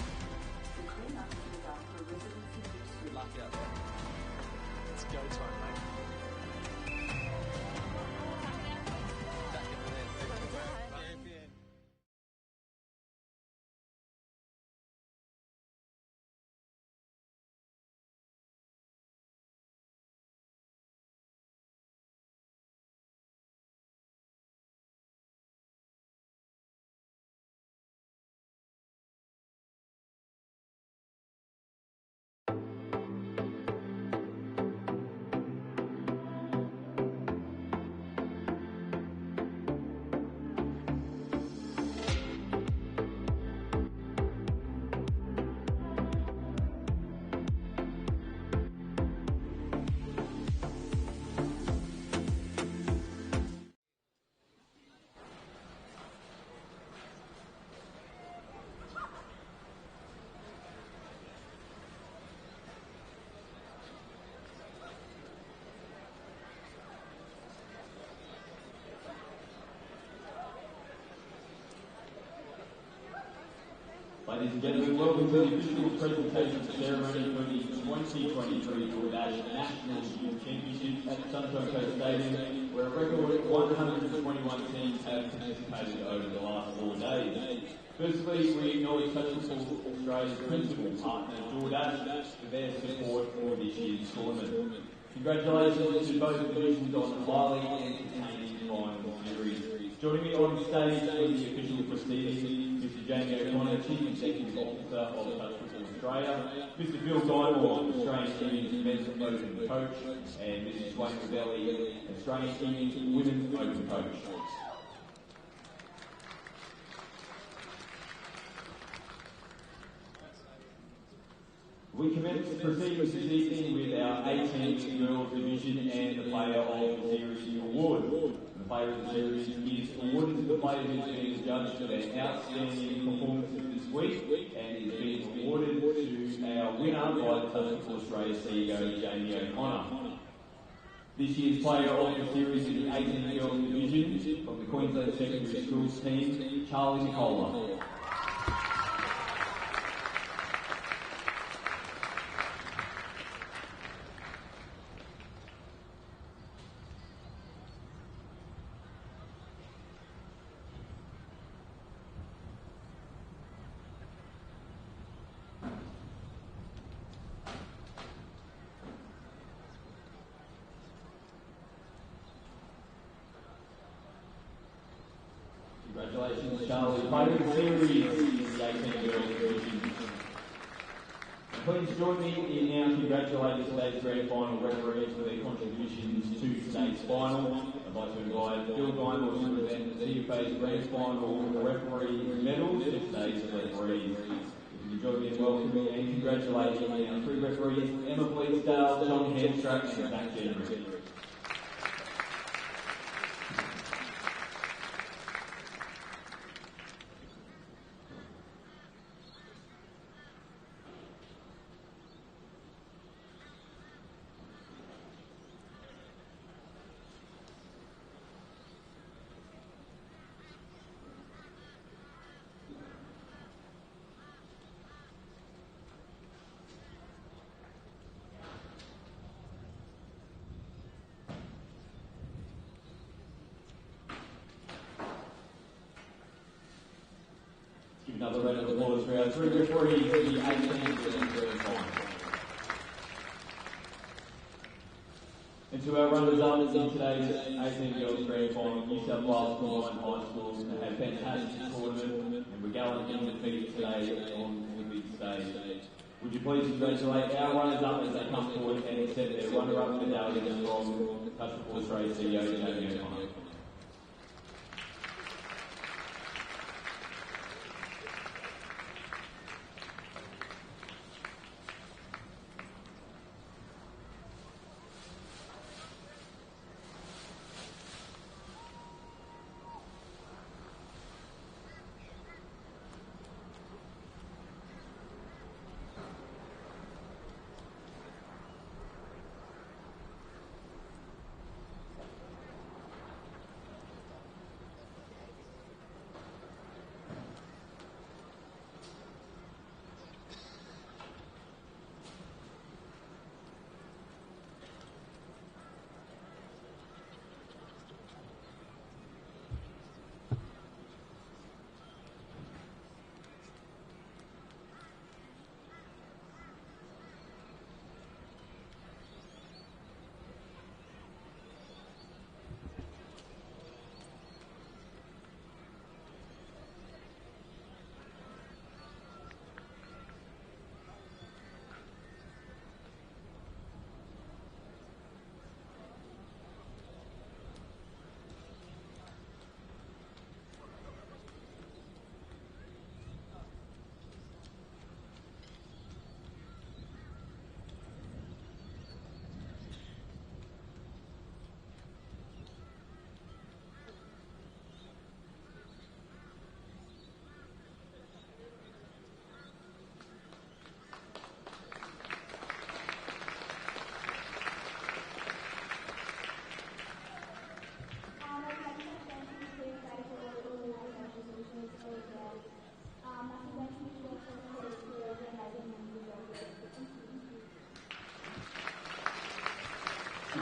The clean-up is done for residency use. Good luck out there. It's go time, mate. Ladies and gentlemen, welcome to the official presentation ceremony for the 2023 DoorDash National Youth Championships at Sunshine Coast Stadium, where a record 121 teams have participated over the last 4 days. Firstly, we acknowledge Touch Football Australia's principal partner, DoorDash, for their support for this year's tournament. Congratulations to both divisions on the highly entertaining final series. Joining me on stage for the official proceedings, Mr. Jamie O'Connor, Chief Executive Officer of Touch Football Australia, Mr. Phil Guymore, Australian Indian Men's Open Coach, and Mrs. Wayne Ravelli, Australian Indian Women's Open Coach. We commence proceedings this evening with our 18 girls division and the Player of the Series award. The Player of the Series is awarded to the player who has been judged for their outstanding performances this week and is being awarded to our winner by the Touch Football Australia CEO Jamie O'Connor. This year's Player of the Series in the 18 girls division from the Queensland Secondary Schools team, Charlie Nicola. Congratulations, Charlie. Player of the series in the 18 girls division. Please join me in now congratulating today's grand final referees for their contributions to today's final. I'd like to invite Bill Guymore to present the CFA's grand final referee medals to today's referees. If you join me in welcoming and congratulating our three referees, Emma Bleasdale, John Hamstrack and Zach Jenner. Another round of applause for our three referees in the 18 grand final. And to our runners-up in today's 18 girls grand final, New South Wales Combined High Schools had a fantastic tournament and were gallantly defeated today on the big stage. Would you please congratulate our runners-up as they come forward and accept their runner-up medallions from Touch the Horse Race CEO Jamie O'Connor.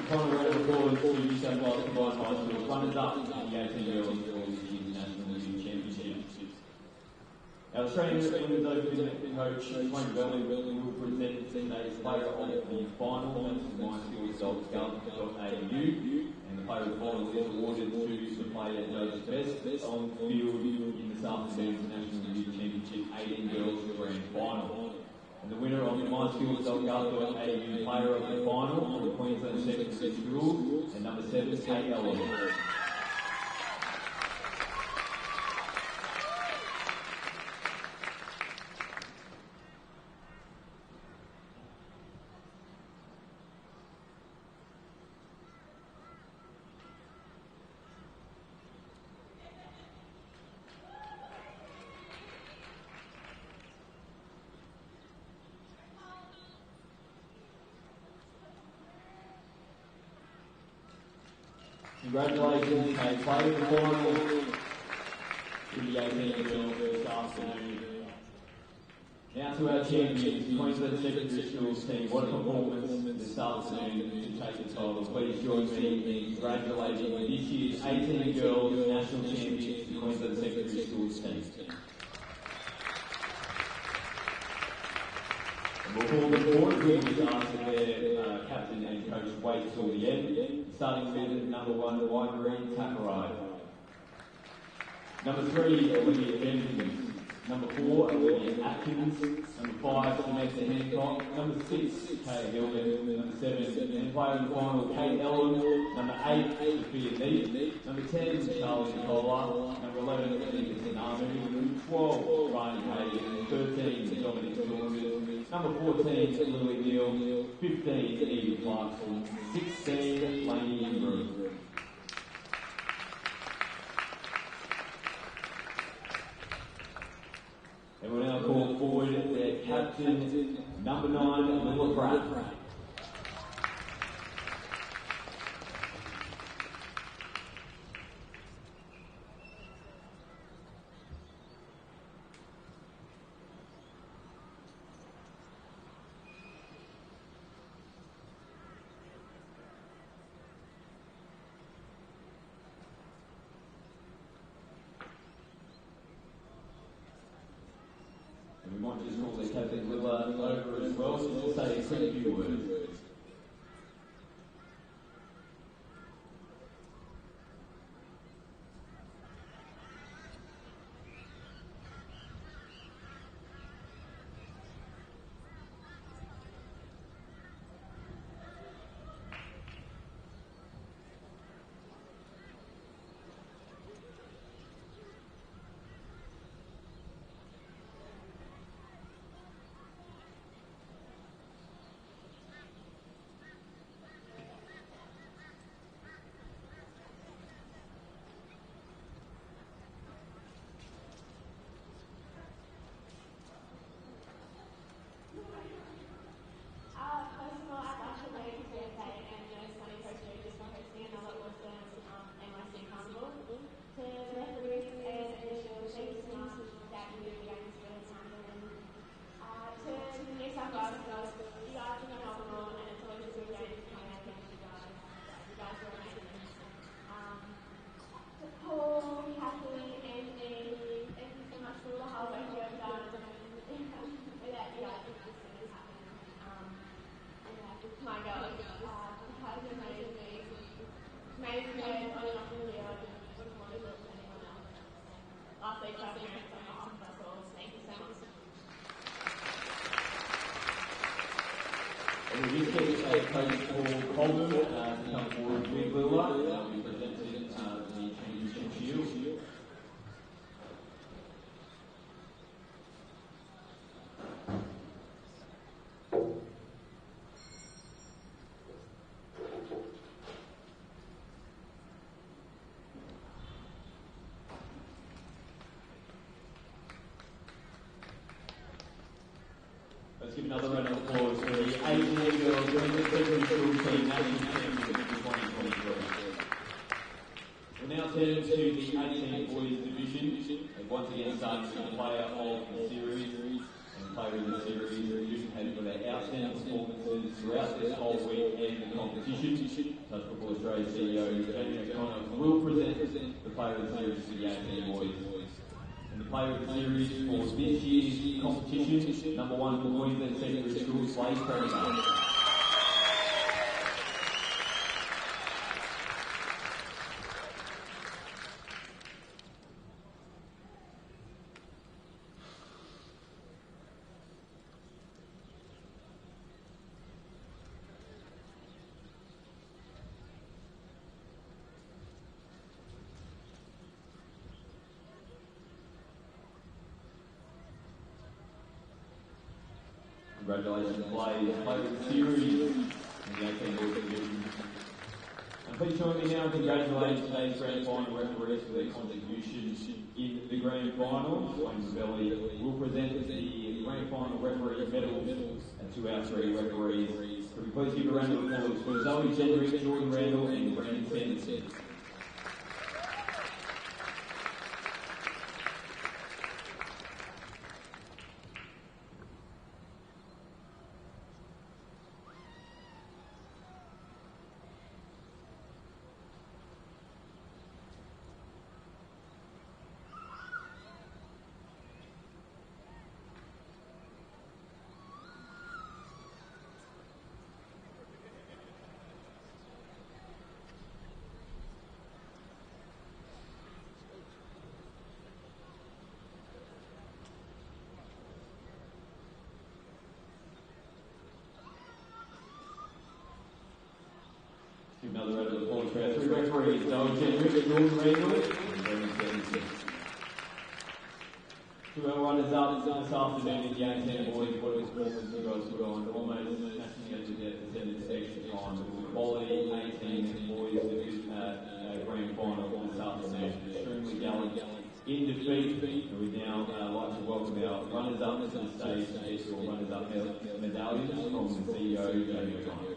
Final round of applause to New South Wales Combined High Schools runners-up in the 18 girls National Youth Championships. Our Australian Women's Open coach, Tony Belling, will present today's player of the final, that's the myskillsgov.au, and the player of the final is awarded to the player that knows best on field in this afternoon's National Youth Championship 18 girls grand final. And the winner of the myskillsgov.au player of the final for the Queensland Secondary Schools, and number 7, Kate Ellis. Congratulations, they played the final in the 18 girls this afternoon. Now to our champions, Queensland Secondary Schools team. What a performance this afternoon to take the title. Please join me in congratulating this year's 18 girls national champions, the Queensland Secondary Schools team. Before the board, we will ask their captain and coach wait till the end, starting with number 1, White Green Takarai. Number 3, Olivia Jenkins. Number 4, Olivia Atkins. Number 5, Samantha Hancock. Number 6, Kay Hillman. Number 7, and player in the final, Kate Ellen. Number 8, Sophia Neat. Number 10, Charlie Nicola. Number 11, Nicholas Namu. Number 12, Ryan Hagan. 13, Dominic Saunders. Number 14, Lily Neal. 15, Evie Clarkson. 16, Lainey Ingram. And we'll now call forward their captain, number 9, Lilla Pratt. And we might just call their captain Lilla over as well, so just say a quick few words. And we just get Coach Paul Coleman to come forward with Lilla. We'll be presenting the Championship Shield. Let's give another round of applause for the 18 girls doing the secondary school team national championships in 2023. We'll now turn to the 18 boys division. And once again, starting with the player of the series. And the player of the series has got their outstanding performances throughout this whole week and the competition. Touch Football Australia CEO Jamie McConnell will present the player of the series for the 18 boys. And the player of the series for this year's competition, number 1 for Queensland Secondary School, Slade Predator. Congratulations, player of the series in the 18 boys division. And please join me now in congratulating today's grand final referees for their contributions in the grand final. Wayne Ravelli will present the grand final referee medals to our 3 referees. Could we please give a round of applause for Zoe Gendrick, Jordan Randall and Brandon Sanderson. Another round of applause for our three referees, Noel Jenrick, Jordan Randall, and Brendan Stevenson. To our runners-up this afternoon in the 18 boys, what a performance you guys put on, almost smashing it to death, percentage extra time. It was a quality 18 boys grand final this afternoon. Extremely gallant in defeat. And we'd now like to welcome our runners-up to the stage to get your runners-up medallions from the CEO, Jamie O'Connor.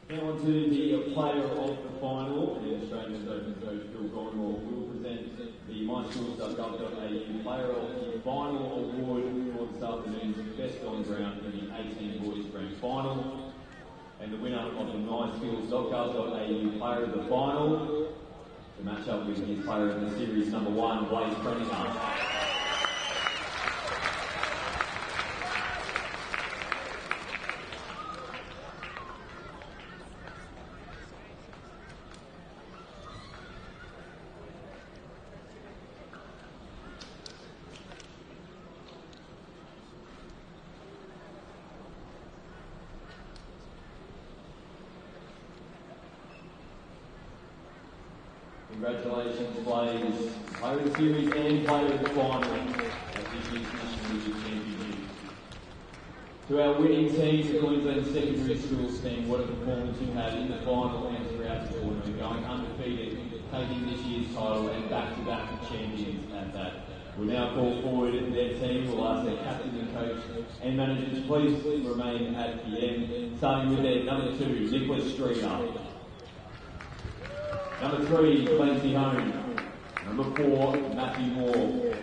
Now on to the player of the final. The Australian Open coach Phil Gonmore will present the myschools.gov.au Player of the Final Award for this afternoon's Best on Ground in the 18 Boys Grand Final. And the winner of the myschools.gov.au Player of the Final to match up with his player of the series number 1, Blaze Prendergast. Congratulations, Blaze. Player of the series and player of the final at this year's National Youth Championships. To our winning team, the Queensland Secondary Schools team, what a performance you had in the final and throughout the tournament, going undefeated, taking this year's title and back-to-back champions at that. We'll now call forward their team. We'll ask their captain and coach and managers to please remain at the end, starting with their number 2, Nicholas Streeter. Number 3, Clancy Hone. Number 4, Matthew Moore.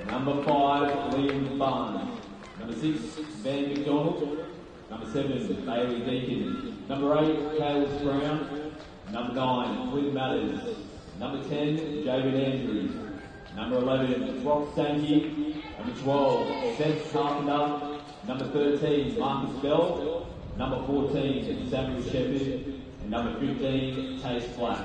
Number 5, Liam Barnes. Number 6, Van McDonald. Number 7, Bailey Deacon. Number 8, Kales Brown. Number 9, Clint Matters. Number 10, David Andrews. Number 11, Brock Sankey. Number 12, Seth Carpenter. Number 13, Marcus Bell. Number 14, Samuel Shepherd. And number 15, Tace Black.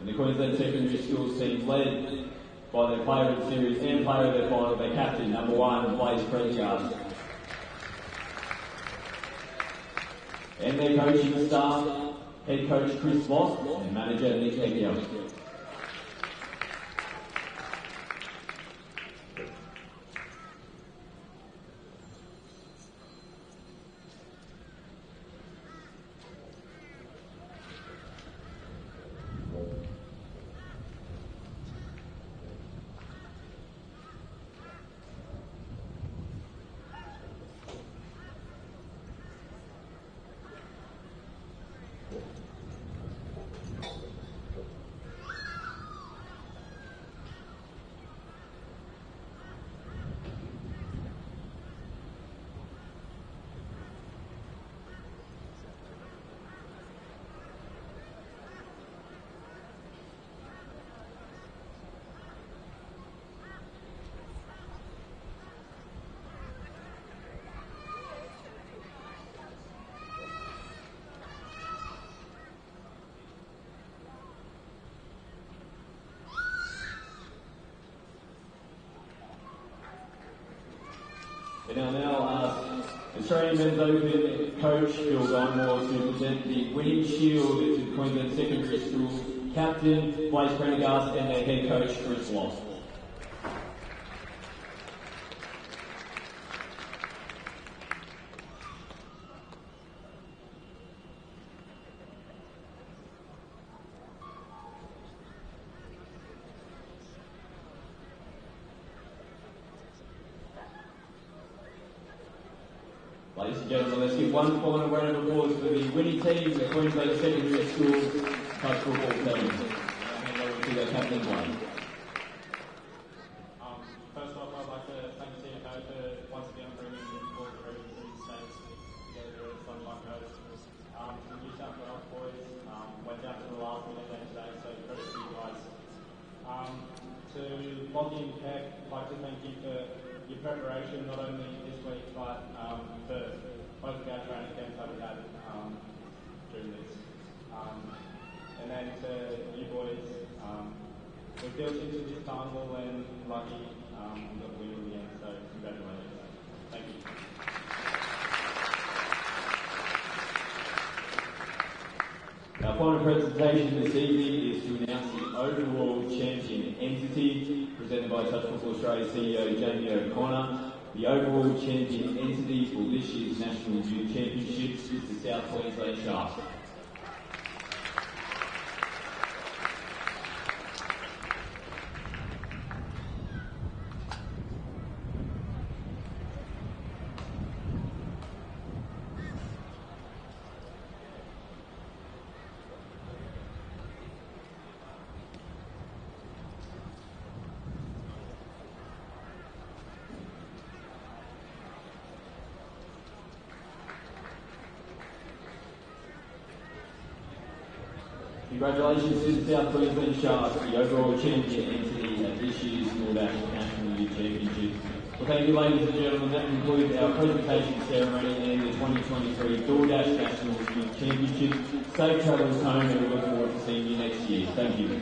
And the Queensland Secondary Schools team led by their player of the series and player of their final, their captain, number 1, Blaze Prendergast. And their coaching staff, head coach Chris Moss and manager Nick Eggio. And I'll now ask Australian Men's Open coach Phil Gilmore to present the winning shield to the Queensland Secondary School captain, Blaise Prendergast, and their head coach Chris Loss. Ladies and gentlemen, let's give one final round of applause for the winning team, the Queensland Secondary School touch football team. Hand over to their captain, Blaine. First off, I'd like to thank the CFO for once again bringing all the regions and states together at Sunshine Coast. The New South Wales boys went down to the last minute there today, so credit to you guys. To Lockie and Keck, I'd like to thank you for your preparation, not only this week, but for both of our training camps that we had during this. And then to you boys, we built into this carnival and lucky we got the win in the end, so congratulations. Thank you. Our final presentation this evening is to announce the overall champion entity, presented by Touch Football Australia CEO Jamie O'Connor. The overall champion entity for this year's National Youth Championships is the South Queensland Sharks. Congratulations to the South Queensland Sharks, the overall champion entity at this year's DoorDash National Youth Championships. Well, thank you, ladies and gentlemen. That concludes our presentation ceremony and the 2023 DoorDash National Youth Championships. Safe travels home, and we look forward to seeing you next year. Thank you.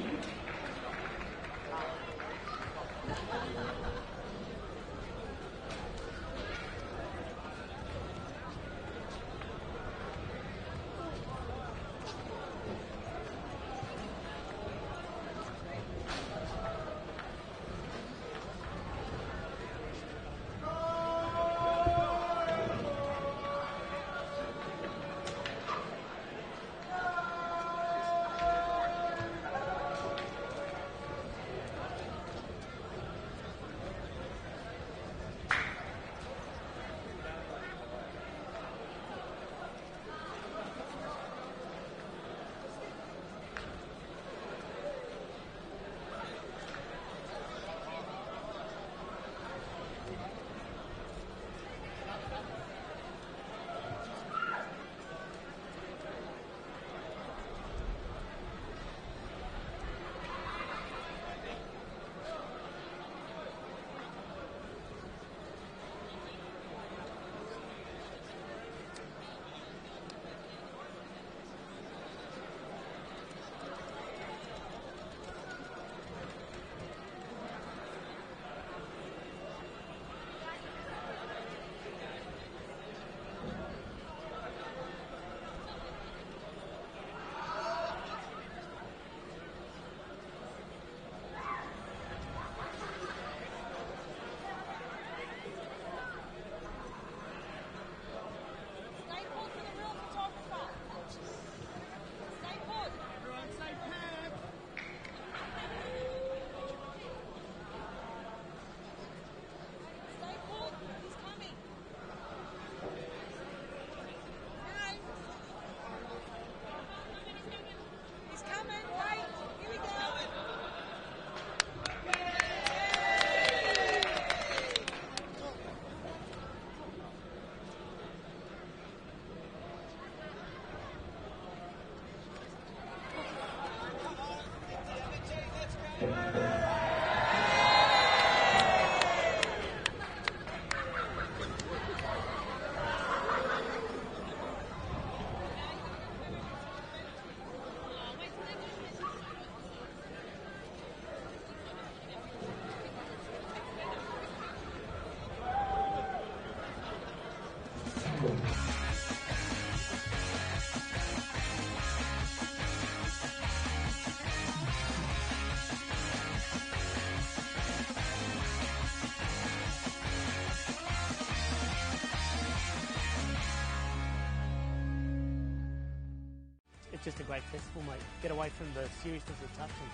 it's just a great festival, mate. Get away from the seriousness of touch and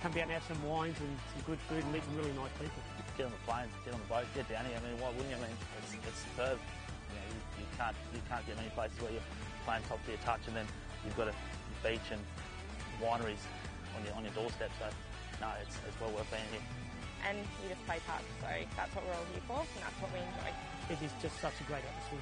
come down and have some wines and some good food and meet some really nice people. Get on the plane, get on the boat, get down here. I mean, why wouldn't you? I mean, it's superb. You know, you can't get many places where you're playing top tier touch and then you've got a beach and wineries on your doorstep. So no, it's well worth being here. And you just play touch, so that's what we're all here for, and that's what we enjoy. It is just such a great atmosphere.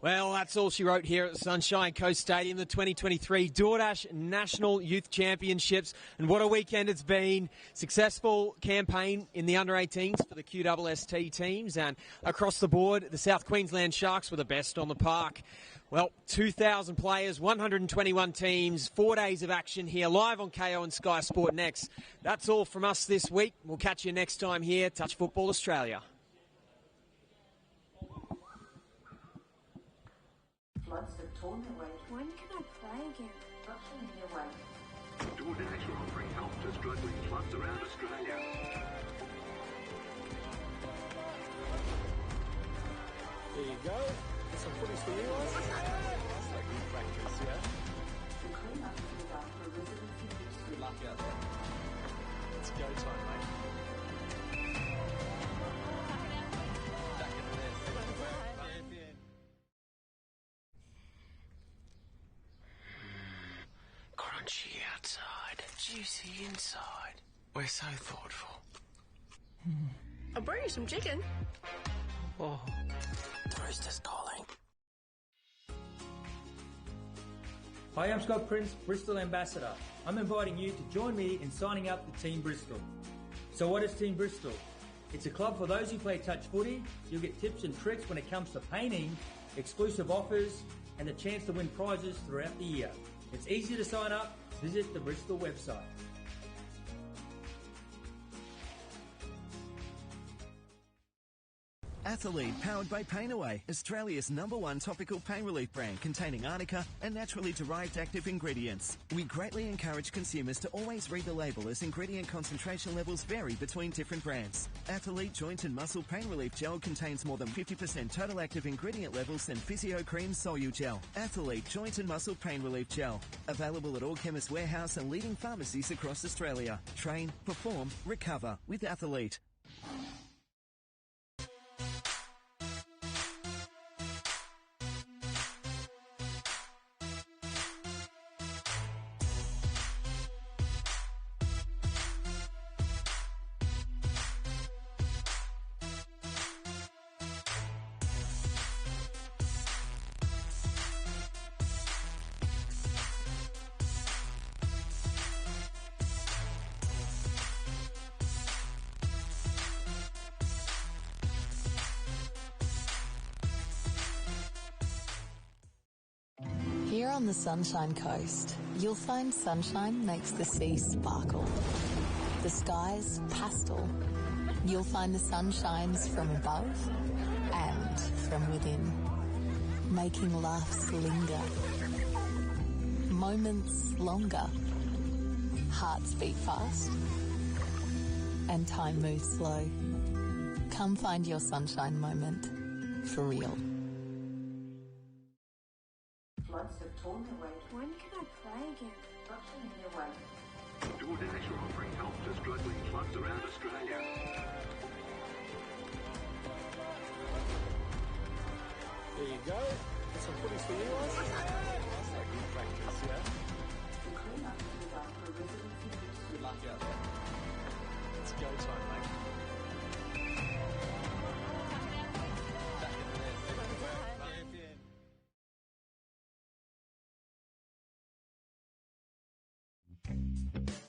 Well, that's all she wrote here at Sunshine Coast Stadium, the 2023 DoorDash National Youth Championships. And what a weekend it's been. Successful campaign in the under-18s for the QSST teams. And across the board, the South Queensland Sharks were the best on the park. Well, 2,000 players, 121 teams, 4 days of action here, live on KO and Sky Sport Next. That's all from us this week. We'll catch you next time here, Touch Football Australia. Floods of tournament weight. When can I play again? Option in your way. DoorDash are offering help to struggling clubs around Australia. There you go. Some footies for you guys. That's like good practice, yeah? The clean up is after a residency history. Good luck out there. It's go time, mate. Back in there. Crunchy outside, juicy inside. We're so thoughtful. I'll bring you some chicken. Oh, the rooster's calling. Hi, I'm Scott Prince, Bristol Ambassador. I'm inviting you to join me in signing up for Team Bristol. So what is Team Bristol? It's a club for those who play touch footy. You'll get tips and tricks when it comes to painting, exclusive offers, and the chance to win prizes throughout the year. It's easy to sign up. Visit the Bristol website. Athlete, powered by Pain Away, Australia's #1 topical pain relief brand containing arnica and naturally derived active ingredients. We greatly encourage consumers to always read the label as ingredient concentration levels vary between different brands. Athlete Joint and Muscle Pain Relief Gel contains more than 50% total active ingredient levels than Physio Cream Solute Gel. Athlete Joint and Muscle Pain Relief Gel. Available at all Chemist Warehouse and leading pharmacies across Australia. Train, perform, recover with Athlete. Here on the Sunshine Coast, you'll find sunshine makes the sea sparkle. The skies pastel. You'll find the sun shines from above and from within, making laughs linger, moments longer, hearts beat fast, and time moves slow. Come find your sunshine moment, for real. Floods of tournament weight. When can I play again? Option in your way. DoorDash are offering help to struggling clubs around Australia. There you go. Some footies for you guys. That's like good practice, yeah? Good luck out there. It's go time, mate. Back in there. Champion.